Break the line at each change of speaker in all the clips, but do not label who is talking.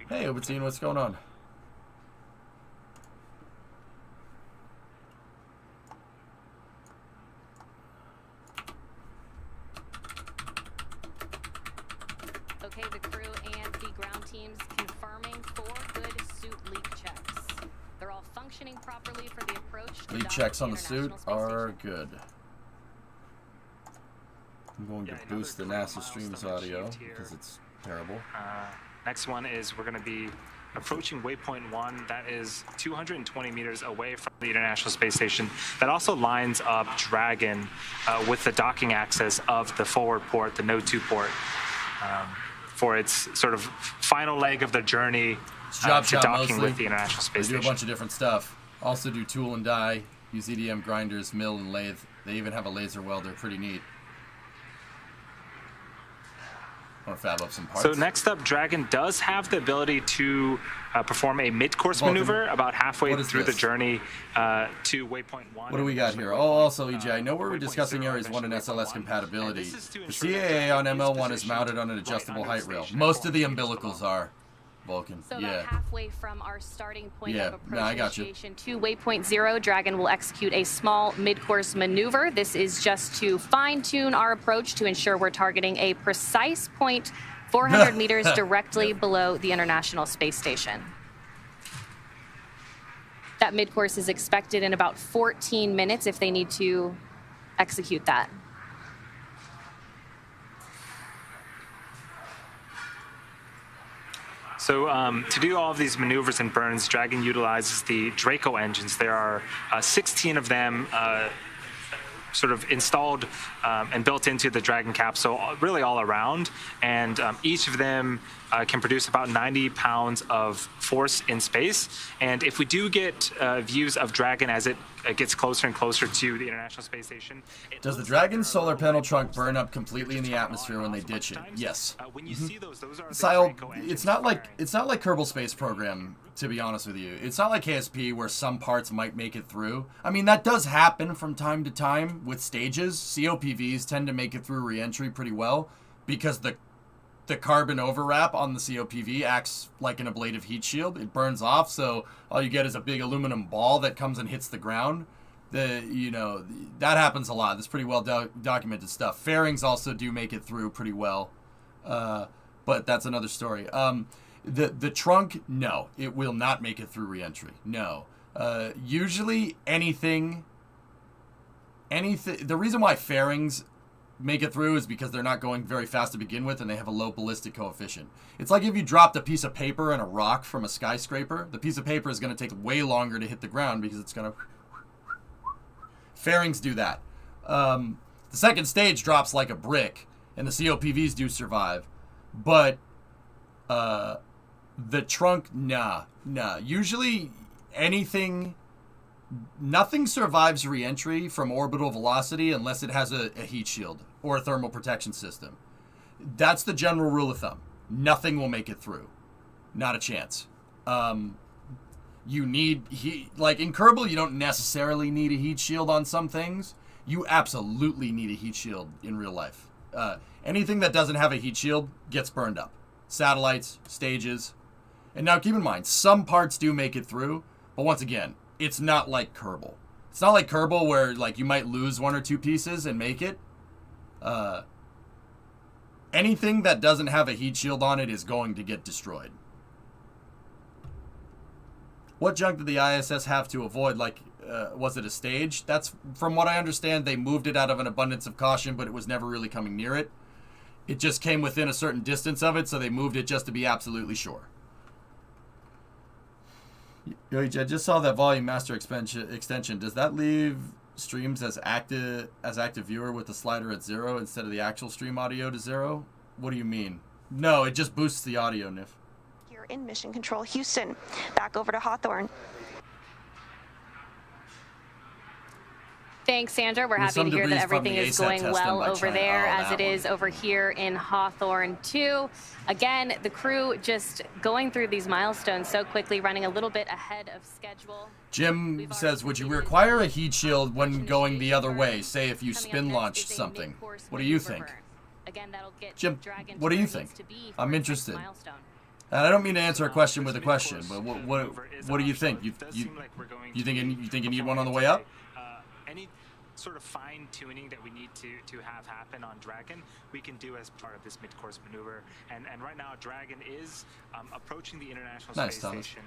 Hey, Obatine, what's going on?
Okay, the crew and the ground teams confirming 4 good suit leak checks. They're all functioning properly for the approach.
Leak checks on the suit are good. I'm going to boost the NASA streams audio because it's terrible.
Next one is we're going to be approaching waypoint 1. That is 220 meters away from the International Space Station. That also lines up Dragon with the docking access of the forward port, the Node 2 port, for its sort of final leg of the journey to docking with the International Space Station.
They do a bunch of different stuff. Also do tool and die, use EDM grinders, mill and lathe. They even have a laser welder, pretty neat. Or fab up some parts.
So next up, Dragon does have the ability to perform a mid-course maneuver about halfway through the journey to waypoint 1.
What do we got here? Oh, also, EJ, I know we're discussing Ares 1 and SLS compatibility. The CAA on ML1 is mounted on an adjustable height rail. Most of the umbilicals are. Vulcan.
So about halfway from our starting point of approach
I got you.
initiation to waypoint 0, Dragon will execute a small mid-course maneuver. This is just to fine-tune our approach to ensure we're targeting a precise point 400 meters directly below the International Space Station. That mid-course is expected in about 14 minutes if they need to execute that.
So to do all of these maneuvers and burns, Dragon utilizes the Draco engines. There are 16 of them sort of installed and built into the Dragon capsule, really all around. And each of them can produce about 90 pounds of force in space. And if we do get views of Dragon as it gets closer and closer to the International Space Station.
Does the Dragon's solar panel trunk burn up completely in the atmosphere when they ditch it? Yes.
When you see those are the
Sile,
Draco engines.
it's not like Kerbal Space Program, to be honest with you. It's not like KSP where some parts might make it through. I mean, that does happen from time to time with stages. COPVs tend to make it through re-entry pretty well because the carbon overwrap on the COPV acts like an ablative heat shield. It burns off, so all you get is a big aluminum ball that comes and hits the ground. That happens a lot. That's pretty well documented stuff. Fairings also do make it through pretty well, but that's another story. The trunk, no, it will not make it through re-entry. No. Usually anything. The reason why fairings make it through is because they're not going very fast to begin with and they have a low ballistic coefficient. It's like if you dropped a piece of paper and a rock from a skyscraper, the piece of paper is going to take way longer to hit the ground because it's going to... Fairings do that. The second stage drops like a brick and the COPVs do survive. But the trunk, nah. Usually nothing survives re-entry from orbital velocity unless it has a heat shield or a thermal protection system. That's the general rule of thumb. Nothing will make it through. Not a chance. You need like in Kerbal, you don't necessarily need a heat shield on some things. You absolutely need a heat shield in real life. Anything that doesn't have a heat shield gets burned up. Satellites, stages. And now keep in mind, some parts do make it through, but once again, it's not like Kerbal. It's not like Kerbal where like you might lose one or two pieces and make it. Anything that doesn't have a heat shield on it is going to get destroyed. What junk did the ISS have to avoid? Like, was it a stage? That's, from what I understand, they moved it out of an abundance of caution, but it was never really coming near it. It just came within a certain distance of it, so they moved it just to be absolutely sure. Yo, I just saw that volume master extension. Does that leave streams as active viewer with the slider at 0 instead of the actual stream audio to 0? What do you mean? No, it just boosts the audio, Nif.
Here in Mission Control Houston. Back over to Hawthorne.
Thanks, Sandra. We're happy to hear that everything is going well over there as it is over here in Hawthorne, too. Again, the crew just going through these milestones so quickly, running a little bit ahead of schedule.
Jim says, would you require a heat shield when going the other way? Say if you spin launched something. What do you think? Jim, what do you think? I'm interested. And I don't mean to answer a question with a question, but what do you think? You think you need one on the way up?
Any sort of fine tuning that we need to have happen on Dragon, we can do as part of this mid-course maneuver. And right now, Dragon is approaching the International Space Station.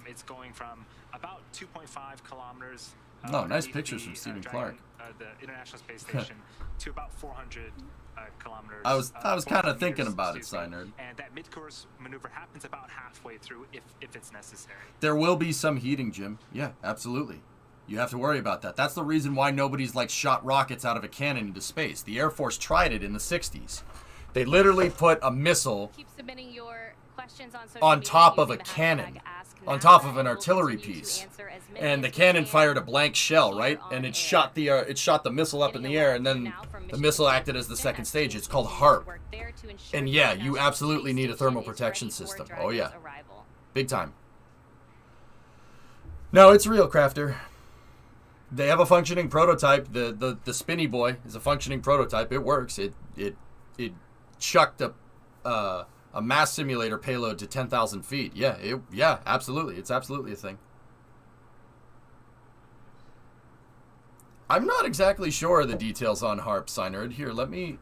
It's going from about 2.5 kilometers.
Nice pictures from Stephen Clark.
The International Space Station to about 400 kilometers.
I was kind of thinking about it, Nerd.
And that mid-course maneuver happens about halfway through, if it's necessary.
There will be some heating, Jim. Yeah, absolutely. You have to worry about that. That's the reason why nobody's like shot rockets out of a cannon into space. The Air Force tried it in the 60s. They literally put a missile on top of a cannon, on top of an artillery piece, and the cannon fired a blank shell, right? And it shot the missile up in the air, and then the missile acted as the second stage. It's called HARP. And yeah, you absolutely need a thermal protection system. Oh yeah, big time. No, it's real, Crafter. They have a functioning prototype. The Spinny Boy is a functioning prototype. It works. It chucked a mass simulator payload to 10,000 feet. Yeah, absolutely. It's absolutely a thing. I'm not exactly sure of the details on HARP, Synerd. Here, let me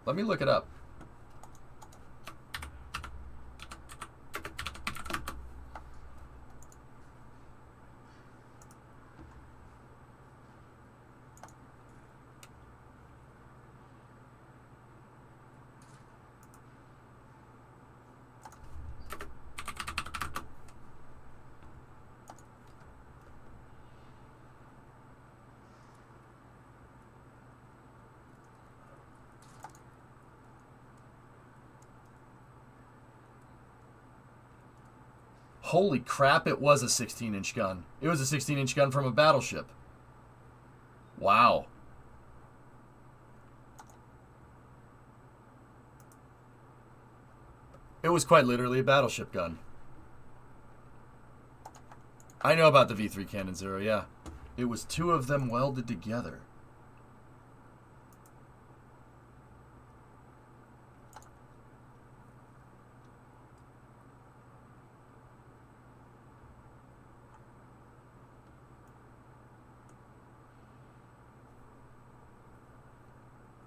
look it up. Holy crap, it was a 16-inch gun. It was a 16-inch gun from a battleship. Wow. It was quite literally a battleship gun. I know about the V3 Cannon Zero, yeah. It was two of them welded together.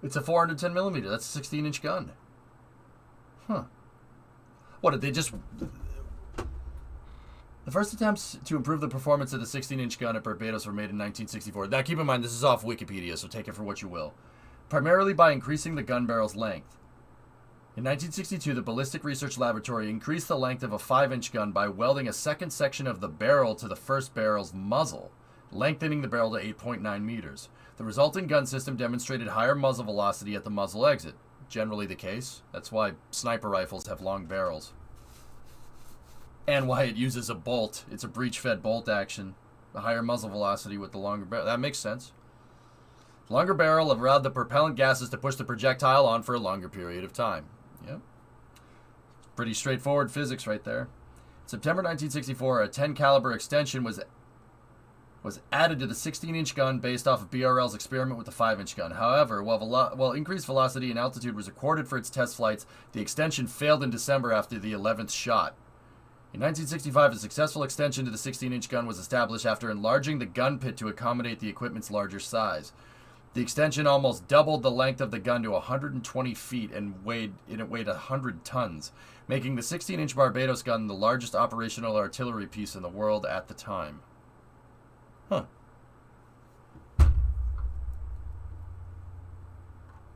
It's a 410 millimeter. That's a 16-inch gun. Huh. What, did they just... The first attempts to improve the performance of the 16-inch gun at Barbados were made in 1964. Now, keep in mind, this is off Wikipedia, so take it for what you will. Primarily by increasing the gun barrel's length. In 1962, the Ballistic Research Laboratory increased the length of a 5-inch gun by welding a second section of the barrel to the first barrel's muzzle, lengthening the barrel to 8.9 meters. The resulting gun system demonstrated higher muzzle velocity at the muzzle exit. Generally the case. That's why sniper rifles have long barrels. And why it uses a bolt. It's a breech-fed bolt action. The higher muzzle velocity with the longer barrel. That makes sense. The longer barrel allowed the propellant gases to push the projectile on for a longer period of time. Yep. Pretty straightforward physics right there. In September 1964, a 10 caliber extension was added to the 16-inch gun based off of BRL's experiment with the 5-inch gun. However, while increased velocity and altitude was recorded for its test flights, the extension failed in December after the 11th shot. In 1965, a successful extension to the 16-inch gun was established after enlarging the gun pit to accommodate the equipment's larger size. The extension almost doubled the length of the gun to 120 feet and it weighed 100 tons, making the 16-inch Barbados gun the largest operational artillery piece in the world at the time. Huh.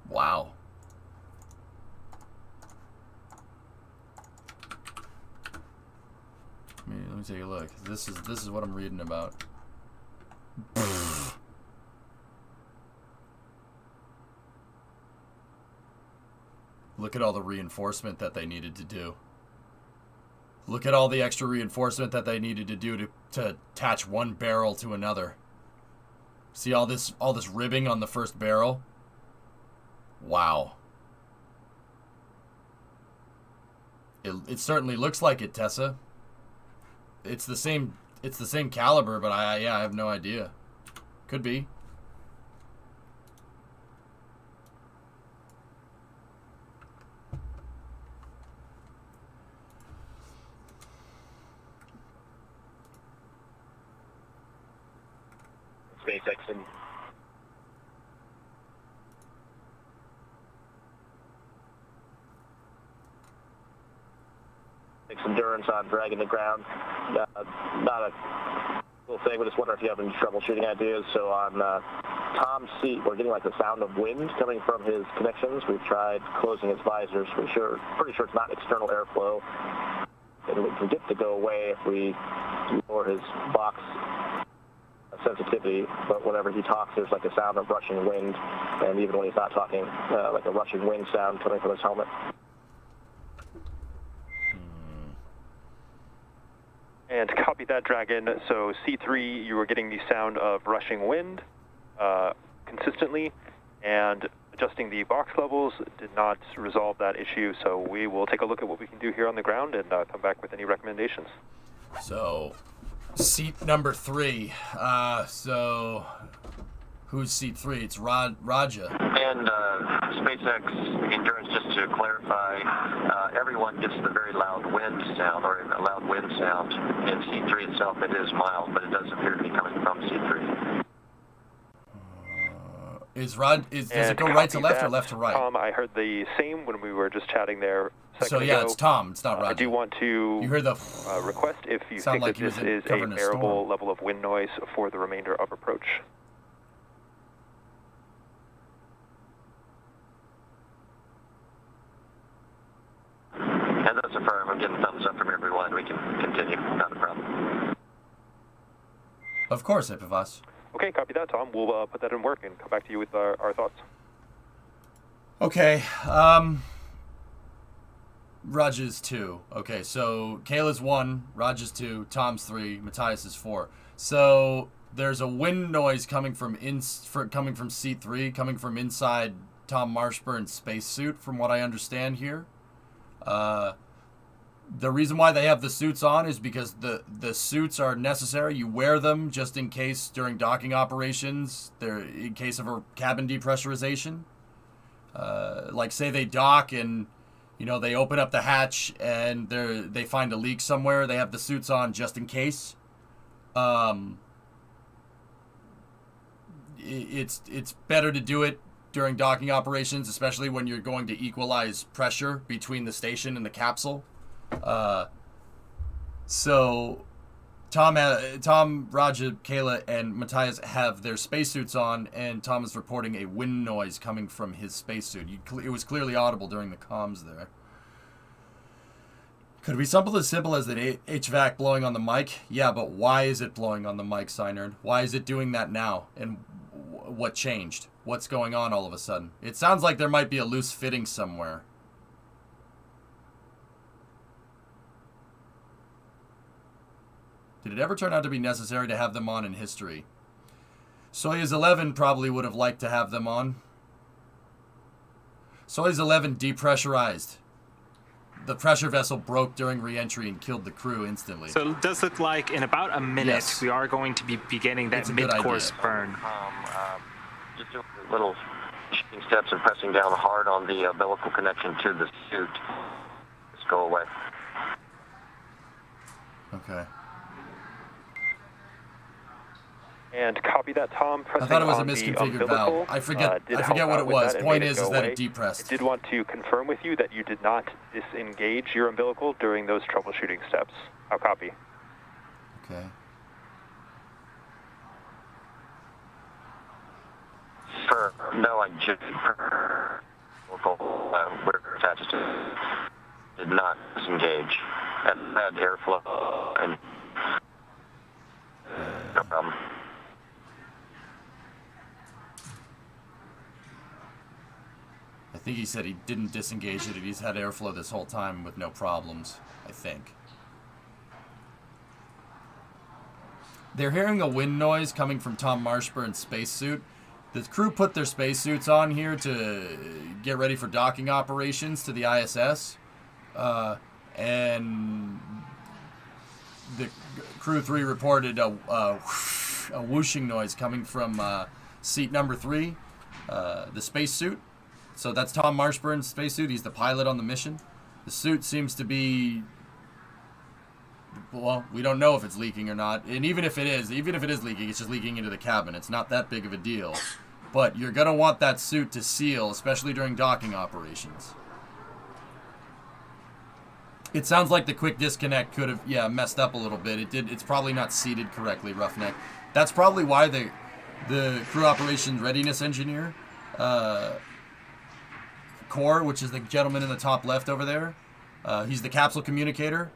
Wow. Let me take a look. This is what I'm reading about. Look at all the reinforcement that they needed to do. Look at all the extra reinforcement that they needed to do to attach one barrel to another. See all this ribbing on the first barrel? Wow. It certainly looks like it, Tessa. It's the same caliber, but I have no idea. Could be.
fixing. Endurance on dragging the ground. Not a cool thing. We just wonder if you have any troubleshooting ideas. So on Tom's seat, we're getting like the sound of wind coming from his connections. We've tried closing his visors. Pretty sure it's not external airflow. And we can get to go away if we lower his box sensitivity. But whenever he talks, there's like a sound of rushing wind. And even when he's not talking, like a rushing wind sound coming from his helmet.
And copy that, Dragon. So C3, you were getting the sound of rushing wind consistently, and adjusting the box levels did not resolve that issue, so we will take a look at what we can do here on the ground and come back with any recommendations.
So, seat number 3. So, who's seat 3? It's Raja.
And SpaceX Endurance, just to clarify, everyone gets the very loud wind sound, or a loud wind sound. In C3 itself, it is mild, but it does appear to be coming from C3.
Does it go right to left or left to right?
Tom, I heard the same when we were just chatting there a second
so yeah,
ago.
it's Tom. It's not Raja.
I do want to
you heard the
request if you think
like
that this is a bearable level of wind noise for the remainder of approach.
And that's affirm. I'm getting thumbs up from everyone. We can continue. Not a problem.
Of course, Epivas.
Okay, copy that, Tom. We'll put that in work and come back to you with our thoughts.
Okay. Raja's 2. Okay, so Kayla's 1, Raja's 2, Tom's 3, Matthias is 4. So there's a wind noise coming from C3, coming from inside Tom Marshburn's spacesuit, from what I understand here. The reason why they have the suits on is because the suits are necessary. You wear them just in case during docking operations, in case of a cabin depressurization. Like say they dock and they open up the hatch and they find a leak somewhere. They have the suits on just in case. It's better to do it during docking operations, especially when you're going to equalize pressure between the station and the capsule. So Tom, Raja, Kayla, and Matthias have their spacesuits on, and Tom is reporting a wind noise coming from his spacesuit. It was clearly audible during the comms there. Could it be something as simple as the HVAC blowing on the mic? Yeah, but why is it blowing on the mic, Synerd? Why is it doing that now? And what changed? What's going on all of a sudden? It sounds like there might be a loose fitting somewhere. Did it ever turn out to be necessary to have them on in history? Soyuz 11 probably would have liked to have them on. Soyuz 11 depressurized. The pressure vessel broke during re-entry and killed the crew instantly.
So it does look like in about a minute,
Yes.
we are going to be beginning that mid-course burn.
Just doing little shifting steps and pressing down hard on the umbilical connection to the suit. Just go away.
Okay.
And copy that, Tom.
I thought it was a misconfigured valve. I forget what it was. Point is that it depressed.
I did want to confirm with you that you did not disengage your umbilical during those troubleshooting steps. I'll copy.
Okay.
No, I just we're attached to did not disengage. And had airflow and no problem.
I think he said he didn't disengage it. He's had airflow this whole time with no problems, I think. They're hearing a wind noise coming from Tom Marshburn's spacesuit. The crew put their spacesuits on here to get ready for docking operations to the ISS. And the Crew-3 reported a whooshing noise coming from seat number 3, the spacesuit. So that's Tom Marshburn's spacesuit. He's the pilot on the mission. The suit seems to be well, we don't know if it's leaking or not. And even if it is leaking, it's just leaking into the cabin. It's not that big of a deal. But you're going to want that suit to seal, especially during docking operations. It sounds like the quick disconnect could have, messed up a little bit. It's probably not seated correctly, Roughneck. That's probably why the crew operations readiness engineer, Core, which is the gentleman in the top left over there, he's the capsule communicator.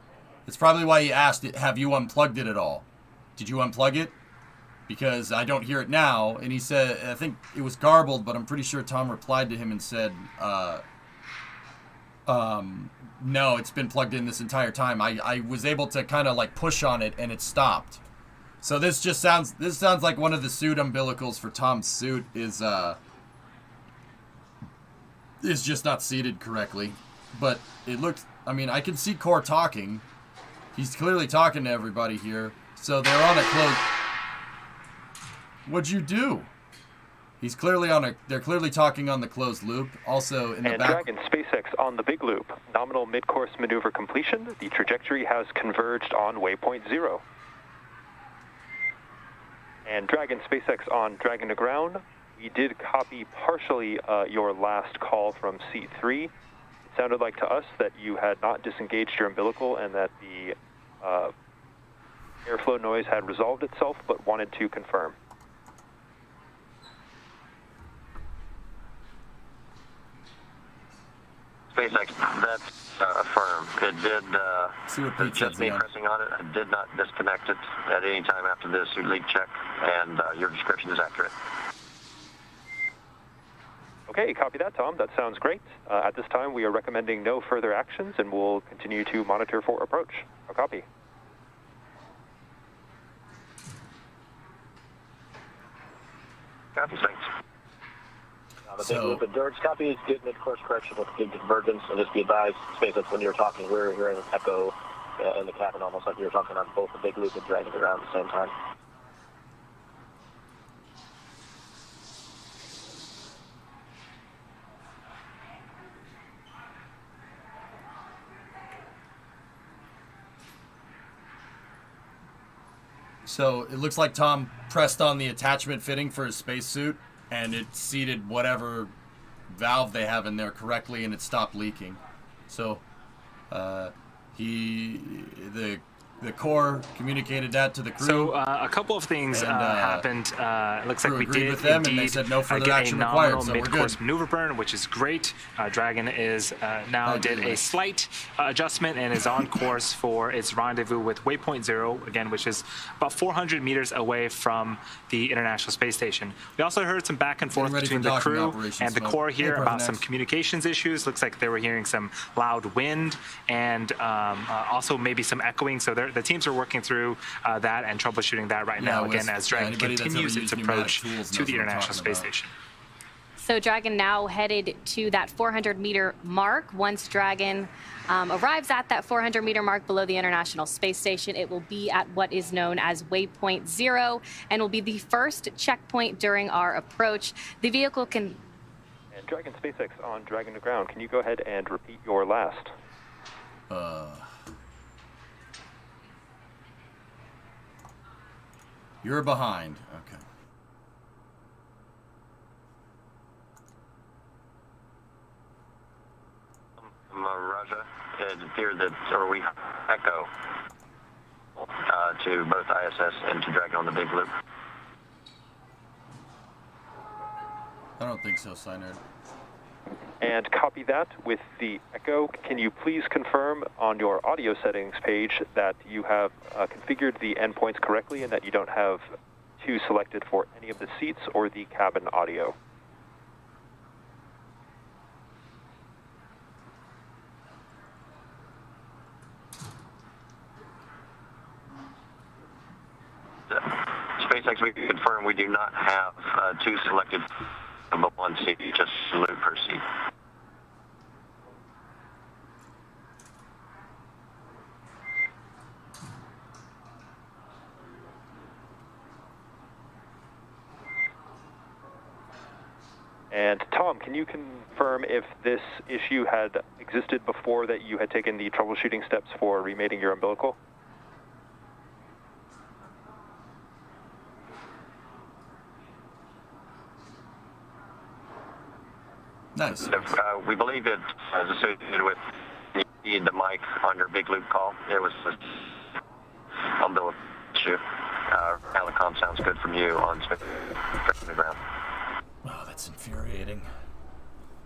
It's probably why he asked, have you unplugged it at all? Did you unplug it? Because I don't hear it now. And he said, I think it was garbled, but I'm pretty sure Tom replied to him and said, no, it's been plugged in this entire time. I was able to kind of like push on it and it stopped. So this sounds like one of the suit umbilicals for Tom's suit is just not seated correctly. But it looks, I mean, I can see Core talking. He's clearly talking to everybody here. So they're on a closed... What'd you do? They're clearly talking on the closed loop. Also in the back...
Dragon SpaceX on the big loop. Nominal mid-course maneuver completion. The trajectory has converged on waypoint 0. And Dragon SpaceX on Dragon to ground. We did copy partially your last call from C3. It sounded like to us that you had not disengaged your umbilical and that the airflow noise had resolved itself, but wanted to confirm.
SpaceX, that's affirmed. It did, just me pressing on it. I did not disconnect it at any time after this leak check, and your description is accurate.
Okay, copy that, Tom. That sounds great. At this time, we are recommending no further actions, and we'll continue to monitor for approach. A copy.
Copy, thanks. The big loop at George, copy is good mid-course correction with big convergence, and just be advised, SpaceX, when you're talking, we're hearing an echo in the cabin, almost like you were talking on both the big loop and Dragon around at the same time.
So it looks like Tom pressed on the attachment fitting for his spacesuit, and it seated whatever valve they have in there correctly, and it stopped leaking. So the Core communicated that to the crew.
So a couple of things happened. It looks like we did
with them,
indeed
and they said no further
get
action
a nominal
required, so we're
mid-course
good.
maneuver burn, which is great. Dragon is now did a slight adjustment and is on course for its rendezvous with waypoint 0, again, which is about 400 meters away from the International Space Station. We also heard some back and forth between the crew and the Core here about some communications issues. Looks like they were hearing some loud wind and also maybe some echoing. So the teams are working through that and troubleshooting that right now, again, as Dragon continues its approach to the International Space Station.
So Dragon now headed to that 400-meter mark. Once Dragon arrives at that 400-meter mark below the International Space Station, it will be at what is known as waypoint 0 and will be the first checkpoint during our approach. The vehicle can...
And Dragon SpaceX on Dragon to ground, can you go ahead and repeat your last?
You're behind. Okay.
Raja, it appeared that, or we echo to both ISS and to Dragon on the big loop.
I don't think so, Synerd.
And copy that with the echo. Can you please confirm on your audio settings page that you have configured the endpoints correctly and that you don't have 2 selected for any of the seats or the cabin audio?
SpaceX, we can confirm we do not have 2 selected, but 1 seat, just loop per seat.
And Tom, can you confirm if this issue had existed before that you had taken the troubleshooting steps for remating your umbilical?
Nice.
We believe it is associated with the mic on your big loop call. It was a umbilical issue. Alicom sounds good from you on the ground.
Oh, that's infuriating.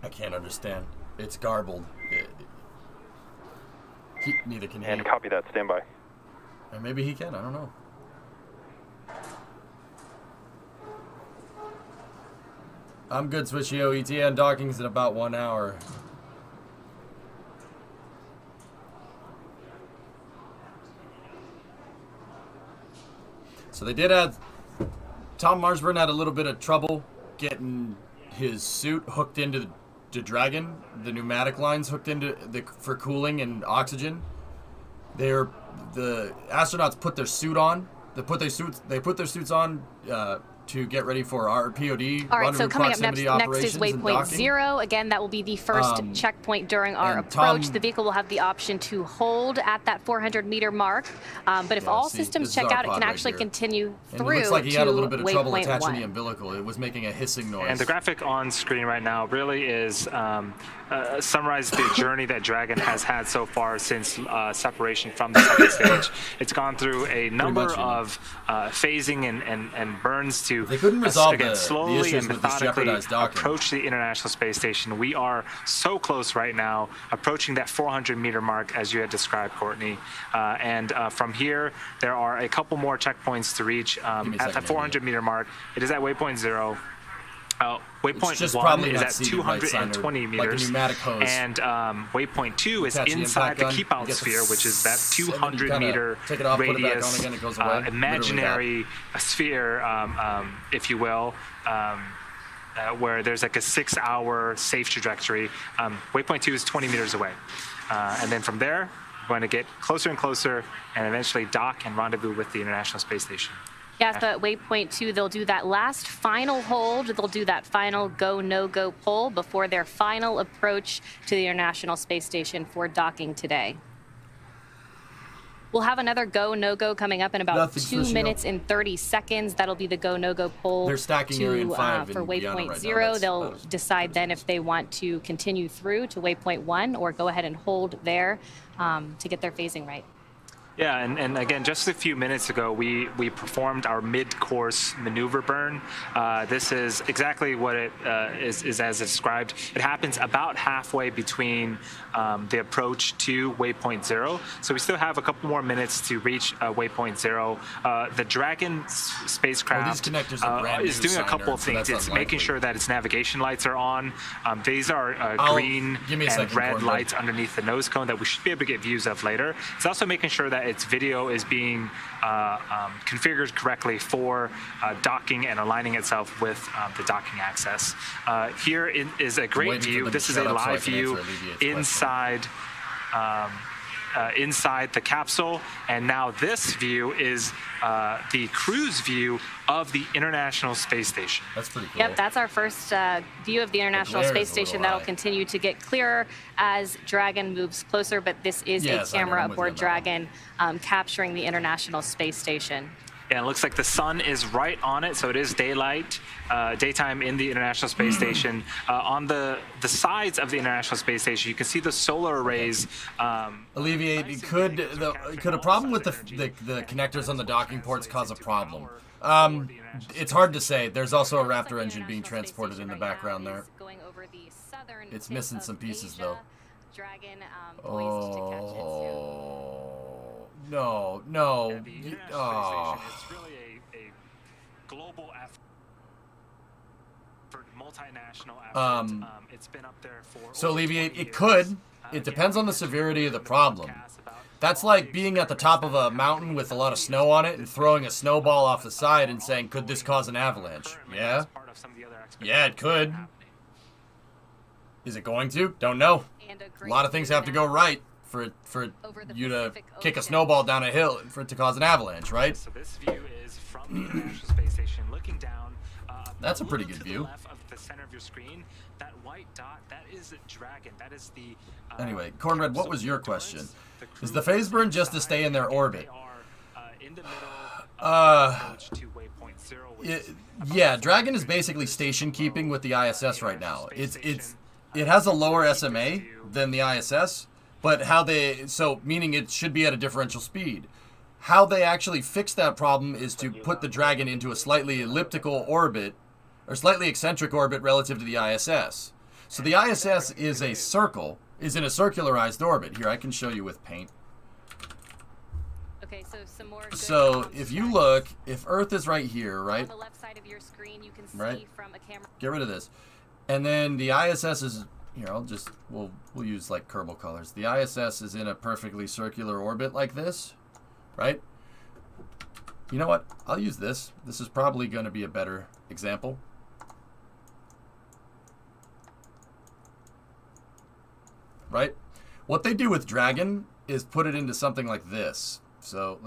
I can't understand. It's garbled. Neither can he.
And copy that. Stand by.
Or maybe he can. I don't know. I'm good, Switchio. ETA on docking's in about 1 hour. So they did have... Tom Marsburn had a little bit of trouble getting his suit hooked into the Dragon. The pneumatic lines hooked into for cooling and oxygen. The astronauts put their suit on. They put their suits on to get ready for our POD.
All right, so coming up next is
operations and
waypoint
docking.
0. Again, that will be the first checkpoint during our
and
approach.
Tom-
The vehicle will have the option to hold at that 400-meter mark, but if
Yeah,
all
see,
systems
this is
check
our
out, it
pod
can
right
actually
here.
continue
And
through
it looks like he had a little bit of trouble
waypoint
attaching
1.
the umbilical. It was making a hissing noise.
And the graphic on screen right now really is summarizes the journey that Dragon has had so far since separation from the second stage. It's gone through a number
much, yeah.
of phasing and burns to
They couldn't resolve
again,
the
slowly
issues
and
with this
methodically
jeopardized docking.
approach the International Space Station. We are so close right now, approaching that 400-meter mark, as you had described, Courtney. And from here, there are a couple more checkpoints to reach. At that 400-meter mark, it is at waypoint 0. Waypoint
It's just
1
probably
is
not
at
seated right,
220
Signer,
meters.
like a pneumatic hose.
And waypoint 2 is
Attach the
inside
impact
the
gun,
keep out
you get the
sphere, which is that
and then you kinda
200-meter
take it off, put it back on
radius,
again, it goes away.
imaginary sphere, if you will, where there's like a 6-hour safe trajectory. Waypoint 2 is 20 meters away. And then from there, we're going to get closer and closer and eventually dock and rendezvous with the International Space Station.
Yeah, at waypoint 2, they'll do that last final hold. They'll do that final go, no-go poll before their final approach to the International Space Station for docking today. We'll have another go, no-go coming up in about
Nothing
2
switching
minutes
up.
and 30 seconds. That'll be the go, no-go poll.
They're stacking Ariane 5
for
in Guyana
waypoint
right now.
0.
That's
They'll
about as
decide
good
then
as
if they want to continue through to waypoint 1 or go ahead and hold there to get their phasing right.
Yeah, and again, just a few minutes ago, we performed our mid-course maneuver burn. This is exactly what it is as described. It happens about halfway between the approach to waypoint 0. So we still have a couple more minutes to reach waypoint 0. The Dragon spacecraft
these connectors are brand
is
new,
doing a couple of
Signer, so
things.
that's
It's making
unlikely.
sure that its navigation lights are on. These are green
give me a
and
second,
red
Corbin.
lights underneath the nose cone that we should be able to get views of later. It's also making sure that its video is being configured correctly for docking and aligning itself with the docking access. Here is a great
waiting for
view.
them
This
to
is a
shut up so I
live
can
view
answer Alleviate's
inside the capsule, and now this view is the cruise view of the International Space Station.
That's pretty cool.
Yep, that's our first view of the International
glare
Space
is a little
Station. That'll
high.
continue to get clearer as Dragon moves closer, but this is
Yes,
a
I know,
camera
I'm with you
aboard
on that
Dragon capturing the International Space Station.
And it looks like the sun is right on it, so it is daylight, daytime in the International Space Station. On the sides of the International Space Station, you can see the solar arrays.
Alleviate, could a problem with the connectors on the docking ports cause a problem? It's hard to say. There's also a Raptor engine being transported in the background there. It's missing some pieces, though.
Dragon poised to catch it soon.
No.
The International Space Station is really a global effort, multinational effort. It's been up there for
So
over
Alleviate,
20
it
years.
could. It depends on the severity of the problem. That's like being at the top of a mountain with a lot of snow on it and throwing a snowball off the side and saying, could this cause an avalanche? Yeah? Yeah, it could. Is it going to? Don't know. A lot of things have to go right for you to kick a snowball down a hill for it to cause an avalanche, right?
So this view is from the International Space Station, looking down.
That's a pretty
little
good
to
view.
The left of the center of your screen, that white dot, that is Dragon. That is the.
Anyway, Cornred, what was your question?
The
Is the phase burn just to stay in their orbit?
They are in the middle of the approach to waypoint 0, which is
Yeah, Dragon is basically station keeping with the ISS right now. it has a lower SMA than the ISS, but meaning it should be at a differential speed. How they actually fix that problem is to put the Dragon into a slightly elliptical orbit, or slightly eccentric orbit relative to the ISS. So the ISS is in a circularized orbit. Here, I can show you with paint.
Okay, so some more.
So if you look, if Earth is right here, right?
On the left side of your screen, you can see
Right.
from a camera.
Get rid of this. And then the ISS is here. We'll use like Kerbal colors. The ISS is in a perfectly circular orbit like this, right? You know what? I'll use this. This is probably going to be a better example. Right? What they do with Dragon is put it into something like this. So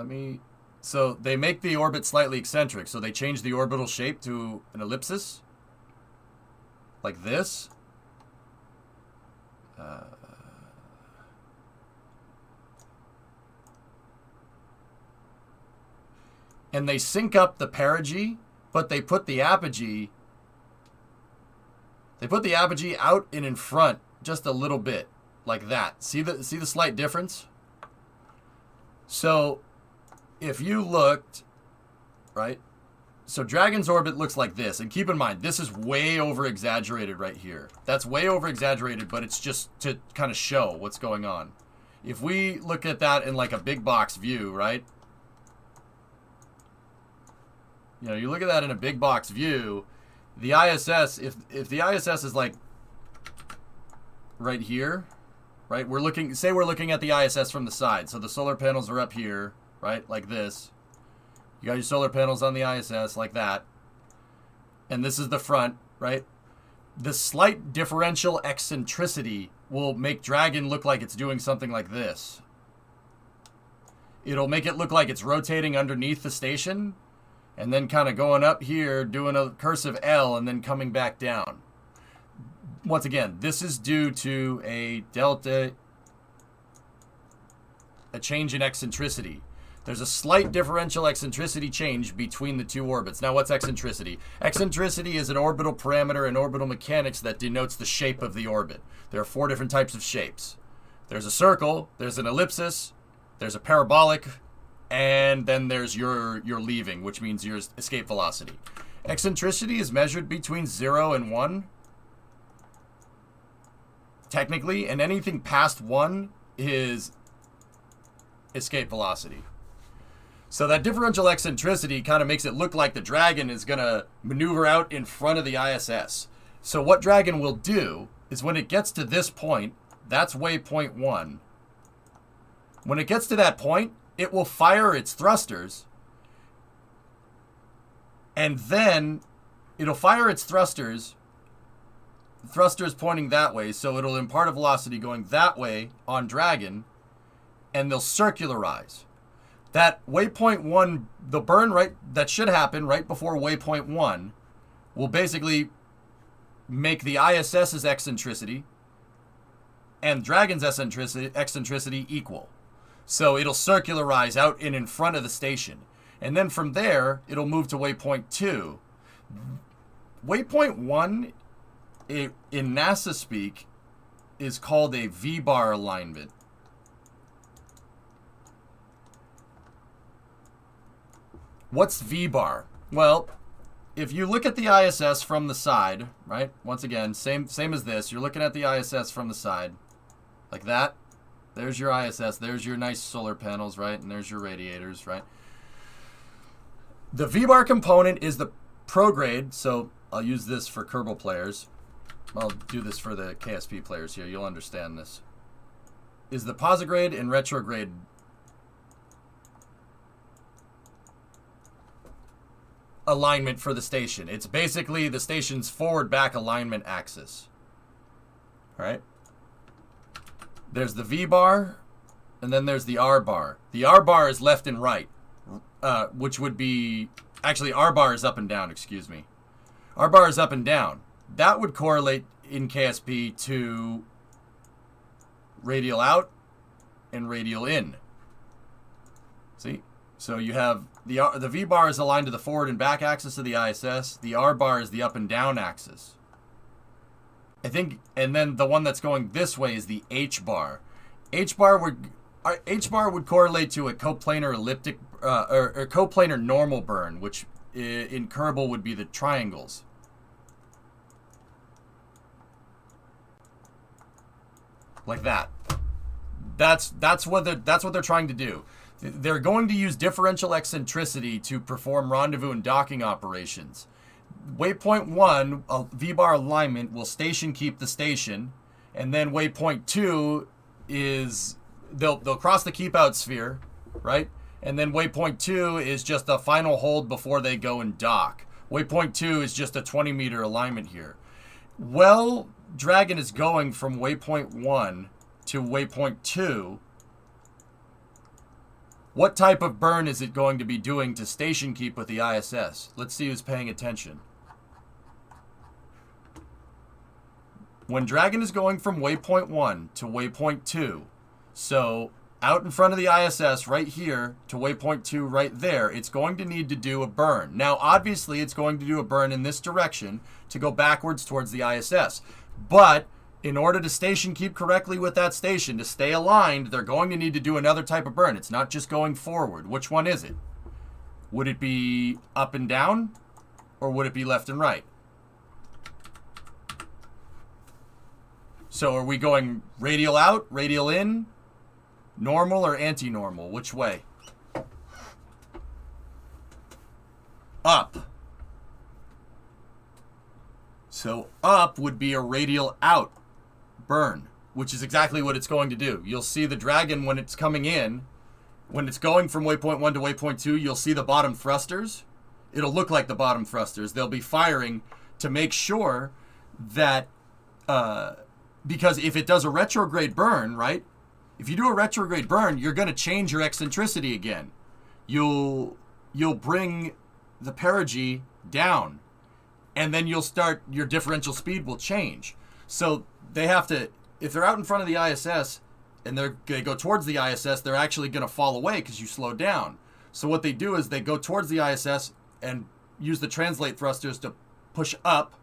they make the orbit slightly eccentric. So they change the orbital shape to an ellipsis. Like this. And they sync up the perigee, but they put the apogee out and in front just a little bit, like that. See the slight difference? So if you looked, right? So Dragon's orbit looks like this, and keep in mind, this is way over exaggerated right here. That's way over exaggerated, but it's just to kind of show what's going on. If we look at that in like a big box view, right? You know, you look at that in a big box view, the ISS, if the ISS is like right here, right? Say we're looking at the ISS from the side. So the solar panels are up here, right? Like this. You got your solar panels on the ISS like that. And this is the front, right? The slight differential eccentricity will make Dragon look like it's doing something like this. It'll make it look like it's rotating underneath the station and then kind of going up here, doing a cursive L, and then coming back down. Once again, this is due to a change in eccentricity. There's a slight differential eccentricity change between the two orbits. Now, what's eccentricity? Eccentricity is an orbital parameter in orbital mechanics that denotes the shape of the orbit. There are 4 different types of shapes. There's a circle, there's an ellipsis, there's a parabolic, and then there's your leaving, which means your escape velocity. Eccentricity is measured between 0 and 1, technically, and anything past 1 is escape velocity. So that differential eccentricity kind of makes it look like the Dragon is going to maneuver out in front of the ISS. So what Dragon will do is when it gets to this point, that's waypoint 1. When it gets to that point, it will fire its thrusters, and then it'll fire its thrusters pointing that way, so it'll impart a velocity going that way on Dragon, and they'll circularize. That waypoint 1, the burn right that should happen right before waypoint 1, will basically make the ISS's eccentricity and Dragon's eccentricity equal. So it'll circularize out and in front of the station. And then from there, it'll move to waypoint 2. Waypoint 1, in NASA speak, is called a V-bar alignment. What's V-bar? Well, if you look at the ISS from the side, right? Once again, same as this. You're looking at the ISS from the side, like that. There's your ISS. There's your nice solar panels, right? And there's your radiators, right? The V-bar component is the prograde. So I'll use this for Kerbal players. I'll do this for the KSP players here. You'll understand this. Is the posigrade and retrograde alignment for the station. It's basically the station's forward-back alignment axis. All right? There's the V-bar, and then there's the R-bar. The R-bar is left and right, which would be... Actually, R-bar is up and down, excuse me. R-bar is up and down. That would correlate in KSP to radial out and radial in. See? So you have the V-bar is aligned to the forward and back axis of the ISS. The R-bar is the up and down axis. I think, and then the one that's going this way is the H bar. H bar would correlate to a coplanar elliptic or coplanar normal burn, which in Kerbal would be the triangles. Like that. That's what they're trying to do. They're going to use differential eccentricity to perform rendezvous and docking operations. Waypoint 1, a V-bar alignment, will station keep the station, and then waypoint 2 is they'll cross the keep out sphere, right? And then waypoint 2 is just a final hold before they go and dock. Waypoint 2 is just a 20-meter alignment here. Well, Dragon is going from waypoint 1 to waypoint 2. What type of burn is it going to be doing to station keep with the ISS? Let's see who's paying attention. When Dragon is going from waypoint 1 to waypoint 2, so out in front of the ISS right here to waypoint 2 right there, it's going to need to do a burn. Now, obviously, it's going to do a burn in this direction to go backwards towards the ISS. But in order to station keep correctly with that station, to stay aligned, they're going to need to do another type of burn. It's not just going forward. Which one is it? Would it be up and down, or would it be left and right? So are we going radial out, radial in, normal or anti-normal? Which way? Up. So up would be a radial out burn, which is exactly what it's going to do. You'll see the Dragon when it's coming in, when it's going from waypoint 1 to waypoint 2, you'll see the bottom thrusters. It'll look like the bottom thrusters. They'll be firing to make sure that, because if it does a retrograde burn, right? If you do a retrograde burn, you're going to change your eccentricity again. You'll bring the perigee down, and then you'll start, your differential speed will change. So they have to, if they're out in front of the ISS and they go towards the ISS, they're actually going to fall away because you slow down. So what they do is they go towards the ISS and use the translate thrusters to push up,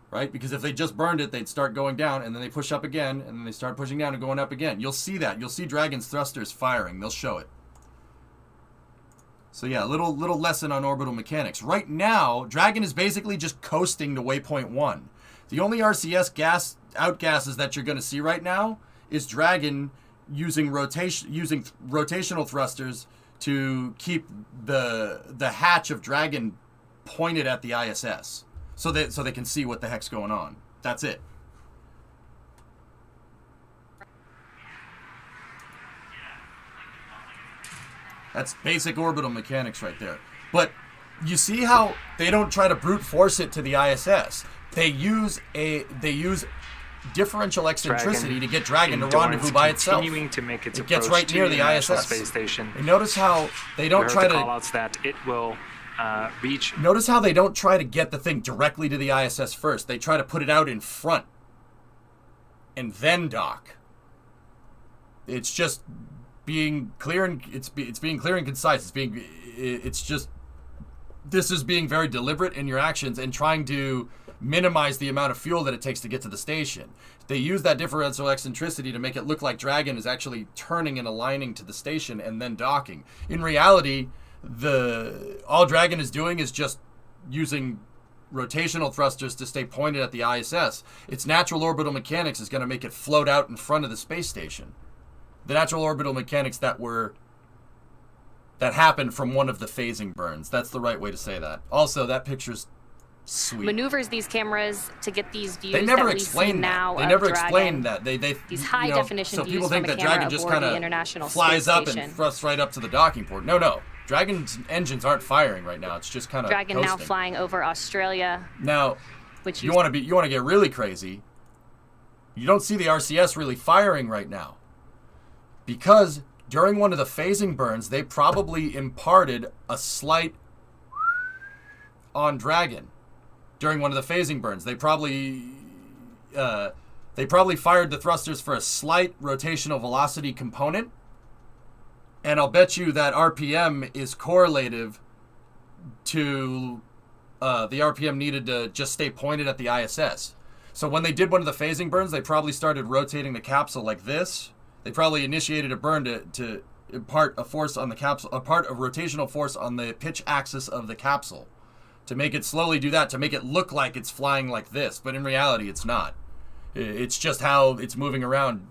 right? Because if they just burned it, they'd start going down, and then they push up again, and then they start pushing down and going up again. You'll see that. You'll see Dragon's thrusters firing. They'll show it. So yeah, little lesson on orbital mechanics. Right now, Dragon is basically just coasting to waypoint 1. The only RCS outgases that you're going to see right now is Dragon using rotational thrusters to keep the hatch of Dragon pointed at the ISS, so they can see what the heck's going on. That's it. That's basic orbital mechanics right there. But you see how they don't try to brute force it to the ISS. They use differential eccentricity to get Dragon to rendezvous by itself.
Continuing to make its
it gets right near the ISS.
Space station.
And notice how they don't try to
call-outs that it will reach.
Notice how they don't try to get the thing directly to the ISS first. They try to put it out in front and then dock. It's just being clear and it's being clear and concise. This is being very deliberate in your actions and trying to minimize the amount of fuel that it takes to get to the station. They use that differential eccentricity to make it look like Dragon is actually turning and aligning to the station and then docking. In reality, all Dragon is doing is just using rotational thrusters to stay pointed at the ISS. Its natural orbital mechanics is going to make it float out in front of the space station. The natural orbital mechanics that happened from one of the phasing burns. That's the right way to say that. Also, that picture's sweet.
Maneuvers these cameras to get these views
they never
that we see now
They never
of Dragon.
explained that. They
these high definition
so
views
people think
from a
that
camera
Dragon just
aboard
kind
the International
of flies
Space
up
Station.
and thrusts right up to the docking port. No. Dragon's engines aren't firing right now. It's just kind of
Dragon
coasting.
now flying over Australia.
Now,
which
you want to get really crazy. You don't see the RCS really firing right now because during one of the phasing burns, they probably imparted a slight on Dragon. During one of the phasing burns, they probably fired the thrusters for a slight rotational velocity component, and I'll bet you that RPM is correlative to the RPM needed to just stay pointed at the ISS. So when they did one of the phasing burns, they probably started rotating the capsule like this. They probably initiated a burn to impart a force on the capsule, a part of rotational force on the pitch axis of the capsule, to make it slowly do that, to make it look like it's flying like this. But in reality, it's not. It's just how it's moving around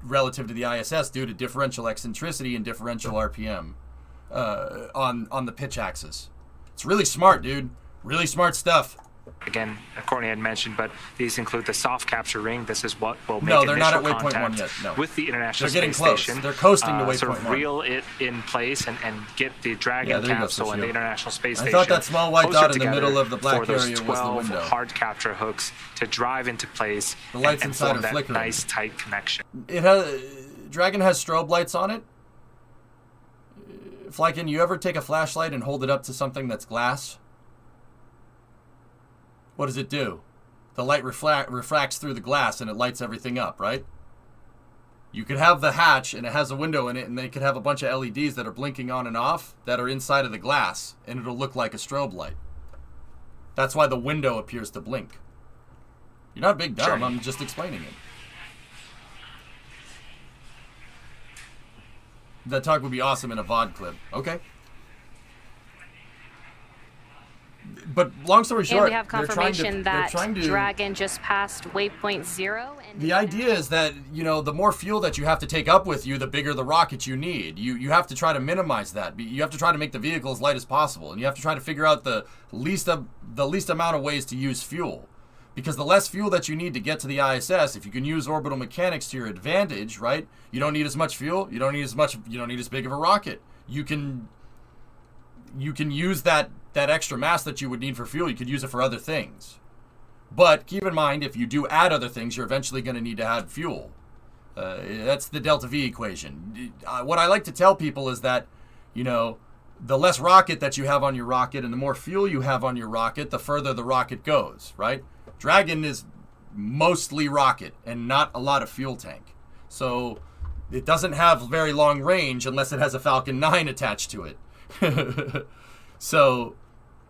relative to the ISS due to differential eccentricity and differential RPM on the pitch axis. It's really smart, dude. Really smart stuff.
Again, Courtney had mentioned, but these include the soft capture ring. This is what will make
No, they're not
initial
at waypoint 1
contact
yet. No.
with the International
They're getting
Space
close.
Station.
They're coasting to
Sort
waypoint
of
1.
reel it in place and get the Dragon
Yeah, there you go,
capsule and the
Sushio.
International Space
I
Station.
thought that small white
closer
dot in the
together
middle of the black
for those
area was the
12
window.
hard capture hooks to drive into place
The lights
and
inside
form
are
that
flickering.
nice tight connection.
It has Dragon has strobe lights on it. Flykin, you ever take a flashlight and hold it up to something that's glass? What does it do? The light refracts through the glass and it lights everything up, right? You could have the hatch and it has a window in it, and they could have a bunch of LEDs that are blinking on and off that are inside of the glass, and it'll look like a strobe light. That's why the window appears to blink. You're not big dumb,
Sure.
I'm just explaining it. That talk would be awesome in a VOD clip. Okay. But long story short,
And we have confirmation
they're
that
trying to
Dragon just passed waypoint 0. And
the idea is that, you know, the more fuel that you have to take up with you, the bigger the rocket you need. You have to try to minimize that. You have to try to make the vehicle as light as possible, and you have to try to figure out the least amount of ways to use fuel. Because the less fuel that you need to get to the ISS, if you can use orbital mechanics to your advantage, right? You don't need as much fuel. You don't need as big of a rocket. You can use that extra mass that you would need for fuel. You could use it for other things. But keep in mind, if you do add other things, you're eventually going to need to add fuel. That's the delta V equation. What I like to tell people is that, you know, the less rocket that you have on your rocket and the more fuel you have on your rocket, the further the rocket goes, right? Dragon is mostly rocket and not a lot of fuel tank. So it doesn't have very long range unless it has a Falcon 9 attached to it. So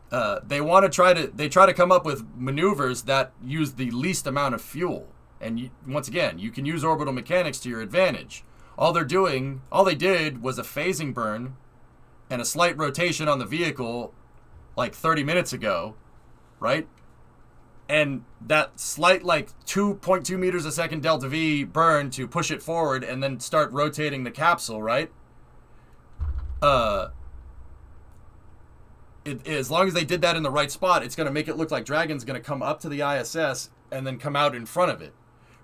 they try to come up with maneuvers that use the least amount of fuel. And once again, you can use orbital mechanics to your advantage. All they did was a phasing burn and a slight rotation on the vehicle like 30 minutes ago, right? And that slight, like 2.2 meters a second delta V burn to push it forward and then start rotating the capsule, right? As long as they did that in the right spot, it's going to make it look like Dragon's going to come up to the ISS and then come out in front of it.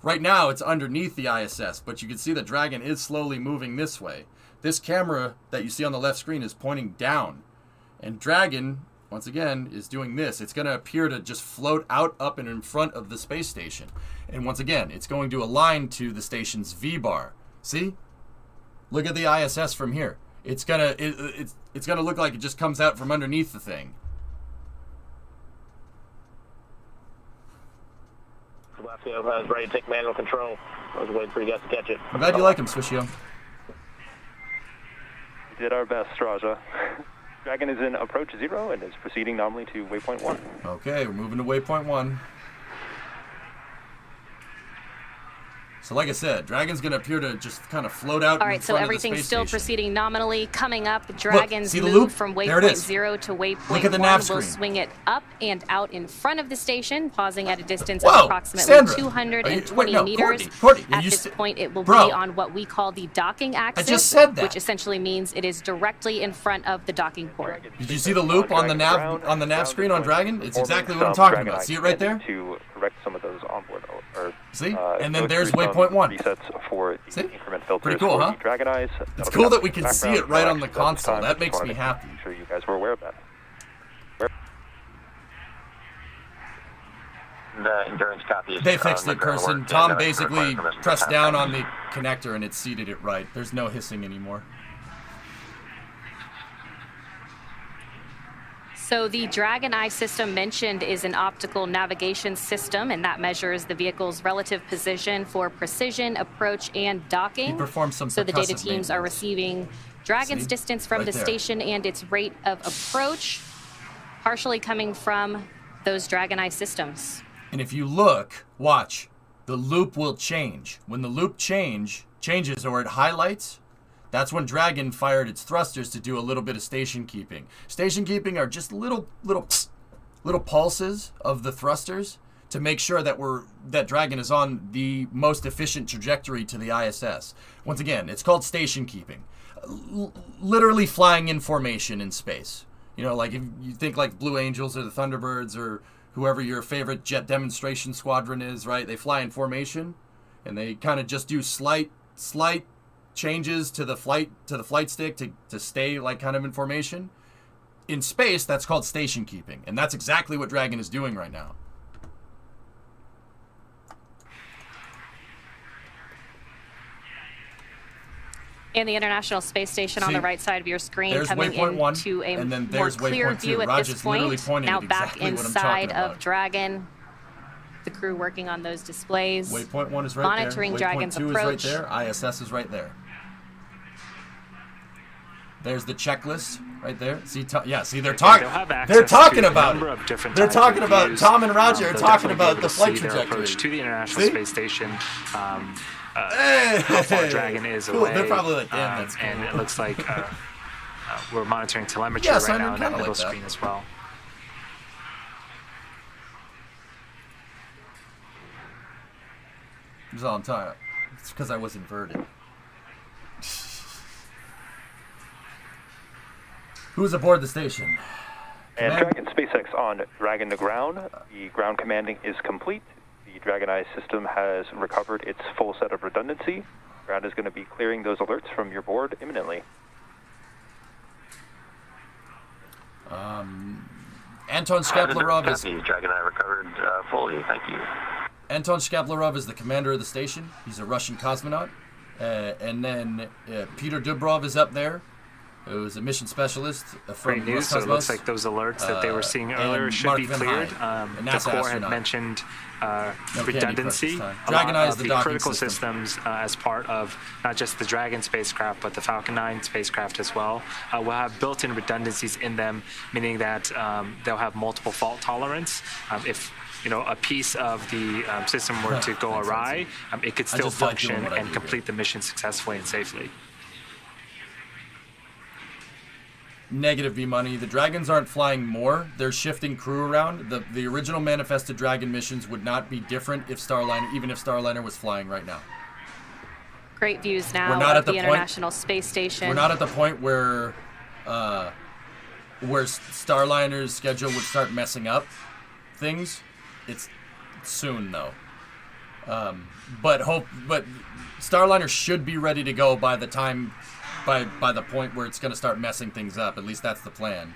Right now, it's underneath the ISS, but you can see that Dragon is slowly moving this way. This camera that you see on the left screen is pointing down. And Dragon, once again, is doing this. It's going to appear to just float out, up, and in front of the space station. And once again, it's going to align to the station's V-bar. See? Look at the ISS from here. It's gonna look like it just comes out from underneath the thing.
Velasco is ready to take manual control. I was waiting for you guys to catch it.
I'm glad you like him, Swishio.
We did our best, Raja. Dragon is in approach 0 and is proceeding nominally to waypoint 1.
Okay, we're moving to waypoint 1. So like I said, Dragon's going to appear to just kind of float out.
All right, so everything's still proceeding nominally. Coming up, Dragon's
see the
move
loop?
from
There it
waypoint
is.
0 to waypoint
Look at the
1
nav
will
screen.
swing it up and out in front of the station, pausing at a distance
Whoa,
of approximately
Sandra.
220
no,
meters.
Courtney,
At
you
this point, it will
Bro.
be on what we call the docking axis,
just said that.
which essentially means it is directly in front of the docking port.
Did you see the loop on the nav screen on Dragon? It's exactly what I'm talking about. See it right there?
To correct some of those onboard
See? And then
go
there's
through some
waypoint 1.
Resets for the
See?
increment filters
Pretty cool,
for
huh?
the Dragon Eyes.
It's cool that we can see it right on the console. That makes me happy.
I'm sure you guys were aware of that.
The endurance copy.
They fixed it, Person. Tom basically pressed down on the connector and it seated it right. There's no hissing anymore.
So the Dragon Eye system mentioned is an optical navigation system, and that measures the vehicle's relative position for precision, approach, and docking.
He performed some
So the data
percussive
teams are
maintenance.
receiving Dragon's
See?
distance from
Right
the
there.
station and its rate of approach, partially coming from those Dragon Eye systems.
And if you look, watch, the loop will change. When the loop changes or it highlights, that's when Dragon fired its thrusters to do a little bit of station keeping. Station keeping are just little pulses of the thrusters to make sure that Dragon is on the most efficient trajectory to the ISS. Once again, it's called station keeping. Literally flying in formation in space. You know, like if you think like Blue Angels or the Thunderbirds or whoever your favorite jet demonstration squadron is, right? They fly in formation and they kind of just do slight changes to the flight stick to stay like kind of in formation. In space, that's called station keeping, and that's exactly what Dragon is doing right now.
And the International Space Station on the right side of your screen, coming
waypoint
into a
and then
more
there's
clear
waypoint
view
two.
at
Raj
this
is literally
point.
pointing
Now
at
back
exactly what I'm
inside
talking
of
about.
Dragon. The crew working on those displays.
Waypoint 1 is right
monitoring
there.
Dragon's
Waypoint 2
approach.
is right there. ISS is right there. There's the checklist right there. See, they're talking. They're talking about it. They're talking about Tom and Roger are talking about the flight trajectory
to the International Space Station. How far Dragon is away.
They're probably like, damn, that's cool.
And it looks like we're monitoring telemetry right now on that middle screen as well.
That's all I'm talking about. It's because I was inverted. Who's aboard the station?
And Dragon SpaceX on Dragon to ground. The ground commanding is complete. The Dragon Eye system has recovered its full set of redundancy. Ground is going to be clearing those alerts from your board imminently.
Anton Shkaplerov is...
Dragon Eye recovered fully, thank you.
Anton Shkaplerov is the commander of the station. He's a Russian cosmonaut. And then Peter Dubrov is up there, who is a mission specialist from
Great news. So it looks like those alerts that they were seeing earlier should be cleared. The Corps had mentioned redundancy.
Dragon Eye is
the critical systems as part of not just the Dragon spacecraft, but the Falcon 9 spacecraft as well. Will have built-in redundancies in them, meaning that they'll have multiple fault tolerance. If a piece of the system were to go awry, it could still function and complete the mission successfully and safely.
Negative B money. The Dragons aren't flying more. They're shifting crew around. The original manifested Dragon missions would not be different if even if Starliner was flying right now.
Great views now
We're not
of
at the
the International Space Station.
We're not at the point where Starliner's schedule would start messing up things. It's soon though. But Starliner should be ready to go by the time. By the point where it's going to start messing things up. At least that's the plan.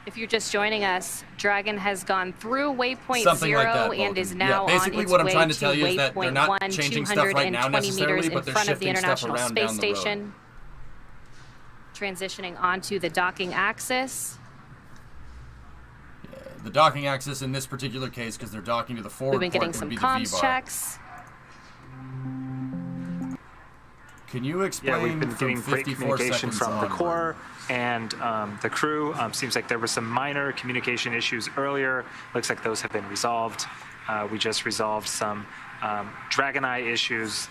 If you're just joining us, Dragon has gone through waypoint
Something
0
like that,
and is now
basically
on its
what I'm
way
trying to tell you is that they're not
waypoint 1,
changing stuff right now
220
necessarily,
meters in
but they're
front of the
shifting stuff
International
around
Space
down the road.
Station. Transitioning onto the docking axis.
The docking axis in this particular case, because they're docking to the forward
We've been getting
port,
some
would be
comms
the V-bar.
checks.
Can you explain
we've been
from
getting great
54
communication
seconds
from the
onward?
Corps and the crew. Seems like there were some minor communication issues earlier. Looks like those have been resolved. We just resolved some Dragon Eye issues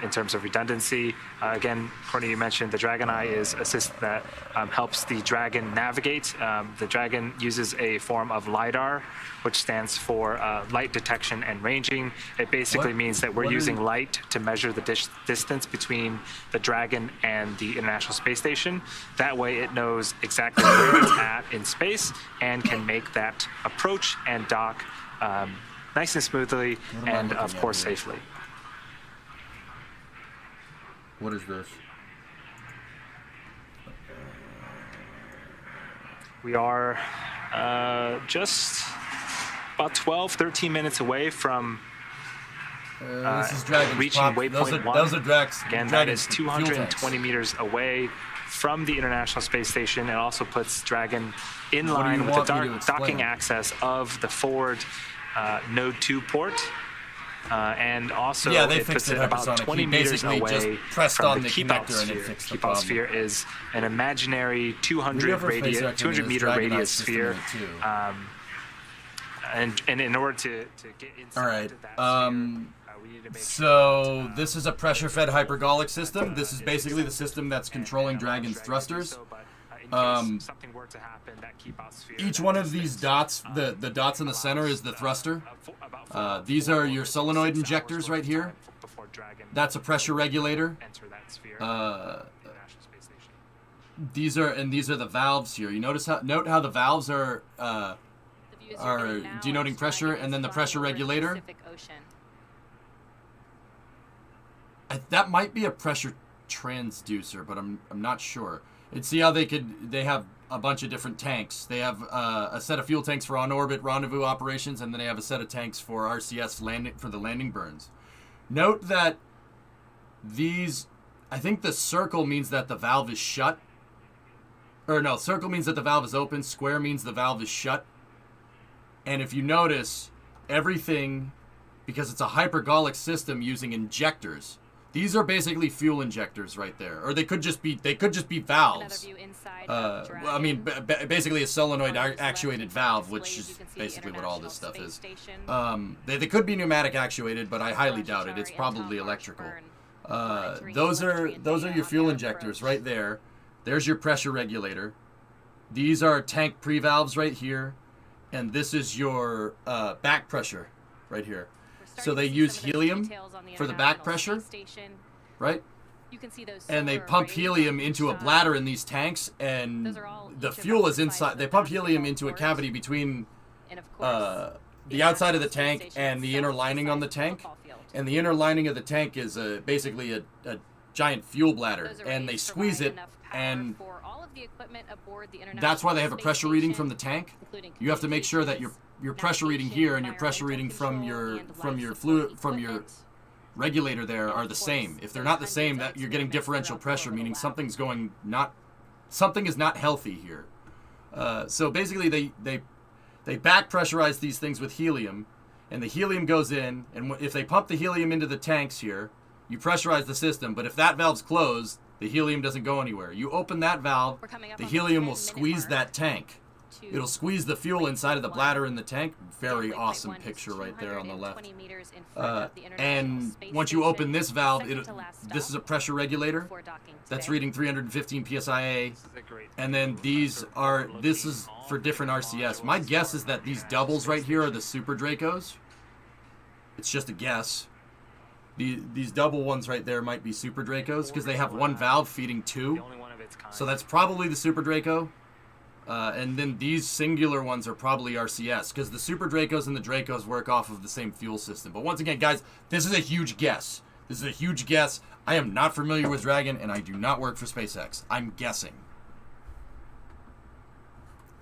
in terms of redundancy. Again, Courtney, you mentioned the Dragon Eye is a system that helps the Dragon navigate. The Dragon uses a form of LiDAR, which stands for light detection and ranging. It basically means that we're using light to measure the distance between the Dragon and the International Space Station. That way it knows exactly where it's at in space and can make that approach and dock nice and smoothly and, of course, safely.
What is this?
We are just about 12, 13 minutes away from
This is Dragon's
reaching
pop.
waypoint 1.
Those are Drax.
Again, that is 220 meters away from the International Space Station. It also puts Dragon in line with the docking access of the forward Node 2 port. And also, it puts it about 20 meters away from the keep-out sphere. Keep-out sphere is an imaginary 200-meter radius sphere And in order to get inside
All right.
that sphere, we need to make
So this is a pressure-fed hypergolic system. This is basically the system that's controlling Dragon's thrusters.
something were to happen, that sphere,
Each one of these dots, the dots in the center is the thruster. These are your solenoid injectors right here. That's a pressure regulator. These are the valves here. You note how the valves are denoting pressure, and then the pressure regulator. That might be a pressure transducer, but I'm not sure. And see how they have a bunch of different tanks. They have a set of fuel tanks for on-orbit rendezvous operations, and then they have a set of tanks for RCS landing for the landing burns. Note that I think the circle means that the valve is shut. Or no, circle means that the valve is open. Square means the valve is shut. And if you notice, everything, because it's a hypergolic system using injectors. These are basically fuel injectors right there, or they could just be valves. I mean, basically a solenoid actuated valve, which is basically what all this stuff is. They could be pneumatic actuated, but I highly doubt it. It's probably electrical. Those are your fuel injectors right there. There's your pressure regulator. These are tank pre-valves right here, and this is your back pressure right here. So they use helium for the back pressure, right? And they pump helium into a bladder in these tanks, and the fuel is inside. They pump helium into a cavity between the outside of the tank and the inner lining on the tank. And the inner lining of the tank is basically a giant fuel bladder, and they squeeze it, and that's why they have a pressure reading from the tank. You have to make sure that your pressure reading here and your pressure reading from your regulator there are the same. If they're not the same, that you're getting differential pressure, meaning something is not healthy here. So basically, they back pressurize these things with helium, and the helium goes in, and if they pump the helium into the tanks here, you pressurize the system. But if that valve's closed, the helium doesn't go anywhere. You open that valve, the helium will squeeze that tank. It'll squeeze the fuel inside of the bladder in the tank. Very awesome picture right there on the left. And once you open this valve, this is a pressure regulator that's reading 315 psia. And then this is for different RCS. My guess is that these doubles right here are the Super Dracos. It's just a guess. These double ones right there might be Super Dracos because they have one valve feeding two. So that's probably the Super Draco. And then these singular ones are probably RCS because the Super Dracos and the Dracos work off of the same fuel system. But once again, guys, this is a huge guess. This is a huge guess. I am not familiar with Dragon, and I do not work for SpaceX. I'm guessing.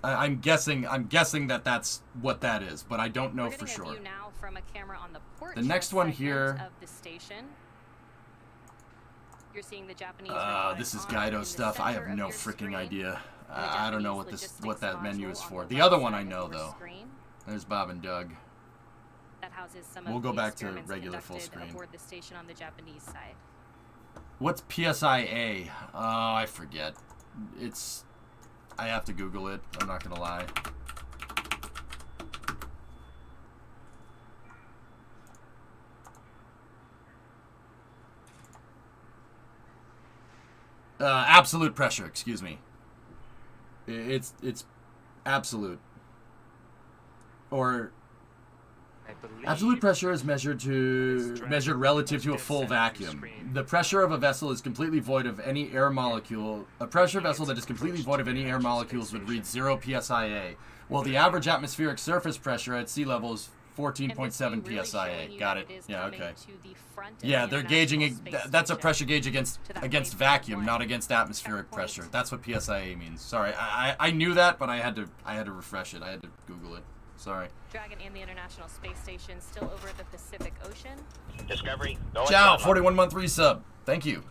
I'm guessing that that's what that is, but I don't know for sure. The next one here.
You're seeing the Japanese
this is Guido stuff. I have no freaking idea. I don't know what that menu is for. The other one I know though. There's Bob and Doug. We'll go back to regular full screen.
The station on the Japanese side.
What's PSIA? Oh, I forget. I have to Google it. I'm not gonna lie. Absolute pressure, excuse me. It's absolute. Or absolute pressure is measured relative to a full vacuum. The pressure of a vessel is completely void of any air molecule. A pressure vessel that is completely void of any air molecules would read 0 psia. Well, the average atmospheric surface pressure at sea level is 14.7 psia. Got it. Yeah, okay. Yeah, they're gauging. That's a pressure gauge against vacuum, not against atmospheric pressure. That's what psia means. Sorry, I knew that, but I had to refresh it. I had to Google it. Sorry.
Dragon and the International Space Station still over the Pacific Ocean.
Discovery. Going
Ciao, 41-month resub. Thank you.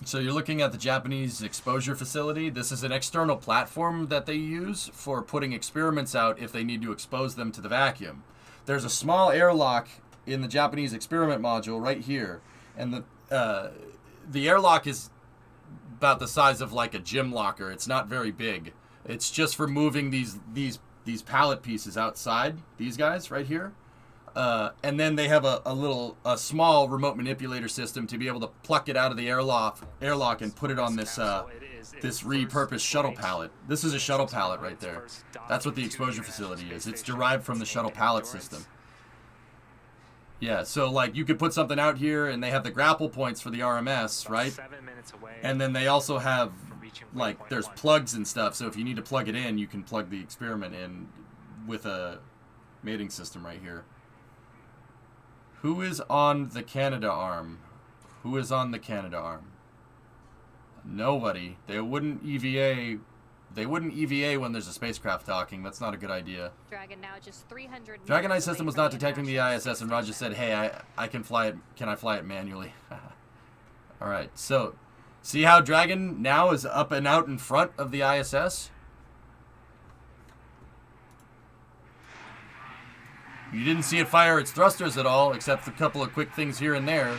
So you're looking at the Japanese exposure facility. This is an external platform that they use for putting experiments out if they need to expose them to the vacuum. There's a small airlock in the Japanese experiment module right here, and the airlock is about the size of like a gym locker. It's not very big. It's just for moving these pallet pieces outside. These guys right here. And then they have a small remote manipulator system to be able to pluck it out of the airlock and put it on this this repurposed shuttle pallet. This is a shuttle pallet right there. That's what the exposure facility is. It's derived from the shuttle pallet system. Yeah, so like you could put something out here, and they have the grapple points for the RMS, right? And then they also have like there's plugs and stuff. So if you need to plug it in, you can plug the experiment in with a mating system right here. Who is on the Canada arm? Who is on the Canada arm? Nobody. They wouldn't EVA. They wouldn't EVA when there's a spacecraft docking. That's not a good idea.
Dragon now just 300
Dragon Eye system was not detecting the ISS, and Roger said, "Hey, I can fly it. Can I fly it manually?" All right. So, see how Dragon now is up and out in front of the ISS? You didn't see it fire its thrusters at all, except a couple of quick things here and there.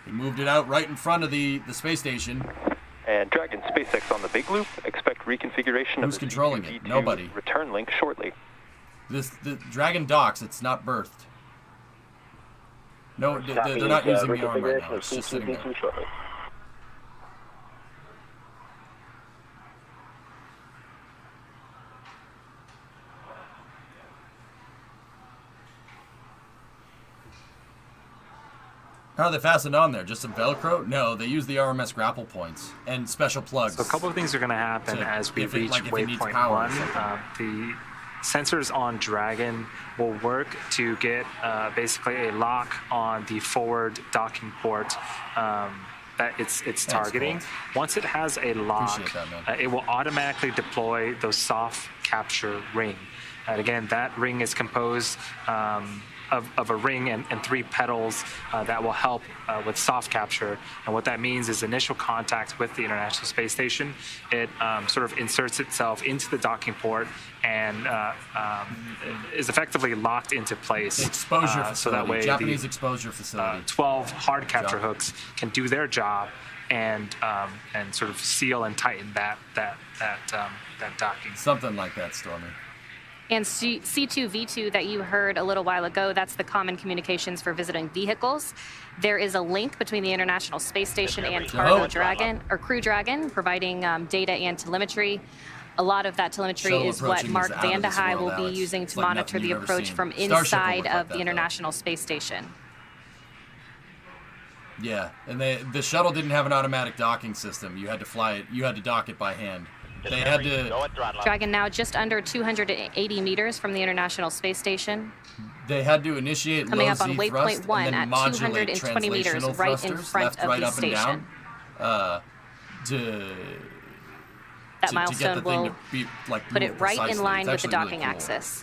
He moved it out right in front of the space station.
And Dragon SpaceX on the big loop. Expect reconfiguration
Who's
of the
controlling it?
C2V2
Nobody.
return link shortly.
The Dragon docks. It's not birthed. No, they're not using the arm right now. It's just sitting there. How are they fastened on there? Just some Velcro? No, they use the RMS grapple points and special plugs.
So a couple of things are going to happen as we reach waypoint 1. The sensors on Dragon will work to get basically a lock on the forward docking port that it's targeting. Cool. Once it has a lock, it will automatically deploy those soft capture ring. And again, that ring is composed of a ring and 3 pedals that will help with soft capture. And what that means is initial contact with the International Space Station. It sort of inserts itself into the docking port and is effectively locked into place.
Exposure facility.
So that way
Japanese exposure facility.
12 hard capture hooks can do their job and sort of seal and tighten that docking.
Something like that, Stormy.
And C2V2 that you heard a little while ago, that's the common communications for visiting vehicles. There is a link between the International Space Station and Cargo Dragon, or Crew Dragon, providing data and telemetry. A lot of that telemetry is what Mark Vande Hei will be using to monitor the approach from inside of the International Space Station.
Yeah, and the shuttle didn't have an automatic docking system. You had to fly it. You had to dock it by hand. They had to.
Dragon now just under 280 meters from the International Space Station.
They had to initiate
coming
low
up on
Z
waypoint
thrust
1
and then
at
modulate
220 meters, right in front
left,
of
right,
the
up
station.
And down,
that
to
milestone will put it right in line with the docking
really cool.
axis.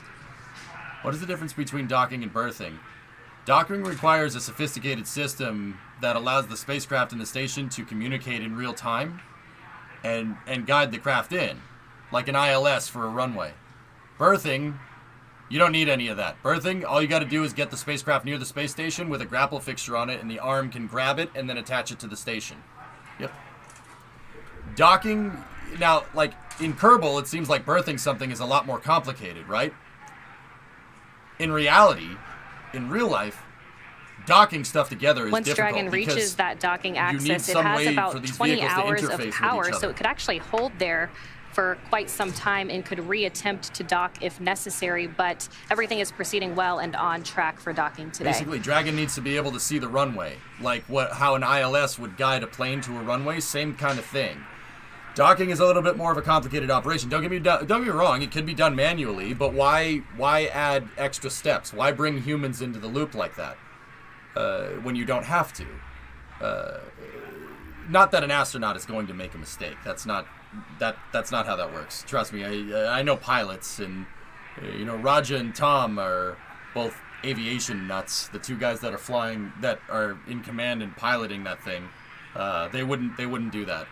What is the difference between docking and berthing? Docking requires a sophisticated system that allows the spacecraft and the station to communicate in real time and guide the craft in, like an ILS for a runway. Berthing, you don't need any of that. Berthing, all you got to do is get the spacecraft near the space station with a grapple fixture on it, and the arm can grab it and then attach it to the station. Yep. Docking, now, like in Kerbal, it seems like berthing something is a lot more complicated, right? In reality, in real life, docking stuff together is
Once
difficult.
Once Dragon reaches that docking axis, it has about 20 hours of power, so it could actually hold there for quite some time and could reattempt to dock if necessary, but everything is proceeding well and on track for docking today.
Basically, Dragon needs to be able to see the runway, like how an ILS would guide a plane to a runway, same kind of thing. Docking is a little bit more of a complicated operation. Don't get me wrong, it could be done manually, but why add extra steps? Why bring humans into the loop like that when you don't have to? Not that an astronaut is going to make a mistake. That's not how that works. Trust me, I know pilots, and Raja and Tom are both aviation nuts. The two guys that are flying, that are in command and piloting that thing, they wouldn't do that.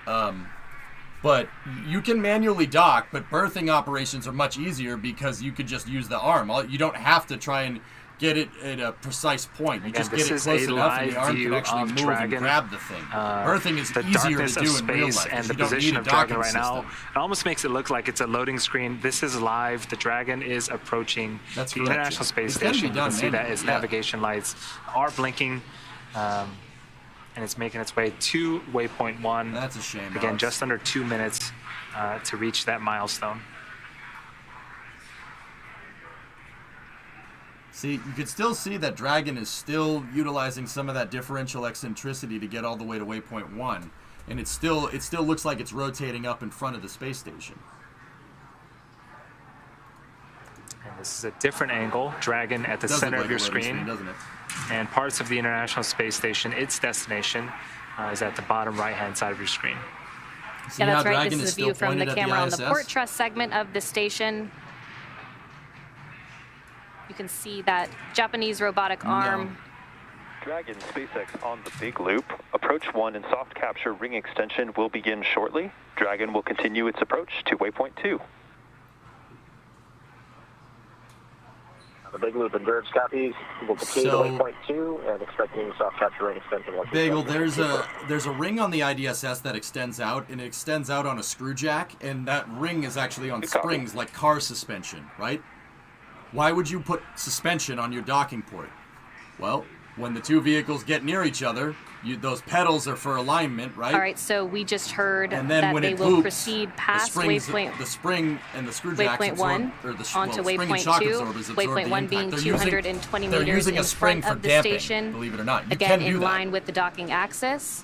But you can manually dock, but berthing operations are much easier because you could just use the arm. You don't have to try and get it at a precise point. You
Again,
just get it
this
close
is a
enough, and the
live
arm
view
can actually
of
move
Dragon.
and grab the thing. Her thing is
The
easier to
darkness
do
of
in real
space
life.
and the
You don't
position
need a
of Dragon
docking
right now,
system.
it almost makes it look like it's a loading screen. This is live. The Dragon is approaching
That's
the
correct,
International
yeah.
Space
It can be
Station. You
done
can see that
manually,
its
yeah.
navigation lights are blinking, and it's making its way to waypoint 1.
That's a shame.
Again,
Alex.
just under 2 minutes to reach that milestone.
See, you can still see that Dragon is still utilizing some of that differential eccentricity to get all the way to waypoint 1, and it still looks like it's rotating up in front of the space station.
And this is a different angle. Dragon at the
Does
center
look
of
like
your
a loading
screen,
doesn't it?
and parts of the International Space Station, its destination, is at the bottom right-hand side of your screen.
See
Yeah, that's
how
right.
Dragon
This is a
still
view from
pointed
the
at
camera on the
ISS?
port truss segment of the station. You can see that Japanese robotic arm.
Dragon SpaceX on the big loop. Approach 1 and soft capture ring extension will begin shortly. Dragon will continue its approach to waypoint 2.
The big loop endurance copies. We'll continue
So-
to waypoint 2 and expecting soft capture ring extension. once
Bagel,
it's done.
there's a ring on the IDSS that extends out, and it extends out on a screw jack, and that ring is actually on
Good copy.
springs like car suspension, right? Why would you put suspension on your docking port? Well, when the two vehicles get near each other, those pedals are for alignment, right?
All right, so we just heard
And then
that
when
they
it
will
poops,
proceed past waypoint
the spring and the screw jacks
waypoint 1 onto
spring and
waypoint
shock
2.
absorbers absorb
Waypoint
the
1
impact.
being
They're
220
they're
meters
using
in
a spring
front
for
of the
damping,
station.
believe it or not. You
Again,
can do
in
that.
line with the docking axis.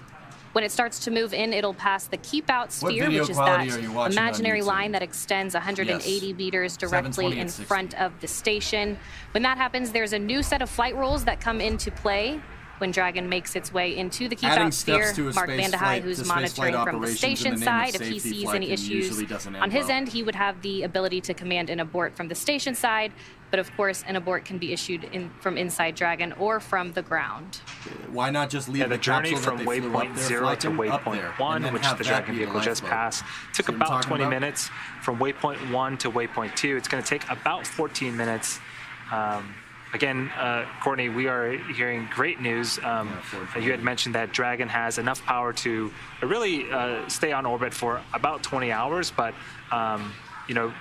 When it starts to move in, it'll pass the keep out sphere,
video
which is
quality
that
are you watching on
imaginary
YouTube?
line that extends 180
Yes.
meters directly
720
in
and 60.
front of the station. When that happens, there's a new set of flight rules that come into play when Dragon makes its way into the keep
Adding
out
steps
sphere.
to a
Mark
space
Vandehei,
flight-
who's
to space flight
monitoring from the
operations in
station
the name of
side, if he
safety
sees
flight
any
can
issues
usually doesn't end
on his
well.
end, he would have the ability to command an abort from the station side. But of course, an abort can be issued from inside Dragon or from the ground.
Why not just leave
Yeah, the journey
capsule
from
that they flew up
waypoint
there
0 to
flying up there,
waypoint
and
1,
then
which
have
the
that
Dragon
be the
vehicle just
lifeboat?
passed, took
See what I'm
about
talking
20
about?
minutes. From waypoint 1 to waypoint 2, it's going to take about 14 minutes. Again, Courtney, we are hearing great news. You had mentioned that Dragon has enough power to really stay on orbit for about 20 hours, but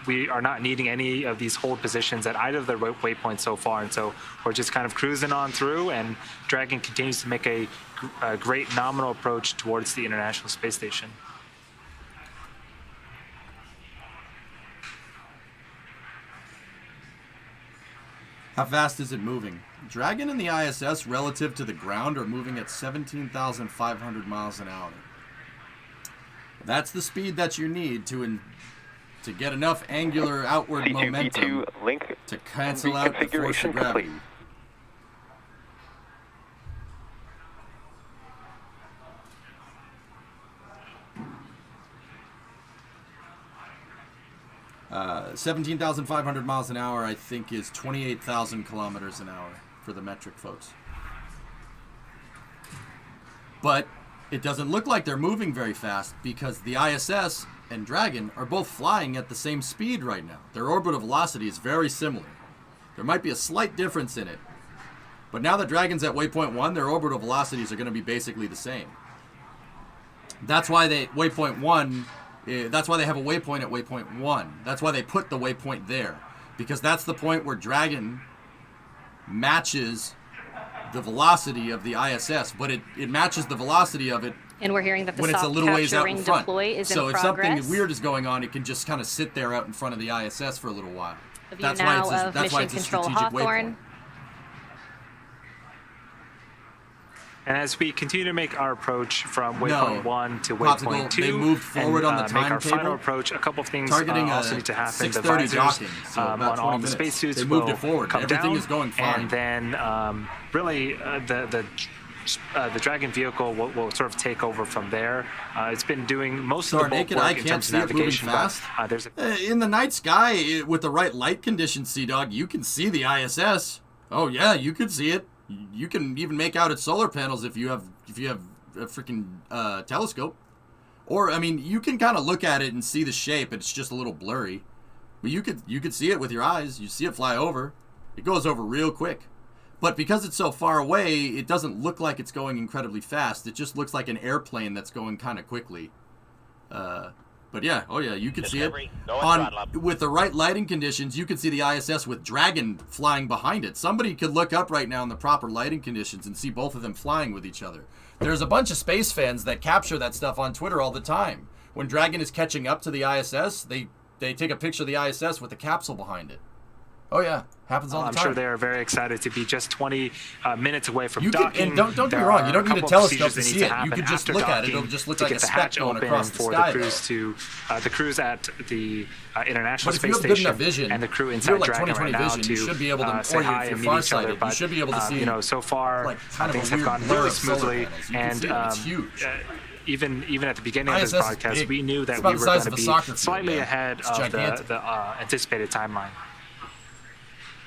we are not needing any of these hold positions at either of the waypoints so far, and so we're just kind of cruising on through, and Dragon continues to make a great nominal approach towards the International Space Station.
How fast is it moving? Dragon and the ISS relative to the ground are moving at 17,500 miles an hour. That's the speed that you need to get enough angular outward momentum
C2P2 link
to cancel out the force of
reconfiguration
gravity.
complete.
Uh, 17,500 miles an hour, I think, is 28,000 kilometers an hour for the metric folks. But it doesn't look like they're moving very fast because the ISS and Dragon are both flying at the same speed right now. Their orbital velocity is very similar. There might be a slight difference in it. But now that Dragon's at waypoint 1, their orbital velocities are going to be basically the same. That's why they have a waypoint at waypoint 1. That's why they put the waypoint there. Because that's the point where Dragon matches the velocity of the ISS. But it matches the velocity of it
And we're hearing that the
when it's a
soft
little ways
capture
out
ring
in front.
deploy is
So
in
if
progress.
something weird is going on, it can just kind of sit there out in front of the ISS for a little while.
A view
That's
now
why
of
that's why
Mission
it's a
Control
strategic
Hawthorne.
waypoint.
And as we continue to make our approach from waypoint 1 to
Popsicle,
waypoint 2,
they moved forward
and,
on the
make our
timetable,
final approach, a couple of things
targeting
also
a
need to happen. The
6:30
visors
docking, so about
on
20
all the
minutes.
spacesuits
They moved
will
it forward.
come
Everything
down,
is going fine.
and then really the Dragon vehicle will sort of take over from there. It's been doing most
So
of
our
the bulk
naked eye
work in
can't
terms
see
of
it moving
navigation,
fast.
but there's a
In the night sky, with the right light conditions, Sea-Dog, you can see the ISS. Oh yeah, you can see it. You can even make out its solar panels if you have a freaking telescope. Or I mean, you can kind of look at it and see the shape. It's just a little blurry, but you could see it with your eyes. You see it fly over. It goes over real quick. But because it's so far away, it doesn't look like it's going incredibly fast. It just looks like an airplane that's going kind of quickly. But yeah, oh yeah, you can see it. With the right lighting conditions, you can see the ISS with Dragon flying behind it. Somebody could look up right now in the proper lighting conditions and see both of them flying with each other. There's a bunch of space fans that capture that stuff on Twitter all the time. When Dragon is catching up to the ISS, they take a picture of the ISS with the capsule behind it. Oh yeah, happens all the time.
I'm sure they're very excited to be just 20 minutes away from docking.
And don't get me wrong, you don't need a telescope to see it. You can just look at it. It'll just look like a speck going across the sky.
The crews at the International
Space
Station
vision,
and the crew inside Dragon right now
vision, you should be able to
say hi and meet each other.
You should be able to see.
So far things have gone really smoothly, and it's huge. Even at the beginning of this broadcast, we knew that we were going to be slightly ahead of the anticipated timeline.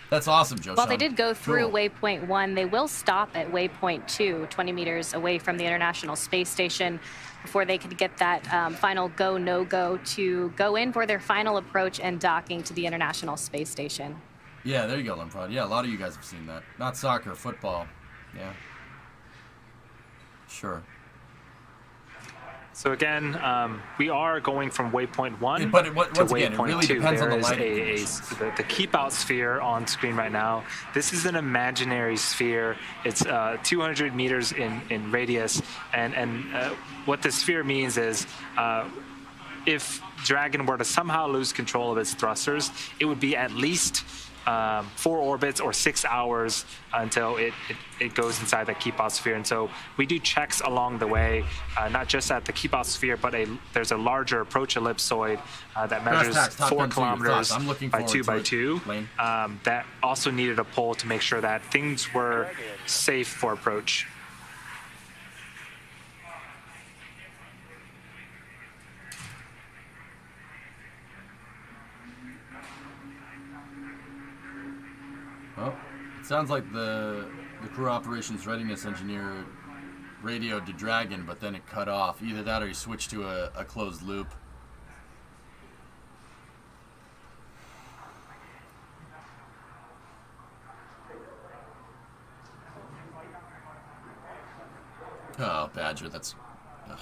That's awesome, Joe.
While they did go through waypoint 1, they will stop at waypoint 2, 20 meters away from the International Space Station, before they could get that final go, no-go to go in for their final approach and docking to the International Space Station.
Yeah, there you go, Limprod. Yeah, a lot of you guys have seen that. Not soccer, football. Yeah. Sure.
So again, we are going from waypoint 1 to waypoint 2. There is the keep out sphere on screen right now. This is an imaginary sphere. It's 200 meters in radius, and what the sphere means is if Dragon were to somehow lose control of its thrusters, it would be at least 4 orbits or 6 hours until it goes inside that keep out sphere. And so we do checks along the way, not just at the keep out sphere, but there's a larger approach ellipsoid that measures 4 kilometers by 2 by 2 that also needed a pole to make sure that things were safe for approach.
Well, it sounds like the crew operations readiness engineer radioed to Dragon, but then it cut off. Either that or he switched to a closed loop. Oh, Badger, that's... Ugh,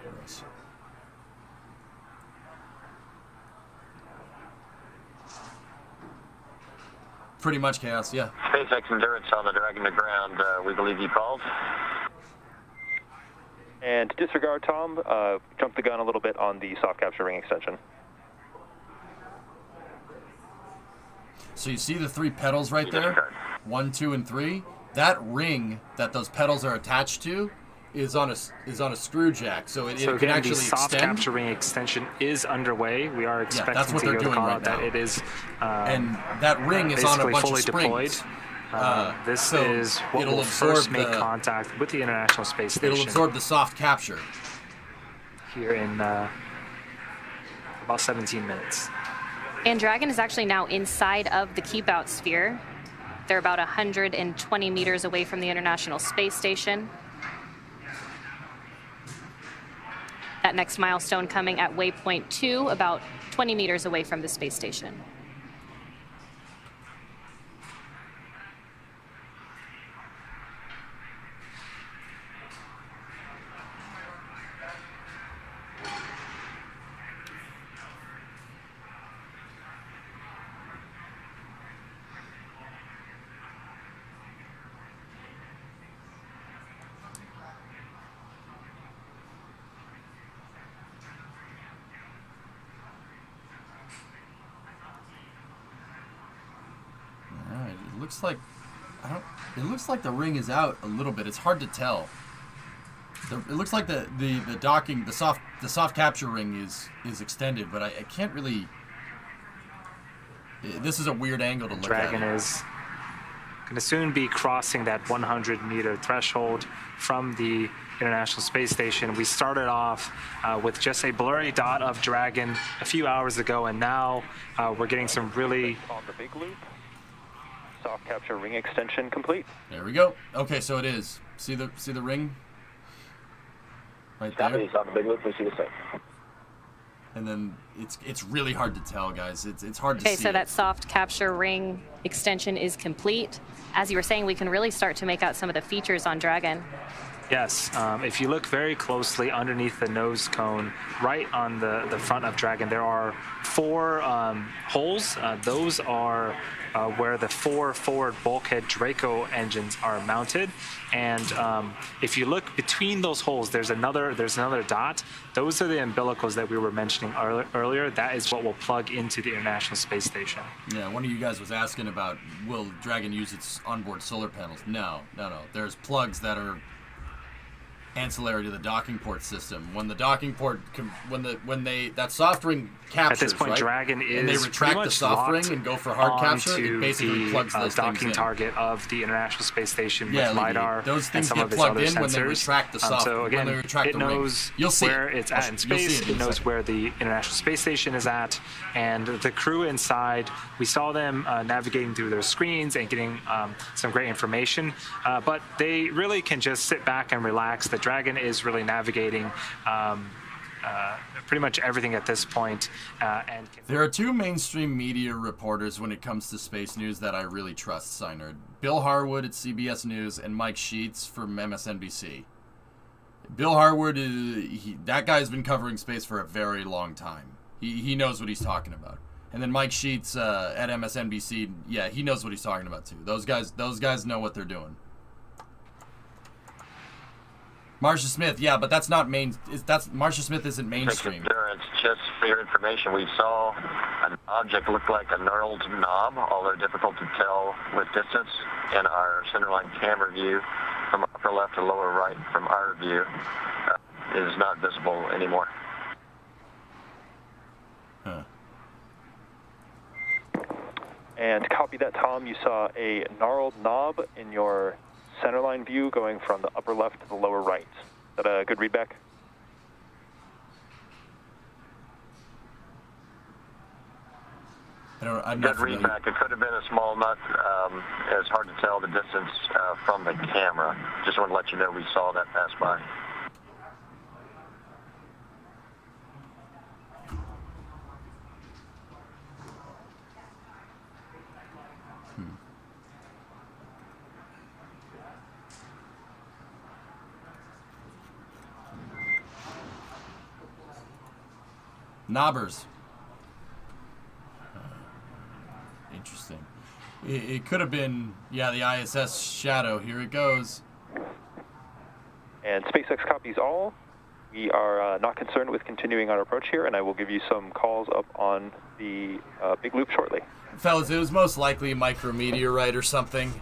gross. Pretty much chaos, yeah.
SpaceX Endurance on the Dragon to ground. We believe you called.
And to disregard, Tom, jump the gun a little bit on the soft capture ring extension.
So you see the 3 pedals right there? 1, 2, and 3? That ring that those pedals are attached to is on a screw jack, so it can actually
the soft
extend.
capture ring extension is underway. We are expecting
that's what
to
they're
get a
doing
call
right
that
now.
it is
and that ring is on a bunch
fully
of springs.
Deployed. This is what will first make contact with the International Space Station.
It'll absorb the soft capture
here in about 17 minutes.
And Dragon is actually now inside of the keep out sphere. They're about 120 meters away from the International Space Station. That next milestone coming at waypoint 2, about 20 meters away from the space station.
It looks like the ring is out a little bit. It's hard to tell. It looks like the docking, the soft capture ring is extended, but I can't really. This is a weird angle to look at.
Dragon is going to soon be crossing that 100-meter threshold from the International Space Station. We started off with just a blurry dot of Dragon a few hours ago, and now we're getting some really...
On the big loop. Soft capture ring extension complete.
There we go. Okay, so it is. See the ring? Right there?
On the big loop, we see the same.
And then it's really hard to tell, guys. It's hard to see.
Okay, so
it.
that soft capture ring extension is complete. As you were saying, we can really start to make out some of the features on Dragon.
Yes, if you look very closely underneath the nose cone, right on the front of Dragon, there are 4 holes. Those are where the 4 forward bulkhead Draco engines are mounted. And if you look between those holes, there's another dot. Those are the umbilicals that we were mentioning earlier. That is what will plug into the International Space Station.
Yeah, one of you guys was asking about, will Dragon use its onboard solar panels? No. There's plugs that are ancillary to the docking port system. When the docking port, that soft ring captures,
at this point,
right?
Dragon is
and they retract the soft ring and go for hard capture, it basically plugs those
docking
things in.
target of the International Space Station
Yeah,
with LiDAR
those things
and some
get
of its
plugged
other
in
sensors.
when they retract the soft.
So again,
when they retract
it
the ring.
knows
You'll see
where it's at in space. It knows where the International Space Station is at, and the crew inside. We saw them navigating through their screens and getting some great information, but they really can just sit back and relax. The Dragon is really navigating pretty much everything at this point.
There are 2 mainstream media reporters when it comes to space news that I really trust, Seinert. Bill Harwood at CBS News and Mike Sheets from MSNBC. Bill Harwood, that guy's been covering space for a very long time. He knows what he's talking about. And then Mike Sheets at MSNBC, yeah, he knows what he's talking about too. Those guys know what they're doing. Marcia Smith, yeah, but that's not Marcia Smith isn't mainstream.
Endurance, just for your information, we saw an object look like a knurled knob, although difficult to tell with distance in our centerline camera view from upper left to lower right from our view is not visible anymore.
Huh.
And copy that, Tom. You saw a gnarled knob in your centerline view going from the upper left to the lower right. Is that a good readback?
I'm
Good
not familiar.
readback. It could have been a small nut. It's hard to tell the distance from the camera. Just want to let you know we saw that pass by.
Knobbers. Interesting. It could have been, yeah, the ISS shadow. Here it goes.
And SpaceX copies all. We are not concerned with continuing our approach here, and I will give you some calls up on the big loop shortly.
Fellas, it was most likely a micrometeorite or something.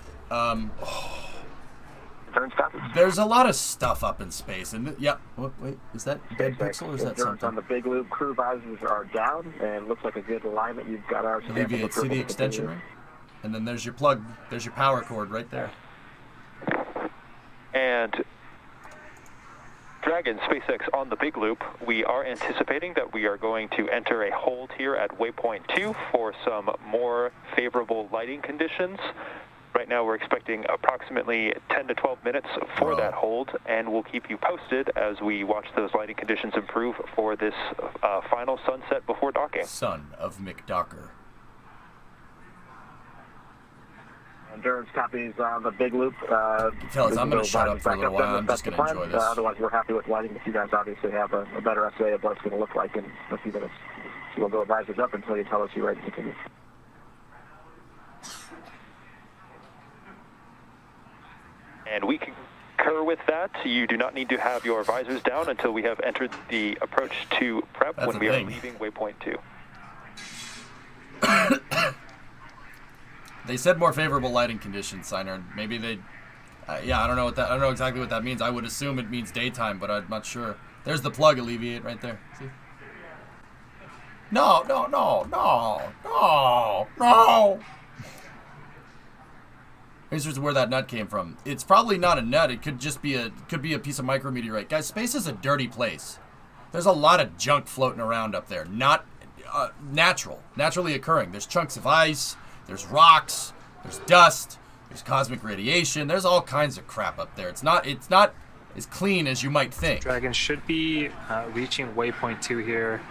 There's a lot of stuff up in space, and yeah. Wait, is that dead pixel or is that something?
On the big loop, crew visors are down, and looks like a good alignment. You've got our.
Alleviate. See the extension ring? And then there's your plug. There's your power cord right there.
And Dragon, SpaceX on the big loop, we are anticipating that we are going to enter a hold here at waypoint 2 for some more favorable lighting conditions. Right now we're expecting approximately 10 to 12 minutes for that hold, and we'll keep you posted as we watch those lighting conditions improve for this final sunset before docking.
Son of McDocker.
Endurance copies on the big loop.
Fellas, I'm going to shut up for a little while. I'm just going to enjoy this.
Otherwise, we're happy with lighting, but you guys obviously have a better estimate of what it's going to look like in a few minutes. So we'll go visors up until you tell us you're ready to continue.
And we concur with that. You do not need to have your visors down until we have entered the approach to prep when we are leaving waypoint 2.
They said more favorable lighting conditions, Seinert. Maybe they... yeah, I don't know exactly what that means. I would assume it means daytime, but I'm not sure. There's the plug alleviate right there. See? No. Here's where that nut came from. It's probably not a nut. It could just be a piece of micrometeorite. Guys, space is a dirty place. There's a lot of junk floating around up there. Not naturally occurring. There's chunks of ice. There's rocks. There's dust. There's cosmic radiation. There's all kinds of crap up there. It's not as clean as you might think.
Dragon should be reaching waypoint 2 here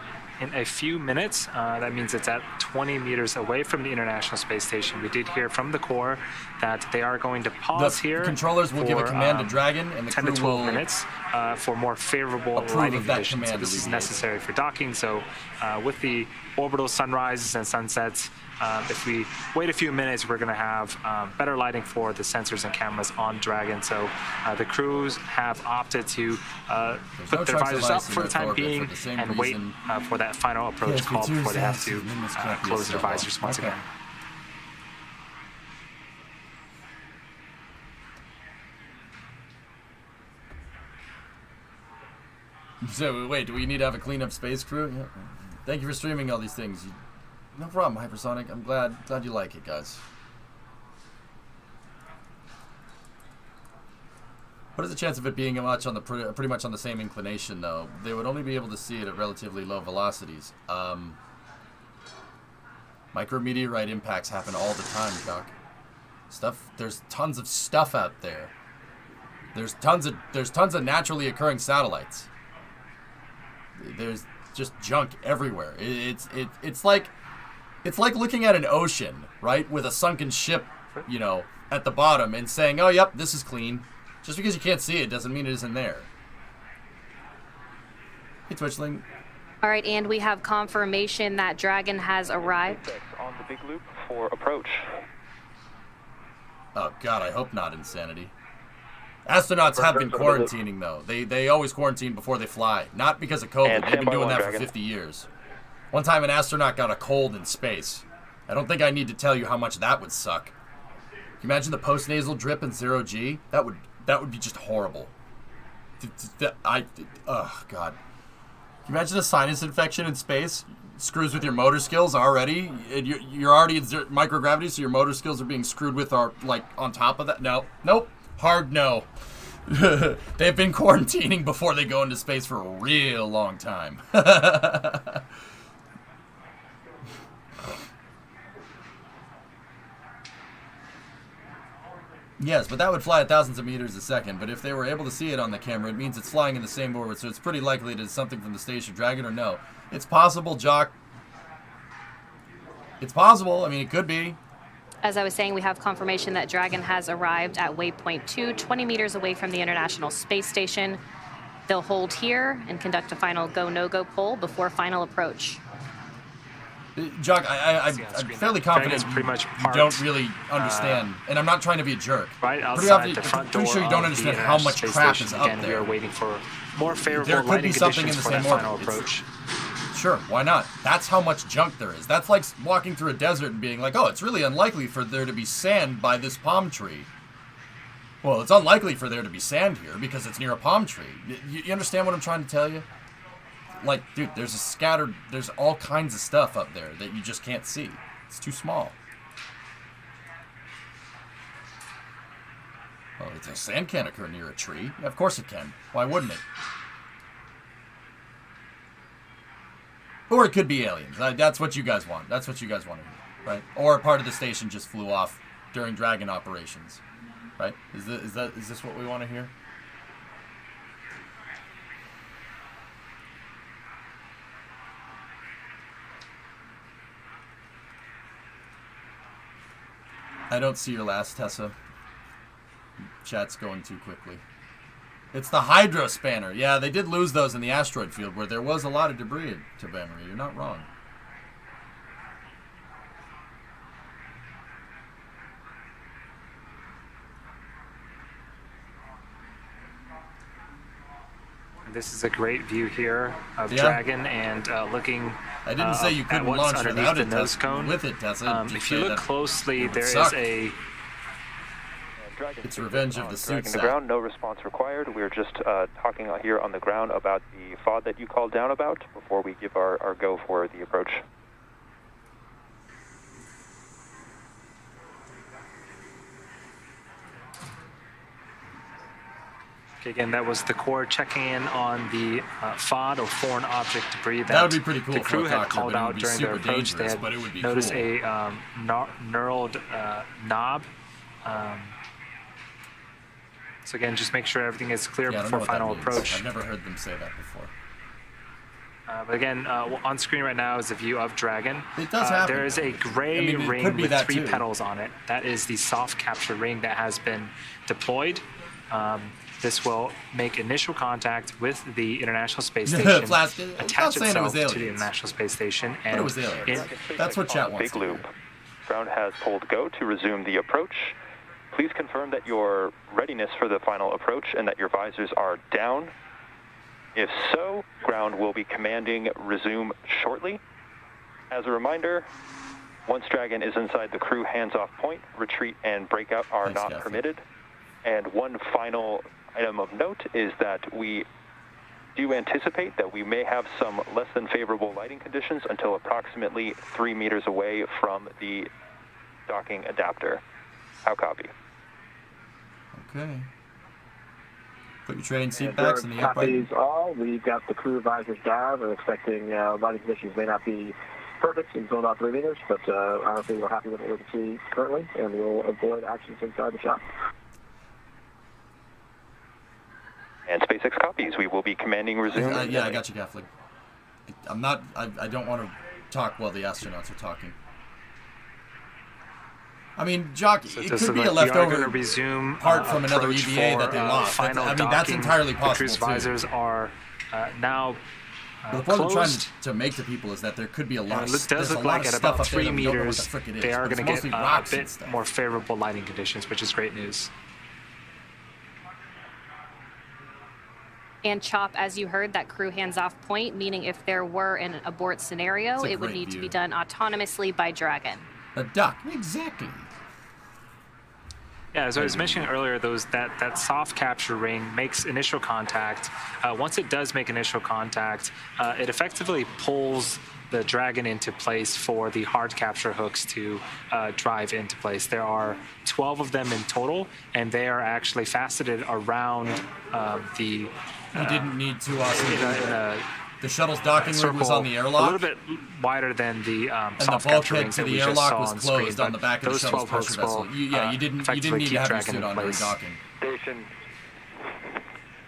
in a few minutes. That means it's at 20 meters away from the International Space Station. We did hear from the Corps that they are going to pause here.
The controllers will give a command to Dragon, and the
10
crew
to 12
will
minutes for more favorable
approve
lighting
of that
conditions. So
command
this is
alleviate.
necessary for docking. So with the orbital sunrises and sunsets, if we wait a few minutes, we're going to have better lighting for the sensors and cameras on Dragon. So the crews have opted to put their visors up for the time being and wait for that final approach call before they have to close their visors once again.
So wait, do we need to have a cleanup space crew? Yeah. Thank you for streaming all these things. No problem, Hypersonic. I'm glad you like it, guys. What is the chance of it being pretty much on the same inclination, though? They would only be able to see it at relatively low velocities. Micrometeorite impacts happen all the time, Doc. There's tons of stuff out there. There's tons of naturally occurring satellites. There's just junk everywhere. It's like looking at an ocean, right, with a sunken ship, you know, at the bottom and saying, "Oh, yep, this is clean." Just because you can't see it doesn't mean it isn't there. Hey, Twitchling.
All right, and we have confirmation that Dragon has arrived.
On the big loop for approach.
Oh God, I hope not, Insanity. Astronauts have been quarantining, though. They always quarantine before they fly. Not because of COVID. They've been doing that for 50 years. One time an astronaut got a cold in space. I don't think I need to tell you how much that would suck. Can you imagine the post-nasal drip in 0G? That would be just horrible. Oh, God. Can you imagine a sinus infection in space? Screws with your motor skills already. And you're already in microgravity, so your motor skills are being screwed with on top of that. No. Nope. Hard no. They've been quarantining before they go into space for a real long time. Yes, but that would fly at thousands of meters a second. But if they were able to see it on the camera, it means it's flying in the same orbit, so it's pretty likely that it's something from the station Dragon or no. It's possible, Jock. It's possible. I mean, it could be.
As I was saying, we have confirmation that Dragon has arrived at waypoint 2, 20 meters away from the International Space Station. They'll hold here and conduct a final go-no-go poll before final approach.
Jock, I'm fairly confident
pretty much
you don't really understand, and I'm not trying to be a jerk.
Right outside the front door.
Pretty sure you don't understand how much crap is up there.
We are waiting for more favorable
there could
lighting
be something in
conditions
the
for
same
that final
orbit.
approach.
Sure, why not? That's how much junk there is. That's like walking through a desert and being like, oh, it's really unlikely for there to be sand by this palm tree. Well, it's unlikely for there to be sand here because it's near a palm tree. You understand what I'm trying to tell you? Like, dude, there's all kinds of stuff up there that you just can't see. It's too small. Well, the sand can't occur near a tree. Yeah, of course it can. Why wouldn't it? Or it could be aliens. That's what you guys want. That's what you guys want to hear, right? Or part of the station just flew off during Dragon operations, right? Is this what we want to hear? I don't see your last, Tessa. Chat's going too quickly. It's the Hydro Spanner. Yeah, they did lose those in the asteroid field where there was a lot of debris at Tabamery. You're not wrong.
This is a great view here of Dragon and looking.
I didn't say you couldn't launch without it,
nose cone.
With it, Tessa.
If you look closely, there is a.
It's Revenge of the Suit
the ground, no response required. We're just talking here on the ground about the FOD that you called down about before we give our go for the approach.
Okay, again, that was the Corps checking in on the FOD, or foreign object debris,
that would be pretty cool.
The crew had
Doctor,
called out during their approach. They had noticed
cool.
a knurled knob. So again, just make sure everything is clear before final approach.
I've never heard them say that before.
But again, on screen right now is a view of Dragon.
It does happen.
There is a gray ring with 3
too.
petals on it. That is the soft capture ring that has been deployed. This will make initial contact with the International Space Station, attach itself to the International Space Station, and
it was aliens. That's what chat wants.
Big loop. Ground has pulled go to resume the approach. Please confirm that your readiness for the final approach and that your visors are down. If so, ground will be commanding resume shortly. As a reminder, once Dragon is inside the crew hands-off point, retreat and breakout are not permitted. And one final item of note is that we do anticipate that we may have some less than favorable lighting conditions until approximately 3 meters away from the docking adapter. How copy?
Okay. Put your train seat backs in the upright.
Copies all. We've got the crew visors down. We're expecting lighting conditions may not be perfect until about 3 meters, but honestly, we're happy with what we can see currently, and we'll avoid actions inside the shop.
And SpaceX copies. We will be commanding resume.
Yeah, I got you, Gaffling. I don't want to talk while the astronauts are talking. I mean, Jock,
So
it could be a leftover part from another
approach
EVA
for,
that they lost.
final
I mean, that's
docking.
entirely possible,
The cruise
too.
visors are now
The point I'm trying
closed.
to make to people is that there could be a lot
And
of
it does
there's a
look
lot
like
of
at
stuff
about
up there
3
that we don't know what
meters,
the frick it is.
they are
but
going
it's
to get
mostly
a
rocks and
bit
stuff.
more favorable lighting conditions, which is great news.
And Chop, as you heard, that crew hands-off point, meaning if there were an abort scenario,
It's a
it would
great
need to
view.
be done autonomously by Dragon.
A duck, exactly.
Yeah, as I was mentioning earlier, that soft capture ring makes initial contact. Once it does make initial contact, it effectively pulls the Dragon into place for the hard capture hooks to drive into place. There are 12 of them in total, and they are actually faceted around the.
You didn't need to also.
In a
The shuttle's docking rig was on the airlock.
a little bit wider than the
and
soft
the
capture
bulkhead
rings
to
that
the
we just
airlock
saw
was
on
closed
screen,
on the back of the
those
shuttle's
12 hooks
pressure vessel.
will,
You didn't
effectively
need to
keep
have your
Dragon
suit
in
on during
place.
docking.
Station.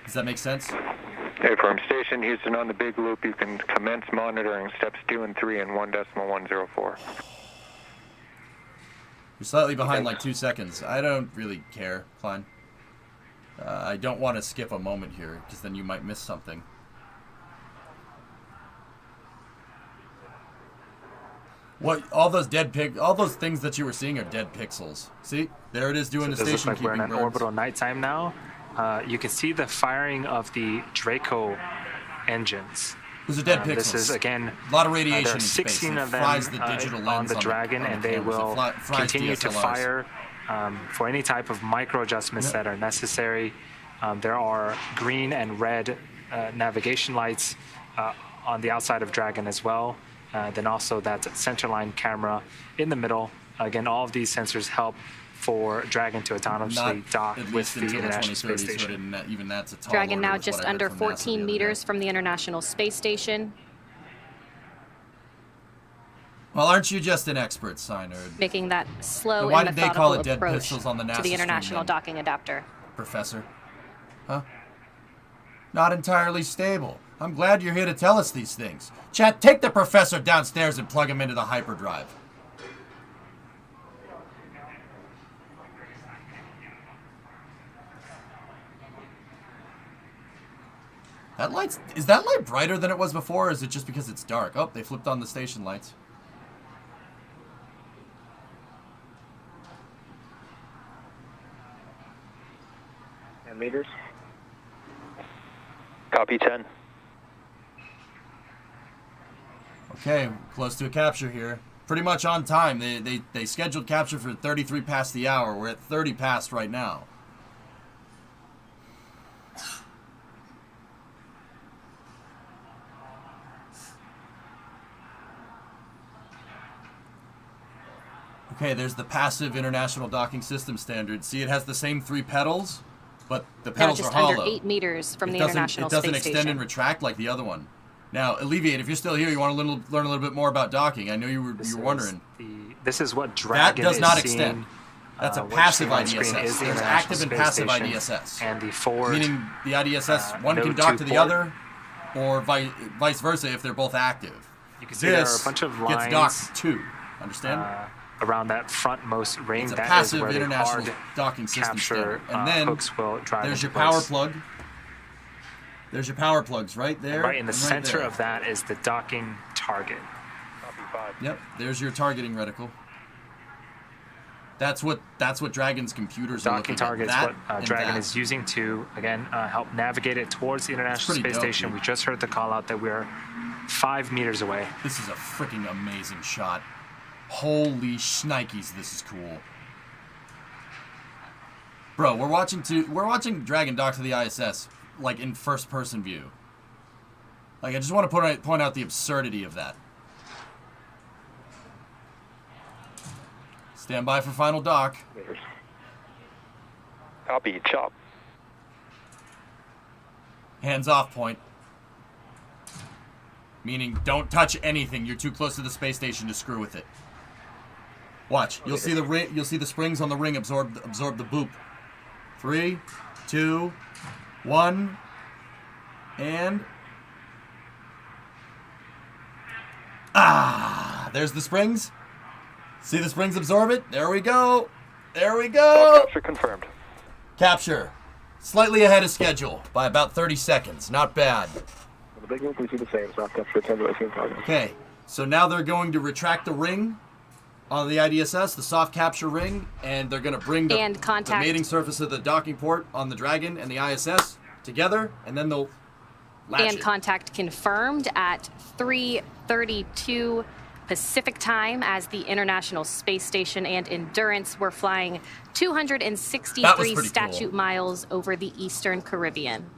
Does that make sense?
Hey, from Station Houston on the big loop, you can commence monitoring steps 2 and 3 in 1.104.
You're slightly behind like 2 seconds. I don't really care, Klein. I don't want to skip a moment here, because then you might miss something. What? All those things that you were seeing are dead pixels. See? There it is doing the
Does
station
look like we're in
keeping
an
burns.
orbital nighttime now. You can see the firing of the Draco engines.
Those are dead pixels.
This is, again,
a lot of radiation
there are
in space.
16
It
of them
fries the digital
on
lens
the Dragon,
on the
and they
cameras. It
will
fries
continue to
DSLRs.
fire for any type of micro adjustments that are necessary. There are green and red navigation lights on the outside of Dragon as well. Then also that centerline camera in the middle. Again, all of these sensors help for Dragon to autonomously dock with the International Space Station.
Even that's a tall
Dragon
order,
now
is what
just
I heard
under
from NASA the
14
other
meters
day.
from the International Space Station,
Well, aren't you just an expert, Synerd?
making that slow
Then why
and
did they call
methodical
it dead
approach
pistols on the
to
NASA
the
stream,
International
then?
Docking Adapter.
Professor? Huh? Not entirely stable. I'm glad you're here to tell us these things. Chat, take the professor downstairs and plug him into the hyperdrive. Is that light brighter than it was before, or is it just because it's dark? Oh, they flipped on the station lights.
And meters.
Copy 10.
Okay, close to a capture here. Pretty much on time. They scheduled capture for 33 past the hour. We're at 30 past right now. Okay, there's the passive International Docking System standard. See, it has the same 3 pedals, but the
Now
pedals
just
are hollow.
under 8 meters from the
It
International
doesn't
Space
extend
Station.
and retract like the other one. Now, Alleviate, if you're still here, you want to learn a little bit more about docking. I know you were wondering.
This is what
That
Dragon
does
is
not
seeing.
extend. That's a
What you
passive
see on screen
IDSS.
is the
There's
International
active and
Space
passive
Station
IDSS.
and the forward,
Meaning the IDSS, one can
node
dock
2
to the
port.
other. or vice versa if they're both active.
You can see there are a
This
bunch of
gets
lines
docked too. Understand?
around that frontmost ring.
It's a
That is
passive
where the
international
hard
docking system
capture
standard. And then
hooks will drive
there's
into
your power
place.
plug. There's your power plugs right there.
Right in the
and
center
there.
of that is the docking target.
Copy 5.
Yep, there's your targeting reticle. That's what Dragon's computers are looking
Docking target is
at.
what
That and
Dragon
that.
is using to, again, help navigate it towards the International
pretty
Space
dope,
Station.
dude.
We just heard the call out that we're 5 meters away.
This is a freaking amazing shot. Holy shnikes, this is cool. Bro, we're watching Dragon dock to the ISS like in first person view. Like I just want to point out the absurdity of that. Stand by for final dock.
Copy, chop.
Hands off point. Meaning don't touch anything. You're too close to the space station to screw with it. Watch. You'll see the springs on the ring absorb the boop. 3, 2, 1, and there's the springs. See the springs absorb it? There we go. There we go.
Capture confirmed.
Capture. Slightly ahead of schedule by about 30 seconds. Not bad.
The big loop we see the same, soft capture 10 to 18 progress.
Okay. So now they're going to retract the ring on the IDSS, the soft capture ring, and they're going to bring the mating surface of the docking port on the Dragon and the ISS together, and then they'll latch it.
Contact confirmed at 3:32 Pacific time as the International Space Station and Endurance were flying 263 statute miles over the Eastern Caribbean.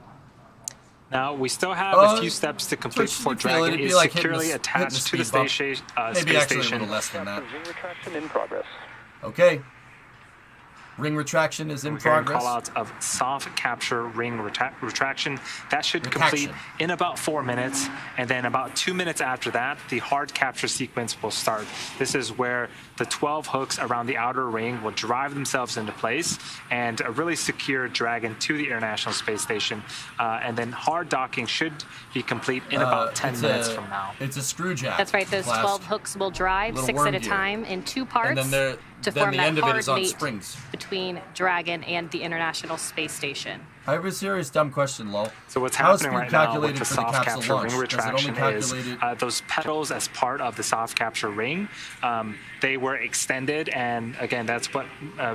Now, we still have a few steps to complete before Dragon is
like
securely attached to the space
Maybe
station.
actually a little less than that.
Ring retraction in progress.
Okay. Ring retraction is in progress.
Call out of soft capture ring retraction. That should complete in about 4 minutes. And then about 2 minutes after that, the hard capture sequence will start. This is where the 12 hooks around the outer ring will drive themselves into place and really secure Dragon to the International Space Station. And then hard docking should be complete in about 10 minutes from now.
It's a screw jack.
That's right. Those 12 hooks will drive 6 at a time in 2 parts.
And then
to form
the
that
end of it
hard
is on
mate
springs
between Dragon and the International Space Station.
I have a serious dumb question, Lol.
So what's
How is
happening
speed
right now
calculated
with the
for the
soft
capsule
capture
launch?
ring
Does it only
retraction is
calculate
those pedals as part of the soft capture ring. They were extended, and again, that's what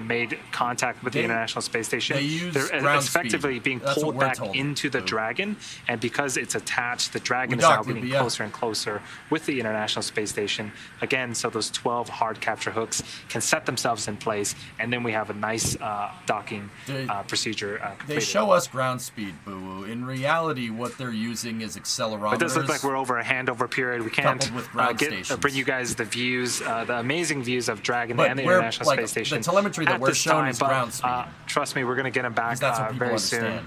made contact with the International Space Station. They're effectively being pulled back into the Dragon, and because it's attached, the Dragon is now getting closer and closer with the International Space Station. Again, so those 12 hard capture hooks can set themselves in place, and then we have a nice docking procedure completed.
They show us ground speed, boo. In reality, what they're using is accelerometers.
It does look like we're over a handover period. We can't bring you guys the views, the amazing views of Dragon and the International Space Station.
The telemetry that we're showing is ground speed.
Trust me, we're going to get them back very soon.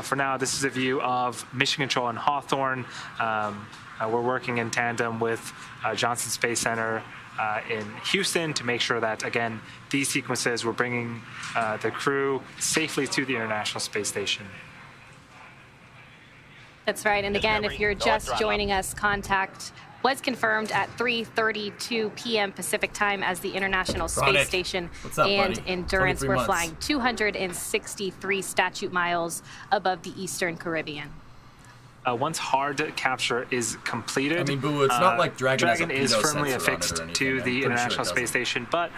For now, this is a view of Mission Control in Hawthorne. We're working in tandem with Johnson Space Center in Houston to make sure that, again, these sequences, we're bringing the crew safely to the International Space Station.
That's right. And again, if you're just joining us, contact was confirmed at 3:32 p.m. Pacific time as the International Space Station and Endurance were flying 263 statute miles above the Eastern Caribbean.
Once hard capture is completed,
I mean, boo, it's not like Dragon
is firmly affixed to the International Space Station, but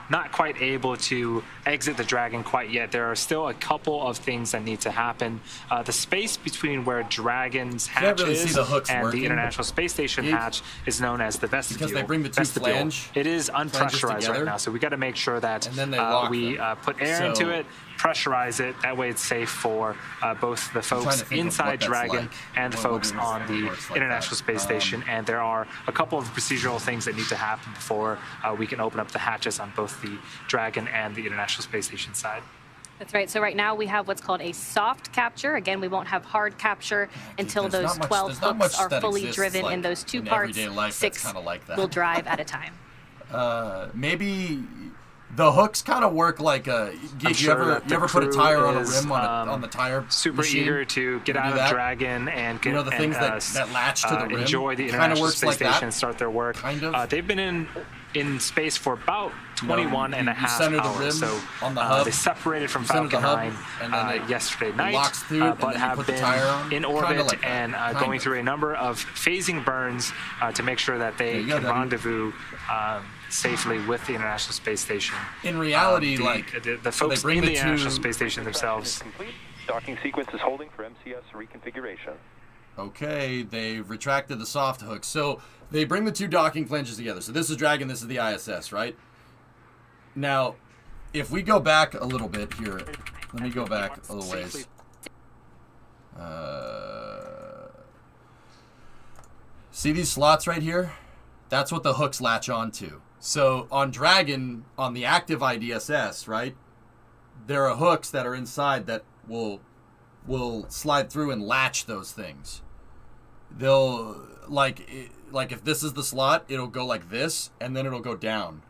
not quite able to exit the Dragon quite yet. There are still a couple of things that need to happen. The space between where Dragon's hatch is and the International Space Station hatch is known as the vestibule.
Because they bring the two flange.
It is unpressurized right now, so we got to make sure that we put air into it, pressurize it. That way it's safe for both the folks inside Dragon and the folks on the International Space Station. And there are a couple of procedural things that need to happen before we can open up the hatches on both the Dragon and the International Space Station side.
That's right. So right now we have what's called a soft capture. Again, we won't have hard capture until those 12 hooks are fully driven in those 2 parts. 6 will drive at a time.
Maybe The hooks kind of work like a. You ever put a tire on a rim on the tire
super
machine?
eager to get out of Dragon and get,
the things that latch to the rim.
Enjoy the International Space Station and start their work.
Kind of.
They've been in space for about 21 and a half
hours. The rim
so
on the hub.
They separated from Falcon 9 yesterday night, but have been in orbit and going through a number of phasing burns to make sure that they can rendezvous safely with the International Space Station.
In reality,
the folks in the International Space Station themselves.
Docking sequence is holding for MCS reconfiguration.
Okay, they've retracted the soft hook. So they bring the two docking flanges together. So this is Dragon, this is the ISS, right? Now, if we go back a little bit here, let me go back a little ways. See these slots right here? That's what the hooks latch onto. So on Dragon, on the active IDSS, right? There are hooks that are inside that will slide through and latch those things. They'll like if this is the slot, it'll go like this, and then it'll go down.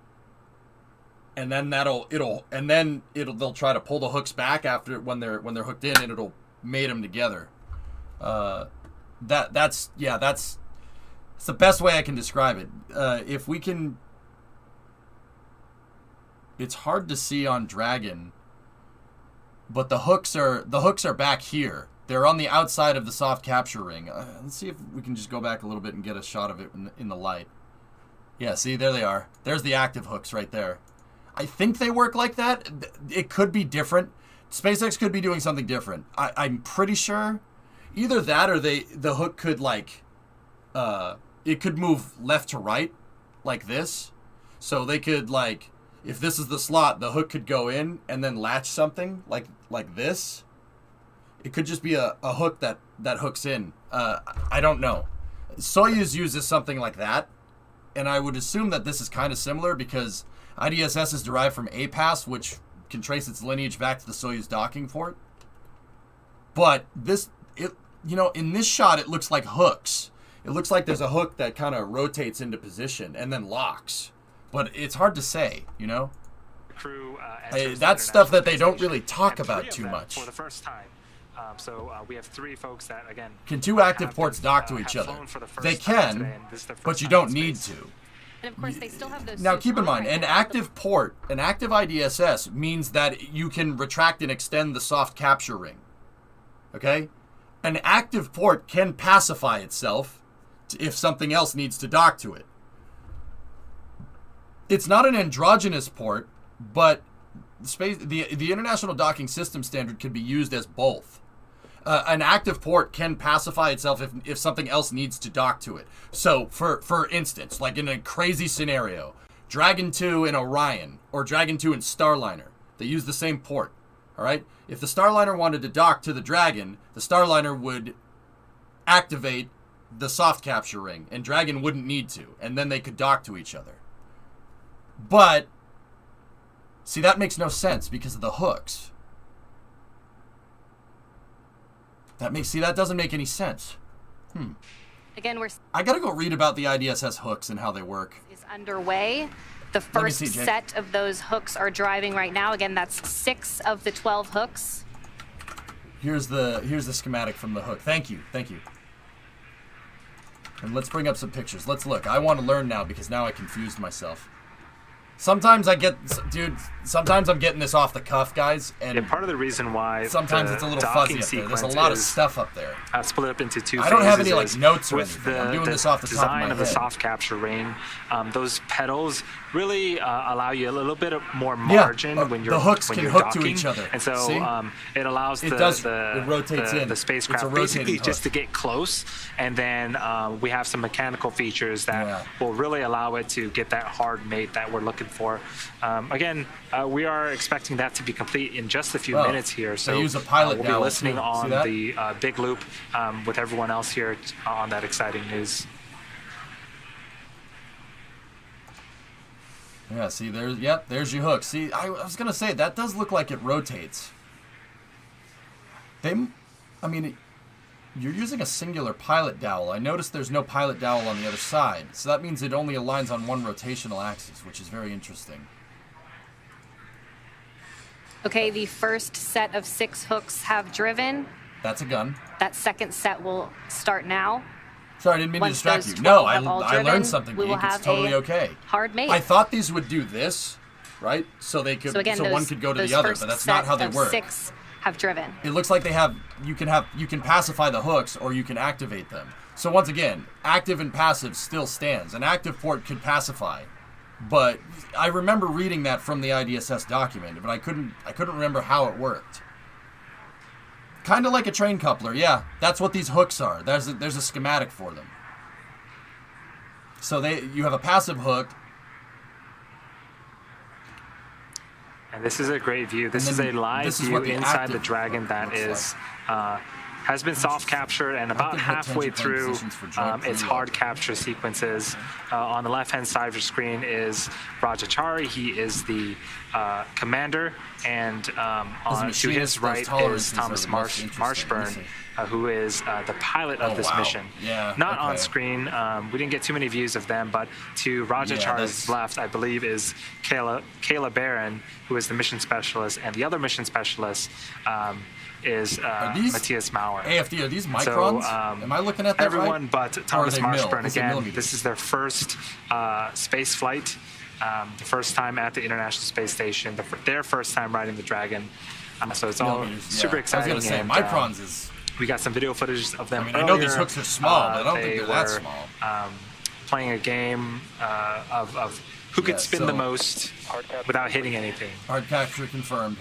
And then they'll try to pull the hooks back after when they're hooked in, and it'll mate them together. That's the best way I can describe it. If we can, it's hard to see on Dragon, but the hooks are back here. They're on the outside of the soft capture ring. Let's see if we can just go back a little bit and get a shot of it in the light. Yeah, see, there they are. There's the active hooks right there. I think they work like that. It could be different. SpaceX could be doing something different. I'm pretty sure. Either that or the hook could it could move left to right like this. So they could if this is the slot, the hook could go in and then latch something like this. It could just be a hook that hooks in. I don't know. Soyuz uses something like that, and I would assume that this is kind of similar because IDSS is derived from APAS, which can trace its lineage back to the Soyuz docking port. But in this shot, it looks like hooks. It looks like there's a hook that kind of rotates into position and then locks. But it's hard to say,
Crew,
that's stuff that they don't really talk about too much.
For the first time. We have 3 folks that, again...
Can 2 active ports dock to each other? They can, but you don't need to.
And of course, they still have those.
Now, keep in mind, an active port, an active IDSS means that you can retract and extend the soft capture ring. Okay? An active port can pacify itself if something else needs to dock to it. It's not an androgynous port, but the International Docking System Standard can be used as both. An active port can pacify itself if something else needs to dock to it. So, for instance, like in a crazy scenario, Dragon 2 and Orion, or Dragon 2 and Starliner, they use the same port, all right? If the Starliner wanted to dock to the Dragon, the Starliner would activate the soft capture ring, and Dragon wouldn't need to, and then they could dock to each other. But, see, that makes no sense because of the hooks. That doesn't make any sense.
Again,
I gotta go read about the IDSS hooks and how they work.
Is underway. The first set of those hooks are driving right now. Again, that's 6 of the 12 hooks.
Here's the schematic from the hook. Thank you. And let's bring up some pictures. Let's look. I want to learn now because now I confused myself. Sometimes I'm getting this off the cuff, guys, and
part of the reason why
sometimes it's a little fuzzy up there. There's a lot of stuff up there.
Split up into 2 phases.
I don't have any notes or
with
anything. I'm doing this off the top of my head.
Design of the soft capture ring, those pedals really allow you a little bit of more margin when you're
the hooks can hook
docking.
To each other,
and so it allows
it rotates in
the spacecraft basically just to get close, and then we have some mechanical features that will really allow it to get that hard mate that we're looking for. Again, we are expecting that to be complete in just a few minutes here. So
use a pilot
we'll be listening on the big loop with everyone else here on that exciting news.
Yeah, see, there's your hook. See, I was gonna say that does look like it rotates. You're using a singular pilot dowel. I noticed there's no pilot dowel on the other side, so that means it only aligns on one rotational axis, which is very interesting.
Okay, the first set of 6 hooks have driven.
That's a gun.
That second set will start now.
Sorry, I didn't mean to
Once
distract
those
you. No,
12 have all
I
driven,
learned something,
we will
Geek. It's
have
totally
a
okay.
hard mate.
I thought these would do this, right? So they could,
So again,
one could go to
those
the other,
first
but that's not
set
how they
of
work.
6 have driven.
It looks like you can pacify the hooks or you can activate them. So once again, active and passive still stands. An active port could pacify, but I remember reading that from the IDSS document, but I couldn't remember how it worked. Kind of like a train coupler, yeah. That's what these hooks are. There's a schematic for them. So you have a passive hook.
And this is a great view. This is a live view inside the Dragon that is has been soft captured and about halfway through its hard capture sequences. On the left-hand side of your screen is Rajachari. He is the commander, and to his right is Thomas Marshburn, who is the pilot of this mission.
Yeah,
Not on screen. We didn't get too many views of them, but to Rajachari's left, I believe, is Kayla Barron, who is the mission specialist, and the other mission specialist is Matthias Maurer.
AFD, are these microns?
So,
am I looking at that
everyone
right?
but Thomas Marshburn, again,
millimeters?
this is their first space flight, the first time at the International Space Station, their first time riding the Dragon. So it's all super exciting.
I was going to say, microns is...
We got some video footage of them.
I know these hooks are small, but I don't think they're that small.
Playing a game of who could spin the most without hitting anything.
Hard capture confirmed.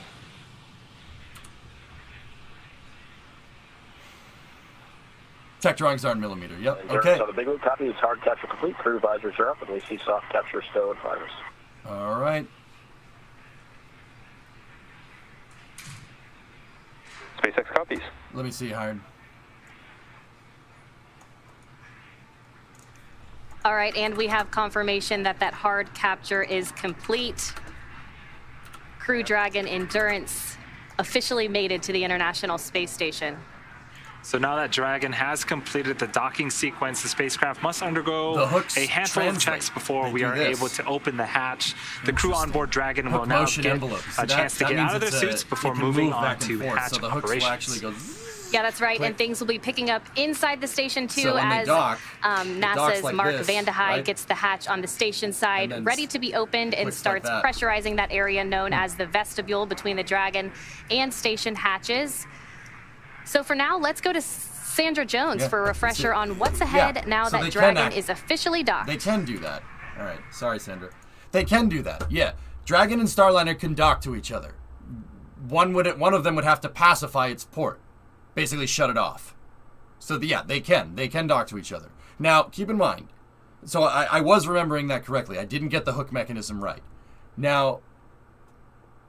Tech drawings are in millimeter. Yep. Okay.
So the big loop copy is hard capture complete. Crew visors are up, and we see soft capture stow and fires.
All right.
SpaceX copies.
Let me see, Hired.
All right, and we have confirmation that that hard capture is complete. Crew Dragon Endurance officially mated to the International Space Station.
So now that Dragon has completed the docking sequence, the spacecraft must undergo a handful of checks before we are able to open the hatch. The crew on board Dragon will now get a chance to get out of their suits before moving on to hatch operations.
Yeah, that's right, and things will be picking up inside the station too,
so
as NASA's
like
Mark Vandehei gets the hatch on the station side ready to be opened and starts pressurizing that area known as the vestibule between the Dragon and station hatches. So for now, let's go to Sandra Jones for a refresher on what's ahead now that Dragon is officially docked.
They can do that. All right, sorry, Sandra. They can do that. Yeah, Dragon and Starliner can dock to each other. One of them would have to pacify its port. Basically shut it off. So yeah, they can dock to each other. Now, keep in mind, so I was remembering that correctly. I didn't get the hook mechanism right. Now,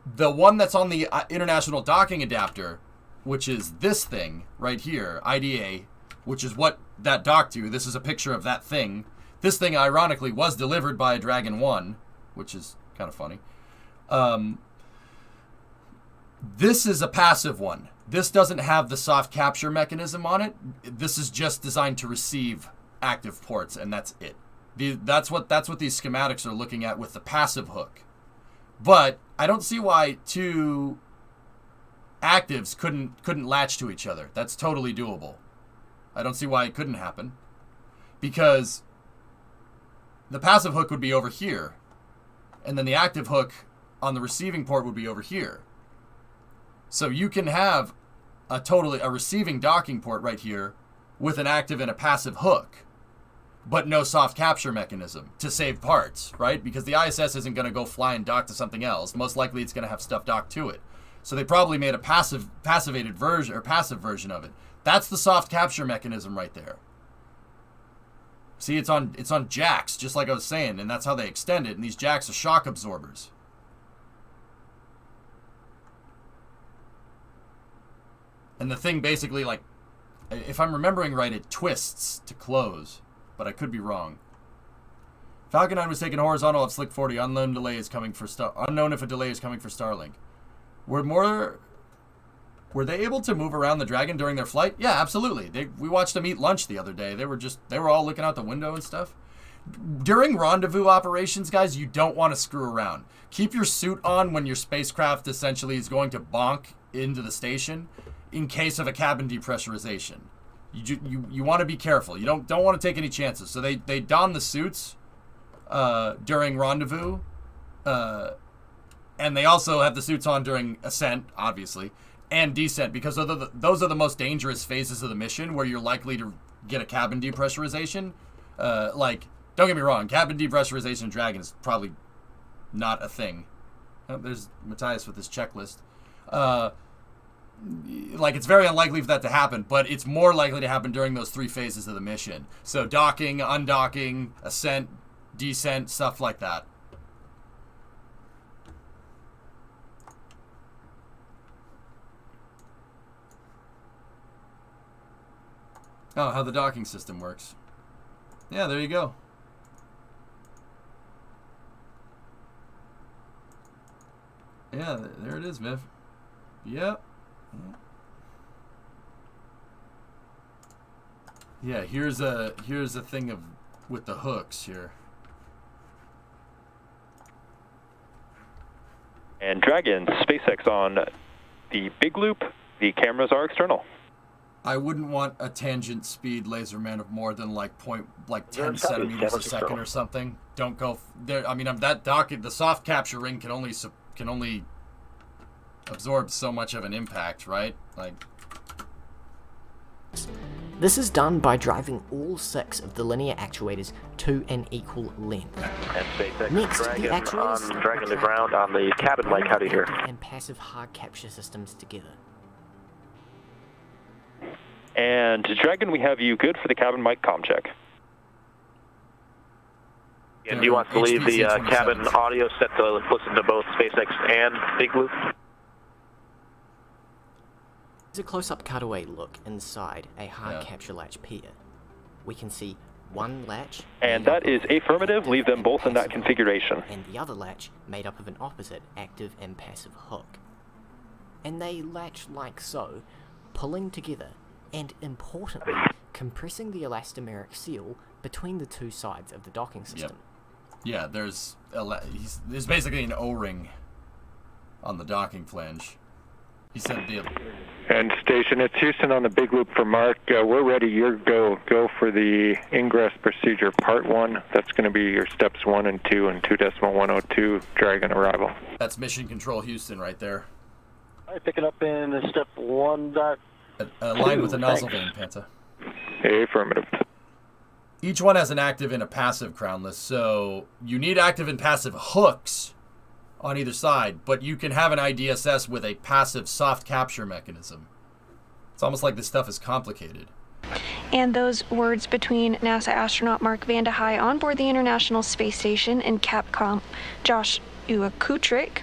the one that's on the international docking adapter, which is this thing right here, IDA, which is what that docked to. This is a picture of that thing. This thing, ironically, was delivered by Dragon 1, which is kind of funny. This is a passive one. This doesn't have the soft capture mechanism on it. This is just designed to receive active ports, and that's it. That's what these schematics are looking at with the passive hook. But I don't see why two actives couldn't latch to each other. That's totally doable. I don't see why it couldn't happen. Because the passive hook would be over here, and then the active hook on the receiving port would be over here. So you can have a receiving docking port right here with an active and a passive hook, but no soft capture mechanism to save parts, right? Because the ISS isn't going to go fly and dock to something else. Most likely it's going to have stuff docked to it. So they probably made a passive version of it. That's the soft capture mechanism right there. See, it's on jacks, just like I was saying, and that's how they extend it. And these jacks are shock absorbers. And the thing basically, like, if I'm remembering right, it twists to close, but I could be wrong. Falcon 9 was taken horizontal of Slick 40. Unknown if a delay is coming for Starlink. Were they able to move around the Dragon during their flight? Yeah, absolutely. We watched them eat lunch the other day. They were all looking out the window and stuff. During rendezvous operations, guys, you don't want to screw around. Keep your suit on when your spacecraft essentially is going to bonk into the station in case of a cabin depressurization. You want to be careful. You don't want to take any chances. So they don the suits during rendezvous, and they also have the suits on during ascent, obviously, and descent, because those are the most dangerous phases of the mission where you're likely to get a cabin depressurization. Don't get me wrong, cabin depressurization in Dragon is probably not a thing. Oh, there's Matthias with his checklist. It's very unlikely for that to happen, but it's more likely to happen during those 3 phases of the mission. So docking, undocking, ascent, descent, stuff like that. Oh, how the docking system works. Yeah, there you go. Yeah, there it is, Viv. Yep. Yeah, here's a thing with the hooks here.
And Dragon, SpaceX on the big loop. The cameras are external.
I wouldn't want a tangent speed laserman of more than 10 centimeters a second or something. Don't go there. I mean, that docking, the soft capture ring can only absorb so much of an impact, right?
This is done by driving all 6 of the linear actuators to an equal length.
And SpaceX
Next, the
Dragon
actuators
on Dragon to ground on the cabin mic. How do you hear?
And passive hard capture systems together.
And Dragon, we have you good for the cabin mic comm check.
And do you want to leave the cabin audio set to listen to both SpaceX and Big Loop?
Here's a close-up cutaway look inside a hard capture latch pier. We can see one latch...
And that is affirmative. Leave them both in that configuration.
And the other latch made up of an opposite active and passive hook. And they latch like so, pulling together, and importantly, compressing the elastomeric seal between the 2 sides of the docking system.
Yep. Yeah, there's basically an O-ring on the docking flange. He said the...
And station, it's Houston on the big loop for Mark. We're ready. Your go for the ingress procedure part 1. That's going to be your steps 1 and 2 and 2.102 Dragon arrival.
That's Mission Control Houston right there.
All right, picking up in step 1.
Aligned with the nozzle vane, Panta.
Affirmative.
Each one has an active and a passive crownless, so you need active and passive hooks on either side, but you can have an IDSS with a passive soft capture mechanism. It's almost like this stuff is complicated.
And those words between NASA astronaut Mark Vande Hei on board the International Space Station and Capcom Joshua Kutrick.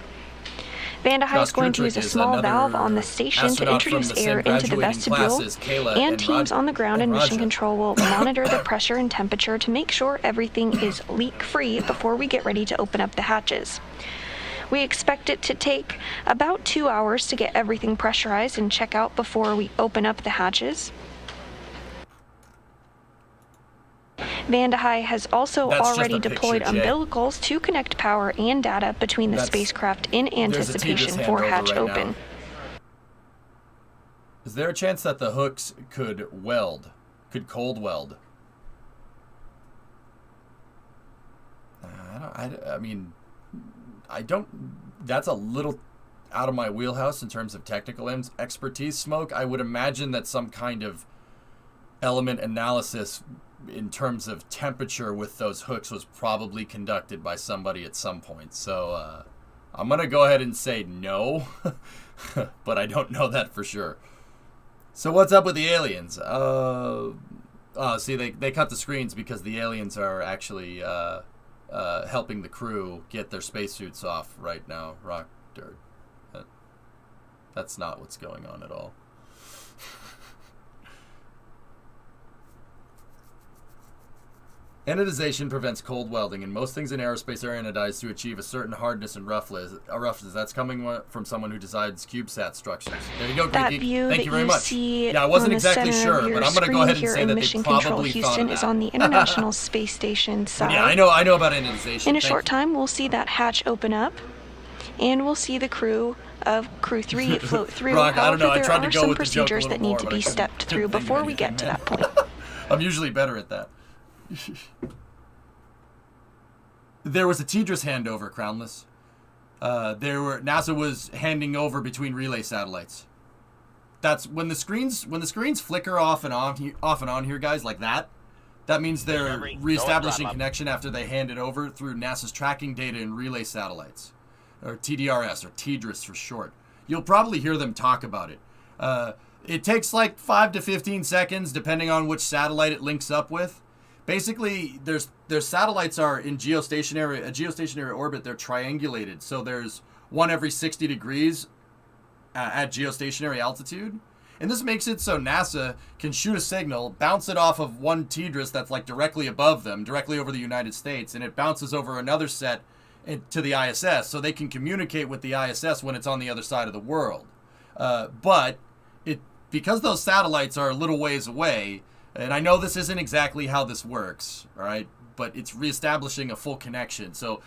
Vande Hei is going to use a small valve on the station to introduce air into the vestibule, and teams on the ground and mission control will monitor the pressure and temperature to make sure everything is leak-free before we get ready to open up the hatches. We expect it to take about 2 hours to get everything pressurized and check out before we open up the hatches. Vande Hei has also already deployed umbilicals to connect power and data between the spacecraft in anticipation for hatch open.
Is there a chance that the hooks could cold weld? I don't. That's a little out of my wheelhouse in terms of technical expertise, Smoke. I would imagine that some kind of element analysis in terms of temperature with those hooks was probably conducted by somebody at some point. So I'm going to go ahead and say no, but I don't know that for sure. So what's up with the aliens? See, they cut the screens because the aliens are actually helping the crew get their spacesuits off right now. Rock dirt. That's not what's going on at all. Anodization prevents cold welding, and most things in aerospace are anodized to achieve a certain hardness and roughness. That's coming from someone who designs CubeSat structures. There you go,
That
Greeky.
view
Thank
that
you very
you
much.
see
Yeah, I wasn't
on the
exactly
center of
sure,
your
but I'm going to go
screen
ahead and
here
say
in
that
Mission
they
Control
probably thought
Houston
of
is
that.
on the International Space Station side.
Yeah, I know about anodization.
In a
Thank
short
you.
time, we'll see that hatch open up, and we'll see the crew of Crew-3 float through.
Brock, I don't know. I
However,
tried
there
to
are
go
some
with the joke a
procedures
little
that need
more,
to
but I
be
couldn't
stepped through
think of
before we
anything,
get to
man.
that point.
I'm usually better at that. There was a TDRS handover, Crownless. NASA was handing over between relay satellites. That's when the screens flicker off and on here, guys, like that. That means they're reestablishing connection after they hand it over through NASA's tracking data and relay satellites, or TDRS, or TDRS for short. You'll probably hear them talk about it. It takes like 5 to 15 seconds, depending on which satellite it links up with. Basically, their satellites are in geostationary orbit. They're triangulated, so there's one every 60 degrees at geostationary altitude. And this makes it so NASA can shoot a signal, bounce it off of one TDRS that's like directly above them, directly over the United States, and it bounces over another set to the ISS, so they can communicate with the ISS when it's on the other side of the world. But because those satellites are a little ways away, and I know this isn't exactly how this works, all right, but it's reestablishing a full connection. So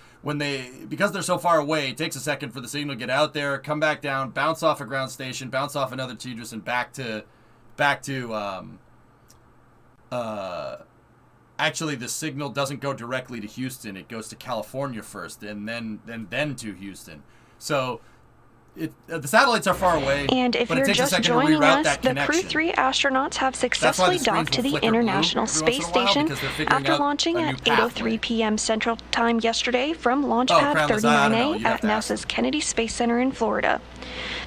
because they're so far away, it takes a second for the signal to get out there, come back down, bounce off a ground station, bounce off another TDRS, and back to actually the signal doesn't go directly to Houston. It goes to California first, and then to Houston. So the satellites are far away,
and if
but
you're
it takes a
just
second
joining
to reroute
us,
that
the
connection.
Crew-3 astronauts have successfully docked to the International Space Station after launching at 8:03 p.m. Central Time yesterday from Launch Pad 39A at NASA's Kennedy Space Center in Florida.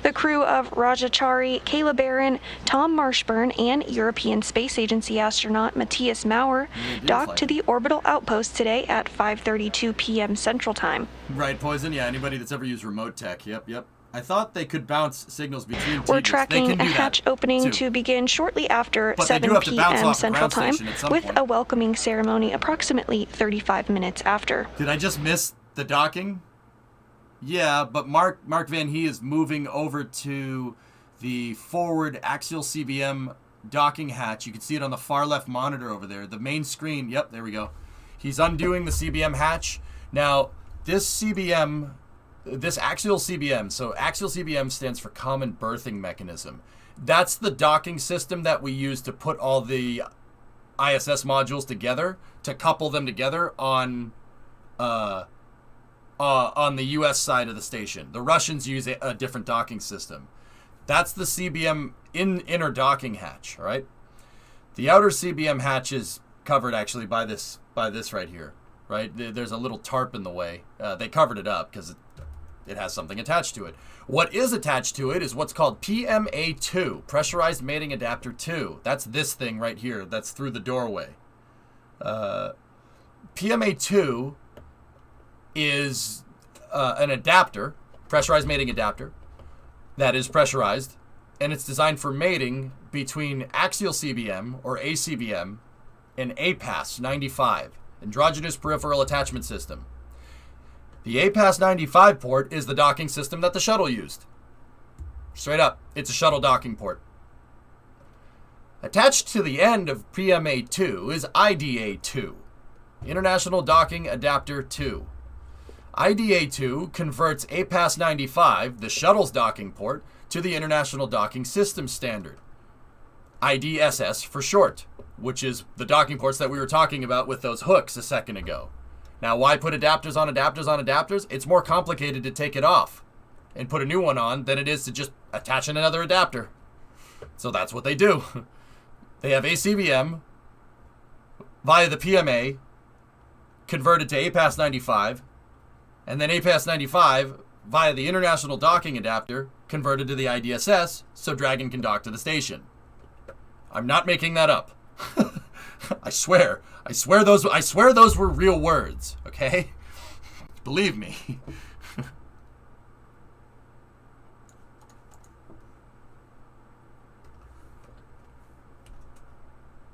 The crew of Rajachari, Kayla Barron, Tom Marshburn, and European Space Agency astronaut Matthias Maurer docked to the orbital outpost today at 5:32 p.m. Central Time.
Right, Poison? Yeah, anybody that's ever used remote tech. Yep. I thought they could bounce signals between TDRS.
We're tracking a hatch opening to begin shortly after 7 p.m. Central Time, with a welcoming ceremony approximately 35 minutes after.
Did I just miss the docking? Yeah, but Mark Van He is moving over to the forward axial CBM docking hatch. You can see it on the far left monitor over there. The main screen. Yep, there we go. He's undoing the CBM hatch. Now, this axial CBM, so axial CBM stands for Common Berthing Mechanism. That's the docking system that we use to put all the ISS modules together, to couple them together on the US side of the station. The Russians use a different docking system. That's the CBM inner docking hatch, all right? The outer CBM hatch is covered actually by this right here, right? There's a little tarp in the way. They covered it up because it has something attached to it. What is attached to it is what's called PMA2, Pressurized Mating Adapter 2. That's this thing right here. That's through the doorway. PMA2 is an adapter, pressurized mating adapter, that is pressurized, and it's designed for mating between axial CBM, or ACBM, and APAS 95, Androgynous Peripheral Attachment System. The APAS 95 port is the docking system that the shuttle used. Straight up, it's a shuttle docking port. Attached to the end of PMA2 is IDA2, International Docking Adapter 2. IDA2 converts APAS 95, the shuttle's docking port, to the International Docking System Standard. IDSS for short, which is the docking ports that we were talking about with those hooks a second ago. Now, why put adapters on adapters on adapters? It's more complicated to take it off and put a new one on than it is to just attach another adapter. So that's what they do. They have ACBM via the PMA converted to APAS 95, and then APAS 95 via the International Docking Adapter converted to the IDSS so Dragon can dock to the station. I'm not making that up. I swear those were real words, okay? Believe me.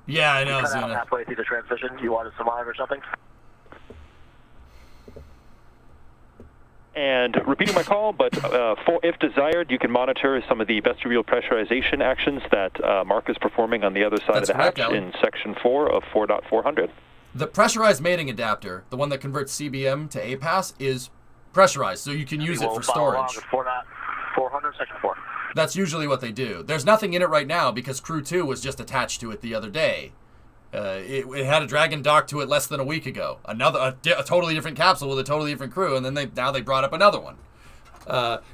Yeah, I know,
You cut out
Zuna.
halfway through the transmission. You wanted some live or something?
And repeating my call, but if desired, you can monitor some of the vestibule pressurization actions that Mark is performing on the other side of the hatch in Section 4 of 4.400.
The pressurized mating adapter, the one that converts CBM to APAS, is pressurized, so you can use it for storage.
4.400, Section 4.
That's usually what they do. There's nothing in it right now because Crew-2 was just attached to it the other day. It had a Dragon dock to it less than a week ago. A totally different capsule with a totally different crew, and then now they brought up another one.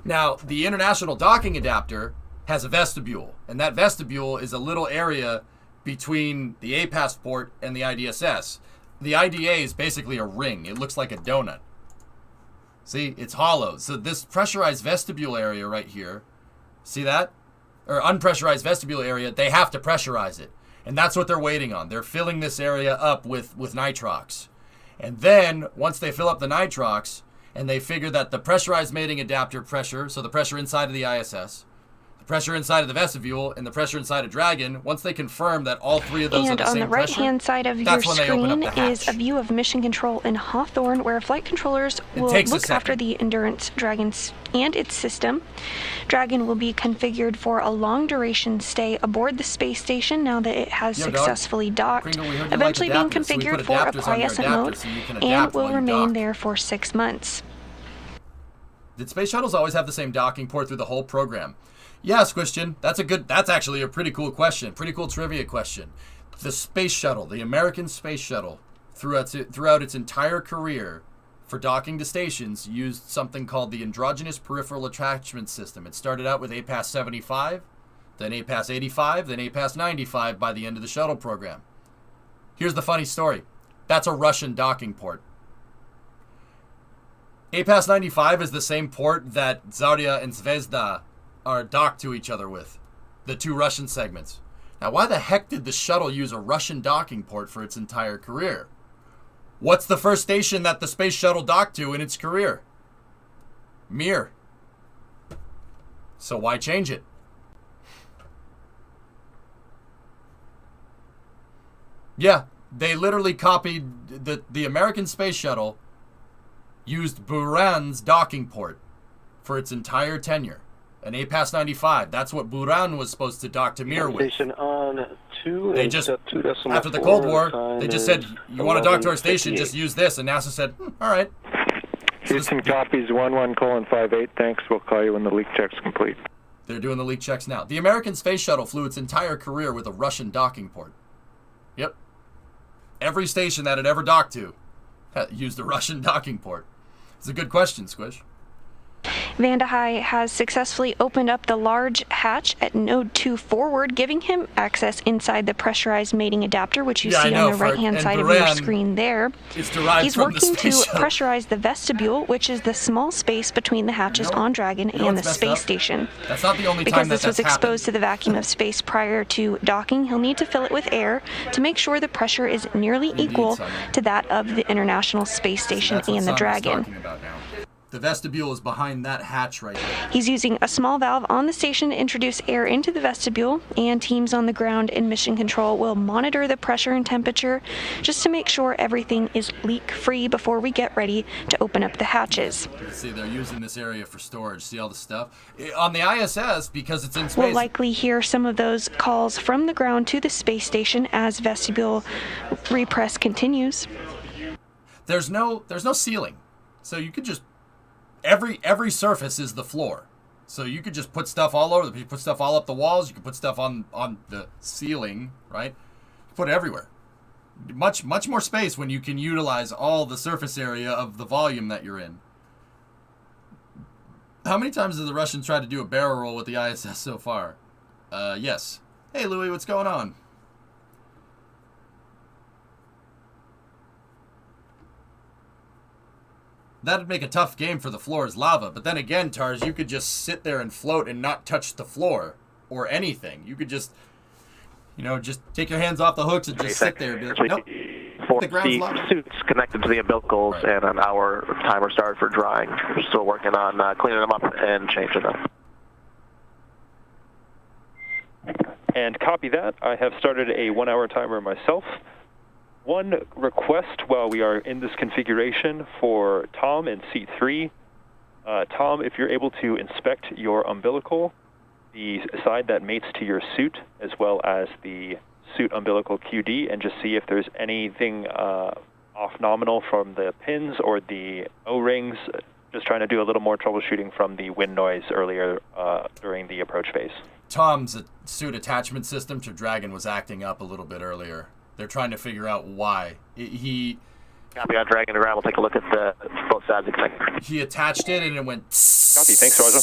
Now, the international docking adapter has a vestibule, and that vestibule is a little area between the APAS port and the IDSS. The IDA is basically a ring. It looks like a donut. See, it's hollow. So this pressurized vestibule area right here, see that? Or unpressurized vestibule area, they have to pressurize it. And that's what they're waiting on. They're filling this area up with nitrox. And then, once they fill up the nitrox, and they figure that the pressurized mating adapter pressure, so the pressure inside of the ISS, the pressure inside of the vestibule, and the pressure inside of Dragon, once they confirm that all three of those are the same pressure,
and on the right-hand side of your screen is a view of mission control in Hawthorne, where flight controllers will look after the Endurance Dragon and its system. Dragon will be configured for a long-duration stay aboard the space station now that it has successfully docked, eventually being configured for a quiescent mode, and will remain there for 6 months.
Did space shuttles always have the same docking port through the whole program? Yes, Christian. That's actually a pretty cool question. Pretty cool trivia question. The space shuttle, the American space shuttle, throughout its entire career for docking to stations, used something called the Androgynous Peripheral Attachment System. It started out with APAS 75, then APAS 85, then APAS 95 by the end of the shuttle program. Here's the funny story. That's a Russian docking port. APAS 95 is the same port that Zarya and Zvezda are docked to each other with, the two Russian segments. Now, why the heck did the shuttle use a Russian docking port for its entire career? What's the first station that the space shuttle docked to in its career? Mir. So why change it? Yeah, they literally copied the American space shuttle used Buran's docking port for its entire tenure. An APAS 95. That's what Buran was supposed to dock to Mir with.
Station on 2.
They just, after the Cold War, they just said, you want to dock to our station, just use this. And NASA said, all right.
Houston copies 11:58. Thanks. We'll call you when the leak check's complete.
They're doing the leak checks now. The American space shuttle flew its entire career with a Russian docking port. Yep. Every station that it ever docked to used a Russian docking port. It's a good question, Squish.
Vanda High has successfully opened up the large hatch at node 2 forward, giving him access inside the pressurized mating adapter, which you see on the right-hand side of your screen there. He's working to pressurize the vestibule, which is the small space between the hatches on Dragon and the space station.
That's not the only time
because this was exposed to the vacuum of space prior to docking, he'll need to fill it with air to make sure the pressure is nearly equal to that of the International Space Station and the Dragon.
The vestibule is behind that hatch right there.
He's using a small valve on the station to introduce air into the vestibule, and teams on the ground in mission control will monitor the pressure and temperature just to make sure everything is leak-free before we get ready to open up the hatches.
See, they're using this area for storage. See all the stuff? On the ISS, because it's in space...
We'll likely hear some of those calls from the ground to the space station as vestibule repress continues.
There's no ceiling, so you could just... Every surface is the floor, so you could just put stuff all over. You put stuff all up the walls. You can put stuff on the ceiling, right? Put it everywhere. Much more space when you can utilize all the surface area of the volume that you're in. How many times has the Russians tried to do a barrel roll with the ISS so far? Yes. Hey, Louis, what's going on? That'd make a tough game for the floor as lava. But then again, Tars, you could just sit there and float and not touch the floor or anything. You could just, just take your hands off the hooks and just sit there and be like, nope.
The suits connected to the umbilicals, and an hour timer started for drying. We're still working on cleaning them up and changing them.
And copy that. I have started a 1-hour timer myself. One request while we are in this configuration for Tom and Seat 3. Tom, if you're able to inspect your umbilical, the side that mates to your suit, as well as the suit umbilical QD, and just see if there's anything off nominal from the pins or the O-rings. Just trying to do a little more troubleshooting from the wind noise earlier during the approach phase.
Tom's suit attachment system to Dragon was acting up a little bit earlier. They're trying to figure out why.
Copy on Dragon to ground. We'll take a look at both sides of the connector.
He attached it and it went.
Copy. Thanks, Roger.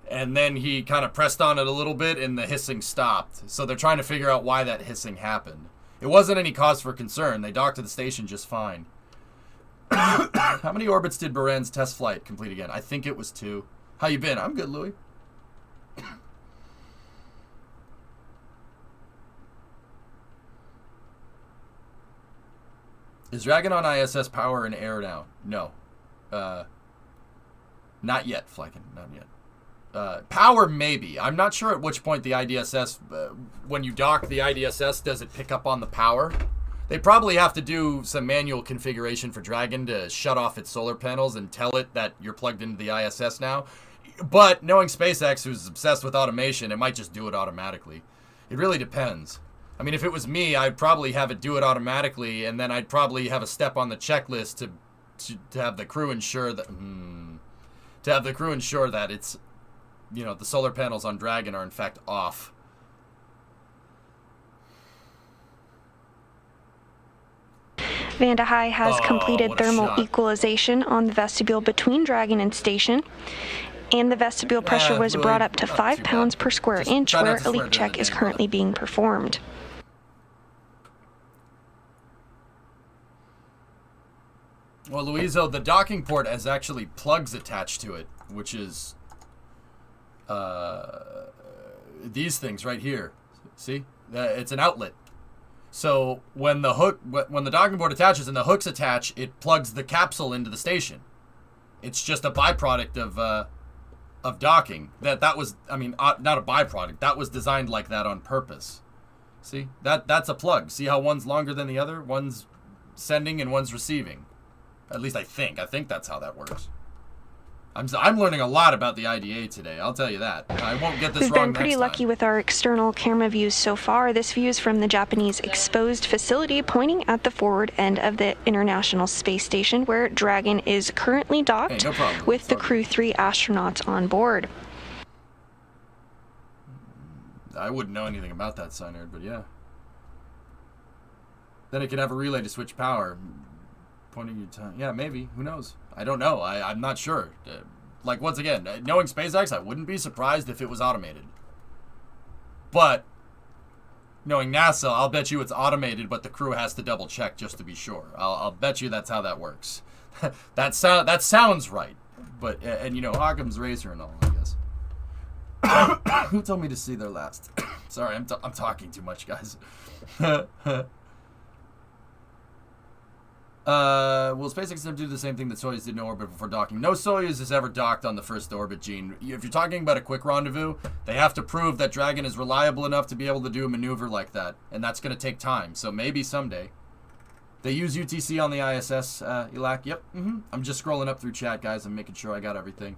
And then he kind of pressed on it a little bit and the hissing stopped. So they're trying to figure out why that hissing happened. It wasn't any cause for concern. They docked to the station just fine. How many orbits did Baran's test flight complete again? I think it was 2. How you been? I'm good, Louie. Is Dragon on ISS power and air now? No. Not yet, Flecken. Not yet. Power, maybe. I'm not sure at which point the IDSS, when you dock the IDSS, does it pick up on the power? They probably have to do some manual configuration for Dragon to shut off its solar panels and tell it that you're plugged into the ISS now. But knowing SpaceX, who's obsessed with automation, it might just do it automatically. It really depends. I mean, if it was me, I'd probably have it do it automatically, and then I'd probably have a step on the checklist to have the crew ensure that it's, you know, the solar panels on Dragon are in fact off.
Vanda High has completed thermal equalization on the vestibule between Dragon and station, and the vestibule pressure was brought up to 5 pounds per square inch, where a leak check is currently being performed.
Well, Louiso, the docking port has actually plugs attached to it, which is these things right here. See? It's an outlet. So when the docking port attaches and the hooks attach, it plugs the capsule into the station. It's just a byproduct of docking. That was, I mean, not a byproduct. That was designed like that on purpose. See? That's a plug. See how one's longer than the other? One's sending and one's receiving. At least I think. I think that's how that works. I'm learning a lot about the IDA today, I'll tell you that. I won't get this wrong next time.
We've been pretty lucky with our external camera views so far. This view is from the Japanese exposed facility pointing at the forward end of the International Space Station, where Dragon is currently docked with the Crew-3 astronauts on board.
I wouldn't know anything about that, Synerd, but yeah. Then it can have a relay to switch power. Pointing your time. Yeah, maybe. Who knows? I don't know. I'm not sure. Like, once again, knowing SpaceX, I wouldn't be surprised if it was automated. But, knowing NASA, I'll bet you it's automated, but the crew has to double check just to be sure. I'll bet you that's how that works. that sounds right. But, and you know, Occam's razor and all, I guess. Who told me to see their last? Sorry, I'm talking too much, guys. Will SpaceX do the same thing that Soyuz did in orbit before docking? No Soyuz has ever docked on the first orbit, Gene. If you're talking about a quick rendezvous, they have to prove that Dragon is reliable enough to be able to do a maneuver like that, and that's going to take time, so maybe someday. They use UTC on the ISS, Elak. Yep, I'm just scrolling up through chat, guys. I'm making sure I got everything.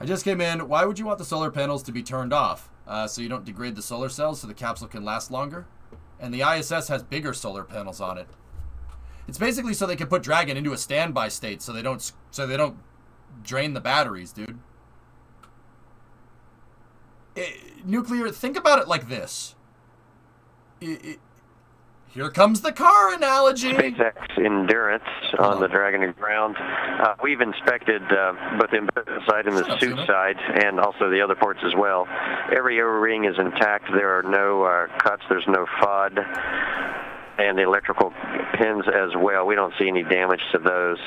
I just came in. Why would you want the solar panels to be turned off? So you don't degrade the solar cells so the capsule can last longer? And the ISS has bigger solar panels on it. It's basically so they can put Dragon into a standby state, so they don't drain the batteries, dude. Nuclear. Think about it like this. Here comes the car analogy.
SpaceX Endurance on the Dragon and ground. We've inspected both the umbilical side and the suit side, and also the other ports as well. Every O-ring is intact. There are no cuts. There's no FOD. And the electrical pins as well. We don't see any damage to those.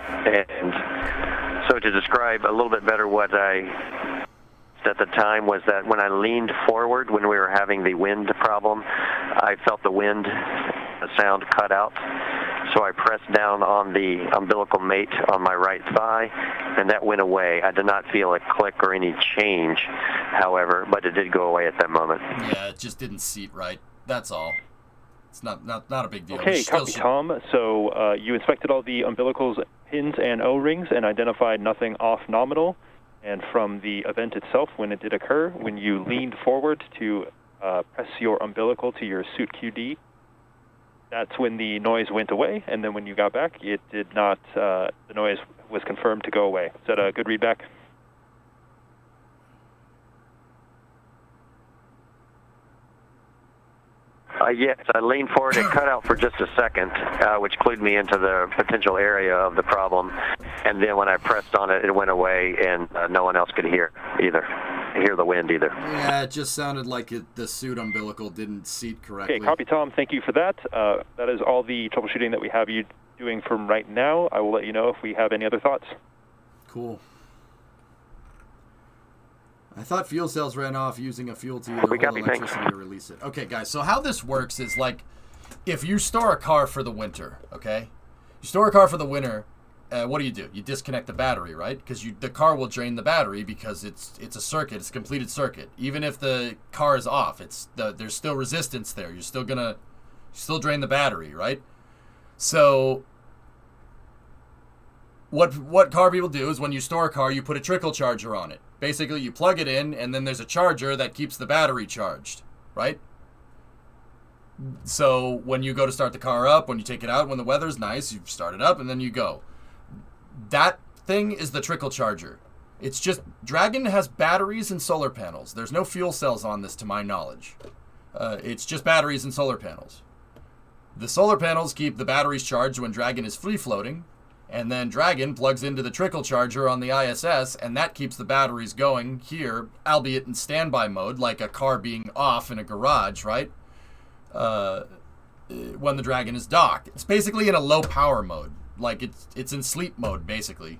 And so to describe a little bit better what I at the time was that when I leaned forward when we were having the wind problem, I felt the wind sound cut out. So I pressed down on the umbilical mate on my right thigh, and that went away. I did not feel a click or any change, however, but it did go away at that moment.
Yeah, it just didn't seat right. That's all. It's not a big deal.
Okay, copy, Tom. So you inspected all the umbilicals, pins, and O-rings and identified nothing off nominal. And from the event itself, when it did occur, when you leaned forward to press your umbilical to your suit QD, that's when the noise went away. And then when you got back, it did not, the noise was confirmed to go away. Is that a good readback?
Yes, I leaned forward and cut out for just a second, which clued me into the potential area of the problem. And then when I pressed on it, it went away, and no one else could hear the wind either.
Yeah, it just sounded like the suit umbilical didn't seat correctly.
Okay, copy, Tom. Thank you for that. That is all the troubleshooting that we have you doing from right now. I will let you know if we have any other thoughts.
Cool. I thought fuel cells ran off using a fuel to either hold electricity or release it. Okay, guys, so how this works is like if you store a car for the winter, okay? You store a car for the winter, what do? You disconnect the battery, right? Because the car will drain the battery because it's a circuit, it's a completed circuit. Even if the car is off, there's still resistance there. You're still drain the battery, right? So what car people do is when you store a car, you put a trickle charger on it. Basically, you plug it in, and then there's a charger that keeps the battery charged, right? So when you go to start the car up, when you take it out, when the weather's nice, you start it up, and then you go. That thing is the trickle charger. It's just, Dragon has batteries and solar panels. There's no fuel cells on this, to my knowledge. It's just batteries and solar panels. The solar panels keep the batteries charged when Dragon is free-floating, and then Dragon plugs into the trickle charger on the ISS, and that keeps the batteries going here, albeit in standby mode, like a car being off in a garage, right? When the Dragon is docked. It's basically in a low power mode. Like, it's in sleep mode, basically.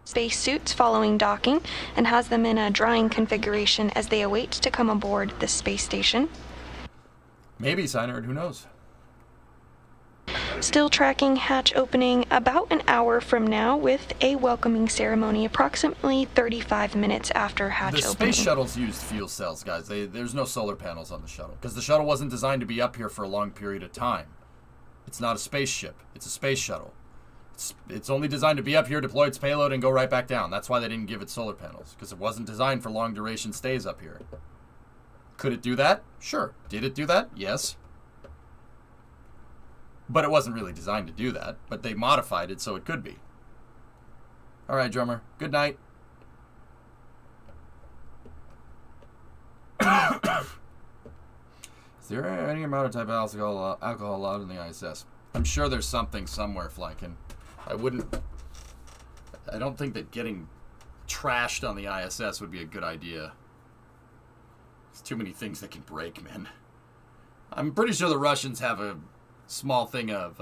Spacesuits following docking and has them in a drying configuration as they await to come aboard the space station.
Maybe, Cynard, who knows?
Still tracking hatch opening about an hour from now with a welcoming ceremony approximately 35 minutes after hatch opening.
The space shuttles used fuel cells, guys. There's no solar panels on the shuttle because the shuttle wasn't designed to be up here for a long period of time. It's not a spaceship. It's a space shuttle. It's only designed to be up here, deploy its payload, and go right back down. That's why they didn't give it solar panels, because it wasn't designed for long duration stays up here. Could it do that? Sure. Did it do that? Yes. But it wasn't really designed to do that. But they modified it so it could be. All right, drummer. Good night. Is there any amount of type of alcohol allowed in the ISS? I'm sure there's something somewhere, Flankin. I don't think that getting trashed on the ISS would be a good idea. There's too many things that can break, man. I'm pretty sure the Russians have a small thing of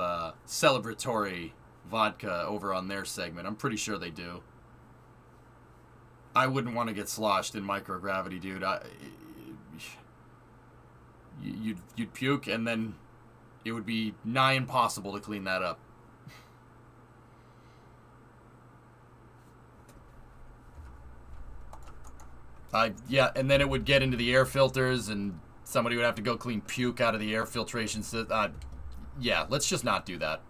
celebratory vodka over on their segment. I'm pretty sure they do. I wouldn't want to get sloshed in microgravity, dude. You'd puke, and then it would be nigh impossible to clean that up. Yeah, and then it would get into the air filters, and somebody would have to go clean puke out of the air filtration system. Yeah, let's just not do that.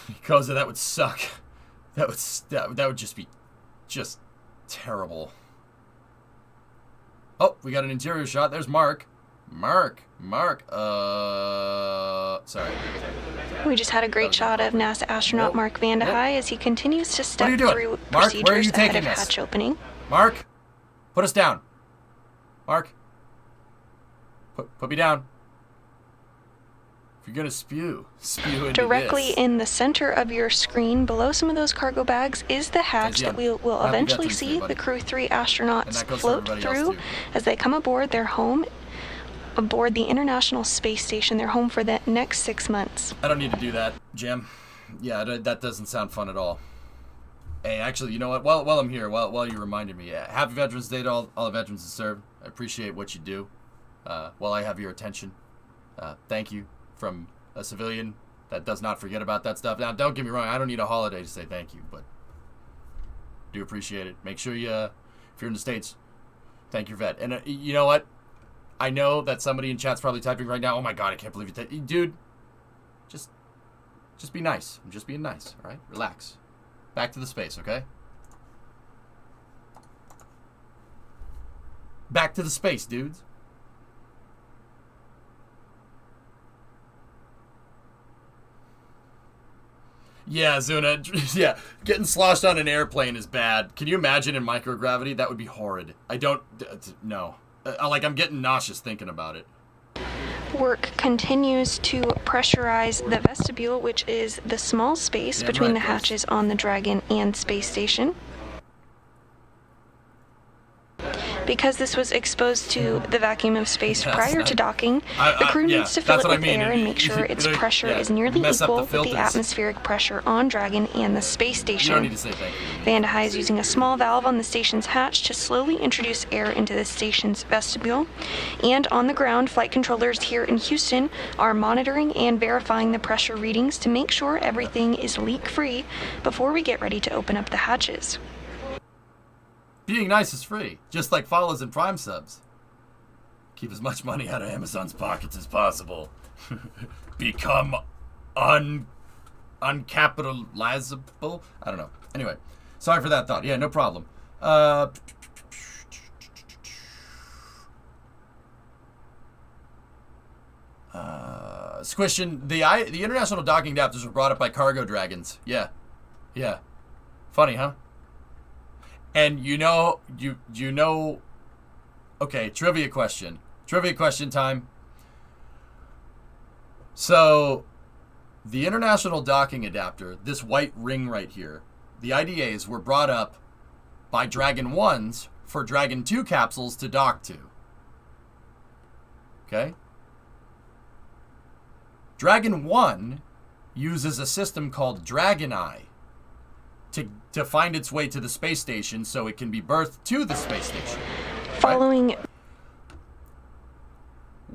Because that would suck. That would just be terrible. Oh, we got an interior shot. There's Mark. Mark. Sorry.
We just had a great shot of NASA astronaut Mark Vande Hei as he continues to step through
Mark, where are you
procedures ahead
taking
of
us?
hatch opening.
Mark, put us down. Mark, put me down. If you're gonna spew into
Directly
this.
in the center of your screen, below some of those cargo bags, is the hatch that we will eventually see the Crew-3 astronauts float through as they come aboard their home aboard the International Space Station. They're home for the next 6 months.
I don't need to do that, Jim. Yeah, that doesn't sound fun at all. Hey, actually, you know what? While I'm here, while you reminded me, happy Veterans Day to all the veterans that served. I appreciate what you do. While I have your attention, thank you from a civilian that does not forget about that stuff. Now, don't get me wrong. I don't need a holiday to say thank you, but do appreciate it. Make sure you, if you're in the States, thank your vet. And you know what? I know that somebody in chat's probably typing right now, oh my God, I can't believe you. Dude, just be nice. I'm just being nice, all right? Relax. Back to the space, okay? Back to the space, dudes. Yeah, Zuna. Yeah, getting sloshed on an airplane is bad. Can you imagine in microgravity? That would be horrid. I don't... No. I'm getting nauseous thinking about it.
Work continues to pressurize the vestibule, which is the small space between the hatches on the Dragon and space station. Because this was exposed to the vacuum of space prior to docking, the crew needs to fill it with air and make sure its pressure is nearly equal with the atmospheric pressure on Dragon and the space station.
You don't need to say thank you.
Vanda High is using a small valve on the station's hatch to slowly introduce air into the station's vestibule. And on the ground, flight controllers here in Houston are monitoring and verifying the pressure readings to make sure everything is leak-free before we get ready to open up the hatches.
Being nice is free, just like follows and Prime subs. Keep as much money out of Amazon's pockets as possible. Become uncapitalizable? I don't know. Anyway, sorry for that thought. Yeah, no problem. Squishin, the international docking adapters were brought up by cargo dragons. Yeah. Funny, huh? And you know, okay, trivia question time. So, the international docking adapter, this white ring right here, the IDAs were brought up by Dragon 1s for Dragon 2 capsules to dock to. Okay? Dragon 1 uses a system called Dragon Eye to find its way to the space station so it can be berthed to the space station.
Following...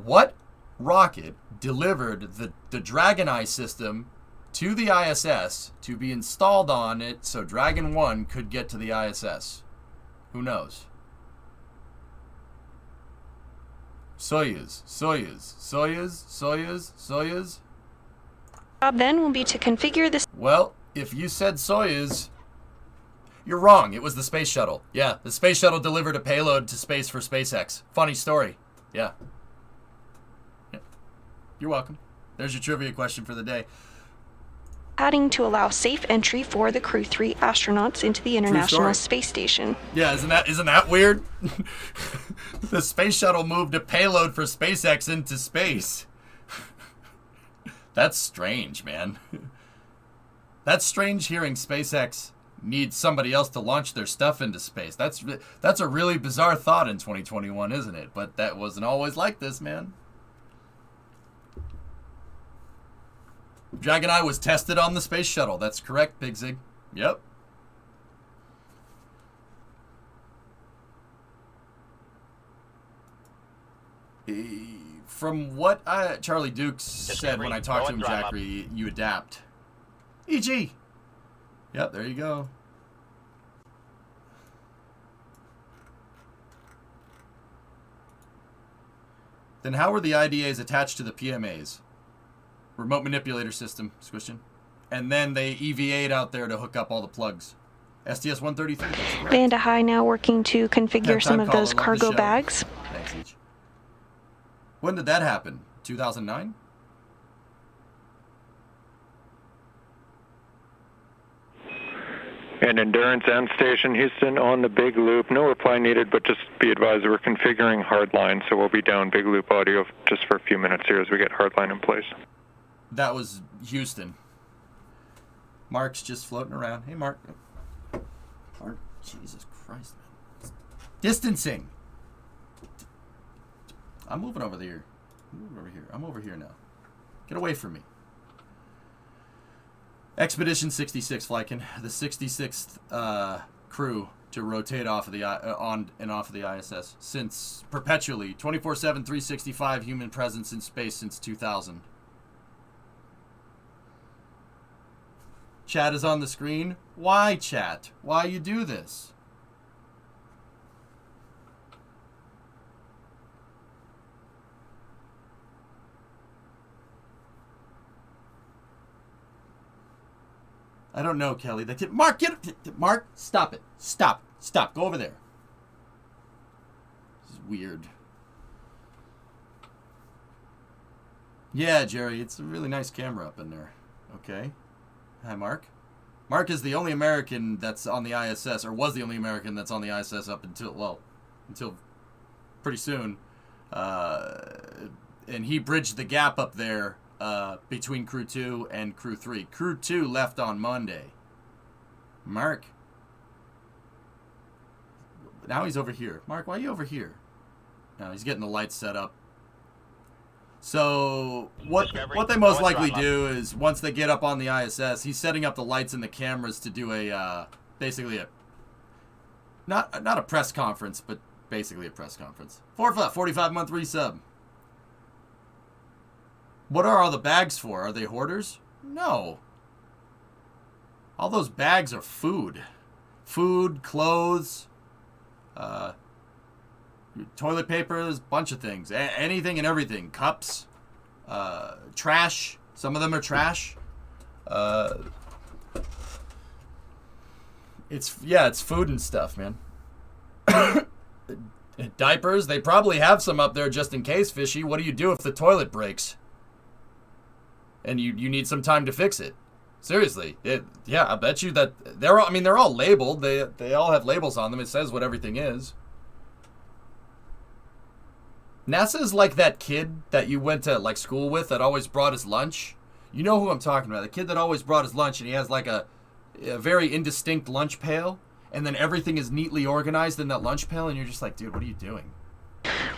What rocket delivered the Dragon Eye system to the ISS to be installed on it so Dragon 1 could get to the ISS? Who knows? Soyuz.
Job then will be to configure this.
Well, if you said Soyuz, you're wrong. It was the space shuttle. Yeah, the space shuttle delivered a payload to space for SpaceX. Funny story. Yeah. You're welcome. There's your trivia question for the day.
Adding to allow safe entry for the Crew-3 astronauts into the International Space Station.
Yeah, isn't that weird? The space shuttle moved a payload for SpaceX into space. That's strange, man. That's strange hearing SpaceX needs somebody else to launch their stuff into space. That's a really bizarre thought in 2021, isn't it? But that wasn't always like this, man. Dragon Eye was tested on the space shuttle. That's correct, Big Zig. Yep. From what Charlie Dukes said when I talked to him, Jackery, you adapt. E.G. Yep, there you go. Then how were the IDAs attached to the PMAs? Remote manipulator system, Squishin. And then they EVA'd out there to hook up all the plugs. STS-133.
Vanda High now working to configure some of those cargo bags.
Thanks, Each. When did that happen? 2009?
And Endurance End Station, Houston, on the big loop. No reply needed, but just be advised we're configuring hardline, so we'll be down big loop audio just for a few minutes here as we get hardline in place.
That was Houston. Mark's just floating around. Hey, Mark. Mark, Jesus Christ, man. Distancing. I'm moving over here. I'm over here now. Get away from me. Expedition 66, Flykin, the 66th crew to rotate off of the on and off of the ISS since perpetually 24/7, 365 human presence in space since 2000. Chat is on the screen. Why, chat? Why you do this? I don't know, Kelly. Mark, Mark, stop it. Stop. Go over there. This is weird. Yeah, Jerry, it's a really nice camera up in there. Okay. Hi, Mark. Mark is the only American that's on the ISS, or was the only American that's on the ISS up until pretty soon. And he bridged the gap up there between Crew-2 and Crew-3. Crew-2 left on Monday. Mark. Now he's over here. Mark, why are you over here? Now he's getting the lights set up. So what they most likely do is once they get up on the ISS, he's setting up the lights and the cameras to do a basically a not a press conference, but basically a press conference. 45-month resub. What are all the bags for? Are they hoarders? No. All those bags are food. Food, clothes, toilet paper, there's a bunch of things. Anything and everything. Cups, trash. Some of them are trash. It's food and stuff, man. Diapers, they probably have some up there just in case, Fishy. What do you do if the toilet breaks? And you need some time to fix it. Seriously. I bet you that they're all labeled. They all have labels on them. It says what everything is. NASA is like that kid that you went to school with that always brought his lunch. You know who I'm talking about. The kid that always brought his lunch and he has a very indistinct lunch pail, and then everything is neatly organized in that lunch pail, and you're just like, dude, what are you doing?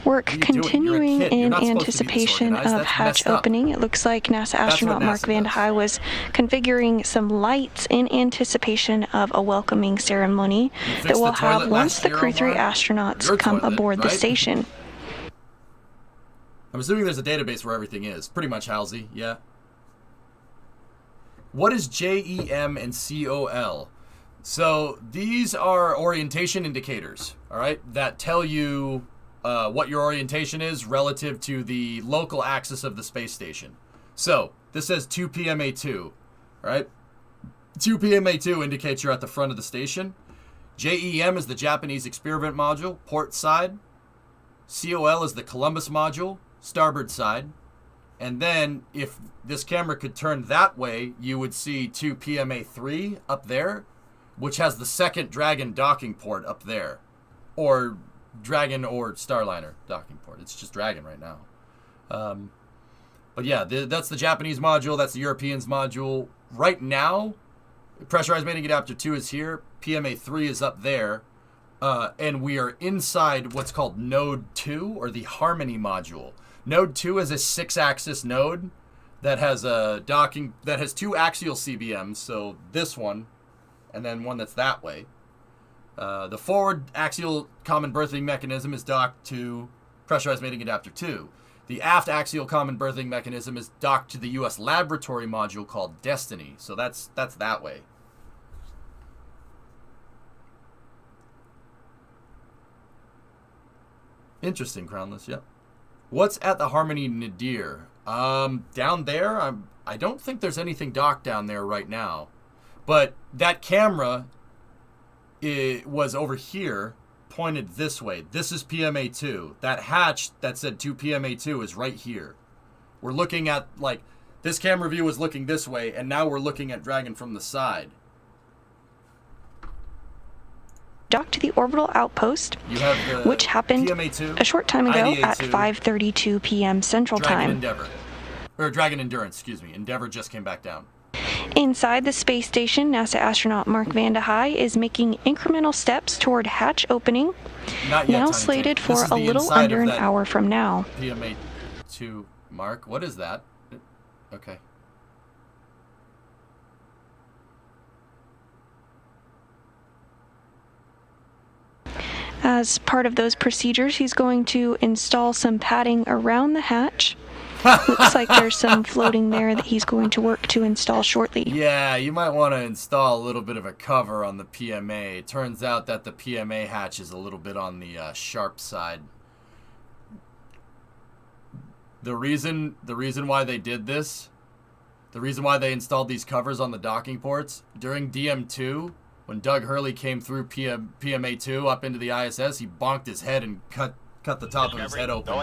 Work continuing in anticipation of hatch opening. It looks like NASA astronaut Mark Vande Hei was configuring some lights in anticipation of a welcoming ceremony that we'll have once the Crew-3 astronauts come aboard the station.
I'm assuming there's a database where everything is. Pretty much, Halsey, yeah. What is JEM and COL? So these are orientation indicators, all right, that tell you what your orientation is relative to the local axis of the space station. So this says 2 PMA2, right? 2 PMA2 indicates you're at the front of the station. JEM is the Japanese experiment module, port side. COL is the Columbus module, starboard side. And then if this camera could turn that way, you would see 2 PMA3 up there, which has the second Dragon docking port up there. Or Dragon or Starliner docking port. It's just Dragon right now. But yeah, that's the Japanese module. That's the Europeans module. Right now, pressurized mating adapter 2 is here. PMA3 is up there. And we are inside what's called Node 2, or the Harmony module. Node 2 is a 6-axis node that has a docking, that has 2 axial CBMs. So this one, and then one that's that way. The forward axial common berthing mechanism is docked to pressurized mating adapter 2. The aft axial common berthing mechanism is docked to the U.S. laboratory module called Destiny. So that's that way. Interesting, Crownless, yep. What's at the Harmony Nadir? Down there, I don't think there's anything docked down there right now. But that camera, it was over here, pointed this way. This is PMA2. That hatch that said 2 PMA2 is right here. We're looking at, this camera view was looking this way, and now we're looking at Dragon from the side.
Docked to the orbital outpost, which happened
PMA2,
a short time ago
IDA2,
at 5:32 p.m. Central Time.
Endeavor. Or Dragon Endurance, excuse me. Endeavor just came back down.
Inside the space station, NASA astronaut Mark Vande Hei is making incremental steps toward hatch opening,
Not yet,
now slated for a little under an hour from now.
PMA2, Mark, what is that? Okay.
As part of those procedures, he's going to install some padding around the hatch Looks like there's some floating there that he's going to work to install shortly.
Yeah, you might want to install a little bit of a cover on the PMA. It turns out that the PMA hatch is a little bit on the sharp side. The reason why they did this, the reason why they installed these covers on the docking ports, during DM2, when Doug Hurley came through PMA2 up into the ISS, he bonked his head and cut the top of his head open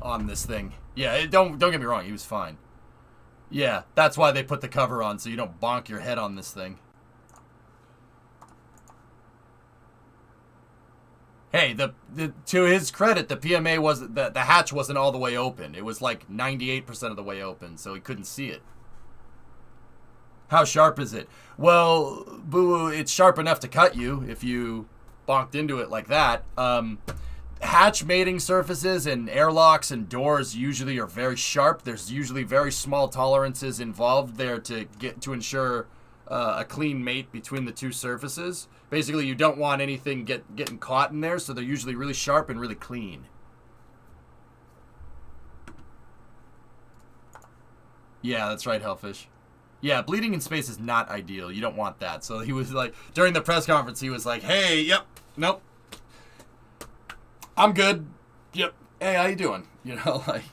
on this thing. Yeah, don't get me wrong, he was fine. Yeah, that's why they put the cover on, so you don't bonk your head on this thing. Hey, to his credit, the PMA wasn't, the hatch wasn't all the way open. It was like 98% of the way open, so he couldn't see it. How sharp is it? Well, boo, it's sharp enough to cut you if you bonked into it like that. Hatch mating surfaces and airlocks and doors usually are very sharp. There's usually very small tolerances involved there to ensure a clean mate between the two surfaces. Basically, you don't want anything getting caught in there, so they're usually really sharp and really clean. Yeah, that's right, Hellfish. Yeah, bleeding in space is not ideal. You don't want that. So he was like, during the press conference, he was like, hey, yep, nope. I'm good. Yep. Hey, how you doing? You know, like...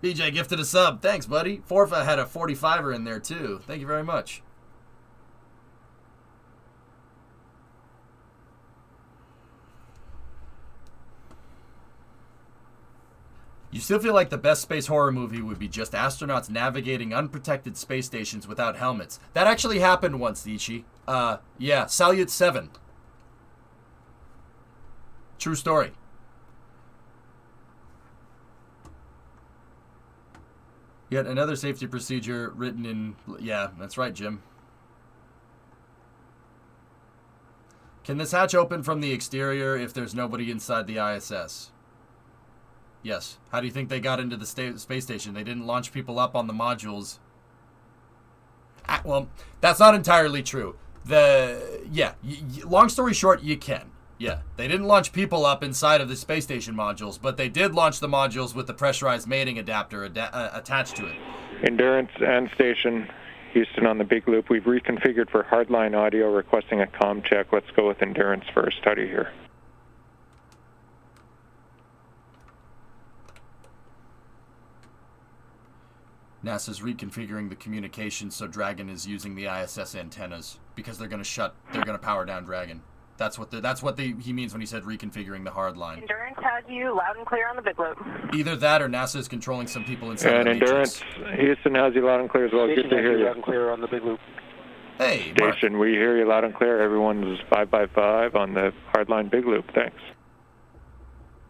BJ gifted a sub. Thanks, buddy. Forfa had a 45er in there, too. Thank you very much. You still feel like the best space horror movie would be just astronauts navigating unprotected space stations without helmets. That actually happened once, Ichi. Yeah, Salyut 7. True story. Yet another safety procedure written in... Yeah, that's right, Jim. Can this hatch open from the exterior if there's nobody inside the ISS? Yes. How do you think they got into the space station? They didn't launch people up on the modules. Well, that's not entirely true. Long story short, you can. Yeah, they didn't launch people up inside of the space station modules, but they did launch the modules with the pressurized mating adapter attached to it.
Endurance and station, Houston on the big loop. We've reconfigured for hardline audio, requesting a comm check. Let's go with Endurance first. How do you hear?
NASA's reconfiguring the communications so Dragon is using the ISS antennas because they're going to power down Dragon. That's what he means when he said reconfiguring the hard line.
Endurance has you loud and clear on the big loop.
Either that or NASA is controlling some people inside
and
the
Endurance,
Matrix.
Houston has you loud and clear as well.
Station
Good to hear you.
Loud and clear on the big loop.
Hey, Mark.
Station, we hear you loud and clear. Everyone's 5x5 on the hardline big loop. Thanks.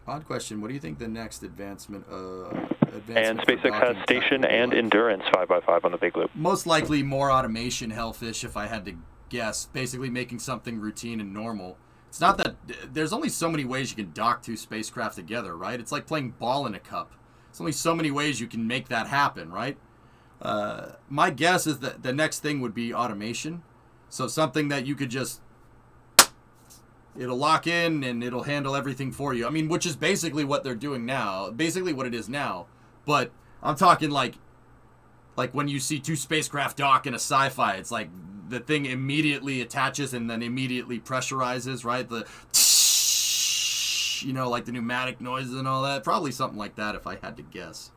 Odd question. What do you think the next advancement
And SpaceX has station and Endurance 5x5 on the big loop.
Most likely more automation, Hellfish, if I had to guess. Basically making something routine and normal. It's not that... There's only so many ways you can dock two spacecraft together, right? It's like playing ball in a cup. There's only so many ways you can make that happen, right? My guess is that the next thing would be automation. So something that you could just... It'll lock in and it'll handle everything for you. I mean, which is basically what they're doing now. Basically what it is now. But I'm talking like when you see two spacecraft dock in a sci-fi, it's like the thing immediately attaches and then immediately pressurizes, right? The like the pneumatic noises and all that. Probably something like that if I had to guess.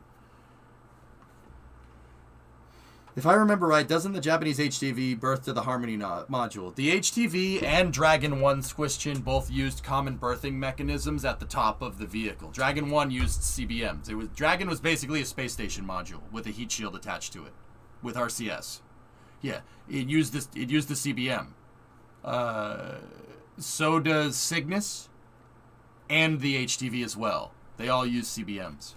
If I remember right, doesn't the Japanese HTV birth to the Harmony module? The HTV and Dragon 1 Squishchin both used common birthing mechanisms at the top of the vehicle. Dragon 1 used CBMs. Dragon was basically a space station module with a heat shield attached to it, with RCS. Yeah, it used the CBM. So does Cygnus and the HTV as well. They all use CBMs.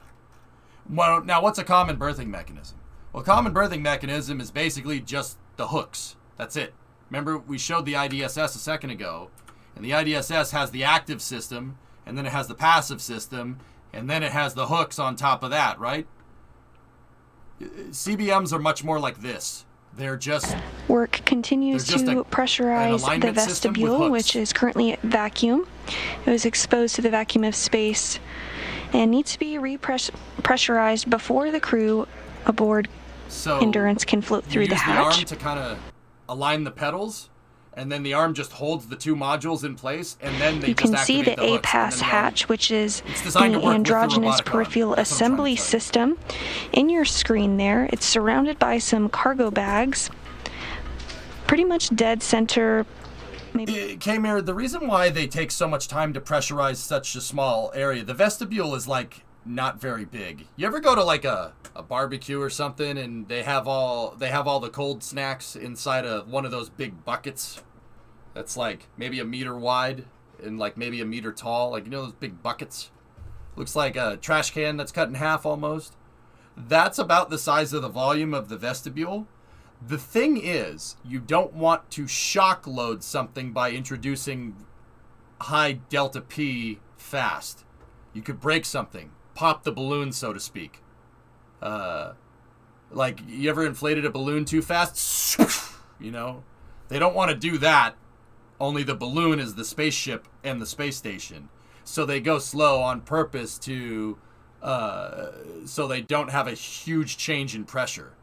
Well, now what's a common birthing mechanism? Well, common birthing mechanism is basically just the hooks. That's it. Remember, we showed the IDSS a second ago, and the IDSS has the active system, and then it has the passive system, and then it has the hooks on top of that, right? CBMs are much more like this. They're just...
Work continues to pressurize the vestibule, which is currently at vacuum. It was exposed to the vacuum of space and needs to be pressurized before the crew aboard Endurance can float through the hatch.
You use the arm to kind of align the pedals, and then the arm just holds the two modules in place, and then they
you can see the A-Pass hatch, which is the androgynous peripheral assembly system in your screen there. It's surrounded by some cargo bags, pretty much dead center.
K-Mir, the reason why they take so much time to pressurize such a small area, the vestibule is like not very big. You ever go to like a barbecue or something and they have all the cold snacks inside of one of those big buckets that's like maybe a meter wide and like maybe a meter tall, like, you know, those big buckets? Looks like a trash can that's cut in half almost. That's about the size of the volume of the vestibule. The thing is, you don't want to shock load something by introducing high delta P fast. You could break something, pop the balloon, so to speak. Like, you ever inflated a balloon too fast? You know? They don't want to do that. Only the balloon is the spaceship and the space station. So they go slow on purpose to, so they don't have a huge change in pressure.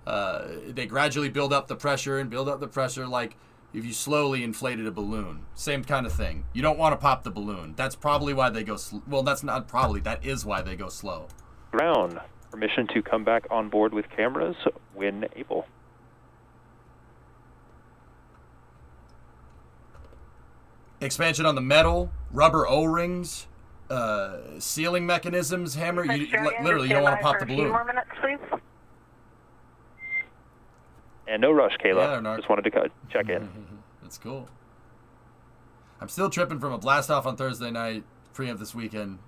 They gradually build up the pressure and build up the pressure like if you slowly inflated a balloon. Same kind of thing. You don't want to pop the balloon. That's probably why they go well, that's not probably. That is why they go slow.
Ground. Permission to come back on board with cameras when able.
Expansion on the metal, rubber O-rings, sealing mechanisms, hammer. Literally, you don't want to pop the balloon.
2 more minutes, please.
And no rush, Kayla.
Yeah,
just wanted to check in.
That's cool. I'm still tripping from a blast off on Thursday night, preempt this weekend.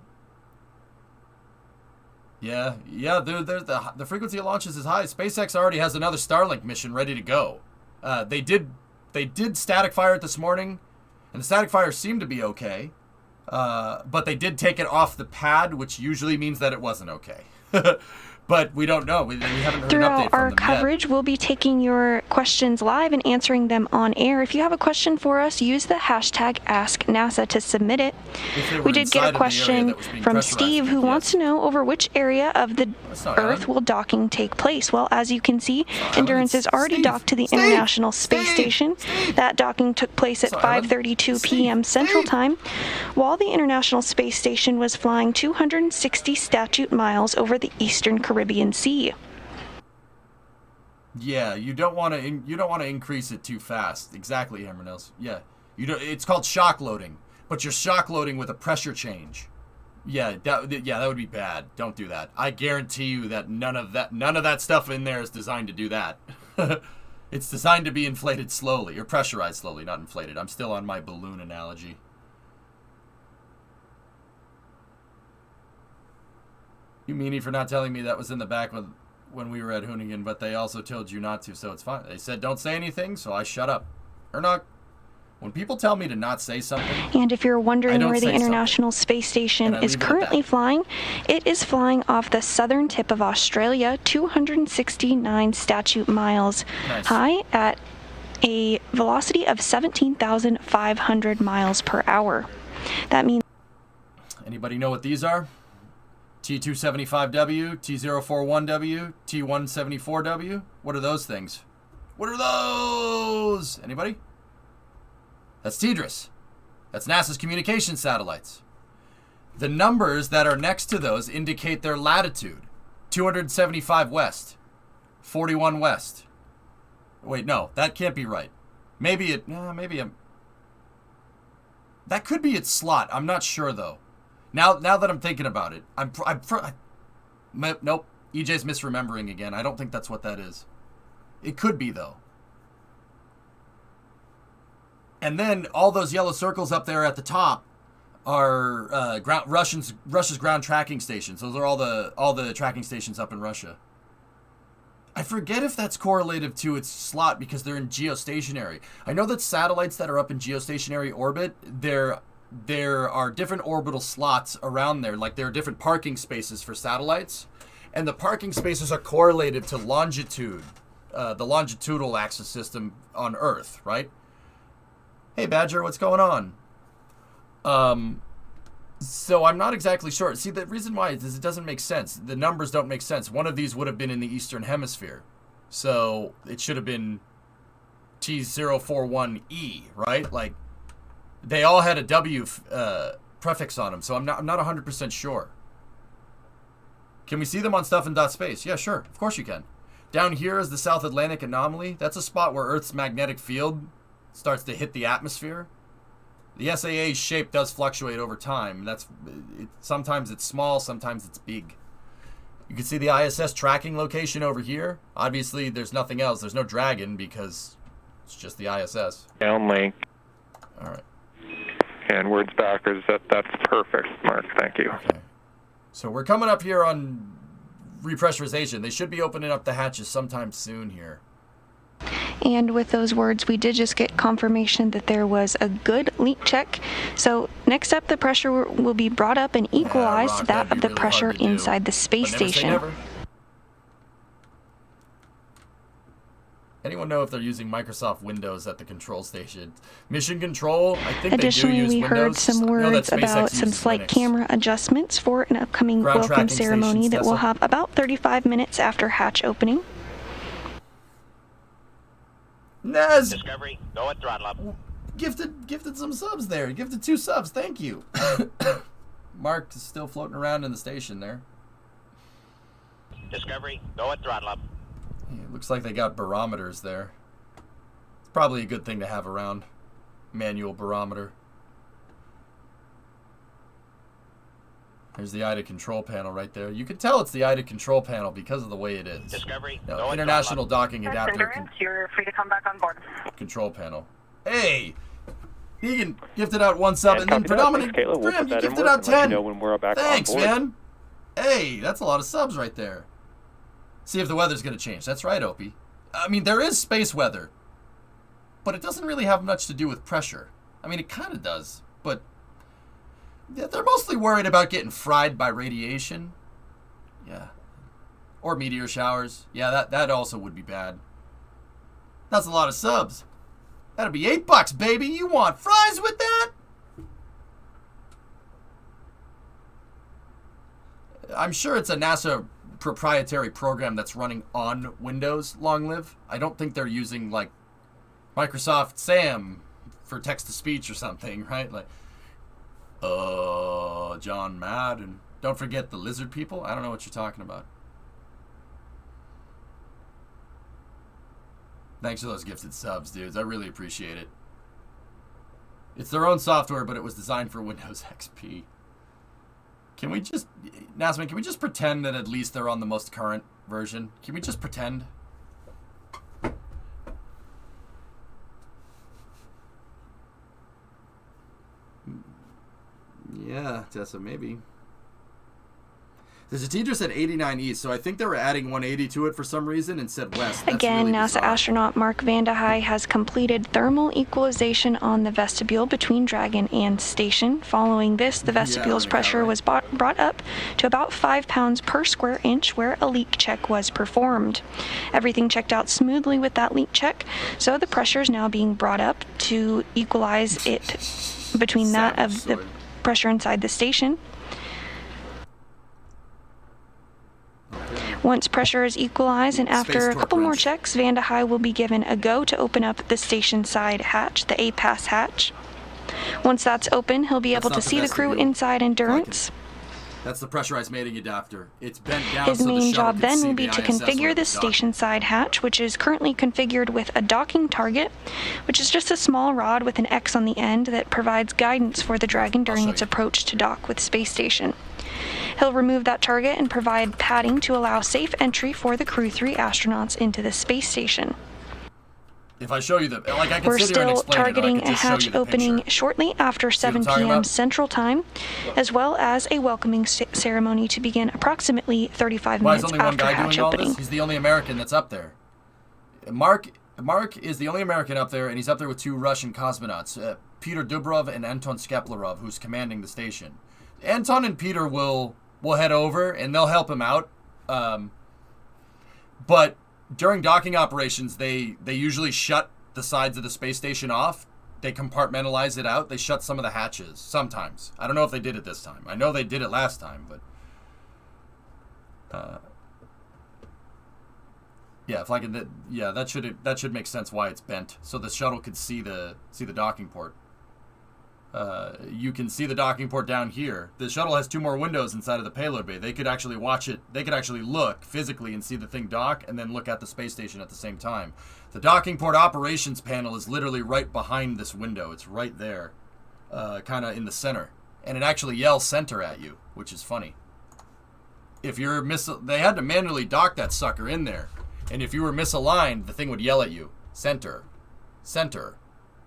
Yeah, dude. The frequency of launches is high. SpaceX already has another Starlink mission ready to go. They did static fire it this morning, and the static fire seemed to be okay. But they did take it off the pad, which usually means that it wasn't okay. But we don't know. We haven't heard an update from them yet.
Throughout our coverage, we'll be taking your questions live and answering them on air. If you have a question for us, use the hashtag AskNASA to submit it. We did get a question from Steve who wants to know over which area of the Earth will docking take place. Well, as you can see, Endurance is already docked to the International Space Station. That docking took place at 5:32 p.m. Central Time, while the International Space Station was flying 260 statute miles over the Eastern Caribbean Sea.
Yeah, you don't want to increase it too fast. Exactly, Hammernails. Yeah, it's called shock loading, but you're shock loading with a pressure change. Yeah, that would be bad. Don't do that. I guarantee you that none of that stuff in there is designed to do that. It's designed to be inflated slowly or pressurized slowly, not inflated. I'm still on my balloon analogy. You meanie for not telling me that was in the back when we were at Hoonigan, but they also told you not to, so it's fine. They said don't say anything, so I shut up. When people tell me to not say something,
and if you're wondering where the International Space Station is currently flying, it is flying off the southern tip of Australia, 269 statute miles high at a velocity of 17,500 miles per hour. That means...
Anybody know what these are? T275W, T041W, T174W. What are those things? What are those? Anybody? That's TDRS. That's NASA's communication satellites. The numbers that are next to those indicate their latitude. 275 west, 41 west. Wait, no, that can't be right. That could be its slot. I'm not sure though. Now that I'm thinking about it, nope. EJ's misremembering again. I don't think that's what that is. It could be though. And then all those yellow circles up there at the top are Russia's ground tracking stations. Those are all the tracking stations up in Russia. I forget if that's correlative to its slot because they're in geostationary. I know that satellites that are up in geostationary orbit, there are different orbital slots around there. Like there are different parking spaces for satellites, and the parking spaces are correlated to longitude, the longitudinal axis system on Earth, right? Hey Badger, what's going on? So I'm not exactly sure. See, the reason why is it doesn't make sense. The numbers don't make sense. One of these would have been in the Eastern Hemisphere. So it should have been T041E, right? Like, they all had a W prefix on them, so I'm not 100% sure. Can we see them on stuff.space? Yeah, sure. Of course you can. Down here is the South Atlantic anomaly. That's a spot where Earth's magnetic field starts to hit the atmosphere. The SAA's shape does fluctuate over time. Sometimes it's small, sometimes it's big. You can see the ISS tracking location over here. Obviously, there's nothing else. There's no Dragon because it's just the ISS.
Downlink.
All right.
And words backwards. That's perfect, Mark. Thank you.
Okay. So we're coming up here on repressurization. They should be opening up the hatches sometime soon here.
And with those words, we did just get confirmation that there was a good leak check. So next up, the pressure will be brought up and equalized to that of the pressure inside the space station.
Anyone know if they're using Microsoft Windows at the control station? Mission Control, I think
Additionally,
they do use
we
Windows.
heard some words about some slight
Linux.
camera adjustments for an upcoming welcome ceremony that will have about 35 minutes after hatch opening.
Naz!
Discovery, go at throttle up.
Gifted some subs there. Gifted 2 subs. Thank you. Mark is still floating around in the station there.
Discovery, go at throttle up.
Yeah, it looks like they got barometers there. It's probably a good thing to have around. Manual barometer. There's the IDA control panel right there. You can tell it's the IDA control panel because of the way it is.
Discovery,
no, International Docking Adapter
You're free to come back on board.
Control panel. Hey! Egan gifted out 1 sub, and then Predominant Grim, you gifted out 10.
When we're back
Thanks,
on board.
man. Hey, that's a lot of subs right there. See if the weather's going to change. That's right, Opie. I mean, there is space weather, but it doesn't really have much to do with pressure. I mean, it kind of does, but they're mostly worried about getting fried by radiation. Yeah. Or meteor showers. Yeah, that also would be bad. That's a lot of subs. That'll be $8, baby. You want fries with that? I'm sure it's a NASA proprietary program that's running on Windows, long live. I don't think they're using, like, Microsoft SAM for text-to-speech or something, right? Like, John Madden. Don't forget the lizard people. I don't know what you're talking about. Thanks for those gifted subs, dudes. I really appreciate it. It's their own software, but it was designed for Windows XP. Can we just, Nasman, can we just pretend that at least they're on the most current version? Can we just pretend? Yeah, Tessa, maybe. There's a teacher said 89 east, so I think they were adding 180 to it for some reason and said west. That's
Again,
really
NASA
bizarre.
astronaut Mark Vande Hei has completed thermal equalization on the vestibule between Dragon and station. Following this, the vestibule's pressure was brought up to about 5 pounds per square inch, where a leak check was performed. Everything checked out smoothly with that leak check, so the pressure is now being brought up to equalize it between that of the pressure inside the station. Once pressure is equalized and after a couple more checks, Vande Hei will be given a go to open up the station side hatch, the A-Pass hatch. Once that's open, he'll be able to see the crew inside Endurance.
That's the pressurized mating adapter. It's bent down.
His main job then will be to configure the station side hatch, which is currently configured with a docking target, which is just a small rod with an X on the end that provides guidance for the Dragon during its approach to dock with space station. He'll remove that target and provide padding to allow safe entry for the Crew-3 astronauts into the space station.
If I show you the, like, I can
We're
sit here and
still
explain
targeting
it, or I
a
can just show
hatch
you the
opening
picture.
shortly after 7
talking
p.m.
about?
Central Time, as well as a welcoming ceremony to begin approximately 35
Why is
minutes
only one
after
guy
hatch
doing all
opening.
this? He's the only American that's up there. Mark is the only American up there, and he's up there with 2 Russian cosmonauts, Peter Dubrov and Anton Skeplerov, who's commanding the station. Anton and Peter will head over, and they'll help him out. But during docking operations, they usually shut the sides of the space station off. compartmentalize it out. They shut some of the hatches sometimes. I don't know if they did it this time. I know they did it last time, but yeah, if I could, yeah, that should make sense why it's bent, so the shuttle could see the docking port. You can see the docking port down here. The shuttle has 2 more windows inside of the payload bay. They could actually watch it. They could actually look physically and see the thing dock, and then look at the space station at the same time. The docking port operations panel is literally right behind this window. It's right there, kind of in the center, and it actually yells center at you, which is funny. If you're they had to manually dock that sucker in there, and if you were misaligned, the thing would yell at you, center, center,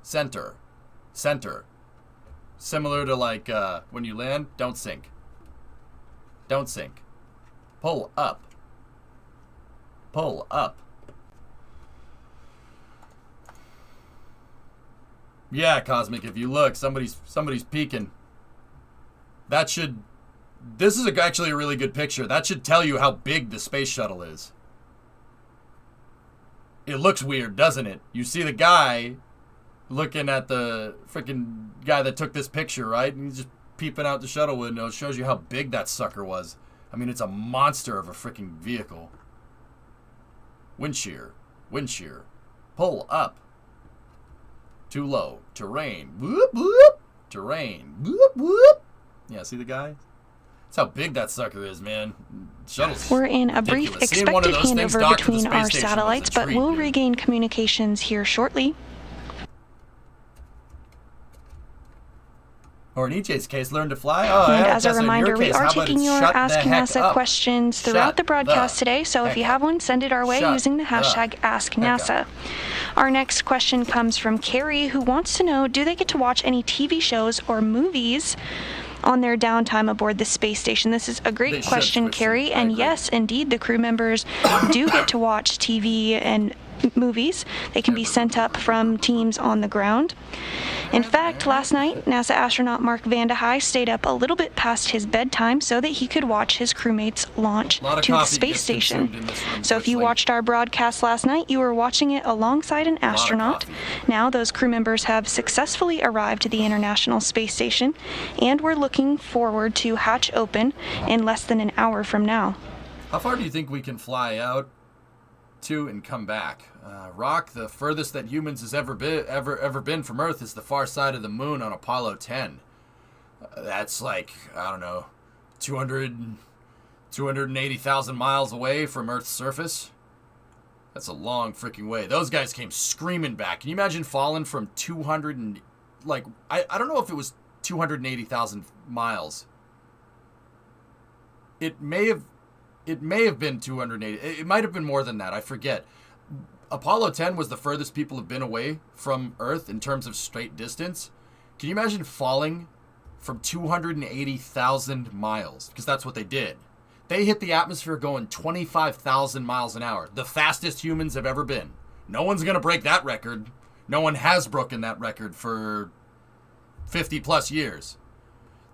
center, center. Similar to like when you land, don't sink. Don't sink. Pull up. Pull up. Yeah, Cosmic, if you look, somebody's peeking. That should... This is actually a really good picture. That should tell you how big the space shuttle is. It looks weird, doesn't it? You see the guy looking at the freaking guy that took this picture, right? And he's just peeping out the shuttle window. It shows you how big that sucker was. I mean, it's a monster of a freaking vehicle. Wind shear. Wind shear. Pull up. Too low. Terrain. Whoop, whoop. Terrain. Whoop, whoop. Yeah, see the guy? That's how big that sucker is, man. Shuttle's
We're in a brief
ridiculous. Seeing one
expected
of those things
handover
docked to the
between
space
our
station was a
satellites, but
treat,
we'll
dude.
regain communications here shortly.
Or in EJ's case, learn to fly. Oh,
And
yeah,
as a
Tessa, in your
reminder, we
case,
are
how about
taking
it
your
shut the
Ask
heck
NASA
up?
questions
Shut
throughout the broadcast
the
today, so if you
heck
have one, send it our way
Shut
using the
the
hashtag AskNASA. Our next question comes from Carrie, who wants to know, do they get to watch any TV shows or movies on their downtime aboard the space station? This is a
They
great
should,
question,
Kristen.
Carrie,
I
and
agree.
yes, indeed, the crew members do get to watch TV and movies. They can be sent up from teams on the ground. In fact, last night, NASA astronaut Mark Vande Hei stayed up a little bit past his bedtime so that he could watch his crewmates launch
A lot of
to the
coffee
space
gets
station.
consumed in this room,
So if you
Kristen.
watched our broadcast last night, you were watching it alongside an astronaut.
coffee.
Now those crew members have successfully arrived to the International Space Station, and we're looking forward to hatch open in less than an hour from now.
How far do you think we can fly out to and come back? Rock, the furthest that humans has ever been from Earth is the far side of the moon on Apollo 10. That's like, I don't know, 280,000 miles away from Earth's surface. That's a long freaking way. Those guys came screaming back. Can you imagine falling from 200 and, like, I don't know if it was 280,000 miles. It may have been 280. It might have been more than that. I forget. Apollo 10 was the furthest people have been away from Earth in terms of straight distance. Can you imagine falling from 280,000 miles? Because that's what they did. They hit the atmosphere going 25,000 miles an hour. The fastest humans have ever been. No one's going to break that record. No one has broken that record for 50 plus years.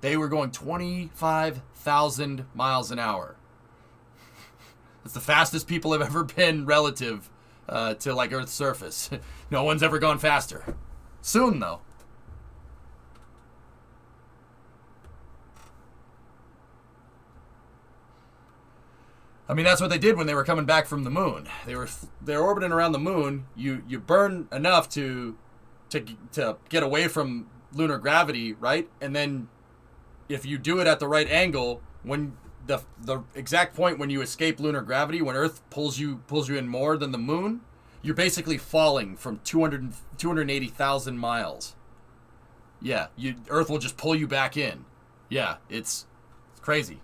They were going 25,000 miles an hour. It's the fastest people have ever been relative to like Earth's surface. No one's ever gone faster. Soon, though. I mean, that's what they did when they were coming back from the moon. They were orbiting around the moon. You burn enough to get away from lunar gravity, right? And then if you do it at the right angle, when the exact point when you escape lunar gravity, when Earth pulls you in more than the moon, you're basically falling from 280,000 miles. Yeah, Earth will just pull you back in. Yeah, it's crazy.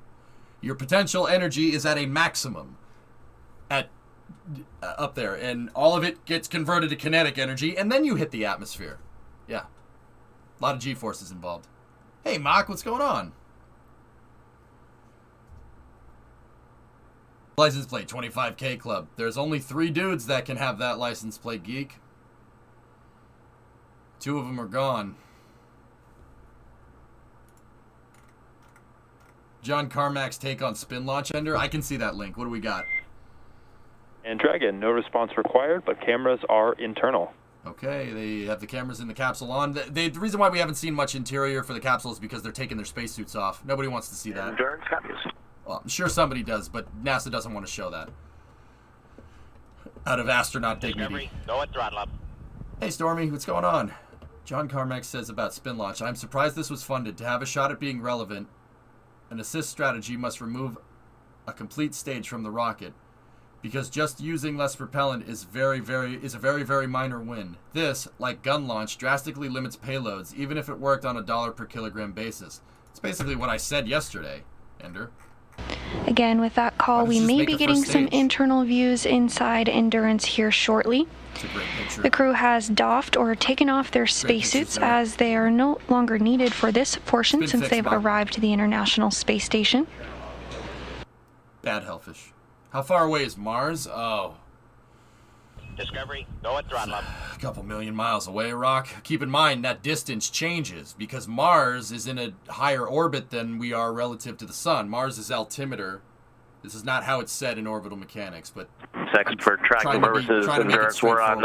Your potential energy is at a maximum up there, and all of it gets converted to kinetic energy, and then you hit the atmosphere. Yeah, a lot of G-forces involved. Hey, Mock, what's going on? License plate 25K club. There's only 3 dudes that can have that license plate, geek. 2 of them are gone. John Carmack's take on spin launch ender. I can see that link. What do we got?
And Dragon, no response required, but cameras are internal.
Okay, they have the cameras in the capsule on. The reason why we haven't seen much interior for the capsule is because they're taking their spacesuits off. Nobody wants to see that.
Endurance copies.
Well, I'm sure somebody does, but NASA doesn't want to show that. Out of astronaut dignity.
Go at throttle up.
Hey, Stormy, what's going on? John Carmack says about spin launch, I'm surprised this was funded. To have a shot at being relevant, an assist strategy must remove a complete stage from the rocket, because just using less propellant is a very, very minor win. This, like gun launch, drastically limits payloads, even if it worked on a $1 per kilogram basis. It's basically what I said yesterday, Ender.
Again, with that call, we may be getting some internal views inside Endurance here shortly.
It's a great picture.
The crew has doffed or taken off their spacesuits as they are no longer needed for this portion since they've arrived to the International Space Station.
Bad hellfish. How far away is Mars? Oh.
Discovery, go at throttle up.
A couple million miles away, Rock. Keep in mind that distance changes because Mars is in a higher orbit than we are relative to the Sun. Mars is altimeter. This is not how it's said in orbital mechanics, but
For tracking purposes, Endurance, we're on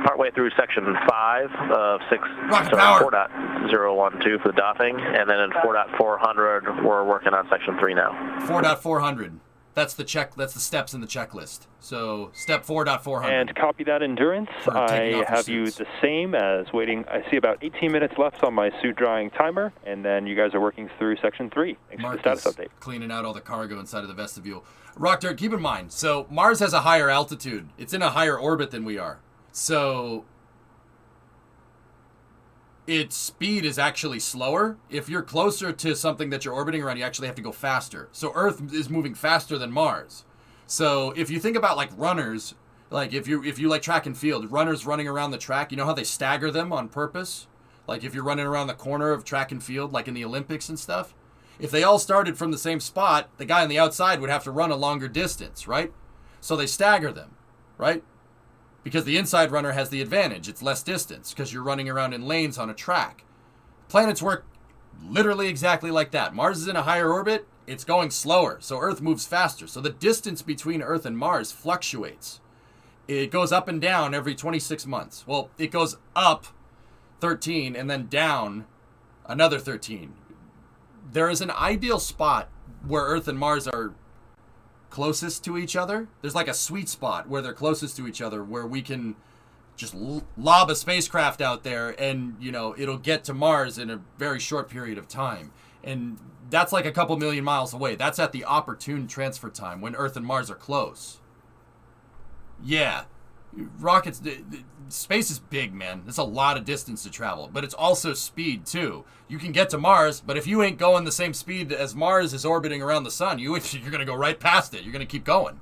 partway through section 5 of 4.012 for the docking, and then in 4.400 we're working on section 3 now.
4.400. That's the steps in the checklist. So step 4.400.
And copy that, Endurance. I have you the same as waiting. I see about 18 minutes left on my suit drying timer, and then you guys are working through section 3. Thanks for the status update.
Cleaning out all the cargo inside of the vestibule. Rock Dirt, keep in mind, so Mars has a higher altitude. It's in a higher orbit than we are. So its speed is actually slower. If you're closer to something that you're orbiting around, you actually have to go faster. So Earth is moving faster than Mars. So if you think about like runners, like if you like track and field, runners running around the track, you know how they stagger them on purpose? Like if you're running around the corner of track and field, like in the Olympics and stuff, if they all started from the same spot, the guy on the outside would have to run a longer distance, right? So they stagger them, right? Because the inside runner has the advantage. It's less distance because you're running around in lanes on a track. Planets work literally exactly like that. Mars is in a higher orbit. It's going slower, so Earth moves faster. So the distance between Earth and Mars fluctuates. It goes up and down every 26 months. Well, it goes up 13 and then down another 13. There is an ideal spot where Earth and Mars are closest to each other. There's like a sweet spot where they're closest to each other where we can just lob a spacecraft out there and, you know, it'll get to Mars in a very short period of time. And that's like a couple million miles away. That's at the opportune transfer time when Earth and Mars are close. Yeah. Rockets, space is big, man. There's a lot of distance to travel, but it's also speed too. You can get to Mars, but if you ain't going the same speed as Mars is orbiting around the sun, you're going to go right past it. You're going to keep going.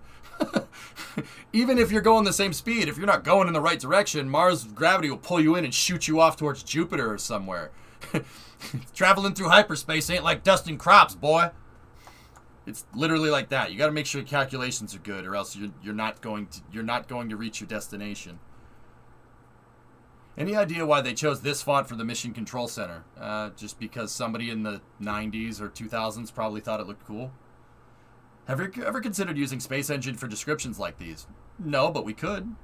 Even if you're going the same speed, if you're not going in the right direction, Mars gravity will pull you in and shoot you off towards Jupiter or somewhere. Traveling through hyperspace ain't like dusting crops, boy. It's literally like that. You got to make sure your calculations are good, or else you're not going to reach your destination. Any idea why they chose this font for the Mission Control Center? Just because somebody in the 90s or 2000s probably thought it looked cool? Have you ever considered using Space Engine for descriptions like these? No, but we could.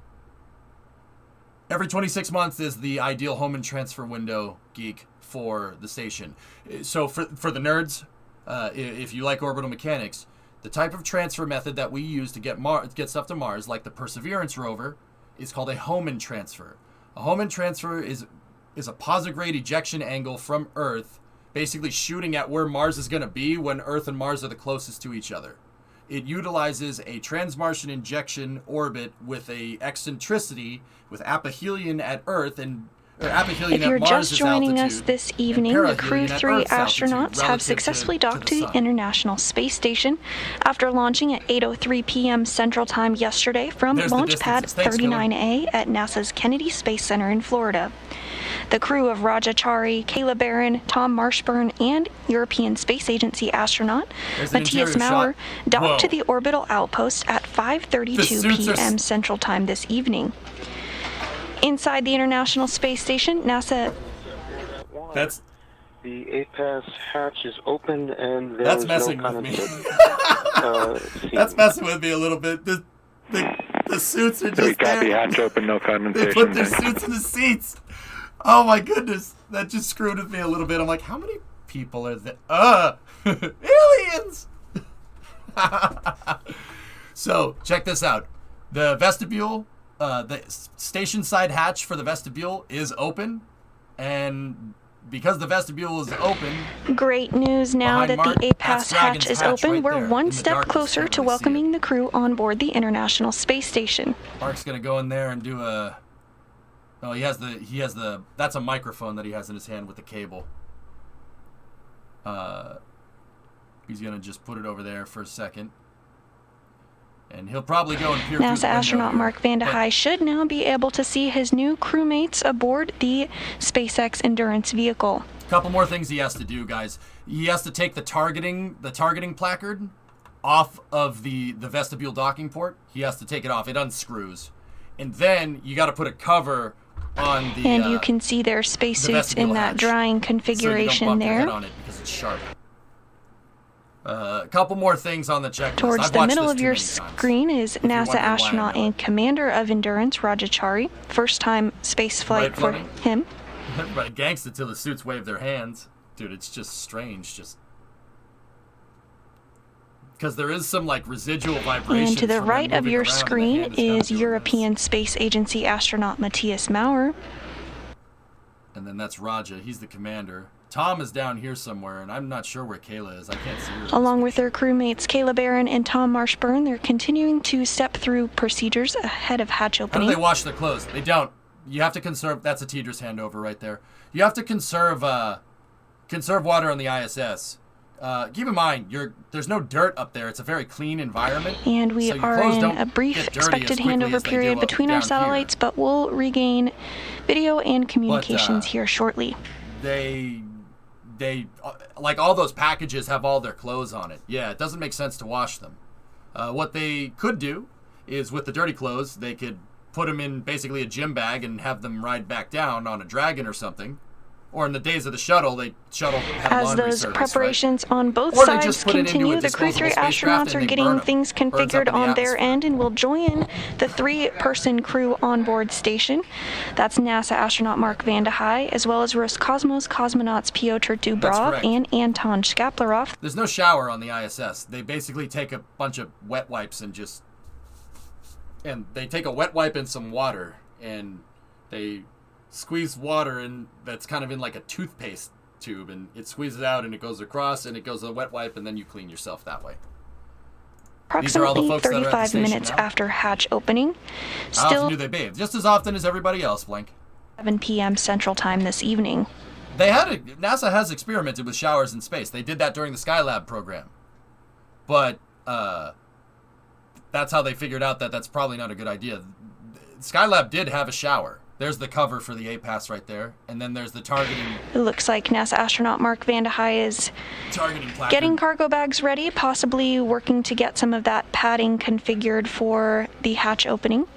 Every 26 months is the ideal home and transfer window, geek, for the station. So for the nerds, if you like orbital mechanics, the type of transfer method that we use to get stuff to Mars, like the Perseverance rover, is called a Hohmann transfer. A Hohmann transfer is a posigrade ejection angle from Earth, basically shooting at where Mars is going to be when Earth and Mars are the closest to each other. It utilizes a transmartian injection orbit with a eccentricity with aphelion at Earth and
if you're just joining us this evening, the Crew-3 astronauts have successfully docked to the International Space Station after launching at 8:03 p.m. Central Time yesterday from Launch Pad 39A at NASA's Kennedy Space Center in Florida. The crew of Rajachari, Kayla Barron, Tom Marshburn, and European Space Agency astronaut Matthias Maurer docked to the orbital outpost at 5:32 p.m. Central Time this evening. Inside the International Space Station, NASA...
That's...
The APAS hatch is open and
that's messing with me. That's messing with me a little bit. The The suits are
So we
just
copy
there.
hatch open, no
They
condensation.
put their suits in the seats. Oh my goodness. That just screwed with me a little bit. I'm like, how many people are there? Aliens! So, check this out. The vestibule, the station side hatch for the vestibule is open. And because the vestibule is open...
Great news now that
Mark,
the A-Pass
that's Dragon's
hatch is
hatch
open.
right
We're
there.
one
In the
step
darkness,
closer
can't
to
really see
welcoming
it.
the crew on board the International Space Station.
Mark's gonna go in there and do a... Oh, he has the... That's a microphone that he has in his hand with the cable. He's gonna just put it over there for a second. And he'll probably go and peer through the
NASA
window
astronaut
here.
Mark Vande Hei should now be able to see his new crewmates aboard the SpaceX Endurance vehicle.
Couple more things he has to do, guys. He has to take the targeting placard off of the vestibule docking port. He has to take it off. It unscrews. And then you got to put a cover on the
And you can see their spacesuits in that drying configuration
so you don't bump your
there.
head on it because it's sharp. A couple more things on the checklist.
Towards
I've
the
watched
middle
this
of
too
your
many times.
screen is
If you're
NASA
wondering why I
astronaut
know
and commander of Endurance, Rajachari. First time space flight
Right,
for
Fleming?
him.
Everybody gangsta till the suits wave their hands. Dude, it's just strange. Just because there is some like residual vibration.
And to the
from them
right of
moving
your
around and the
screen
hand kinda
is
doing
European Space Agency astronaut Matthias Maurer.
this. And then that's Raja. He's the commander. Tom is down here somewhere, and I'm not sure where Kayla is. I can't see her.
Along with their crewmates Kayla Barron and Tom Marshburn, they're continuing to step through procedures ahead of hatch
How
opening.
do they wash their clothes? They don't. You have to conserve. That's a Tedra's handover right there. You have to conserve water on the ISS. Keep in mind, there's no dirt up there. It's a very clean environment.
And we
so your
are
clothes
in
don't
a brief
get dirty
expected
as quickly
handover
as they
period
do up
between our
down
satellites, but we'll regain video and communications
But,
here shortly.
They like all those packages have all their clothes on it. Yeah, it doesn't make sense to wash them. What they could do is with the dirty clothes, they could put them in basically a gym bag and have them ride back down on a Dragon or something. Or in the days of the shuttle, had a
As
laundry
those
service,
preparations
right?
on both
Or they
sides
just put it into
continue,
a
the Crew-3
disposable spacecraft
astronauts
and
are
they
getting
burn 'em.
things
Burns up
configured
in the
on their
atmosphere.
end and will join the 3-person crew on board station. That's NASA astronaut Mark Vande Hei, as well as Roscosmos cosmonauts Pyotr Dubrov
correct.
and Anton Shkaplerov.
There's no shower on the ISS. They basically take a bunch of wet wipes and they take a wet wipe and some water and they squeeze water in that's kind of in like a toothpaste tube and it squeezes out and it goes across and it goes to the wet wipe and then you clean yourself that way. These are all the
Approximately
folks that are at the
35
station
minutes
now.
after hatch opening.
How often
Still
do they bathe? Just as often as everybody else, Blink.
7 p.m. Central Time this evening.
NASA has experimented with showers in space. They did that during the Skylab program. But that's how they figured out that that's probably not a good idea. Skylab did have a shower. There's the cover for the A-Pass right there. And then there's the targeting
It looks like NASA astronaut Mark Vande Hei is
placard.
getting cargo bags ready, possibly working to get some of that padding configured for the hatch opening.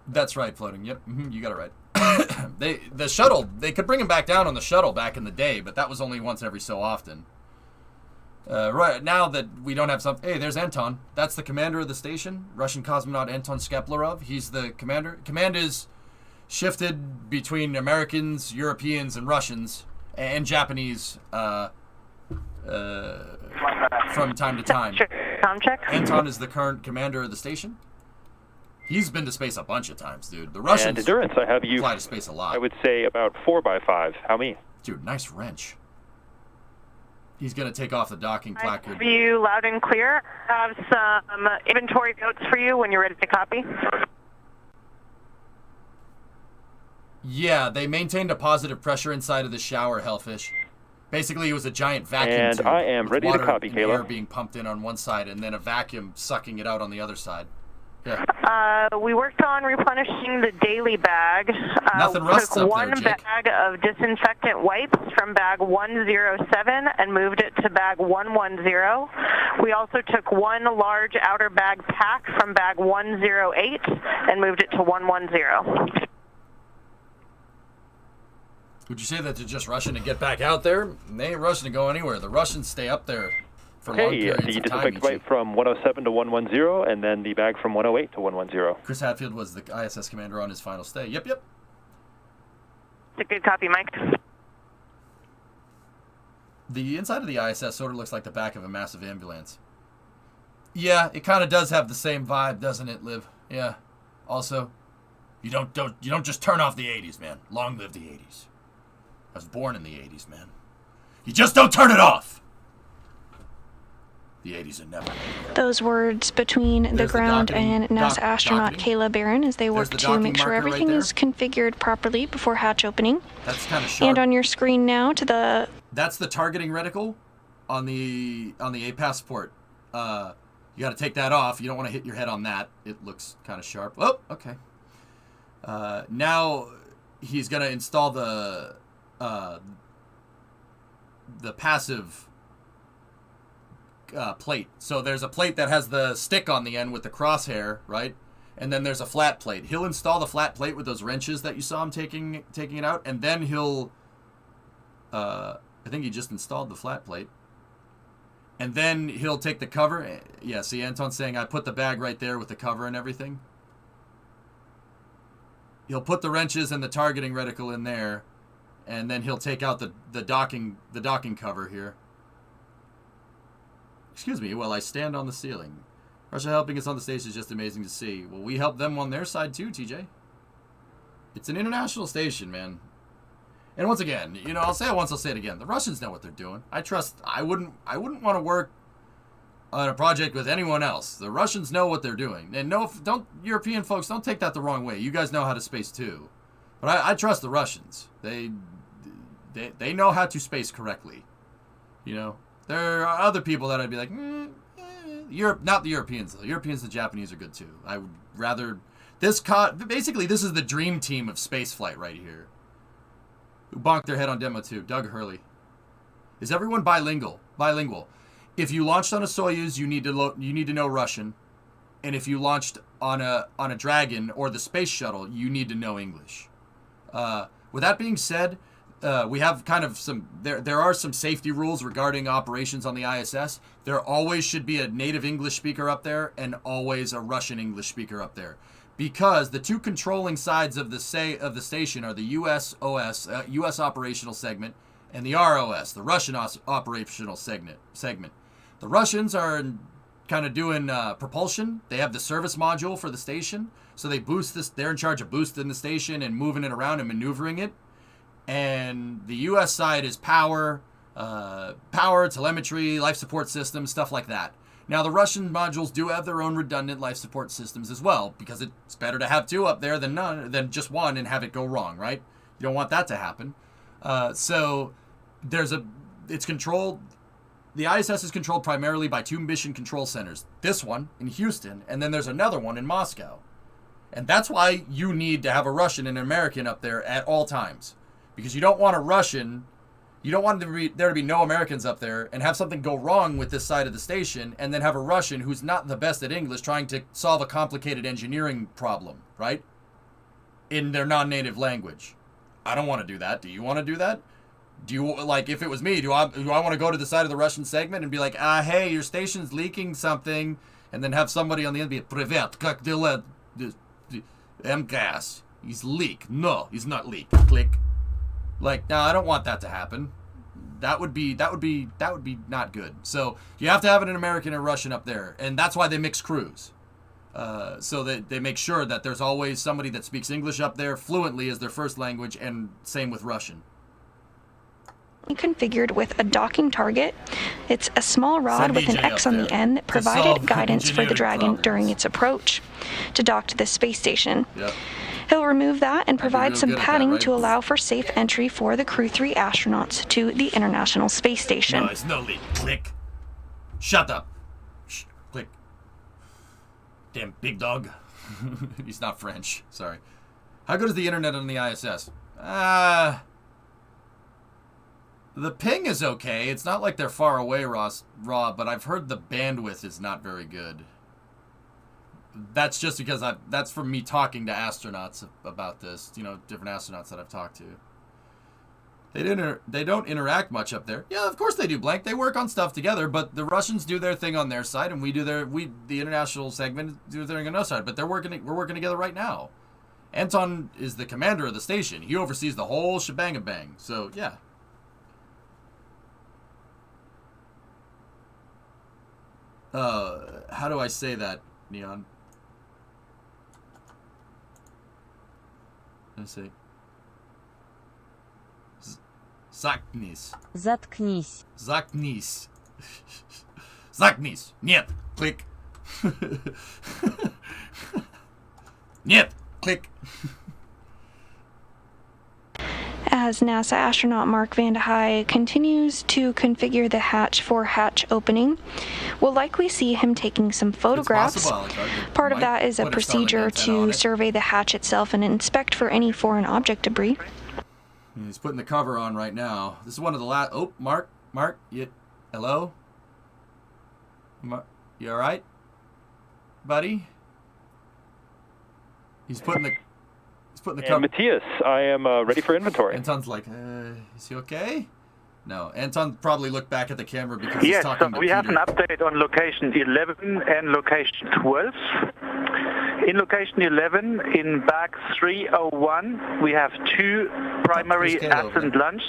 That's right, floating. Yep, you got it right. The shuttle, they could bring him back down on the shuttle back in the day, but that was only once every so often. Right now that we don't have some... Hey, there's Anton. That's the commander of the station, Russian cosmonaut Anton Shkaplerov. He's the commander. Command is shifted between Americans, Europeans, and Russians, and Japanese from time to time.
Tom check.
Anton is the current commander of the station. He's been to space a bunch of times, dude. The Russians
And endurance, I have you
fly to space a lot.
I would say about 4x5. How many?
Dude, nice wrench. He's going to take off the docking placard.
Have you loud and clear? I have some inventory notes for you when you're ready to copy.
Yeah, they maintained a positive pressure inside of the shower, Hellfish. Basically, it was a giant vacuum
And
tube
I am
with
ready to
water
copy,
and
Kayla.
air being pumped in on one side, and then a vacuum sucking it out on the other side. Yeah.
We worked on replenishing the daily bag.
Nothing
We
rusts
took
up
one
there, Jake.
bag of disinfectant wipes from bag 107 and moved it to bag 110. We also took one large outer bag pack from bag 108 and moved it to 110.
Would you say that they're just rushing to get back out there? They ain't rushing to go anywhere. The Russians stay up there for long periods
the
of time.
disinfect flight from 107 to 110, and then the bag from 108 to 110.
Chris Hadfield was the ISS commander on his final stay. Yep.
It's a good copy, Mike.
The inside of the ISS sort of looks like the back of a massive ambulance. Yeah, it kind of does have the same vibe, doesn't it, Liv? Yeah. Also, you don't just turn off the 80s, man. Long live the 80s. I was born in the 80s, man. You just don't turn it off. The 80s are never.
Those words between the ground and NASA astronaut Kayla Barron as they work to make sure everything is configured properly before hatch opening.
That's kind of sharp.
And on your screen now to the...
That's the targeting reticle on the APAS port. You got to take that off. You don't want to hit your head on that. It looks kind of sharp. Oh, okay. Now he's going to install the passive plate. So there's a plate that has the stick on the end with the crosshair, right? And then there's a flat plate. He'll install the flat plate with those wrenches that you saw him taking it out, and then he'll I think he just installed the flat plate. And then he'll take the cover. Yeah, see, Anton's saying I put the bag right there with the cover and everything. He'll put the wrenches and the targeting reticle in there, and then he'll take out the docking cover here. Excuse me, while I stand on the ceiling. Russia helping us on the station is just amazing to see. Well, we help them on their side too, TJ. It's an international station, man. And once again, you know, I'll say it once, I'll say it again. The Russians know what they're doing. I wouldn't want to work on a project with anyone else. The Russians know what they're doing. And European folks, don't take that the wrong way. You guys know how to space too. But I trust the Russians. They know how to space correctly. You know, there are other people that I'd be like, Europe, not the Europeans though. Europeans and Japanese are good too. I would rather basically this is the dream team of spaceflight right here. Who bonked their head on demo 2? Doug Hurley. Is everyone bilingual? Bilingual. If you launched on a Soyuz, you need to know Russian, and if you launched on a Dragon or the space shuttle, you need to know English. With that being said, we have kind of some there are some safety rules regarding operations on the ISS. There always should be a native English speaker up there and always a Russian English speaker up there. Because the two controlling sides of the station are the US operational segment and the ROS, the Russian operational segment. The Russians are kind of doing propulsion. They have the service module for the station, so they boost this. They're in charge of boosting the station and moving it around and maneuvering it. And the US side is power, telemetry, life support systems, stuff like that. Now, the Russian modules do have their own redundant life support systems as well, because it's better to have two up there than just one and have it go wrong, right? You don't want that to happen. So it's controlled. The ISS is controlled primarily by two mission control centers. This one in Houston, and then there's another one in Moscow. And that's why you need to have a Russian and an American up there at all times, because you don't want a Russian. You don't want there to be no Americans up there and have something go wrong with this side of the station and then have a Russian who's not the best at English trying to solve a complicated engineering problem, right? In their non-native language. I don't want to do that. Do you want to do that? Do you, like, if it was me, do I want to go to the side of the Russian segment and be like, hey, your station's leaking something, and then have somebody on the end be, Privet, как дела, gas, he's leak. No, he's not leak. Click. Like, no, I don't want that to happen. That would be not good. So you have to have an American and Russian up there, and that's why they mix crews, so that they make sure that there's always somebody that speaks English up there fluently as their first language, and same with Russian.
Configured with a docking target. It's a small rod with an X on the end that provided guidance for the Dragon during its approach to dock to the space station.
Yep.
He'll remove that and provide some padding to allow for safe entry for the Crew-3 astronauts to the International Space Station.
No, it's no leak. Click. Shut up. Shh. Click. Damn big dog. He's not French. Sorry. How good is the internet on the ISS? The ping is okay. It's not like they're far away, Raw, but I've heard the bandwidth is not very good. That's just because that's from me talking to astronauts about this, you know, different astronauts that I've talked to. They don't interact much up there. Yeah, of course they do, Blank. They work on stuff together, but the Russians do their thing on their side, and the international segment do their thing on our side. But we're working together right now. Anton is the commander of the station. He oversees the whole shebang-a-bang. So yeah. How do I say that, Neon? Let's see. Zatknись.
Заткнись.
Zatknись. Zatknись. Нет. Click. Нет. Click.
As NASA astronaut Mark Vande Hei continues to configure the hatch for hatch opening, we'll likely see him taking some photographs. Part of that is a procedure to survey the hatch itself and inspect for any foreign object debris.
He's putting the cover on right now. This is one of the last. Oh, Mark, hello? You all right, buddy? He's putting the cover.
Matthias, I am ready for inventory.
Anton's like, is he okay? No, Anton probably looked back at the camera because he's talking to
we
Peter.
have an update on location 11 and location 12. In location 11, in bag 301, we have 2 primary ascent lunch,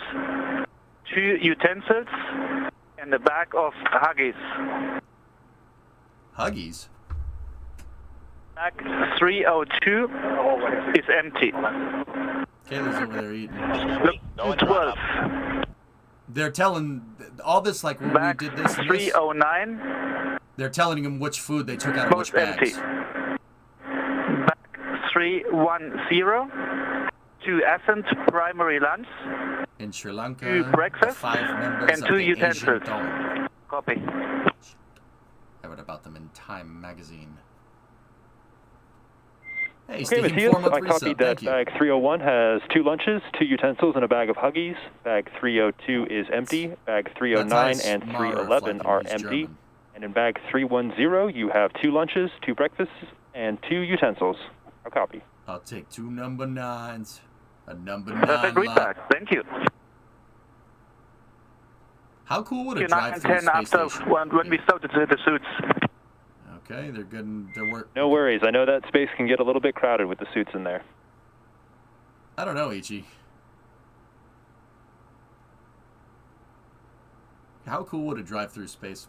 2 utensils, and a bag of Huggies.
Huggies?
Bag 302 is empty.
Kayla's over there eating.
Look, 12.
They're telling all this like when we did this.
309.
They're telling him which food they took out of which bags.
Bag 310. 2 ascent primary lunch.
In Sri Lanka,
2 breakfast
5 members
and
of
2
the
utensils.
Asian Dawn.
Copy.
I read about them in Time magazine. Hey,
Okay,
Steve,
Matthias,
4 month
I copied
resub.
that.
Thank you.
Bag 301 has 2 lunches, 2 utensils, and a bag of Huggies. Bag 302 is empty. Bag 309 and 311 are empty.
German.
And in bag 310, you have 2 lunches, 2 breakfasts, and 2 utensils. I'll copy.
I'll take 2 number 9s. A number 9
Perfect
lot.
read. Thank you.
How cool would a
9
drive
and
through
10
space
after
station?
when we started the suits.
Okay, they're good in their work.
No worries. I know that space can get a little bit crowded with the suits in there.
I don't know, Ichi. How cool would a drive-through space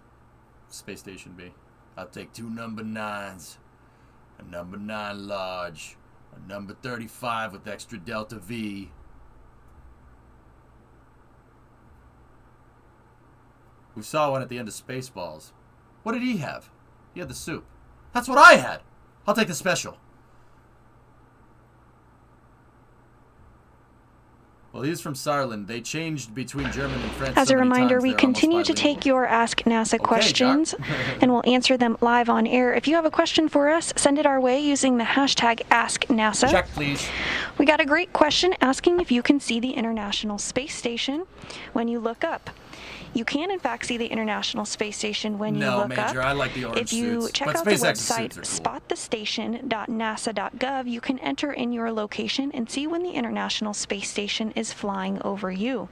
station be? I'll take 2 number 9s, a number 9 large, a number 35 with extra Delta V. We saw one at the end of Spaceballs. What did he have? He had the soup. That's what I had. I'll take the special. Well, he's from Saarland. They changed between German and French.
As
so
a
many
reminder,
times,
we
they're almost
continue to
bilingual.
take your Ask NASA
Okay,
questions, and we'll answer them live on air. If you have a question for us, send it our way using the hashtag AskNASA.
Check, please.
We got a great question asking if you can see the International Space Station when you look up. You can, in fact, see the International Space Station when you
No,
look
Major,
up.
I like the orange
If you
suits,
check
but
out the
SpaceX's
website
suits are cool.
spotthestation.nasa.gov, you can enter in your location and see when the International Space Station is flying over you.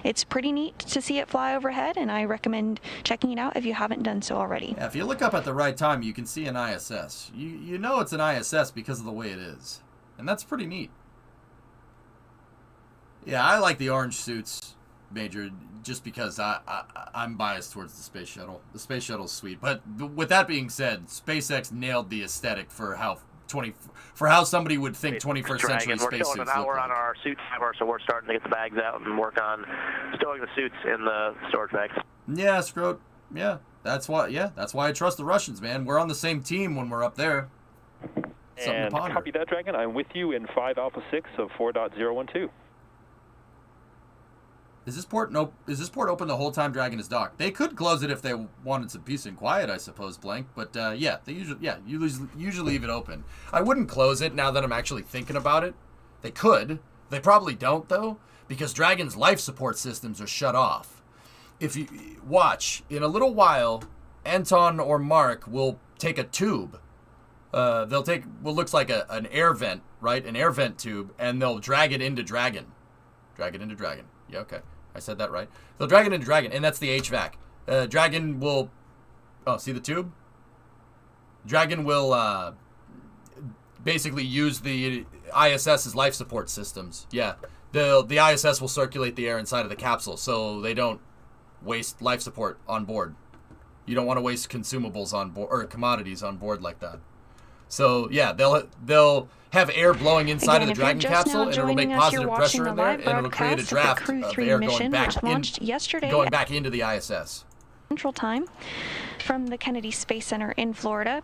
It's pretty neat to see it fly overhead, and I recommend checking it out if you haven't done so already.
Yeah, if you look up at the right time, you can see an ISS. You know it's an ISS because of the way it is. And that's pretty neat. Yeah, I like the orange suits, Major, just because I'm biased towards the space shuttle. The space shuttle's sweet. But with that being said, SpaceX nailed the aesthetic for how somebody would think 21st century
We're
spacesuits
killing
look
an hour
like.
on our suit timer, so we're starting to get the bags out and work on stowing the suits in the storage bags.
Yeah, Scroat. Yeah, that's why I trust the Russians, man. We're on the same team when we're up there. Something
And
to ponder.
copy that, Dragon. I'm with you in 5 Alpha 6 of 4.012.
Is this port open the whole time Dragon is docked? They could close it if they wanted some peace and quiet, I suppose, Blank. But yeah, they usually leave it open. I wouldn't close it now that I'm actually thinking about it. They could. They probably don't though, because Dragon's life support systems are shut off. If you watch in a little while, Anton or Mark will take a tube. They'll take what looks like an air vent, right? An air vent tube, and they'll drag it into Dragon. Drag it into Dragon. Yeah, okay. I said that right. They'll drag it into Dragon, and that's the HVAC. Dragon will... Oh, see the tube? Dragon will basically use the ISS's life support systems. Yeah. The ISS will circulate the air inside of the capsule, so they don't waste life support on board. You don't want to waste consumables on board, or commodities on board like that. So yeah, they'll have air blowing inside of the Dragon capsule, and it'll make positive pressure in there, and it'll create a draft of air going back into the ISS.
Central Time from the Kennedy Space Center in Florida,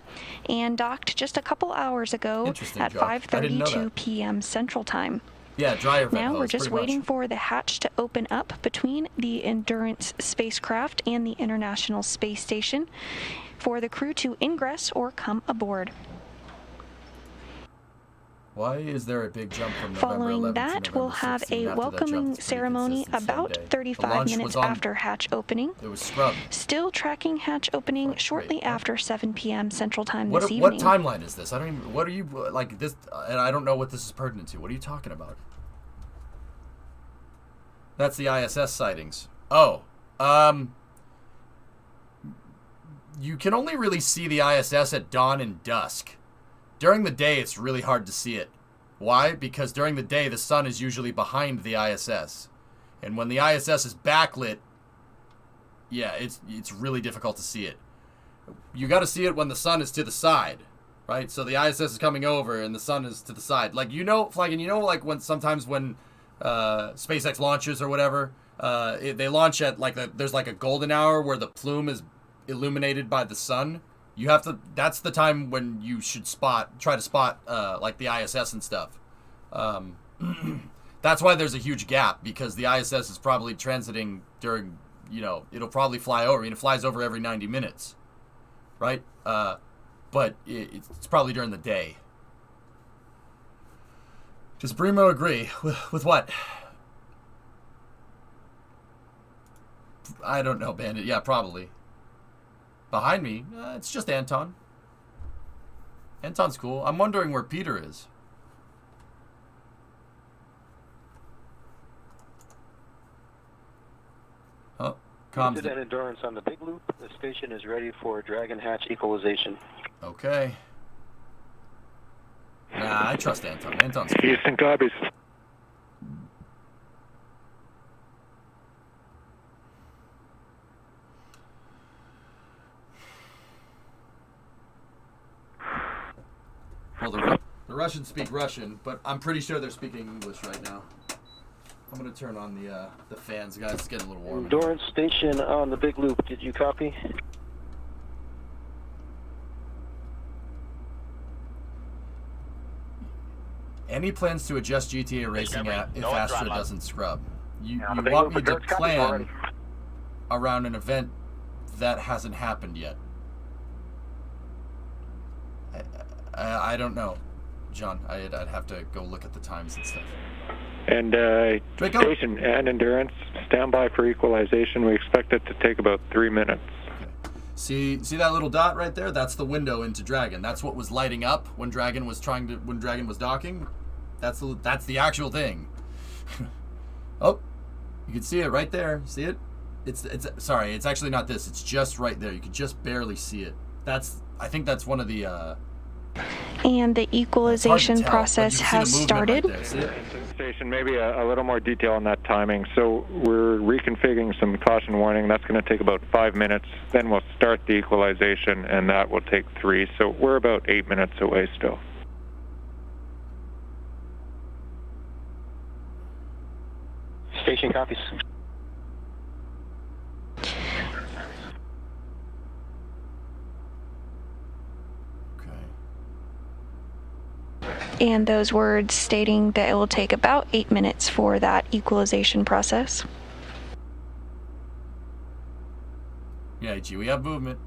and docked just a couple hours ago at 5:32 p.m. Central Time.
Yeah, dryer vent
Now
hose,
we're just waiting for the hatch to open up between the Endurance spacecraft and the International Space Station for the crew to ingress or come aboard.
Why is there a big jump from November 11th
Following
to
that,
November
we'll have
16th?
a
After that
welcoming
jump, it's pretty
ceremony
consistent, same
about
day.
35 minutes after hatch opening.
It was scrubbed.
Still tracking hatch opening shortly after 7 p.m. Central Time this
What
evening.
timeline is this? I don't even... What are you... Like, this... And I don't know what this is pertinent to. What are you talking about? That's the ISS sightings. Oh. You can only really see the ISS at dawn and dusk. During the day, it's really hard to see it. Why? Because during the day, the sun is usually behind the ISS. And when the ISS is backlit, yeah, it's really difficult to see it. You got to see it when the sun is to the side, right? So the ISS is coming over and the sun is to the side. Like, Flagon, like when sometimes when SpaceX launches or whatever, they launch at there's like a golden hour where the plume is illuminated by the sun. You have to. That's the time when you should try to spot like the ISS and stuff. That's why there's a huge gap, because the ISS is probably transiting during. It'll probably fly over. It flies over every 90 minutes, right? But it's probably during the day. Does Brimo agree with what? I don't know, Bandit. Yeah, probably. Behind me, it's just Anton. Anton's cool. I'm wondering where Peter is. Oh, comms.
That Endurance on the big loop. The station is ready for Dragon hatch equalization.
Okay. Nah, I trust Anton. Anton's cool.
Houston copies.
Well, the Russians speak Russian, but I'm pretty sure they're speaking English right now. I'm gonna turn on the fans, guys. It's getting a little warm.
Endurance station on the big loop. Did you copy?
Any plans to adjust GTA Racing app if Astra doesn't scrub? You want me to plan around an event that hasn't happened yet? I don't know, John. I'd have to go look at the times and stuff.
And station and Endurance, stand by for equalization. We expect it to take about 3 minutes.
Okay. See that little dot right there? That's the window into Dragon. That's what was lighting up when Dragon was docking. That's the actual thing. Oh, you can see it right there. See it? It's sorry, it's actually not this. It's just right there. You can just barely see it. I think that's one of the
and the equalization process has started.
Station, maybe a little more detail on that timing. So we're reconfiguring some caution warning. That's going to take about 5 minutes. Then we'll start the equalization, and that will take 3. So we're about 8 minutes away still.
Station copies.
And those words stating that it will take about 8 minutes for that equalization process.
Yeah, G, we have movement.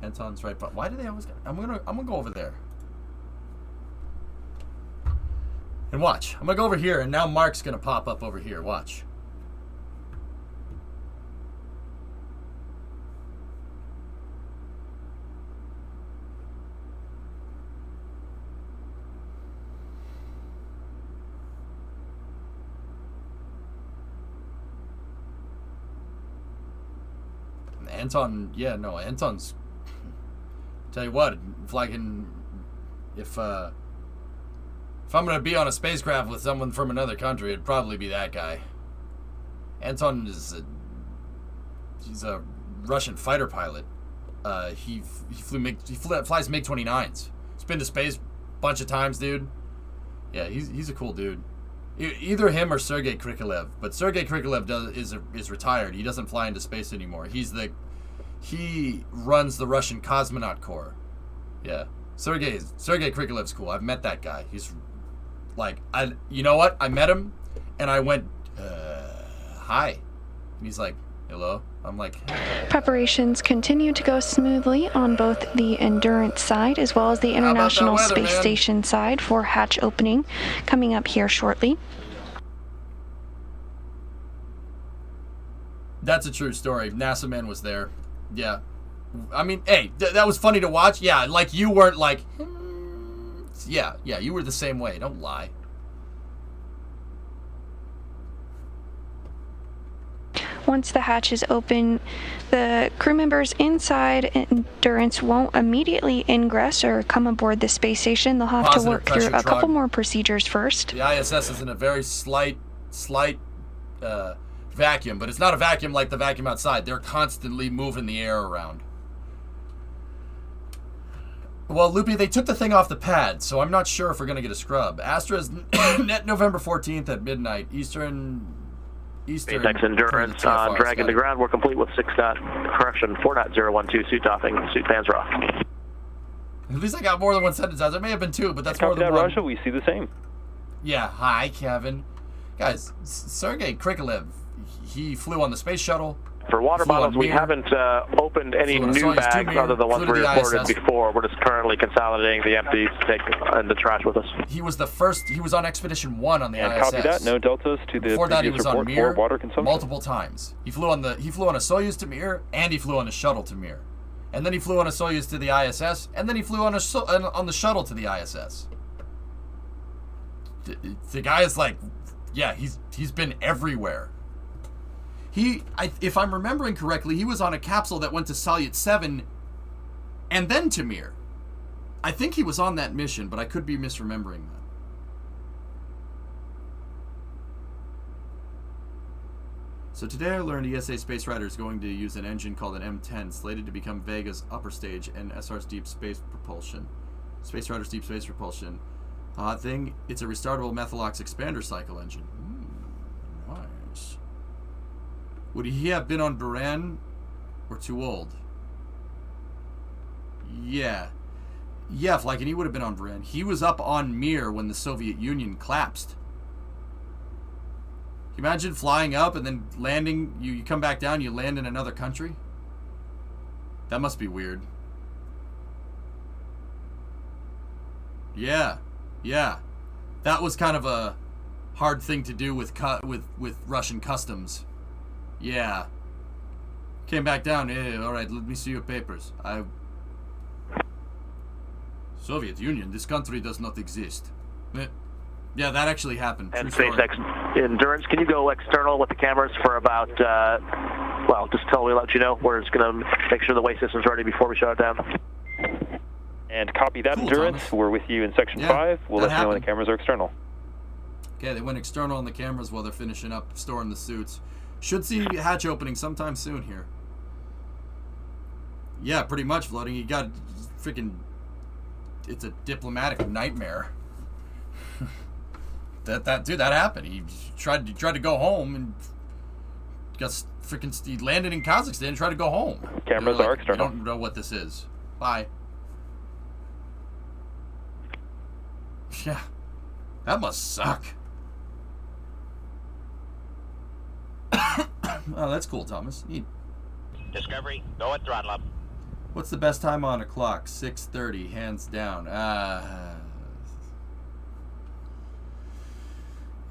Anton's right, but why do they always? I'm gonna go over there and watch. I'm gonna go over here, and now Mark's gonna pop up over here. Watch. Anton, yeah, no, Anton's... Tell you what, if I'm gonna be on a spacecraft with someone from another country, it'd probably be that guy. Anton he's a Russian fighter pilot. He flies MiG-29s. He's been to space a bunch of times, dude. Yeah, he's a cool dude. Either him or Sergei Krikalev, but Sergei Krikalev is retired. He doesn't fly into space anymore. He runs the Russian Cosmonaut Corps. Yeah, Sergei Krikalev's cool. I've met that guy. He's like, you know what? I met him, and I went, hi, and he's like, hello. I'm like, hey.
Preparations continue to go smoothly on both the Endurance side as well as the International Space Station side for hatch opening coming up here shortly.
That's a true story. NASA man was there. Yeah. I mean, hey, that was funny to watch. Yeah, like you weren't like, yeah, you were the same way. Don't lie.
Once the hatch is open, the crew members inside Endurance won't immediately ingress or come aboard the space station. They'll have to work through a couple more procedures first.
The ISS is in a very slight vacuum, but it's not a vacuum like the vacuum outside. They're constantly moving the air around. Well, Loopy, they took the thing off the pad, so I'm not sure if we're going to get a scrub. Astra's net November 14th at midnight, Eastern.
SpaceX Endurance on Dragon to ground. We're complete with 4.012 suit docking. Suit fans are off.
At least I got more than one sentence out. There may have been two, but that's more than one.
Russia, we see the same.
Yeah, hi, Kevin. Guys, Sergei Krikalev, he flew on the space shuttle.
For water bottles, we haven't opened any new bags other than the ones we reported before. We're just currently consolidating the empties to take in the trash with us.
He was the first. He was on Expedition 1 on the ISS.
Copy that. No deltas to the
Before that, he was on Mir
water consumption.
Multiple times. He flew on a Soyuz to Mir, and he flew on a shuttle to Mir, and then he flew on a Soyuz to the ISS, and then he flew on the shuttle to the ISS. The guy is like, yeah, he's been everywhere. If I'm remembering correctly, he was on a capsule that went to Salyut 7 and then to Mir. I think he was on that mission, but I could be misremembering that. So today I learned ESA Space Rider is going to use an engine called an M10, slated to become Vega's upper stage and SR's deep space propulsion. Space Rider's deep space propulsion. The hot thing, it's a restartable Methalox expander cycle engine. Nice. Would he have been on Buran or too old? Yeah. Yeah, Flykin, he would have been on Buran. He was up on Mir when the Soviet Union collapsed. Can you imagine flying up and then landing, you come back down, you land in another country? That must be weird. Yeah. Yeah. That was kind of a hard thing to do with Russian customs. Yeah. Came back down. Hey, all right, let me see your papers. Soviet Union, this country does not exist. Yeah, that actually happened.
And SpaceX Endurance, can you go external with the cameras for about, well, just let you know. We're just going to make sure the way system's ready before we shut it down.
And copy that, cool, Endurance. Thomas. We're with you in Section 5. We'll let you know when the cameras are external.
Okay, they went external on the cameras while they're finishing up storing the suits. Should see hatch opening sometime soon here. Yeah, pretty much floating. You got freaking... It's a diplomatic nightmare. Dude, that happened. He tried to go home and he landed in Kazakhstan and tried to go home.
Cameras are external.
I don't know what this is. Bye. Yeah, that must suck. Oh, that's cool, Thomas. Neat.
Discovery, go at throttle up.
What's the best time on a clock? 6:30, hands down. Yeah,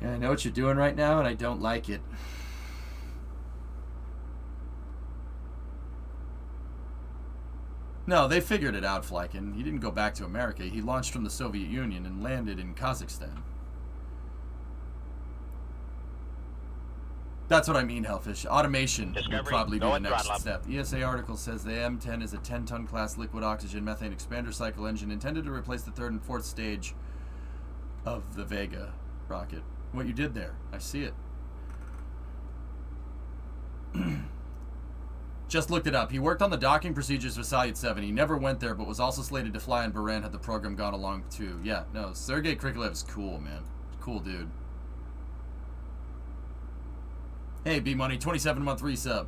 I know what you're doing right now, and I don't like it. No, they figured it out, Flykin. He didn't go back to America. He launched from the Soviet Union and landed in Kazakhstan. That's what I mean, Hellfish. Automation would probably be the next
throttle up.
step. ESA article says the M10 is a 10-ton class liquid oxygen methane expander cycle engine intended to replace the third and fourth stage of the Vega rocket. What you did there, I see it. Just looked it up. He worked on the docking procedures for Salyut 7. He never went there, but was also slated to fly in Bahrain had the program gone along too. Yeah, no, Sergei Krikalev is cool, man. Cool dude. Hey, B-Money, 27-month resub.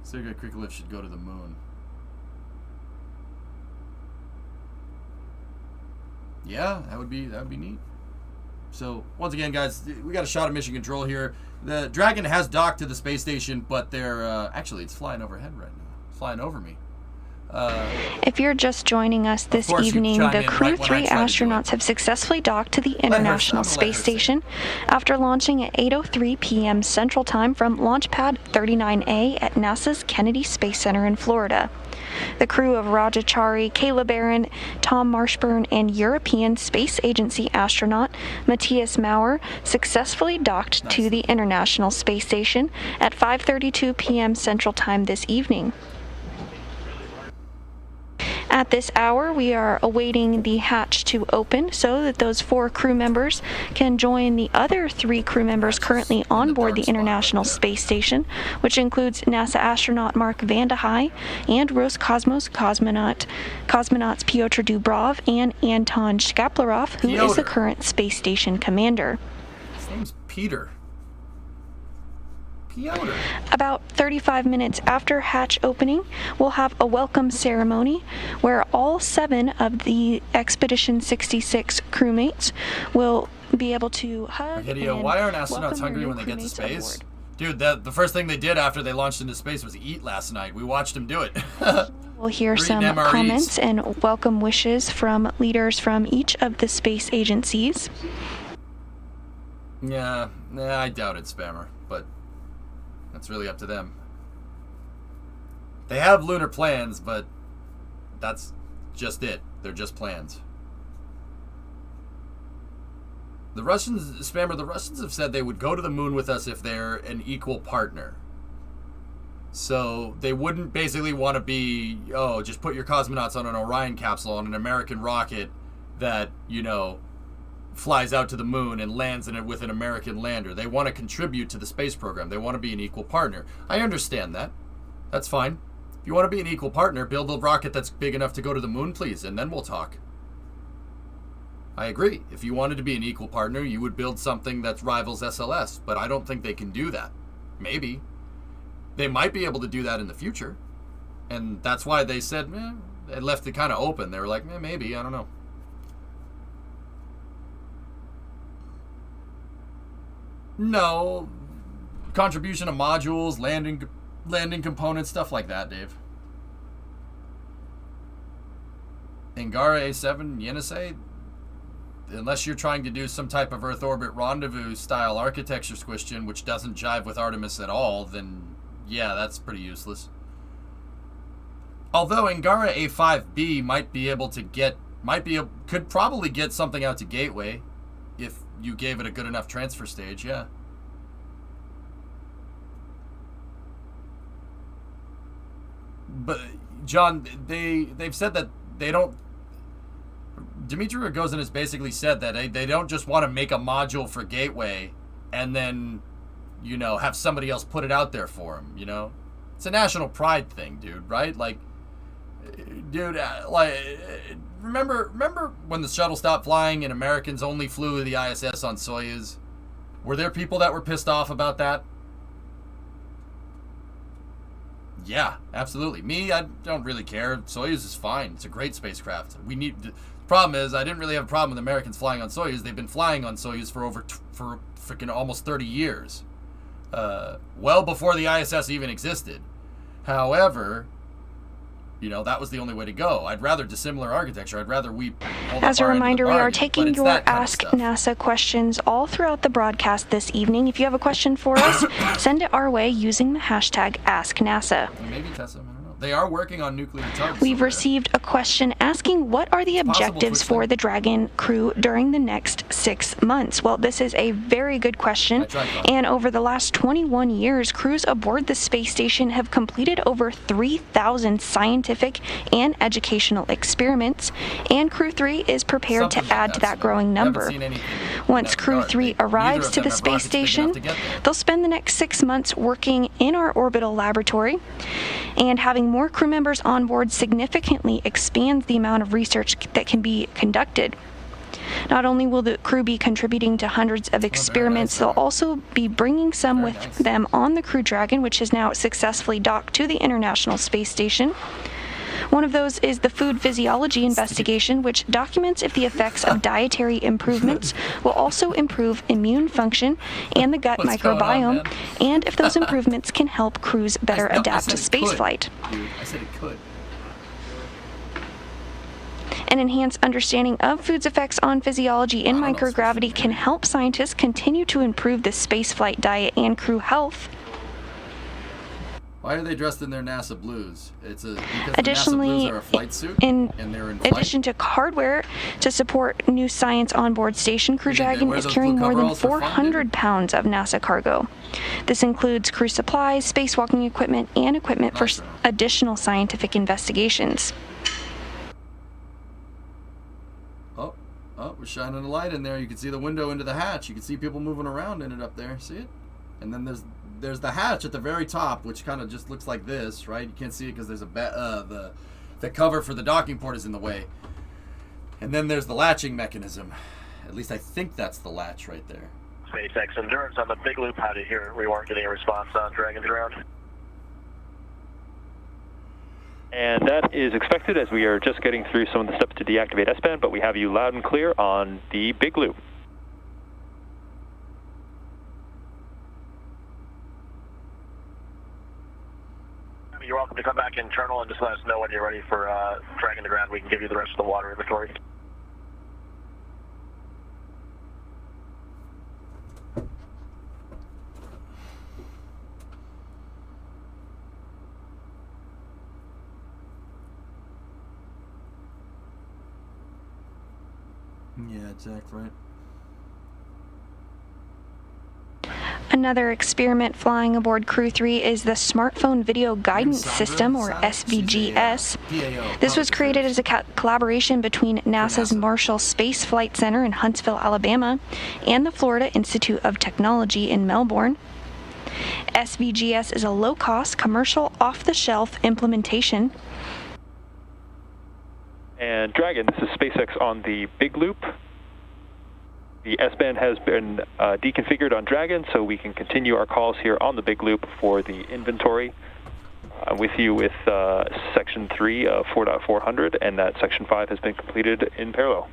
Sergei Krikalev should go to the moon. Yeah, that would be neat. So, once again, guys, we got a shot of mission control here. The Dragon has docked to the space station, but they're, actually, it's flying overhead right now. It's flying over me.
If you're just joining us this evening, the Crew-3 astronauts have successfully docked to the International Space Station after launching at 8:03 p.m. Central Time from Launch Pad 39A at NASA's Kennedy Space Center in Florida. The crew of Rajachari, Caleb Barron, Tom Marshburn, and European Space Agency astronaut Matthias Maurer successfully docked to the International Space Station at 5:32 p.m. Central Time this evening. At this hour, we are awaiting the hatch to open so that those 4 crew members can join the other 3 crew members currently on board the International Space Station, which includes NASA astronaut Mark Vande Hei and Roscosmos cosmonauts Pyotr Dubrov and Anton Shkaplerov, who is the current space station commander.
His name's Peter. Piotr.
About 35 minutes after hatch opening, we'll have a welcome ceremony where all 7 of the Expedition 66 crewmates will be able to hug and
why aren't astronauts hungry when they get to space? Dude, the first thing they did after they launched into space was eat last night. We watched them do it.
We'll hear some comments and welcome wishes from leaders from each of the space agencies.
Yeah, I doubt it, Spammer, but that's really up to them. They have lunar plans, but that's just it. They're just plans. The Russians have said they would go to the moon with us if they're an equal partner. So they wouldn't basically want to be, just put your cosmonauts on an Orion capsule on an American rocket that, flies out to the moon and lands in it with an American lander. They want to contribute to the space program. They want to be an equal partner. I understand that. That's fine. If you want to be an equal partner, build a rocket that's big enough to go to the moon, please, and then we'll talk. I agree. If you wanted to be an equal partner, you would build something that rivals SLS, but I don't think they can do that. Maybe. They might be able to do that in the future. And that's why they said, they left it kind of open. They were like, maybe, I don't know. No. Contribution of modules, landing components, stuff like that, Dave. Angara A7, Yenisei, unless you're trying to do some type of Earth orbit rendezvous style architecture question, which doesn't jive with Artemis at all, then yeah, that's pretty useless. Although Angara A5B could probably get something out to Gateway if you gave it a good enough transfer stage, yeah. But John, they've said that they don't. Dmitry Rogozin has basically said that they don't just want to make a module for Gateway and then, have somebody else put it out there for them. It's a national pride thing, dude. Right? Like, dude, remember when the shuttle stopped flying and Americans only flew the ISS on Soyuz? Were there people that were pissed off about that? Yeah, absolutely. Me, I don't really care. Soyuz is fine. It's a great spacecraft. The problem is, I didn't really have a problem with Americans flying on Soyuz. They've been flying on Soyuz for freaking almost 30 years. Well before the ISS even existed. However, that was the only way to go. I'd rather dissimilar architecture. I'd rather
As a reminder, we are taking your Ask NASA questions all throughout the broadcast this evening. If you have a question for us, send it our way using the hashtag AskNASA.
Maybe Tessa, I don't know. They are working on nuclear tugs.
We've received a question asking what are the objectives for the Dragon crew during the next 6 months? Well, this is a very good question. And over the last 21 years, crews aboard the space station have completed over 3,000 scientific and educational experiments, and Crew 3 is prepared to add to that growing number. Once Crew 3 arrives to the space station, they'll spend the next 6 months working in our orbital laboratory, and having more crew members on board significantly expands the amount of research that can be conducted. Not only will the crew be contributing to hundreds of experiments, they'll also be bringing some with them on the Crew Dragon, which has now successfully docked to the International Space Station. One of those is the food physiology investigation, which documents if the effects of dietary improvements will also improve immune function and the gut microbiome, and if those improvements can help crews better adapt to spaceflight.
Dude, I said it could.
An enhanced understanding of food's effects on physiology in microgravity can help scientists continue to improve the spaceflight diet and crew health.
Why are they dressed in their NASA blues? Because
additionally,
the NASA blues are a flight suit,
in
and they're in flight?
addition to hardware to support new science on board station, Crew Dragon is carrying more than 400 pounds of NASA cargo. This includes crew supplies, spacewalking equipment, and equipment for additional scientific investigations.
Oh, we're shining a light in there. You can see the window into the hatch. You can see people moving around in it up there. See it? And then there's the hatch at the very top, which kind of just looks like this, right? You can't see it because there's the cover for the docking port is in the way. And then there's the latching mechanism. At least I think that's the latch right there.
SpaceX Endurance on the big loop. How do you hear? We weren't getting a response on Dragon's ground.
And that is expected as we are just getting through some of the steps to deactivate S-band, but we have you loud and clear on the big loop.
You're welcome to come back internal and just let us know when you're ready for Dragon to ground. We can give you the rest of the water inventory.
Yeah, exactly right.
Another experiment flying aboard Crew 3 is the Smartphone Video Guidance System, or SVGS. This was created as a collaboration between NASA's Marshall Space Flight Center in Huntsville, Alabama, and the Florida Institute of Technology in Melbourne. SVGS is a low-cost, commercial, off-the-shelf implementation.
And Dragon, this is SpaceX on the big loop. The S-band has been deconfigured on Dragon, so we can continue our calls here on the big loop for the inventory. I'm with you with Section 3 of 4.400, and that Section 5 has been completed in parallel.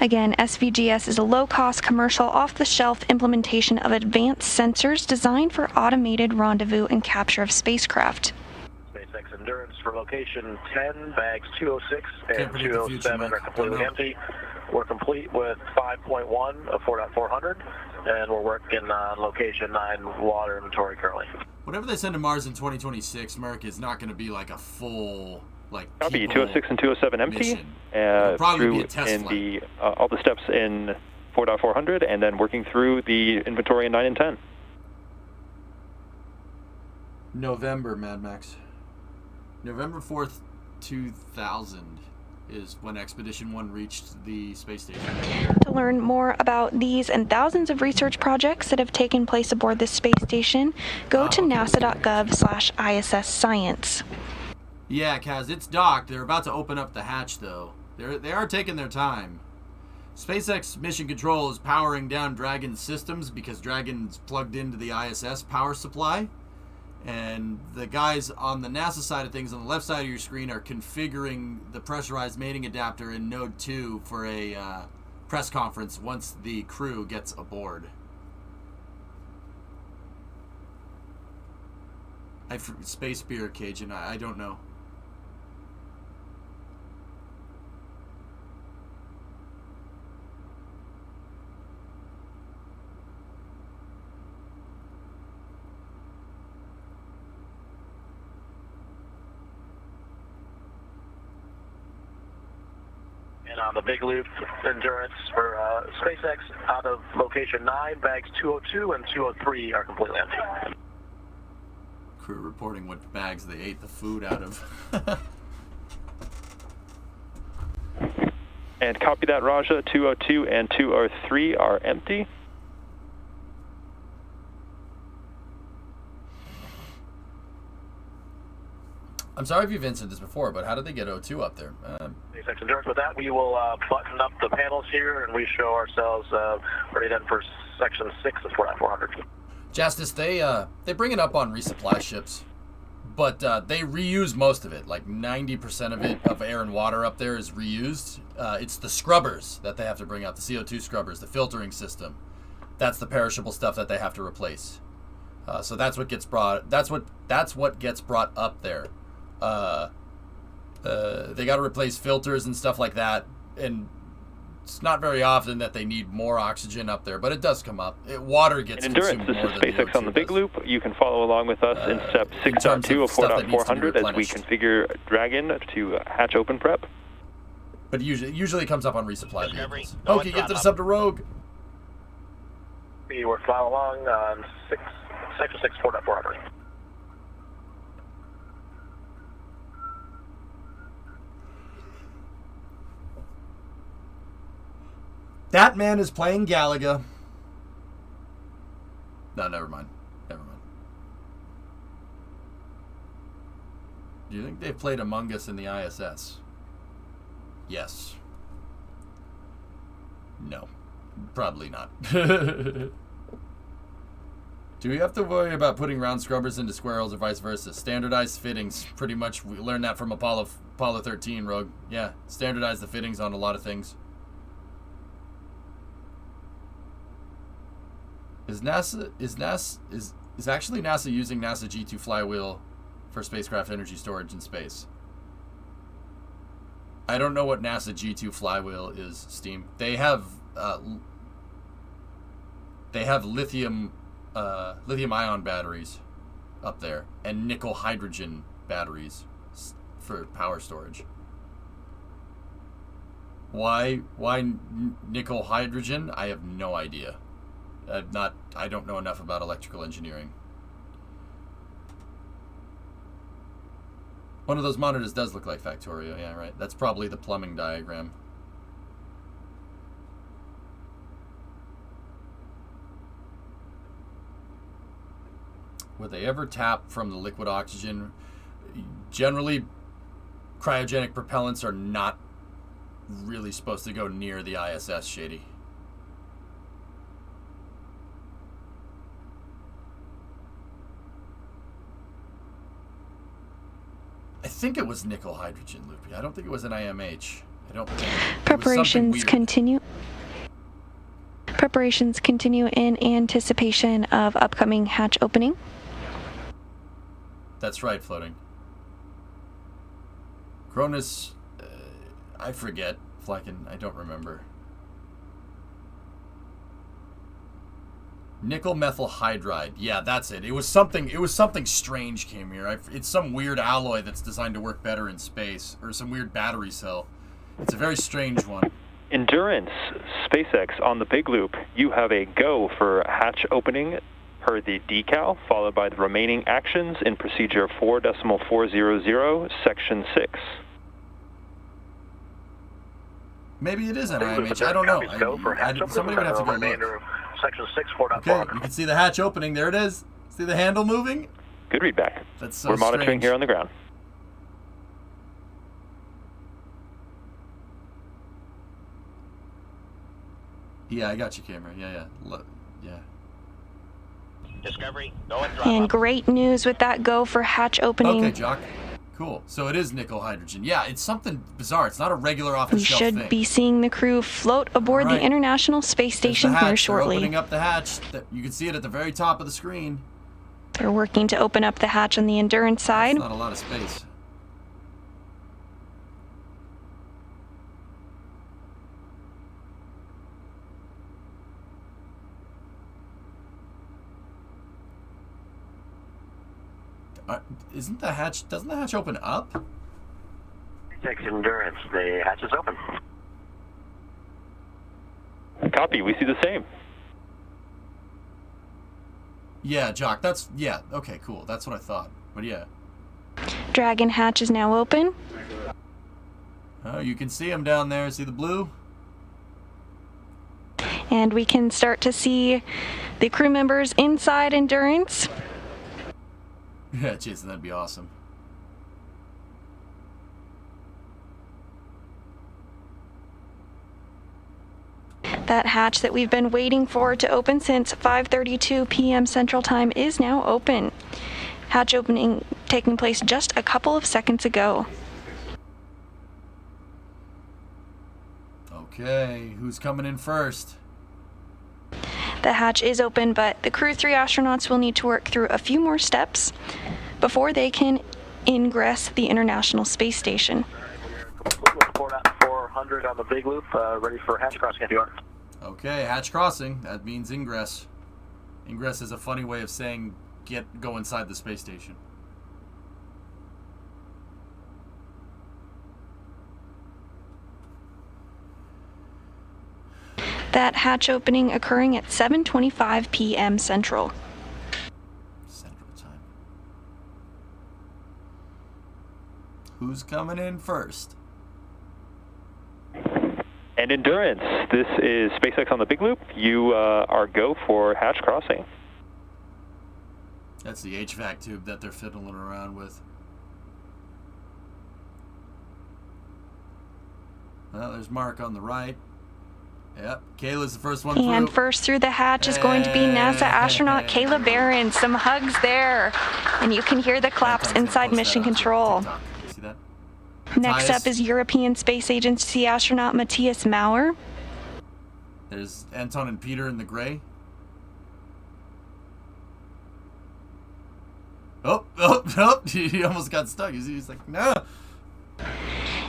Again, SVGS is a low-cost, commercial, off-the-shelf implementation of advanced sensors designed for automated rendezvous and capture of spacecraft.
SpaceX Endurance for location 10, bags 206 and 207 are completely empty. We're complete with 5.1 of 4.400, and we're working on location 9 water inventory currently.
Whatever they send to Mars in 2026, Merc, is not going to be like a full...
Copy, 206 and 207 empty, through in the all the steps in 4.400, and then working through the inventory in 9 and 10.
November, Mad Max. November 4th, 2000 is when Expedition 1 reached the space station.
To learn more about these and thousands of research projects that have taken place aboard this space station, go to nasa.gov/ISS Science.
Yeah, Kaz, it's docked. They're about to open up the hatch, though. They are taking their time. SpaceX Mission Control is powering down Dragon's systems because Dragon's plugged into the ISS power supply. And the guys on the NASA side of things on the left side of your screen are configuring the pressurized mating adapter in Node 2 for a press conference once the crew gets aboard. Space beer Cajun, I don't know.
And on the big loop, Endurance for SpaceX out of location 9, bags 202 and 203 are completely empty.
Crew reporting what bags they ate the food out of.
And copy that, Raja. 202 and 203 are empty.
I'm sorry if you've answered this before, but how did they get O2 up there?
SpaceX Endurance. With that, we will button up the panels here, and we show ourselves ready then for section 6 of 4.400.
Justice, they bring it up on resupply ships, but they reuse most of it. Like 90% of it, of air and water up there, is reused. It's the scrubbers that they have to bring out, the CO2 scrubbers, the filtering system. That's the perishable stuff that they have to replace. So that's what gets brought. That's what gets brought up there. They got to replace filters and stuff like that, and it's not very often that they need more oxygen up there, but it does come up. Water gets consumed more than
SpaceX on the big loop. You can follow along with us in step 6.2 of 4.400 as we configure Dragon to hatch open prep.
But usually comes up on resupply vehicles. Okay, get to the sub to Rogue.
We're following along on section 6, 4.400.
That man is playing Galaga. No, never mind. Never mind. Do you think they've played Among Us in the ISS? Yes. No. Probably not. Do we have to worry about putting round scrubbers into square holes or vice versa? Standardized fittings. Pretty much, we learned that from Apollo 13, Rogue. Yeah, standardize the fittings on a lot of things. Is actually NASA using NASA G2 flywheel for spacecraft energy storage in space? I don't know what NASA G2 flywheel is, Steam. They have lithium ion batteries up there and nickel hydrogen batteries for power storage. Why nickel hydrogen? I have no idea. I don't know enough about electrical engineering. One of those monitors does look like Factorio, yeah, right. That's probably the plumbing diagram. Would they ever tap from the liquid oxygen? Generally, cryogenic propellants are not really supposed to go near the ISS, Shady. I think it was nickel hydrogen, Loopy. I don't think it was an IMH. I don't think.
Preparations continue. Preparations continue in anticipation of upcoming hatch opening.
That's right, floating. Cronus, I forget. Flacken, I don't remember. Nickel methyl hydride. Yeah, that's it. It was something strange came here. It's some weird alloy that's designed to work better in space, or some weird battery cell. It's a very strange one.
Endurance, SpaceX on the big loop. You have a go for hatch opening per the decal, followed by the remaining actions in procedure 4.400, section 6.
Maybe it is an IMH. I don't know. Somebody would have to go look.
Section 6, 4.4.
Okay, you can see the hatch opening. There it is. See the handle moving?
Good readback.
That's so
We're monitoring
strange.
here on the ground.
Yeah, I got you, camera. Yeah. Yeah.
Discovery, go and throttle
And
up.
great news with that go for hatch opening.
Okay, Jock. Cool. So it is nickel hydrogen. Yeah, it's something bizarre. It's not a regular
We
off-the-shelf
should
thing.
be seeing the crew float aboard the International Space
There's the
Station
hatch.
here
They're
shortly.
opening up the hatch. You can see it at the very top of the screen.
They're working to open up the hatch on the Endurance side.
That's not a lot of space. Doesn't the hatch open up?
SpaceX Endurance, the hatch is open.
Copy, we see the same.
Yeah, Jock, okay, cool. That's what I thought. But yeah.
Dragon hatch is now open.
Oh, you can see them down there. See the blue?
And we can start to see the crew members inside Endurance.
Yeah, Jason, that'd be awesome.
That hatch that we've been waiting for to open since 5:32 p.m. Central Time is now open. Hatch opening taking place just a couple of seconds ago.
Okay, who's coming in first?
The hatch is open, but the Crew-3 astronauts will need to work through a few more steps before they can ingress the International Space Station.
400 on the big loop, ready for hatch crossing if you are.
Okay, hatch crossing. That means ingress. Ingress is a funny way of saying go inside the space station.
That hatch opening occurring at 7:25 p.m. Central.
Central Time. Who's coming in first?
And Endurance, this is SpaceX on the big loop. You are go for hatch crossing.
That's the HVAC tube that they're fiddling around with. Well, there's Mark on the right. Yep, Kayla's the first one
And
through.
first through the hatch is going to be NASA astronaut Kayla Barron. Some hugs there. And you can hear the claps inside Mission Control.
See that?
Next
Matthias.
up is European Space Agency astronaut Matthias Maurer.
There's Anton and Peter in the gray. Oh, he almost got stuck. He's like, no.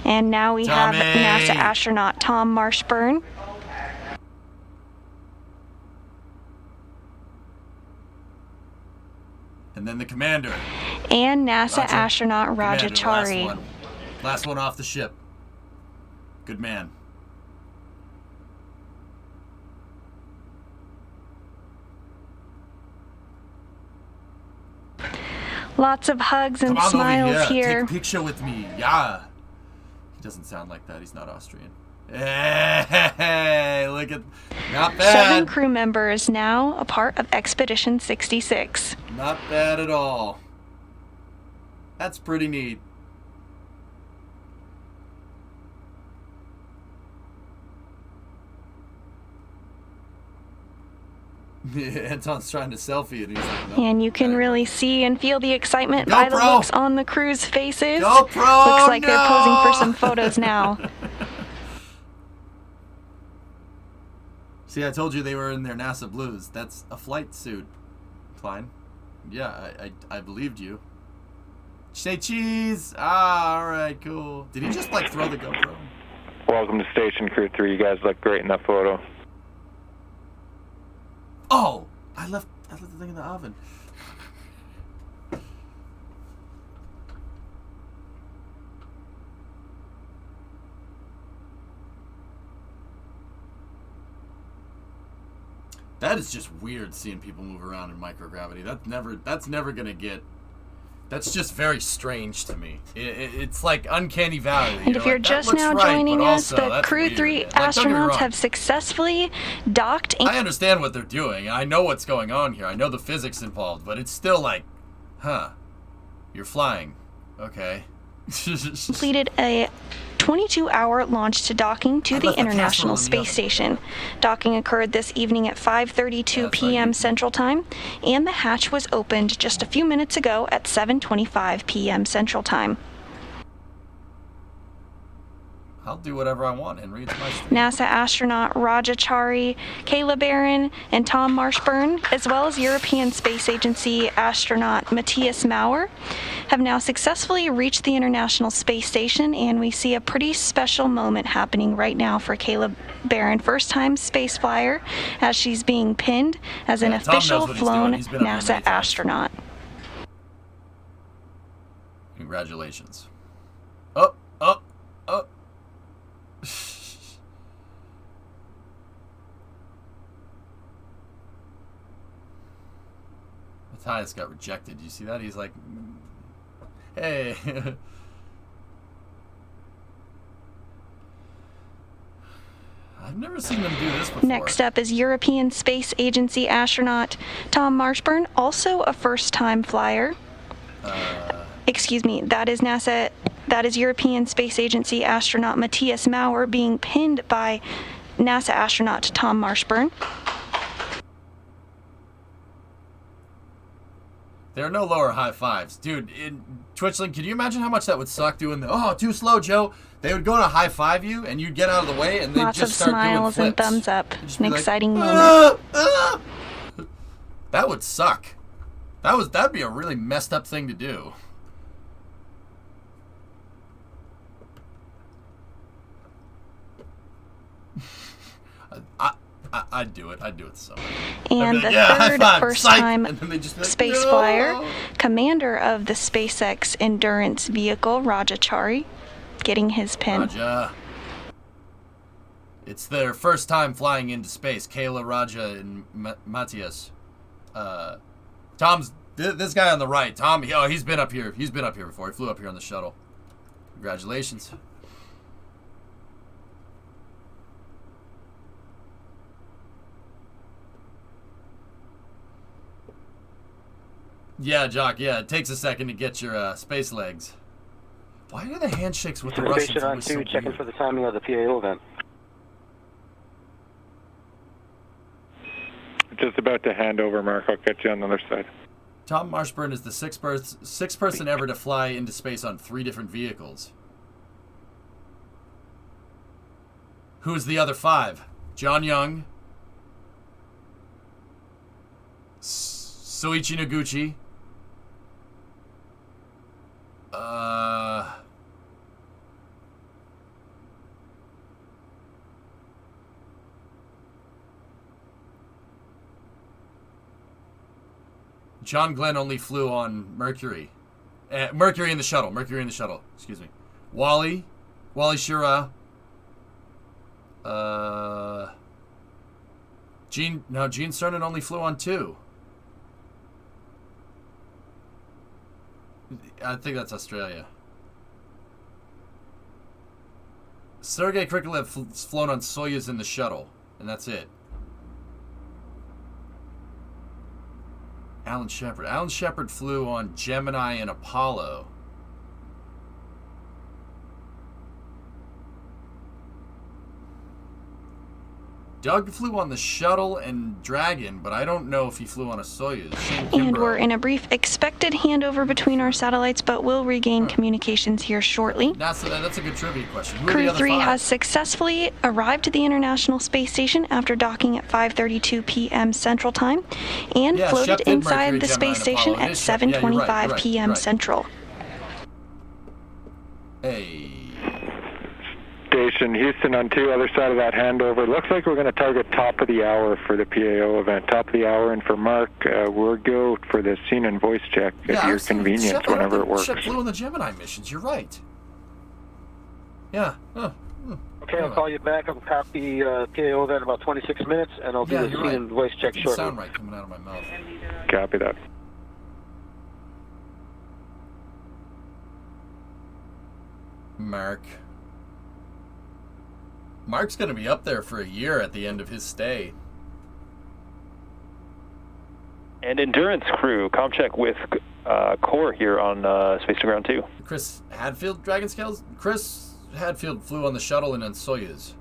And now we have
Tommy.
NASA astronaut Tom Marshburn.
And then the commander.
And NASA
Roger.
astronaut
Commander, the
Rajachari.
Last one off the ship. Good man.
Lots of hugs and
Come on
smiles
over
here.
Take a picture with me. Yeah. He doesn't sound like that. He's not Austrian. Hey, look at... Not bad.
7 crew members now a part of Expedition 66.
Not bad at all. That's pretty neat. Anton's trying to selfie it. And he's like, no.
And you can really see and feel the excitement
Go
by the
pro.
looks on the crew's faces.
Go pro,
Looks like they're posing for
no.
some photos now.
See, I told you they were in their NASA blues. That's a flight suit, Klein. Yeah, I believed you. Say cheese! Ah, alright, cool. Did he just, like, throw the GoPro?
Welcome to Station Crew-3. You guys look great in that photo.
Oh! I left the thing in the oven. That is just weird seeing people move around in microgravity. That's never gonna get. That's just very strange to me. It's like uncanny valley.
And if you're just now joining us, the Crew-3 astronauts have successfully docked.
I understand what they're doing. I know what's going on here. I know the physics involved, but it's still like, huh? You're flying, okay?
completed a 22-hour launch to docking to the International Space Station. Docking occurred this evening at 5:32 p.m. Central Time, and the hatch was opened just a few minutes ago at 7:25 p.m. Central Time.
I'll do whatever I want, Henry. It's my stream.
NASA astronaut Rajachari, Kayla Barron, and Tom Marshburn, as well as European Space Agency astronaut Matthias Maurer, have now successfully reached the International Space Station, and we see a pretty special moment happening right now for Kayla Barron, first-time space flyer, as she's being pinned as an official flown NASA astronaut.
Congratulations. Up, up, up. Matthias got rejected. You see that? He's like, hey. I've never seen them do this before.
Next up is European Space Agency astronaut Tom Marshburn, also a first-time flyer. Excuse me, that is European Space Agency astronaut Matthias Maurer being pinned by NASA astronaut Tom Marshburn.
There are no lower high fives. Dude, in Twitchling, can you imagine how much that would suck doing the, oh, too slow, Joe? They would go to high five you, and you'd get out of the way, and they'd just start doing flips.
Lots of smiles and thumbs up. An exciting moment.
That would suck. That'd be a really messed up thing to do. I'd do it. I'd do it so.
And the third first-time space flyer, commander of the SpaceX Endurance vehicle, Rajachari, getting his pin.
Raja. It's their first time flying into space. Kayla, Raja, and Matthias. Tom's this guy on the right. Tom. He's been up here. He's been up here before. He flew up here on the shuttle. Congratulations. Yeah, Jock, yeah, it takes a second to get your space legs. Why are the handshakes with the Russians always so weird?
Checking for the timing of the PAO event.
Just about to hand over, Mark. I'll catch you on the other side.
Tom Marshburn is the sixth person ever to fly into space on 3 different vehicles. Who's the other 5? John Young, Soichi Noguchi, John Glenn only flew on Mercury. Mercury in the shuttle. Excuse me. Wally Schirra. Gene Cernan only flew on 2. I think that's Australia. Sergei Krikalev flown on Soyuz in the shuttle, and that's it. Alan Shepard flew on Gemini and Apollo. Doug flew on the shuttle and Dragon, but I don't know if he flew on a Soyuz.
And we're in a brief expected handover between our satellites, but we'll regain communications here shortly.
That's a good trivia question. Who
Crew-3 has successfully arrived at the International Space Station after docking at 5:32 p.m. Central Time and floated inside the space station at 7:25 p.m. Central.
Hey.
Station Houston on 2, other side of that handover. Looks like we're going to target top of the hour for the PAO event. Top of the hour, and for Mark, we'll go for the scene and voice check at your convenience whenever it works.
Shep flew on the Gemini missions. You're right. Yeah.
Okay, I'll call you back. I'll copy PAO event in about 26 minutes, and I'll do the scene and voice check shortly.
Sound right coming out of my mouth.
Copy that.
Mark's going to be up there for a year at the end of his stay.
And Endurance Crew, com check with core here on Space to Ground 2.
Chris Hadfield, Dragon Scales? Chris Hadfield flew on the shuttle and on Soyuz.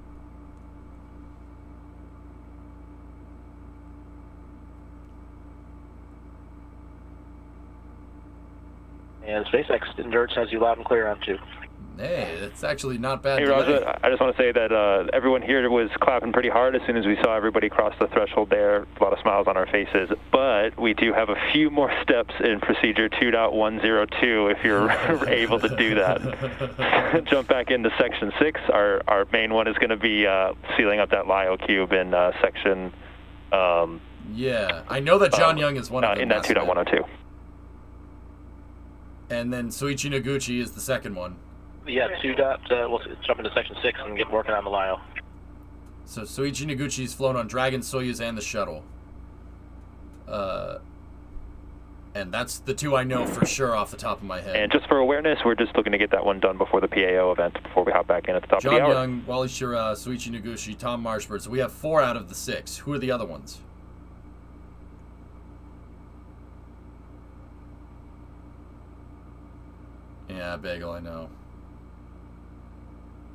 And SpaceX Endurance has you loud and clear on 2.
Hey, it's actually not bad.
Hey, Roger, I just want to say that everyone here was clapping pretty hard as soon as we saw everybody cross the threshold there. A lot of smiles on our faces. But we do have a few more steps in procedure 2.102 if you're able to do that. Jump back into section 6. Our main one is going to be sealing up that Lyo cube in section...
yeah, I know that John Young is one of them.
In that 2.102.
And then Soichi Noguchi is the second one.
Yeah, we'll jump into section 6 and get working on the Lyo.
So Soichi Noguchi's flown on Dragon, Soyuz, and the shuttle. And that's the 2 I know for sure off the top of my head.
And just for awareness, we're just looking to get that one done before the PAO event, before we hop back in at the top of the hour.
John Young, Wally Schirra, Soichi Noguchi, Tom Marshburn. So we have 4 out of the 6. Who are the other ones? Yeah, Bagel, I know.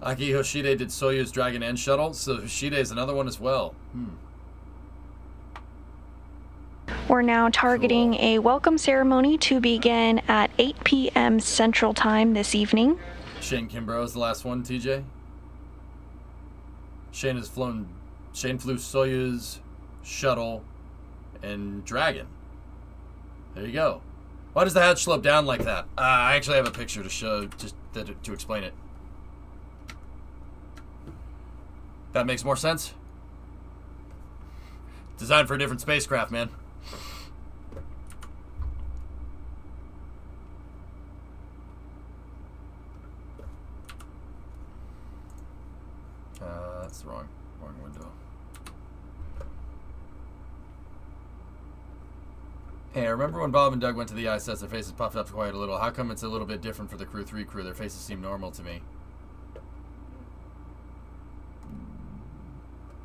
Aki Hoshide did Soyuz, Dragon, and Shuttle, so Hoshide is another one as well.
We're now targeting a welcome ceremony to begin at 8 p.m. Central Time this evening.
Shane Kimbrough is the last one, TJ. Shane flew Soyuz, Shuttle, and Dragon. There you go. Why does the hatch slope down like that? I actually have a picture to show, just to explain it. That makes more sense? Designed for a different spacecraft, man. That's the wrong window. Hey, I remember when Bob and Doug went to the ISS, their faces puffed up quite a little. How come it's a little bit different for the Crew-3 crew? Their faces seem normal to me.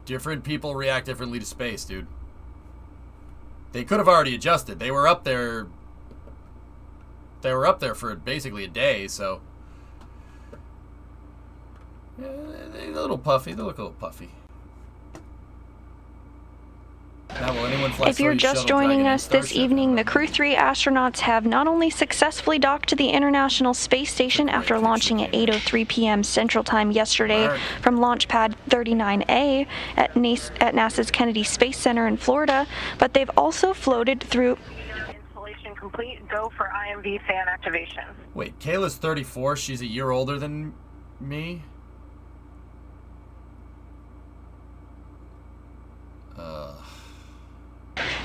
Different people react differently to space, dude. They could have already adjusted. They were up there. They were up there for basically a day, so. Yeah, they're a little puffy. They look a little puffy. Now, will anyone fly
if you're just joining us this evening, the Crew-3 astronauts have not only successfully docked to the International Space Station after launching at 8:03 p.m. Central Time yesterday from Launch Pad 39A at NASA's Kennedy Space Center in Florida, but they've also floated through...
Installation complete. Go for IMV fan activation.
Wait, Kayla's 34. She's a year older than me?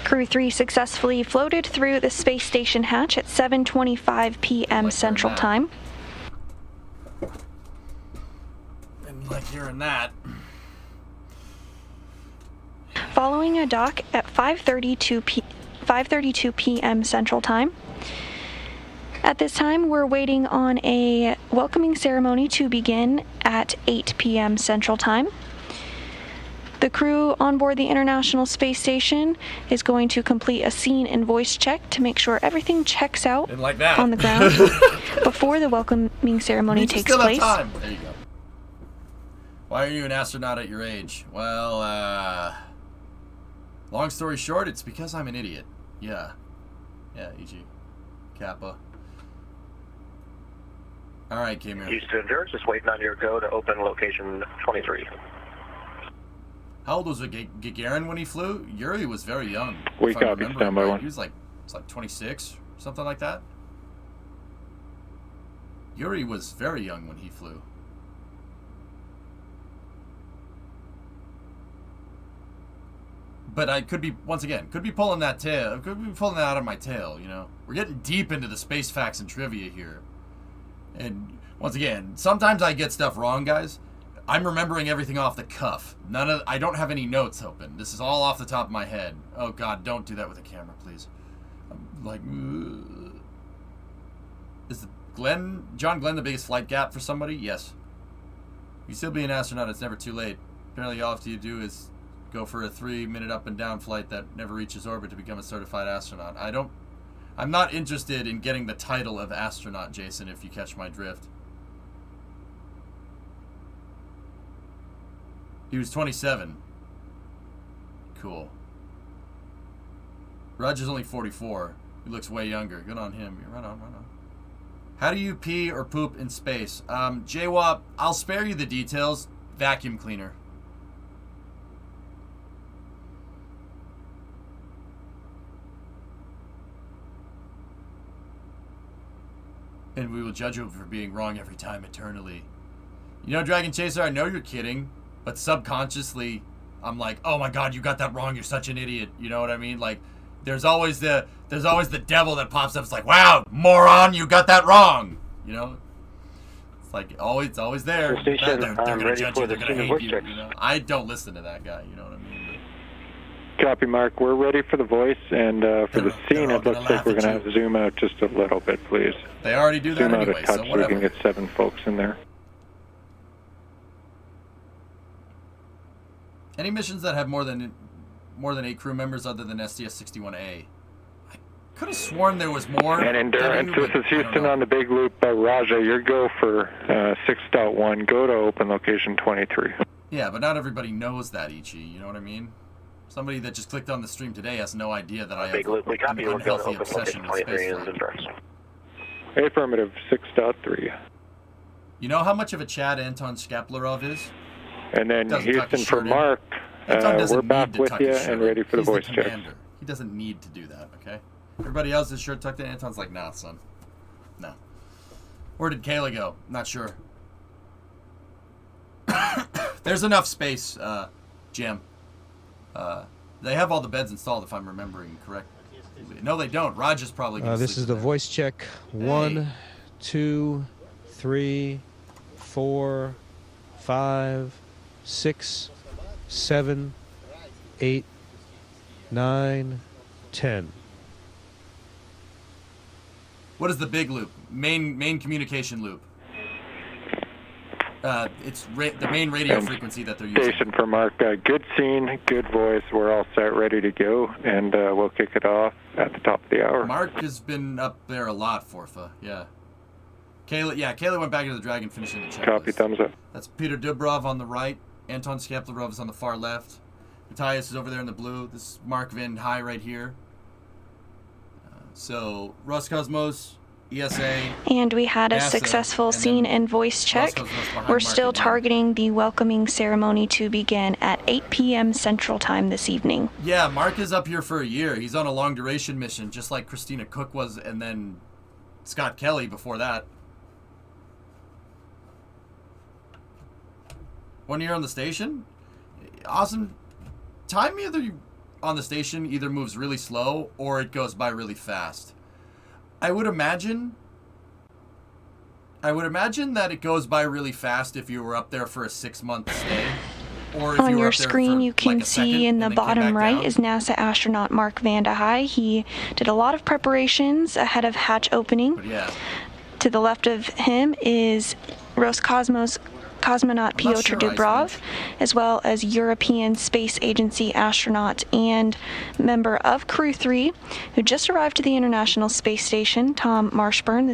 Crew-3 successfully floated through the space station hatch at 7:25 p.m. Central Time.
Didn't like hearing that.
Following a dock at 5:32 p.m. Central Time. At this time, we're waiting on a welcoming ceremony to begin at 8 p.m. Central Time. The crew on board the International Space Station is going to complete a scene and voice check to make sure everything checks out on the ground before the welcoming ceremony takes place.
There you go. Why are you an astronaut at your age? Well, long story short, it's because I'm an idiot. Yeah, E.G. Kappa. All right, Cameron.
Houston Endurance, just waiting on your go to open location 23.
How old was Gagarin when he flew? Yuri was very young.
We copy, standby one.
He was like 26, something like that. Yuri was very young when he flew. But I could be, once again, pulling that tail. Could be pulling that out of my tail, you know. We're getting deep into the space facts and trivia here. And once again, sometimes I get stuff wrong, guys. I'm remembering everything off the cuff. I don't have any notes open. This is all off the top of my head. Oh God, don't do that with a camera, please. I'm like, is John Glenn the biggest flight gap for somebody? Yes. You still be an astronaut, it's never too late. Apparently all you have to do is go for a 3-minute up and down flight that never reaches orbit to become a certified astronaut. I I'm not interested in getting the title of astronaut, Jason, if you catch my drift. He was 27. Cool. Roger's only 44. He looks way younger. Good on him. Right on, right on. How do you pee or poop in space? JWAP, I'll spare you the details. Vacuum cleaner. And we will judge you for being wrong every time eternally. You know, Dragon Chaser, I know you're kidding, but subconsciously, I'm like, oh my god, you got that wrong, you're such an idiot. You know what I mean? Like, there's always the devil that pops up. It's like, wow, moron, you got that wrong. You know? It's like, it's always there.
The station,
they're gonna
ready
judge
for
you,
the
they're gonna
scene of
hate
voice
you,
checks.
you know? I don't listen to that guy, you know what I mean?
Copy, Mark. We're ready for the voice, and for the scene, it looks like we're going to have to zoom out just a little bit, please.
They already do that
zoom
anyway,
out a touch
so
so
whatever.
we can get 7 folks in there.
Any missions that have more than 8 crew members other than STS-61A? I could have sworn there was more.
And Endurance, this is Houston on the big loop. Raja, your go for 6.1. Go to open location 23.
Yeah, but not everybody knows that, Ichi. You know what I mean? Somebody that just clicked on the stream today has no idea that I have an unhealthy obsession with spaceflight.
Affirmative, 6.3.
You know how much of a Chad Anton Skaplarov is?
And then
Doesn't tuck
Houston
his
for
shirt in.
Mark, we're
need
back
to
with
tuck
you
his shirt
and
in.
ready for the
He's
voice checks.
commander. He doesn't need to do that, okay? Everybody else is shirt tucked in. Anton's like, nah, son. No. Where did Kayla go? Not sure. There's enough space, Jim. They have all the beds installed, if I'm remembering correctly. No, they don't. Roger's probably going to
This is the voice check. 1, 2, 3, 4, 5, 6, 7, 8, 9, 10.
What is the big loop? Main communication loop. It's the main radio frequency that they're using.
Station for Mark. Good scene, good voice. We're all set, ready to go, and we'll kick it off at the top of the hour.
Mark has been up there a lot, Forfa. Yeah. Kayla went back into the Dragon, finishing the checklist.
Copy, thumbs up.
That's Peter Dubrov on the right. Anton Skaplarov is on the far left. Matthias is over there in the blue. This is Mark Van High right here. So, Roscosmos, ESA.
And we had a
NASA,
successful scene and voice check. We're still targeting the welcoming ceremony to begin at 8 p.m. Central Time this evening.
Yeah, Mark is up here for a year. He's on a long duration mission, just like Christina Cook was, and then Scott Kelly before that. 1 year on the station? Awesome. Time on the station either moves really slow or it goes by really fast. I would imagine that it goes by really fast if you were up there for a 6-month stay. Or if
On
you were
your
up there
screen,
for
you can
like a second
see in the
and then came
bottom
back
right
down.
is NASA astronaut Mark Vanda High. He did a lot of preparations ahead of hatch opening.
But yeah.
To the left of him is Roscosmos cosmonaut Piotr Dubrov, as well as European Space Agency astronaut and member of Crew-3, who just arrived to the International Space Station, Tom Marshburn.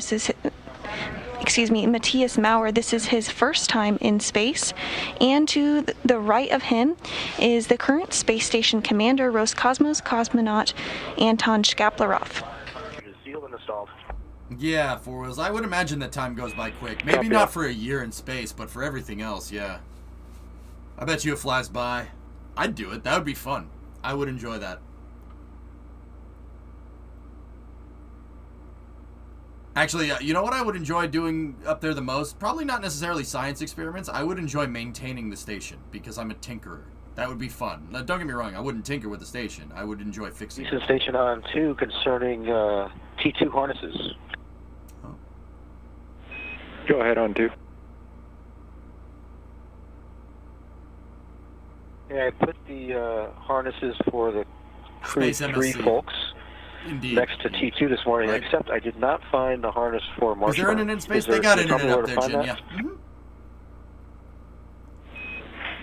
Matthias Maurer. This is his first time in space. And to the right of him is the current space station commander, Roscosmos cosmonaut Anton Skaplarov.
Sealed and installed.
Yeah, 4 wheels. I would imagine that time goes by quick. Maybe not for a year in space, but for everything else, yeah. I bet you it flies by. I'd do it. That would be fun. I would enjoy that. Actually, you know what I would enjoy doing up there the most? Probably not necessarily science experiments. I would enjoy maintaining the station because I'm a tinkerer. That would be fun. Now, don't get me wrong. I wouldn't tinker with the station. I would enjoy fixing
Houston
it.
Station on 2 concerning T2 harnesses.
Go ahead on 2.
Yeah, I put the harnesses for the Crew-3 folks next to T2 this morning, except I did not find the harness for Marshall.
Is there internet in space? They got internet up there, Jen, yeah.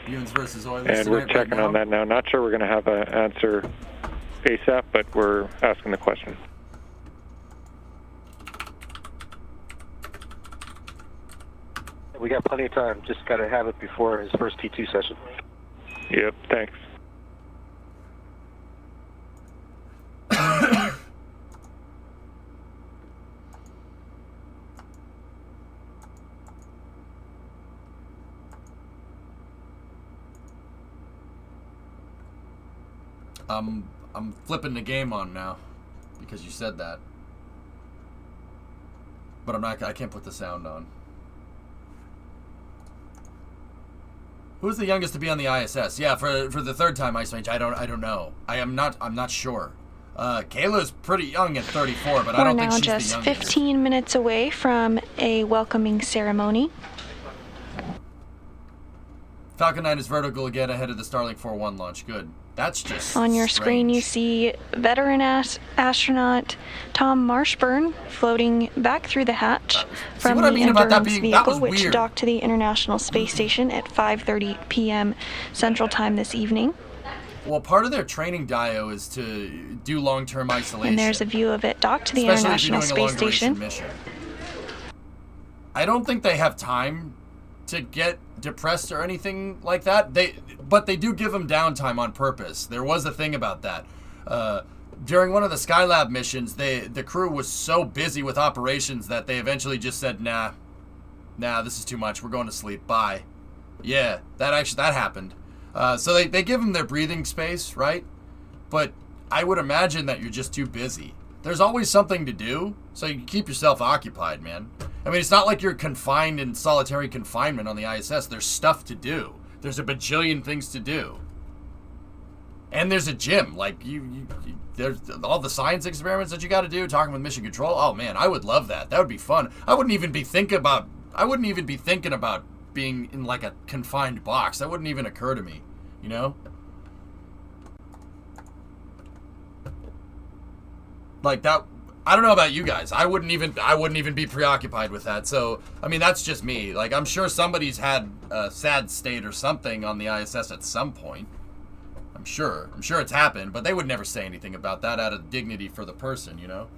Bruins versus Oilers.
And we're checking on that now. Not sure we're going to have an answer ASAP, but we're asking the question.
We got plenty of time. Just got to have it before his first T2 session.
Yep, thanks.
I'm flipping the game on now because you said that. But I can't put the sound on. Who's the youngest to be on the ISS? Yeah, for the third time, Ice Range, I don't know. I'm not sure. Kayla's pretty young at 34, but I don't think she's the youngest.
We're now just 15 minutes away from a welcoming ceremony.
Falcon 9 is vertical again ahead of the Starlink 4-1 launch. Good. That's just
on your screen you see veteran astronaut Tom Marshburn floating back through the hatch from the Endurance vehicle, which docked to the International Space Station at 5:30 p.m. Central Time this evening.
Well, part of their training dio is to do long-term isolation.
And there's a view of it docked to the International Space Station.
Mission. I don't think they have time to get depressed or anything like that. But they do give them downtime on purpose. There was a thing about that. During one of the Skylab missions, the crew was so busy with operations that they eventually just said, nah, this is too much. We're going to sleep. Bye. Yeah, that happened. So they give them their breathing space, right? But I would imagine that you're just too busy. There's always something to do, so you can keep yourself occupied, man. I mean, it's not like you're confined in solitary confinement on the ISS. There's stuff to do. There's a bajillion things to do. And there's a gym. Like, there's all the science experiments that you got to do, talking with mission control. Oh, man, I would love that. That would be fun. I wouldn't even be thinking about being in, like, a confined box. That wouldn't even occur to me, you know? Like, that... I don't know about you guys. I wouldn't even be preoccupied with that. So, I mean, that's just me. Like, I'm sure somebody's had a sad state or something on the ISS at some point. I'm sure it's happened, but they would never say anything about that out of dignity for the person, you know?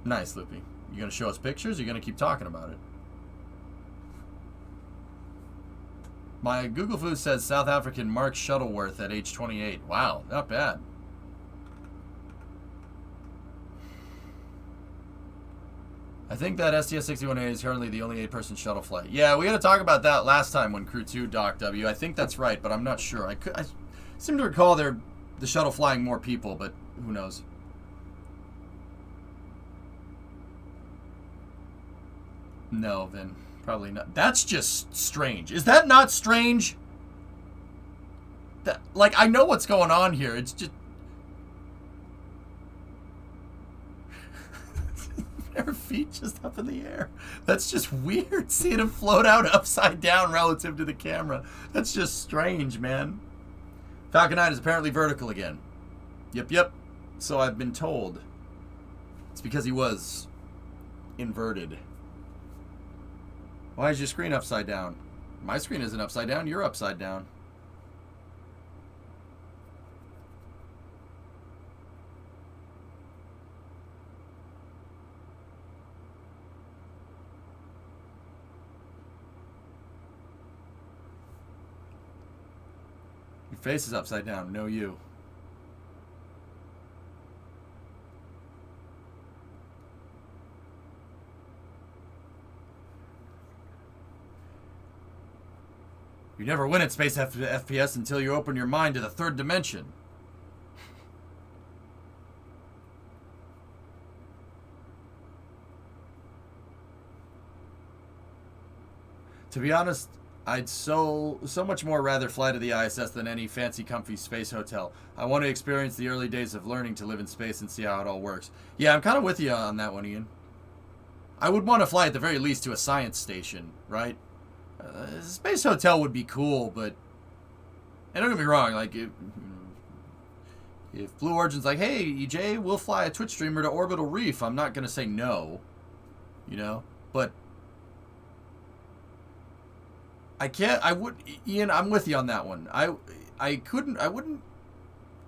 Nice, Loopy. You gonna show us pictures or you gonna keep talking about it? My Google Food says South African Mark Shuttleworth at age 28. Wow, not bad. I think that STS-61A is currently the only 8-person shuttle flight. Yeah, we had to talk about that last time when Crew-2 docked W. I think that's right, but I'm not sure. I seem to recall the shuttle flying more people, but who knows? No, Vin. Probably not. That's just strange. Is that not strange? Like, I know what's going on here. It's just... Their feet just up in the air. That's just weird, seeing them float out upside down relative to the camera. That's just strange, man. Falcon 9 is apparently vertical again. Yep. So I've been told. It's because he was inverted. Why is your screen upside down? My screen isn't upside down. You're upside down. Your face is upside down. No, you. You never win at Space FPS until you open your mind to the third dimension. To be honest, I'd so much more rather fly to the ISS than any fancy comfy space hotel. I want to experience the early days of learning to live in space and see how it all works. Yeah, I'm kind of with you on that one, Ian. I would want to fly at the very least to a science station, right? A space hotel would be cool, but... And don't get me wrong, like, if Blue Origin's like, hey, EJ, we'll fly a Twitch streamer to Orbital Reef, I'm not going to say no, you know? But... Ian, I'm with you on that one. I wouldn't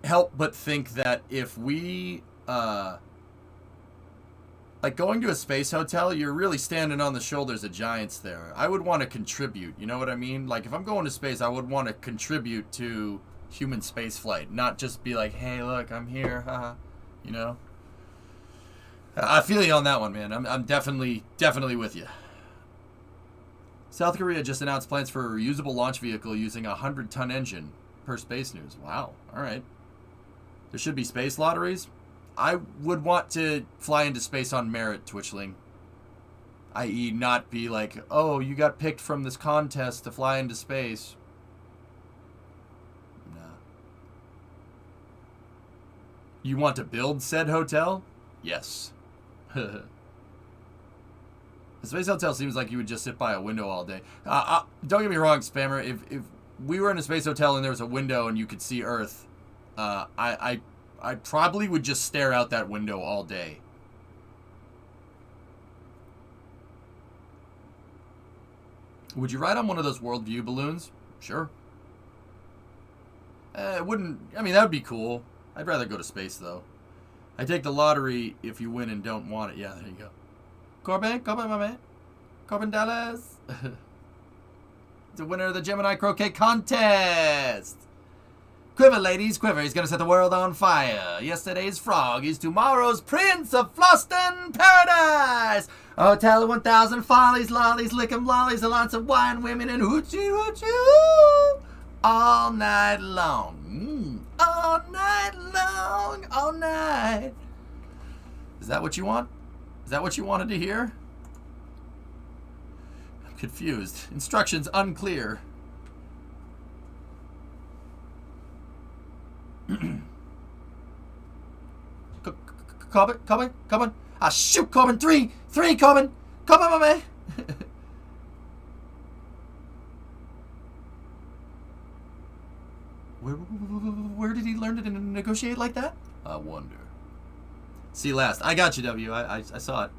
help but think that if we Like, going to a space hotel, you're really standing on the shoulders of giants there. I would want to contribute, you know what I mean? Like, if I'm going to space, I would want to contribute to human space flight, not just be like, hey, look, I'm here, haha, you know? I feel you on that one, man. I'm definitely with you. South Korea just announced plans for a reusable launch vehicle using a 100-ton engine, per Space News. Wow, all right. There should be space lotteries. I would want to fly into space on merit, Twitchling. I.e. not be like, oh, you got picked from this contest to fly into space. Nah. You want to build said hotel? Yes. The space hotel seems like you would just sit by a window all day. Don't get me wrong, Spammer. If we were in a space hotel and there was a window and you could see Earth, I probably would just stare out that window all day. Would you ride on one of those worldview balloons? Sure. It wouldn't... I mean, that would be cool. I'd rather go to space, though. I take the lottery if you win and don't want it. Yeah, there you go. Corbin, my man. Corbin Dallas. The winner of the Gemini Croquet Contest. Quiver, ladies, quiver. He's going to set the world on fire. Yesterday's frog is tomorrow's prince of Floston Paradise. Hotel 1,000 follies, lollies, lick 'em lollies, and lots of wine, women, and hoochie, hoochie, all night long. All night long, all night. Is that what you want? Is that what you wanted to hear? I'm confused. Instructions unclear. Corbin. Ah, shoot, Corbin. Three, Corbin. Corbin, my man. Where did he learn to negotiate like that? I wonder. See last. I got you, W. I saw it.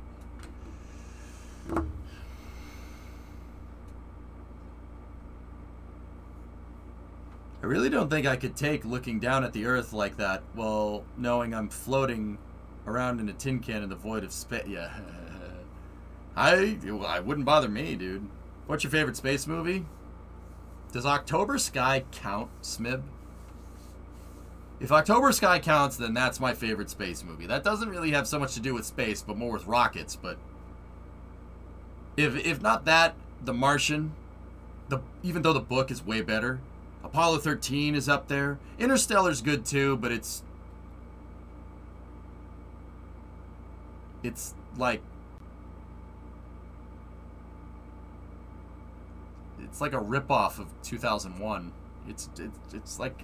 I really don't think I could take looking down at the Earth like that while knowing I'm floating around in a tin can in the void of space. Yeah. I wouldn't bother me, dude. What's your favorite space movie? Does October Sky count, Smib? If October Sky counts, then that's my favorite space movie. That doesn't really have so much to do with space, but more with rockets. But if not that, The Martian, even though the book is way better, Apollo 13 is up there. Interstellar's good too, but it's like a ripoff of 2001. It's like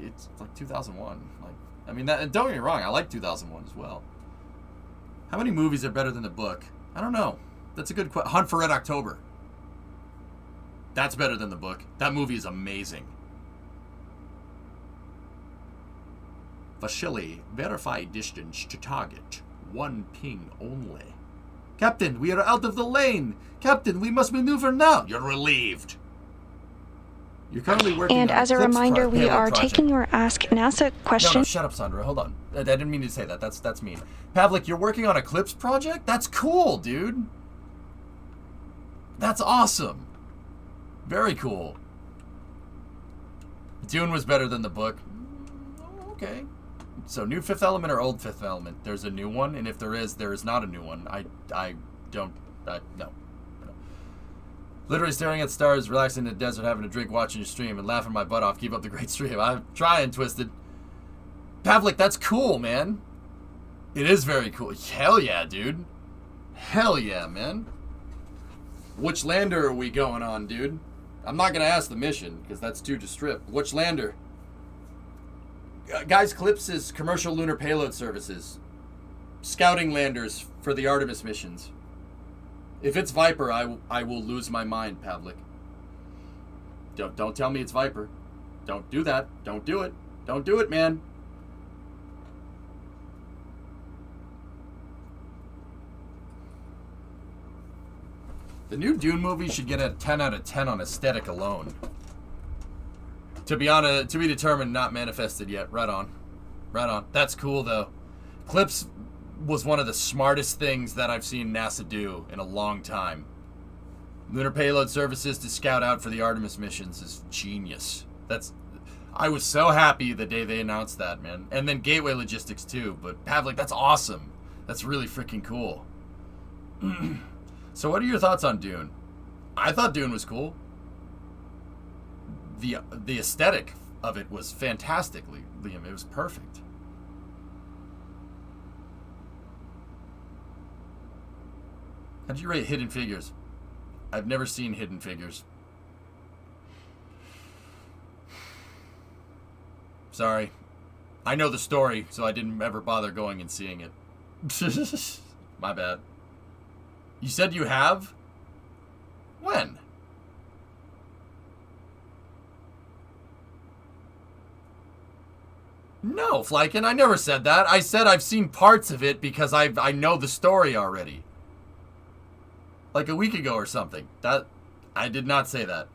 2001. Like, I mean, that, don't get me wrong, I like 2001 as well. How many movies are better than the book? I don't know. That's a good question. Hunt for Red October. That's better than the book. That movie is amazing. Vasily, verify distance to target. 1 ping only. Captain, we are out of the lane. Captain, we must maneuver now. You're relieved. You're currently working
and
on
as a reminder, we are
project.
taking your Ask NASA question.
No, shut up, Sandra. Hold on. I didn't mean to say that. That's mean. Pavlik, you're working on Eclipse project? That's cool, dude. That's awesome. Very cool. Dune was better than the book. Okay. So new Fifth Element or old Fifth Element? There's a new one, and if there is not a new one. I don't. No. Literally staring at stars, relaxing in the desert, having a drink, watching your stream, and laughing my butt off. Keep up the great stream. I'm trying, Twisted. Pavlik, that's cool, man. It is very cool. Hell yeah, dude. Hell yeah, man. Which lander are we going on, dude? I'm not going to ask the mission, because that's too stripped. Which lander? Guys, Clips is commercial lunar payload services. Scouting landers for the Artemis missions. If it's Viper, I will lose my mind, Pavlik. Don't tell me it's Viper. Don't do that. Don't do it. Don't do it, man. The new Dune movie should get a 10 out of 10 on aesthetic alone. To be determined, not manifested yet. Right on. Right on. That's cool, though. Clips was one of the smartest things that I've seen NASA do in a long time. Lunar payload services to scout out for the Artemis missions is genius. I was so happy the day they announced that, man. And then Gateway Logistics too, but Pavlik, that's awesome. That's really freaking cool. So what are your thoughts on Dune? I thought Dune was cool. The aesthetic of it was fantastic, Liam. It was perfect. How did you rate Hidden Figures? I've never seen Hidden Figures. Sorry. I know the story, so I didn't ever bother going and seeing it. My bad. You said you have? When? No, Flykin, I never said that. I said I've seen parts of it because I know the story already. Like a week ago or something. I did not say that.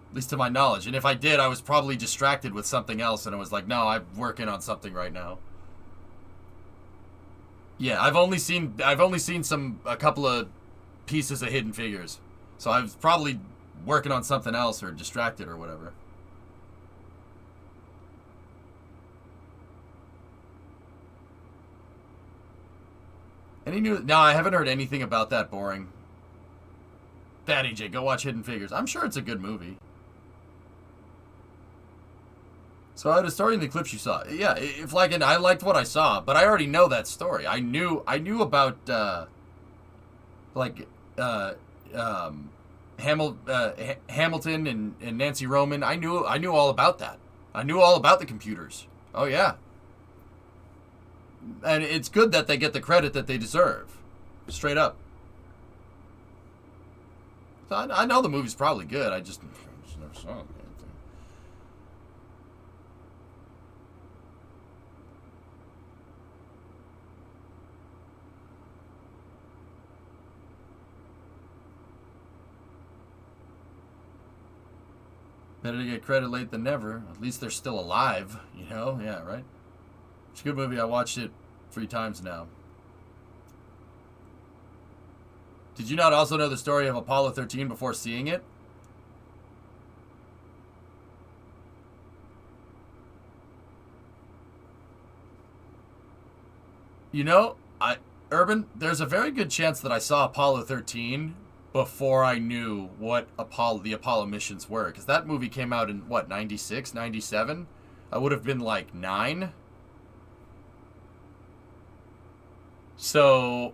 At least to my knowledge. And if I did, I was probably distracted with something else and I was like, no, I'm working on something right now. Yeah, I've only seen a couple of pieces of Hidden Figures. So I was probably working on something else or distracted or whatever. Any new? No, I haven't heard anything about that. Boring. Bad AJ, go watch Hidden Figures. I'm sure it's a good movie. So I had a story in the clips you saw. Yeah, if like, and I liked what I saw, but I already know that story. I knew about Hamilton and Nancy Roman. I knew all about that. I knew all about the computers. Oh yeah. And it's good that they get the credit that they deserve. Straight up. So I know the movie's probably good. I just never saw it. Better to get credit late than never. At least they're still alive, you know? Yeah, right? It's a good movie. I watched it 3 times now. Did you not also know the story of Apollo 13 before seeing it? You know, Urban, there's a very good chance that I saw Apollo 13 before I knew what the Apollo missions were. Because that movie came out in, what, 96, 97? I would have been like 9. So,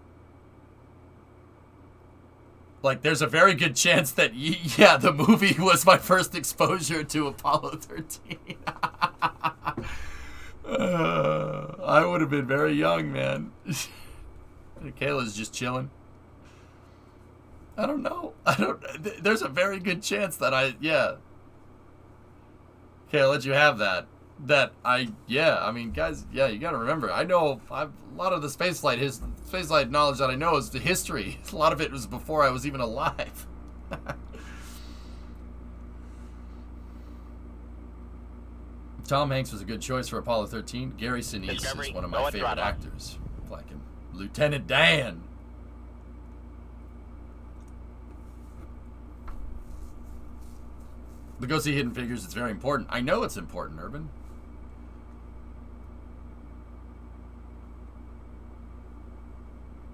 like, there's a very good chance that, yeah, the movie was my first exposure to Apollo 13. I would have been very young, man. Kayla's just chilling. I don't know. There's a very good chance that yeah. Okay, I'll let you have that. I mean, guys, yeah, you gotta remember, I know a lot of the spaceflight knowledge that I know is the history. A lot of it was before I was even alive. Tom Hanks was a good choice for Apollo 13. Gary Sinise is one of my favorite actors. Like him. Lieutenant Dan. But go see Hidden Figures. It's very important. I know it's important, Urban.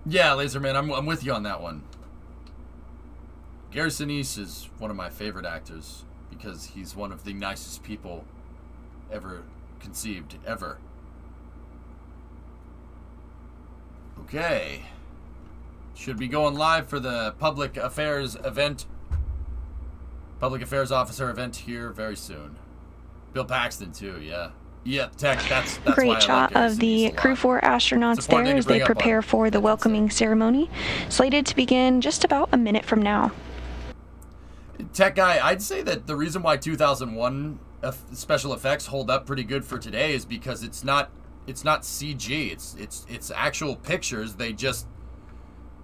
Yeah, Laserman, I'm with you on that one. Gary Sinise is one of my favorite actors because he's one of the nicest people ever conceived, ever. Okay. Should be going live for the Public Affairs event. Public Affairs Officer event here very soon. Bill Paxton, too, yeah. Yeah, Tech, that's
great shot of the Crew-4 astronauts there as they prepare for the welcoming ceremony, slated to begin just about a minute from now.
Tech Guy, I'd say that the reason why 2001 special effects hold up pretty good for today is because it's not CG. It's actual pictures. They just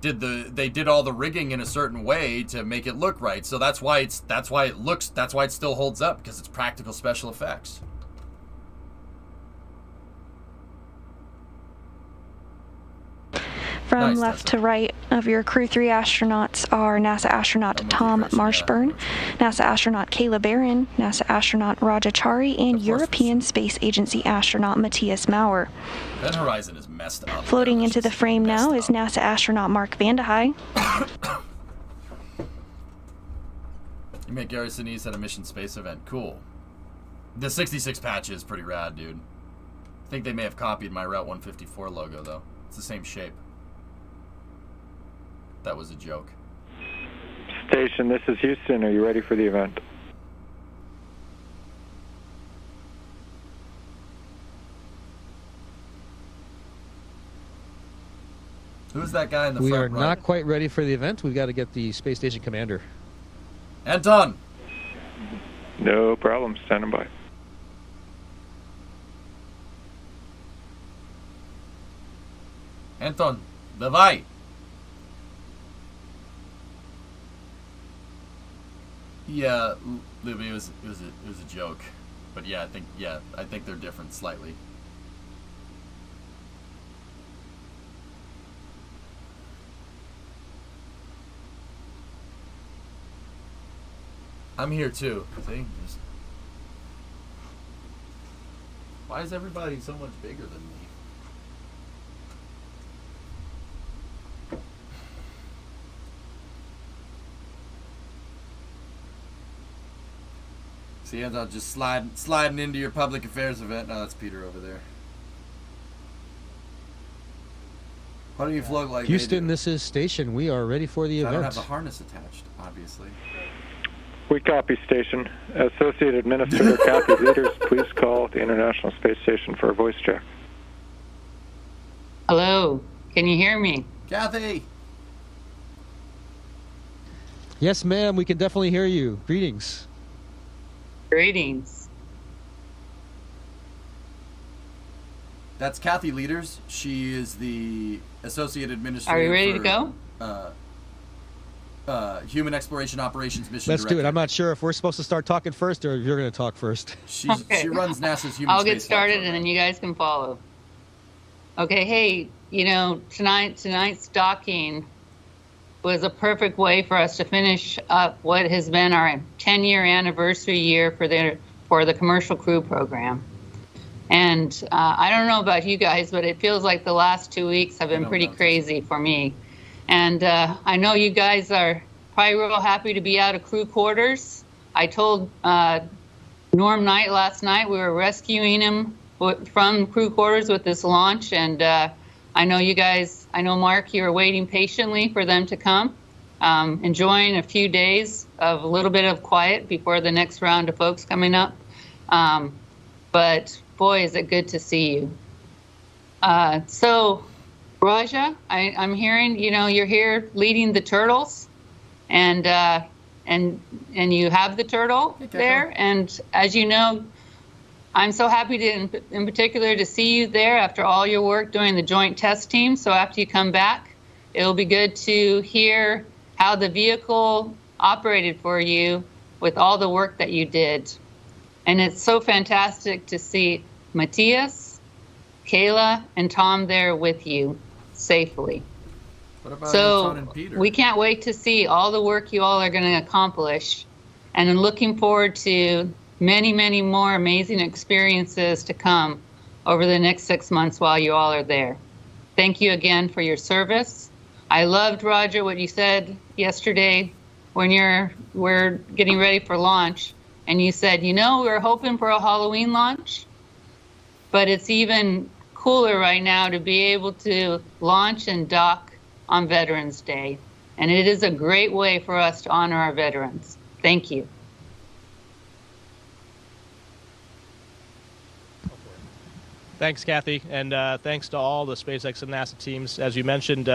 did all the rigging in a certain way to make it look right. So that's why it still holds up, because it's practical special effects.
From left to right of your Crew-3 astronauts are NASA astronaut Tom Marshburn, NASA astronaut Kayla Barron, NASA astronaut Raja Chari, and European Space Agency astronaut Matthias Maurer.
That horizon is messed up.
Floating into the frame now is NASA astronaut Mark Vande Hei.
You met Gary Sinise at a Mission Space event. Cool. The 66 patch is pretty rad, dude. I think they may have copied my Route 154 logo, though. It's the same shape. That was a joke.
Station, this is Houston. Are you ready for the event?
Who's that guy in the
We
front
are
right?
not quite ready for the event. We've got to get the space station commander.
Anton!
No problem. Standing by.
Anton, давай! Yeah, Libby, it was a joke, but yeah, I think they're different slightly. I'm here too. See, why is everybody so much bigger than me? See, I'm just sliding into your public affairs event. No, that's Peter over there. Why don't you float like
Houston, this is station. We are ready for the event.
I don't have the harness attached, obviously.
We copy, station. Associate Administrator Kathy Leaders, please call the International Space Station for a voice check.
Hello, can you hear me?
Kathy!
Yes, ma'am, we can definitely hear you. Greetings.
Greetings.
That's Kathy Leaders. She is the Associate Administrator.
Are you ready to go?
Human Exploration Operations Mission
Let's
Director.
do it. I'm not sure if we're supposed to start talking first or if you're going to talk first.
She runs NASA's Human
I'll
Space
get started and then you guys can follow. Okay, hey, you know, tonight's docking was a perfect way for us to finish up what has been our 10-year anniversary year for the Commercial Crew program. And I don't know about you guys, but it feels like the last 2 weeks have been pretty crazy for me. And I know you guys are probably real happy to be out of crew quarters. I told Norm Knight last night we were rescuing him from crew quarters with this launch, and I know you guys, I know Mark, you were waiting patiently for them to come, enjoying a few days of a little bit of quiet before the next round of folks coming up. But boy, is it good to see you. So, Raja, I'm hearing, you know, you're here leading the turtles, and you have the turtle there, and as you know, I'm so happy to, in particular, to see you there after all your work doing the joint test team. So after you come back, it'll be good to hear how the vehicle operated for you with all the work that you did. And it's so fantastic to see Matthias, Kayla, and Tom there with you safely.
What about
So
Anton and Peter?
we can't wait to see all the work you all are going to accomplish. And I'm looking forward to many, many more amazing experiences to come over the next 6 months while you all are there. Thank you again for your service. I loved, Roger, what you said yesterday when we're getting ready for launch. And you said, you know, we were hoping for a Halloween launch, but it's even cooler right now to be able to launch and dock on Veterans Day. And it is a great way for us to honor our veterans. Thank you.
Thanks, Kathy, and thanks to all the SpaceX and NASA teams. As you mentioned,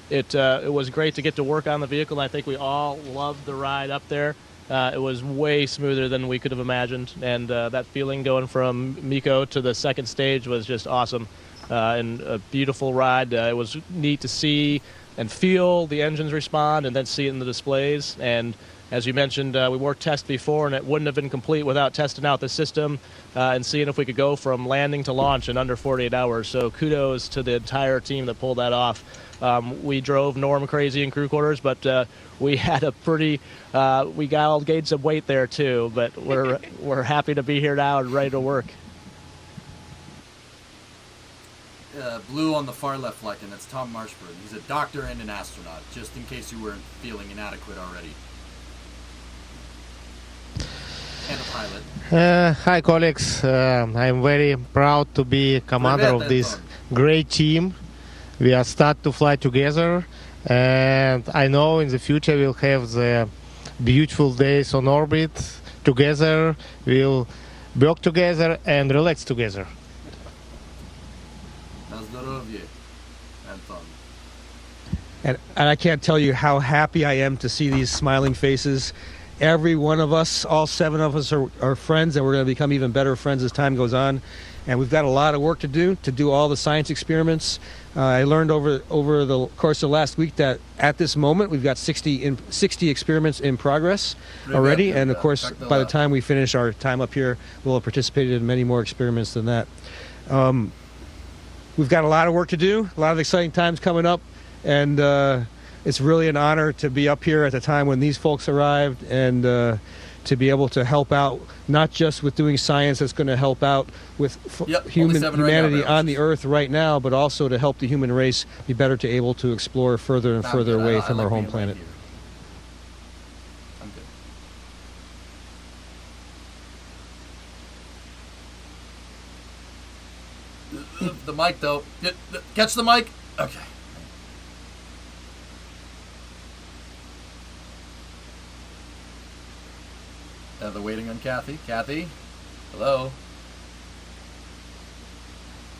it was great to get to work on the vehicle, and I think we all loved the ride up there. It was way smoother than we could have imagined, and that feeling going from Miko to the second stage was just awesome, and a beautiful ride. It was neat to see and feel the engines respond and then see it in the displays, and as you mentioned, we were tested before, and it wouldn't have been complete without testing out the system and seeing if we could go from landing to launch in under 48 hours. So kudos to the entire team that pulled that off. We drove Norm crazy in crew quarters, but we had a pretty, we got all gained some weight there too, but we're happy to be here now and ready to work.
Blue on the far left flank, and that's Tom Marshburn. He's a doctor and an astronaut, just in case you weren't feeling inadequate already. And a pilot.
Hi, colleagues. I'm very proud to be commander of this great team. We are start to fly together, and I know in the future we'll have the beautiful days on orbit together. We'll work together and relax together.
And I can't tell you how happy I am to see these smiling faces. Every one of us, all 7 of us are friends, and we're going to become even better friends as time goes on. And we've got a lot of work to do all the science experiments. I learned over the course of last week that at this moment we've got 60 experiments in progress already. And of course, by the time we finish our time up here, we'll have participated in many more experiments than that. We've got a lot of work to do, a lot of exciting times coming up. And it's really an honor to be up here at the time when these folks arrived, and to be able to help out, not just with doing science that's going to help out with humanity on the Earth right now, but also to help the human race be better to able to explore further and further away from our home planet.
I'm good. The mic, though. Catch the mic. Okay. They're waiting on Kathy. Kathy? Hello?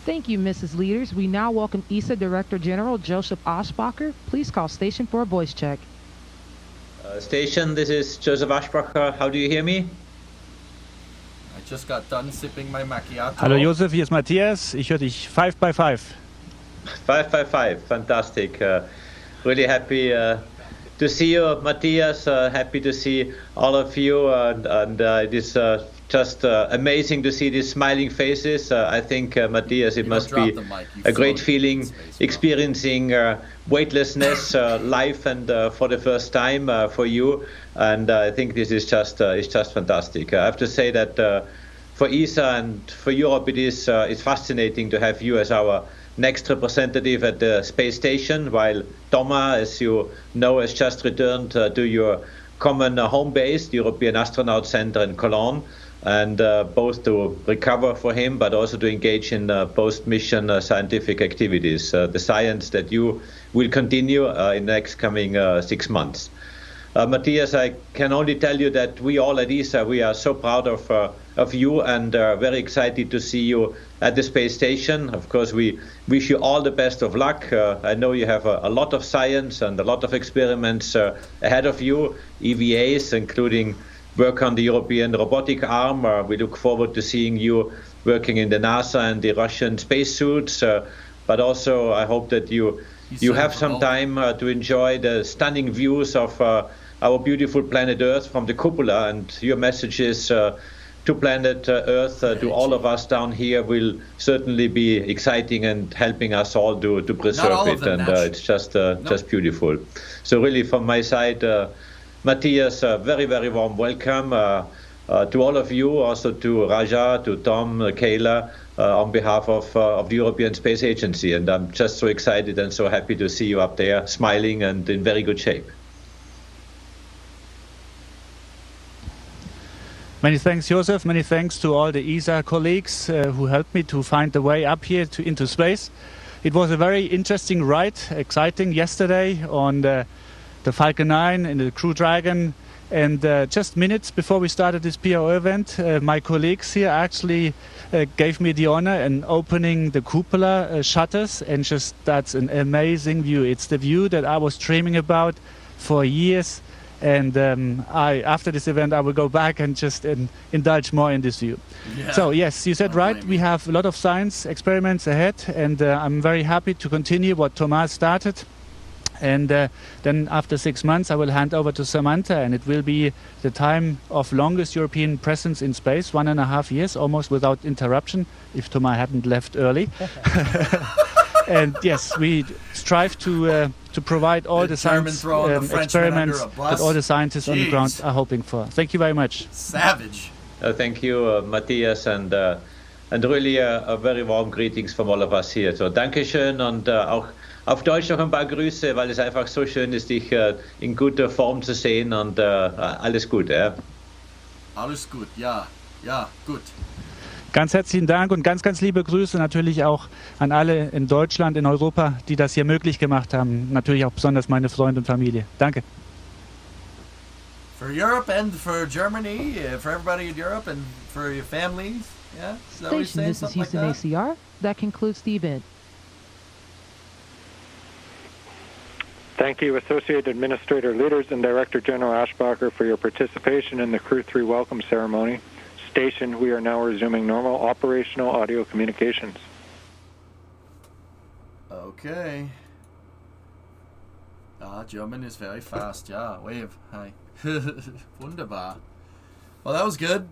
Thank you, Mrs. Leaders. We now welcome ESA Director General Joseph Aschbacher. Please call station for a voice check.
Station, this is Joseph Aschbacher. How do you hear me?
I just got done sipping my macchiato.
Hallo Josef, hier ist Matthias. Ich höre dich 5 by 5.
5 by 5, fantastic. Really happy to see you, Matthias. Happy to see all of you, and it is just amazing to see these smiling faces. I think, Matthias, it must be a great feeling experiencing weightlessness live and for the first time for you. And I think this is just fantastic. I have to say that for ESA and for Europe, it's fascinating to have you as our next representative at the space station, while Thomas, as you know, has just returned to your common home base, the European Astronaut Center in Cologne, and both to recover for him, but also to engage in post-mission scientific activities, the science that you will continue in the next coming 6 months. Matthias, I can only tell you that we all at ESA, we are so proud of you and very excited to see you at the space station. Of course, we wish you all the best of luck. I know you have a lot of science and a lot of experiments ahead of you, EVAs, including work on the European robotic arm. We look forward to seeing you working in the NASA and the Russian spacesuits. But also, I hope that you have some time to enjoy the stunning views of our beautiful planet Earth from the cupola, and your messages to planet Earth, to all of us down here, will certainly be exciting and helping us all to preserve it. And it's just beautiful. So really, from my side, Matthias, a very, very warm welcome to all of you, also to Raja, to Tom, Kayla, on behalf of the European Space Agency. And I'm just so excited and so happy to see you up there, smiling and in very good shape.
Many thanks, Joseph. Many thanks to all the ESA colleagues who helped me to find the way up here into space. It was a very interesting ride, exciting yesterday on the Falcon 9 in the Crew Dragon. And just minutes before we started this PO event, my colleagues here actually gave me the honor in opening the cupola shutters, and just that's an amazing view. It's the view that I was dreaming about for years. And after this event, I will go back and just indulge more in this view. Yeah. So yes, you said right. We have a lot of science experiments ahead, and I'm very happy to continue what Thomas started. And then after 6 months, I will hand over to Samantha, and it will be the time of longest European presence in space, 1.5 years, almost without interruption, if Thomas hadn't left early. And yes, we strive to provide all the science experiments that all the scientists on the ground are hoping for. Thank you very much.
Savage.
Thank you, Matthias, and really a very warm greetings from all of us here. So, Dankeschön und auch auf Deutsch noch ein paar Grüße, weil es einfach so schön ist, dich in guter Form zu sehen und alles gut, ja?
Alles gut, ja, gut.
Ganz herzlichen Dank und ganz, ganz liebe Grüße natürlich auch an alle in Deutschland, in Europa, die das hier möglich gemacht haben. Natürlich auch besonders meine Freunde und Familie. Danke.
For Europe and for Germany, for everybody in Europe and for your families. Yeah? Is that what you're
Station,
saying?
this is
Something like
Houston
that?
ACR. That concludes the event.
Thank you, Associate Administrator Leaders and Director General Ashbacher, for your participation in the Crew-3 welcome ceremony. Station, we are now resuming normal operational audio communications.
Okay. German is very fast. Yeah, wave. Hi. Wunderbar. Well, that was good.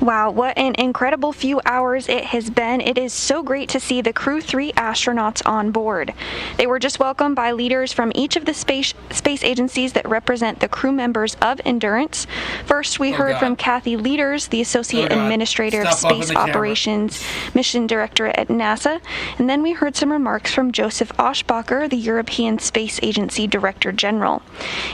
Wow, what an incredible few hours it has been. It is so great to see the Crew-3 astronauts on board. They were just welcomed by leaders from each of the space agencies that represent the crew members of Endurance. First, we heard from Kathy Leaders, the Associate Administrator of Space Operations Mission Director at NASA. And then we heard some remarks from Joseph Oshbacher, the European Space Agency Director General.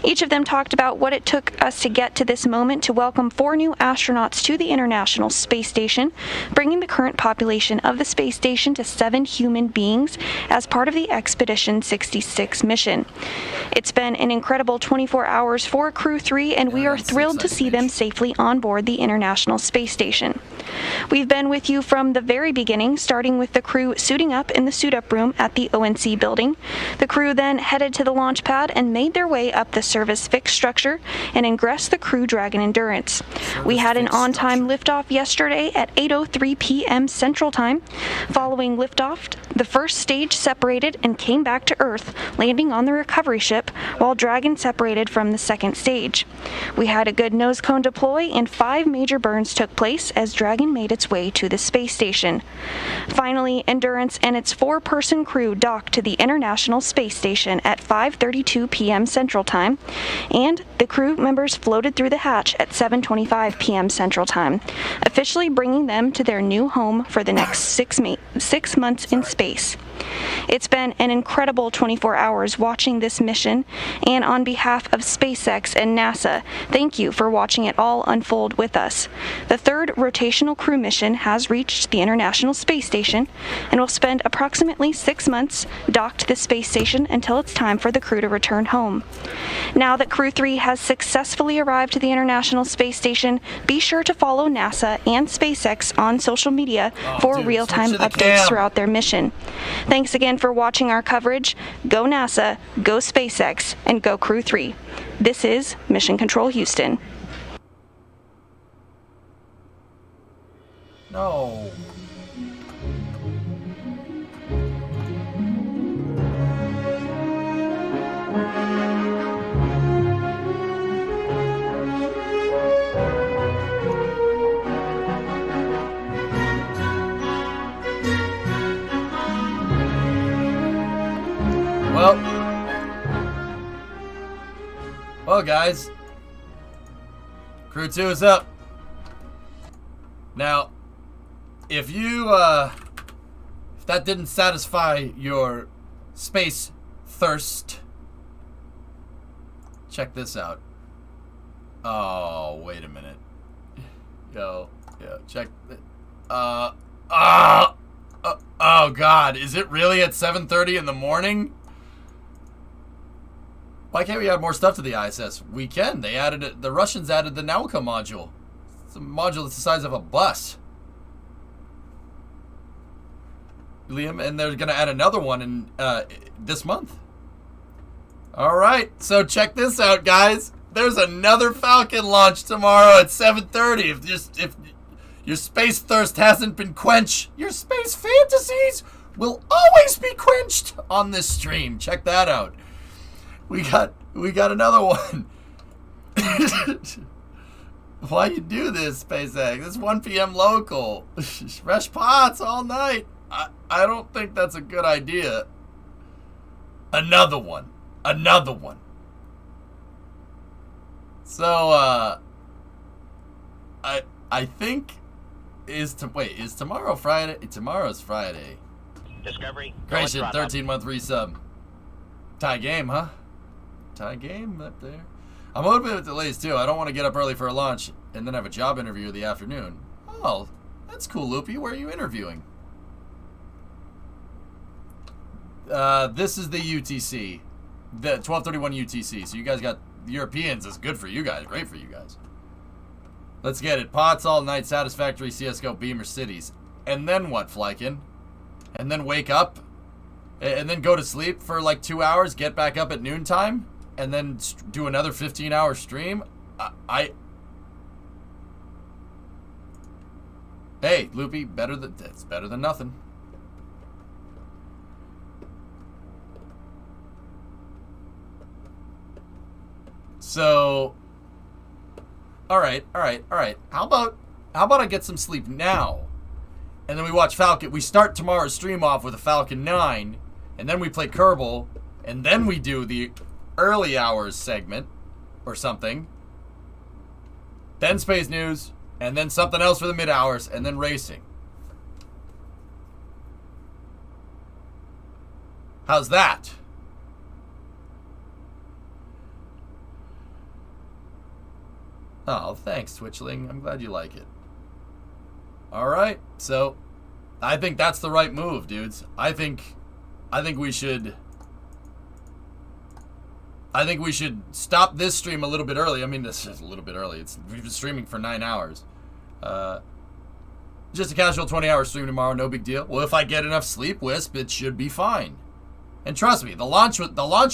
Each of them talked about what it took us to get to this moment to welcome 4 new astronauts to the International Space Station, bringing the current population of the space station to 7 human beings as part of the Expedition 66 mission. It's been an incredible 24 hours for Crew-3, and we are thrilled to see them safely on board the International Space Station. We've been with you from the very beginning, starting with the crew suiting up in the suit-up room at the ONC building. The crew then headed to the launch pad and made their way up the service fixed structure and ingressed the Crew Dragon Endurance. We had an on-time liftoff yesterday at 8:03 p.m. Central Time. Following liftoff, the first stage separated and came back to Earth, landing on the recovery ship, while Dragon separated from the second stage. We had a good nose cone deploy, and 5 major burns took place as Dragon made its way to the space station. Finally, Endurance and its 4-person crew docked to the International Space Station at 5:32 p.m. Central Time, and the crew members floated through the hatch at 7:25 p.m. Central Time, officially bringing them to their new home for the next 6 months in space. It's been an incredible 24 hours watching this mission, and on behalf of SpaceX and NASA, thank you for watching it all unfold with us. The 3rd rotational crew mission has reached the International Space Station and will spend approximately 6 months docked to the space station until it's time for the crew to return home. Now that Crew-3 has successfully arrived to the International Space Station, be sure to follow NASA and SpaceX on social media for real-time updates throughout their mission. Thanks again for watching our coverage. Go NASA, go SpaceX, and go Crew-3. This is Mission Control Houston.
No. Well, guys, Crew-2 is up. Now, if that didn't satisfy your space thirst, check this out. Oh, wait a minute. Check. Oh God, is it really at 7:30 in the morning? Why can't we add more stuff to the ISS? We can. They added it. The Russians added the Nauka module. It's a module that's the size of a bus. Liam, and they're going to add another one in this month. All right, so check this out, guys. There's another Falcon launch tomorrow at 7:30. If your space thirst hasn't been quenched, your space fantasies will always be quenched on this stream. Check that out. We got another one. Why you do this, SpaceX? It's 1 p.m. local. Fresh pots all night. I don't think that's a good idea. Another one. So, I think is tomorrow Friday? Tomorrow's Friday.
Discovery.
Creation, 13-month resub. Tie game, huh? Tie game up there. I'm a little bit of delays too. I don't want to get up early for a launch and then have a job interview in the afternoon. Oh, that's cool, Loopy. Where are you interviewing? This is the UTC, the 1231 UTC. So you guys got Europeans. That's good for you guys. Great for you guys. Let's get it. Pots all night, satisfactory CSGO Beamer cities. And then what, Flykin? And then wake up? And then go to sleep for like 2 hours, get back up at noontime? And then do another 15-hour stream? Hey, Loopy, it's better than nothing. So, all right. How about I get some sleep now, and then we watch Falcon. We start tomorrow's stream off with a Falcon 9, and then we play Kerbal, and then we do the early hours segment or something. Then space news, and then something else for the mid hours, and then racing. How's that? Oh, thanks, Twitchling. I'm glad you like it. Alright, so I think that's the right move, dudes. I think we should stop this stream a little bit early. I mean, this is a little bit early. We've been streaming for 9 hours. Just a casual 20-hour stream tomorrow, no big deal. Well, if I get enough sleep, Wisp, it should be fine. And trust me, the launch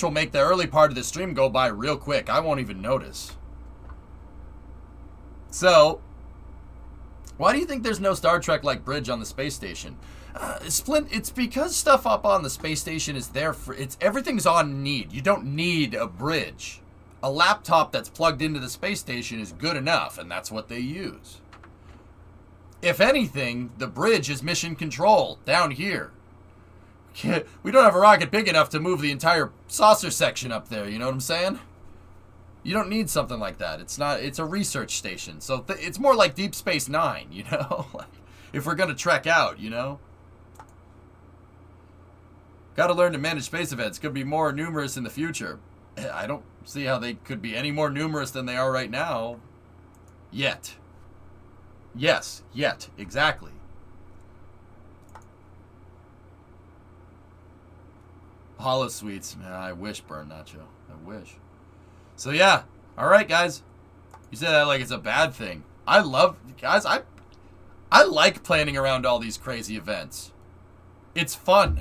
will make the early part of the stream go by real quick. I won't even notice. So, why do you think there's no Star Trek-like bridge on the space station? Splint, it's because stuff up on the space station is there for... everything's on need. You don't need a bridge. A laptop that's plugged into the space station is good enough, and that's what they use. If anything, the bridge is mission control down here. We don't have a rocket big enough to move the entire saucer section up there, you know what I'm saying? You don't need something like that. It's a research station. So it's more like Deep Space Nine, you know? Like, if we're going to trek out, you know? Got to learn to manage space events. Could be more numerous in the future. I don't see how they could be any more numerous than they are right now. Yet. Yes, yet. Exactly. Hollow Sweets. Man, I wish, Burn Nacho. I wish. So yeah, all right, guys. You said that like it's a bad thing. I like planning around all these crazy events. It's fun.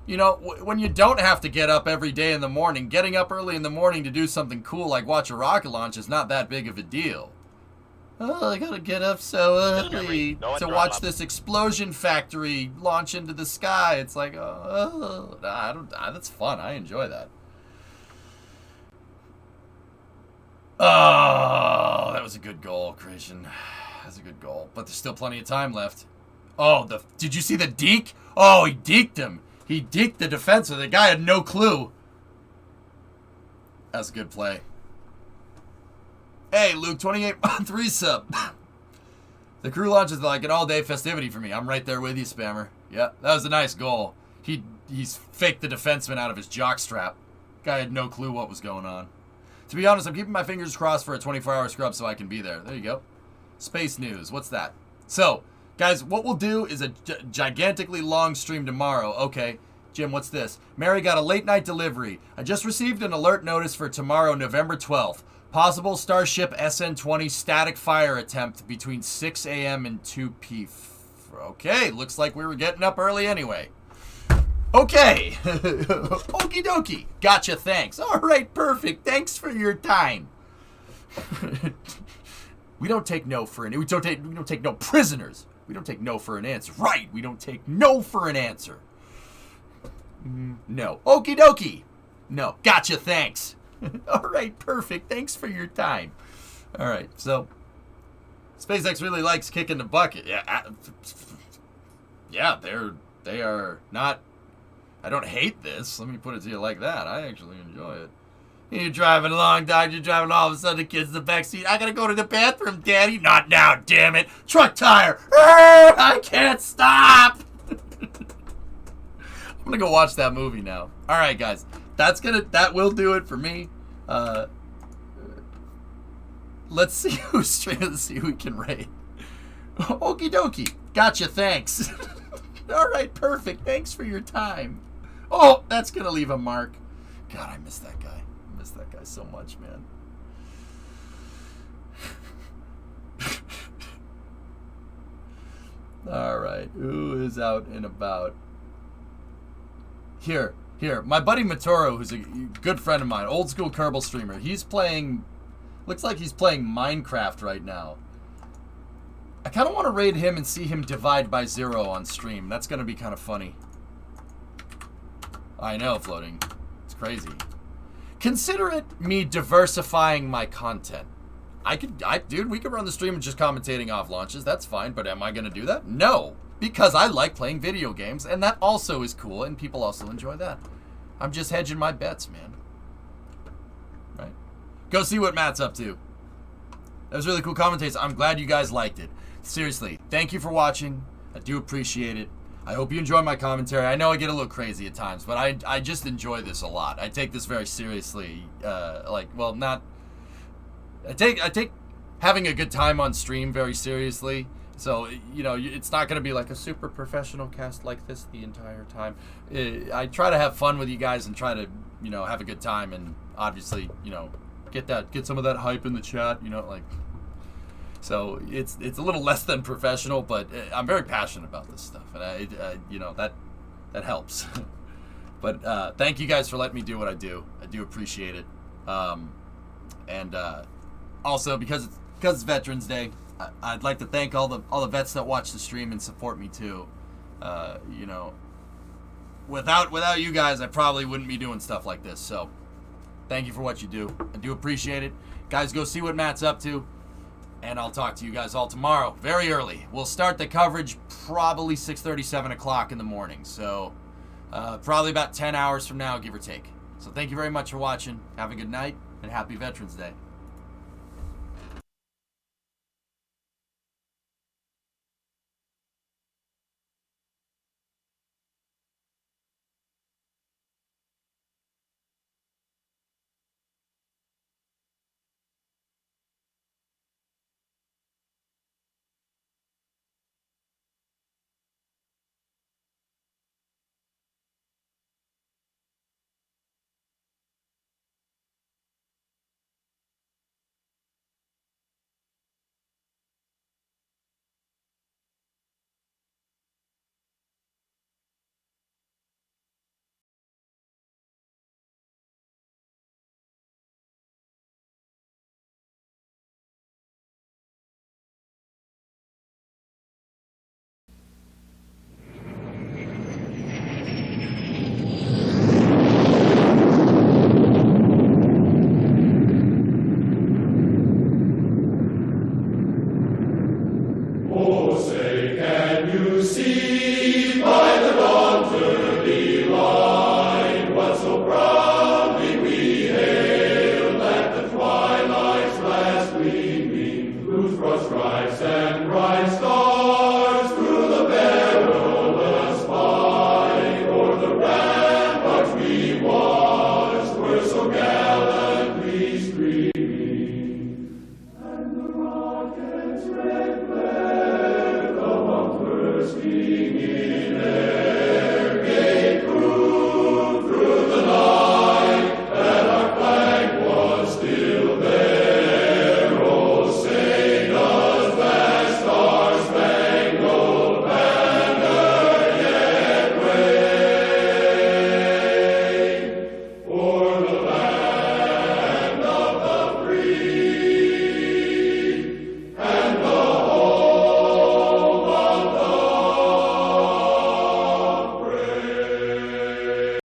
You know, when you don't have to get up every day in the morning, getting up early in the morning to do something cool like watch a rocket launch is not that big of a deal. Oh, I gotta get up so early to watch this explosion factory launch into the sky. It's like, that's fun. I enjoy that. Oh, that was a good goal, Creation. That's a good goal. But there's still plenty of time left. Oh, did you see the deke? Oh, he deked him. He deked the defensive. The guy had no clue. That's a good play. Hey, Luke, 28-month resub. The crew launch is like an all-day festivity for me. I'm right there with you, Spammer. Yeah, that was a nice goal. He's faked the defenseman out of his jockstrap. Guy had no clue what was going on. To be honest, I'm keeping my fingers crossed for a 24-hour scrub so I can be there. There you go. Space news. What's that? So, guys, what we'll do is a gigantically long stream tomorrow. Okay, Jim, what's this? Mary got a late-night delivery. I just received an alert notice for tomorrow, November 12th. Possible Starship SN-20 static fire attempt between 6 a.m. and 2 p.m. Okay, looks like we were getting up early anyway. Okay. Okie dokie. Gotcha, thanks. All right, perfect. Thanks for your time. We don't take no for an... We don't take no prisoners. We don't take no for an answer. Right, we don't take no for an answer. No. Okie dokie. No. Gotcha, thanks. All right, perfect. Thanks for your time. All right, so SpaceX really likes kicking the bucket. Yeah, they are not. I don't hate this. Let me put it to you like that. I actually enjoy it. You're driving along, Dad. You're driving, all of a sudden the kid's in the backseat. I gotta go to the bathroom, Daddy. Not now, damn it. Truck tire. I can't stop. I'm gonna go watch that movie now. All right, guys. That will do it for me. Let's see who's streaming. Let's see who we can rate. Okie dokie. Gotcha, thanks. All right, perfect. Thanks for your time. Oh, that's gonna leave a mark. God, I miss that guy. I miss that guy so much, man. All right, who is out and about? Here. My buddy Matoro, who's a good friend of mine, old school Kerbal streamer. He's playing, looks like he's playing Minecraft right now. I kind of want to raid him and see him divide by 0 on stream. That's going to be kind of funny. I know, floating. It's crazy. Consider it me diversifying my content. Dude, we could run the stream and just commentating off launches. That's fine, but am I going to do that? No, because I like playing video games, and that also is cool, and people also enjoy that. I'm just hedging my bets, man. Right? Go see what Matt's up to. That was really cool commentates. I'm glad you guys liked it. Seriously, thank you for watching. I do appreciate it. I hope you enjoy my commentary. I know I get a little crazy at times, but I just enjoy this a lot. I take this very seriously. I take having a good time on stream very seriously. So, you know, it's not going to be like a super professional cast like this the entire time. I try to have fun with you guys and try to, you know, have a good time and obviously, you know, get some of that hype in the chat, you know, like. So it's a little less than professional, but I'm very passionate about this stuff, and you know, that helps. But thank you guys for letting me do what I do. I do appreciate it. And also because it's Veterans Day, I'd like to thank all the vets that watch the stream and support me too. You know, without you guys, I probably wouldn't be doing stuff like this. So thank you for what you do. I do appreciate it. Guys, go see what Matt's up to. And I'll talk to you guys all tomorrow, very early. We'll start the coverage probably 6:30, 7 o'clock in the morning. So probably about 10 hours from now, give or take. So thank you very much for watching. Have a good night, and happy Veterans Day.
Whose broad stripes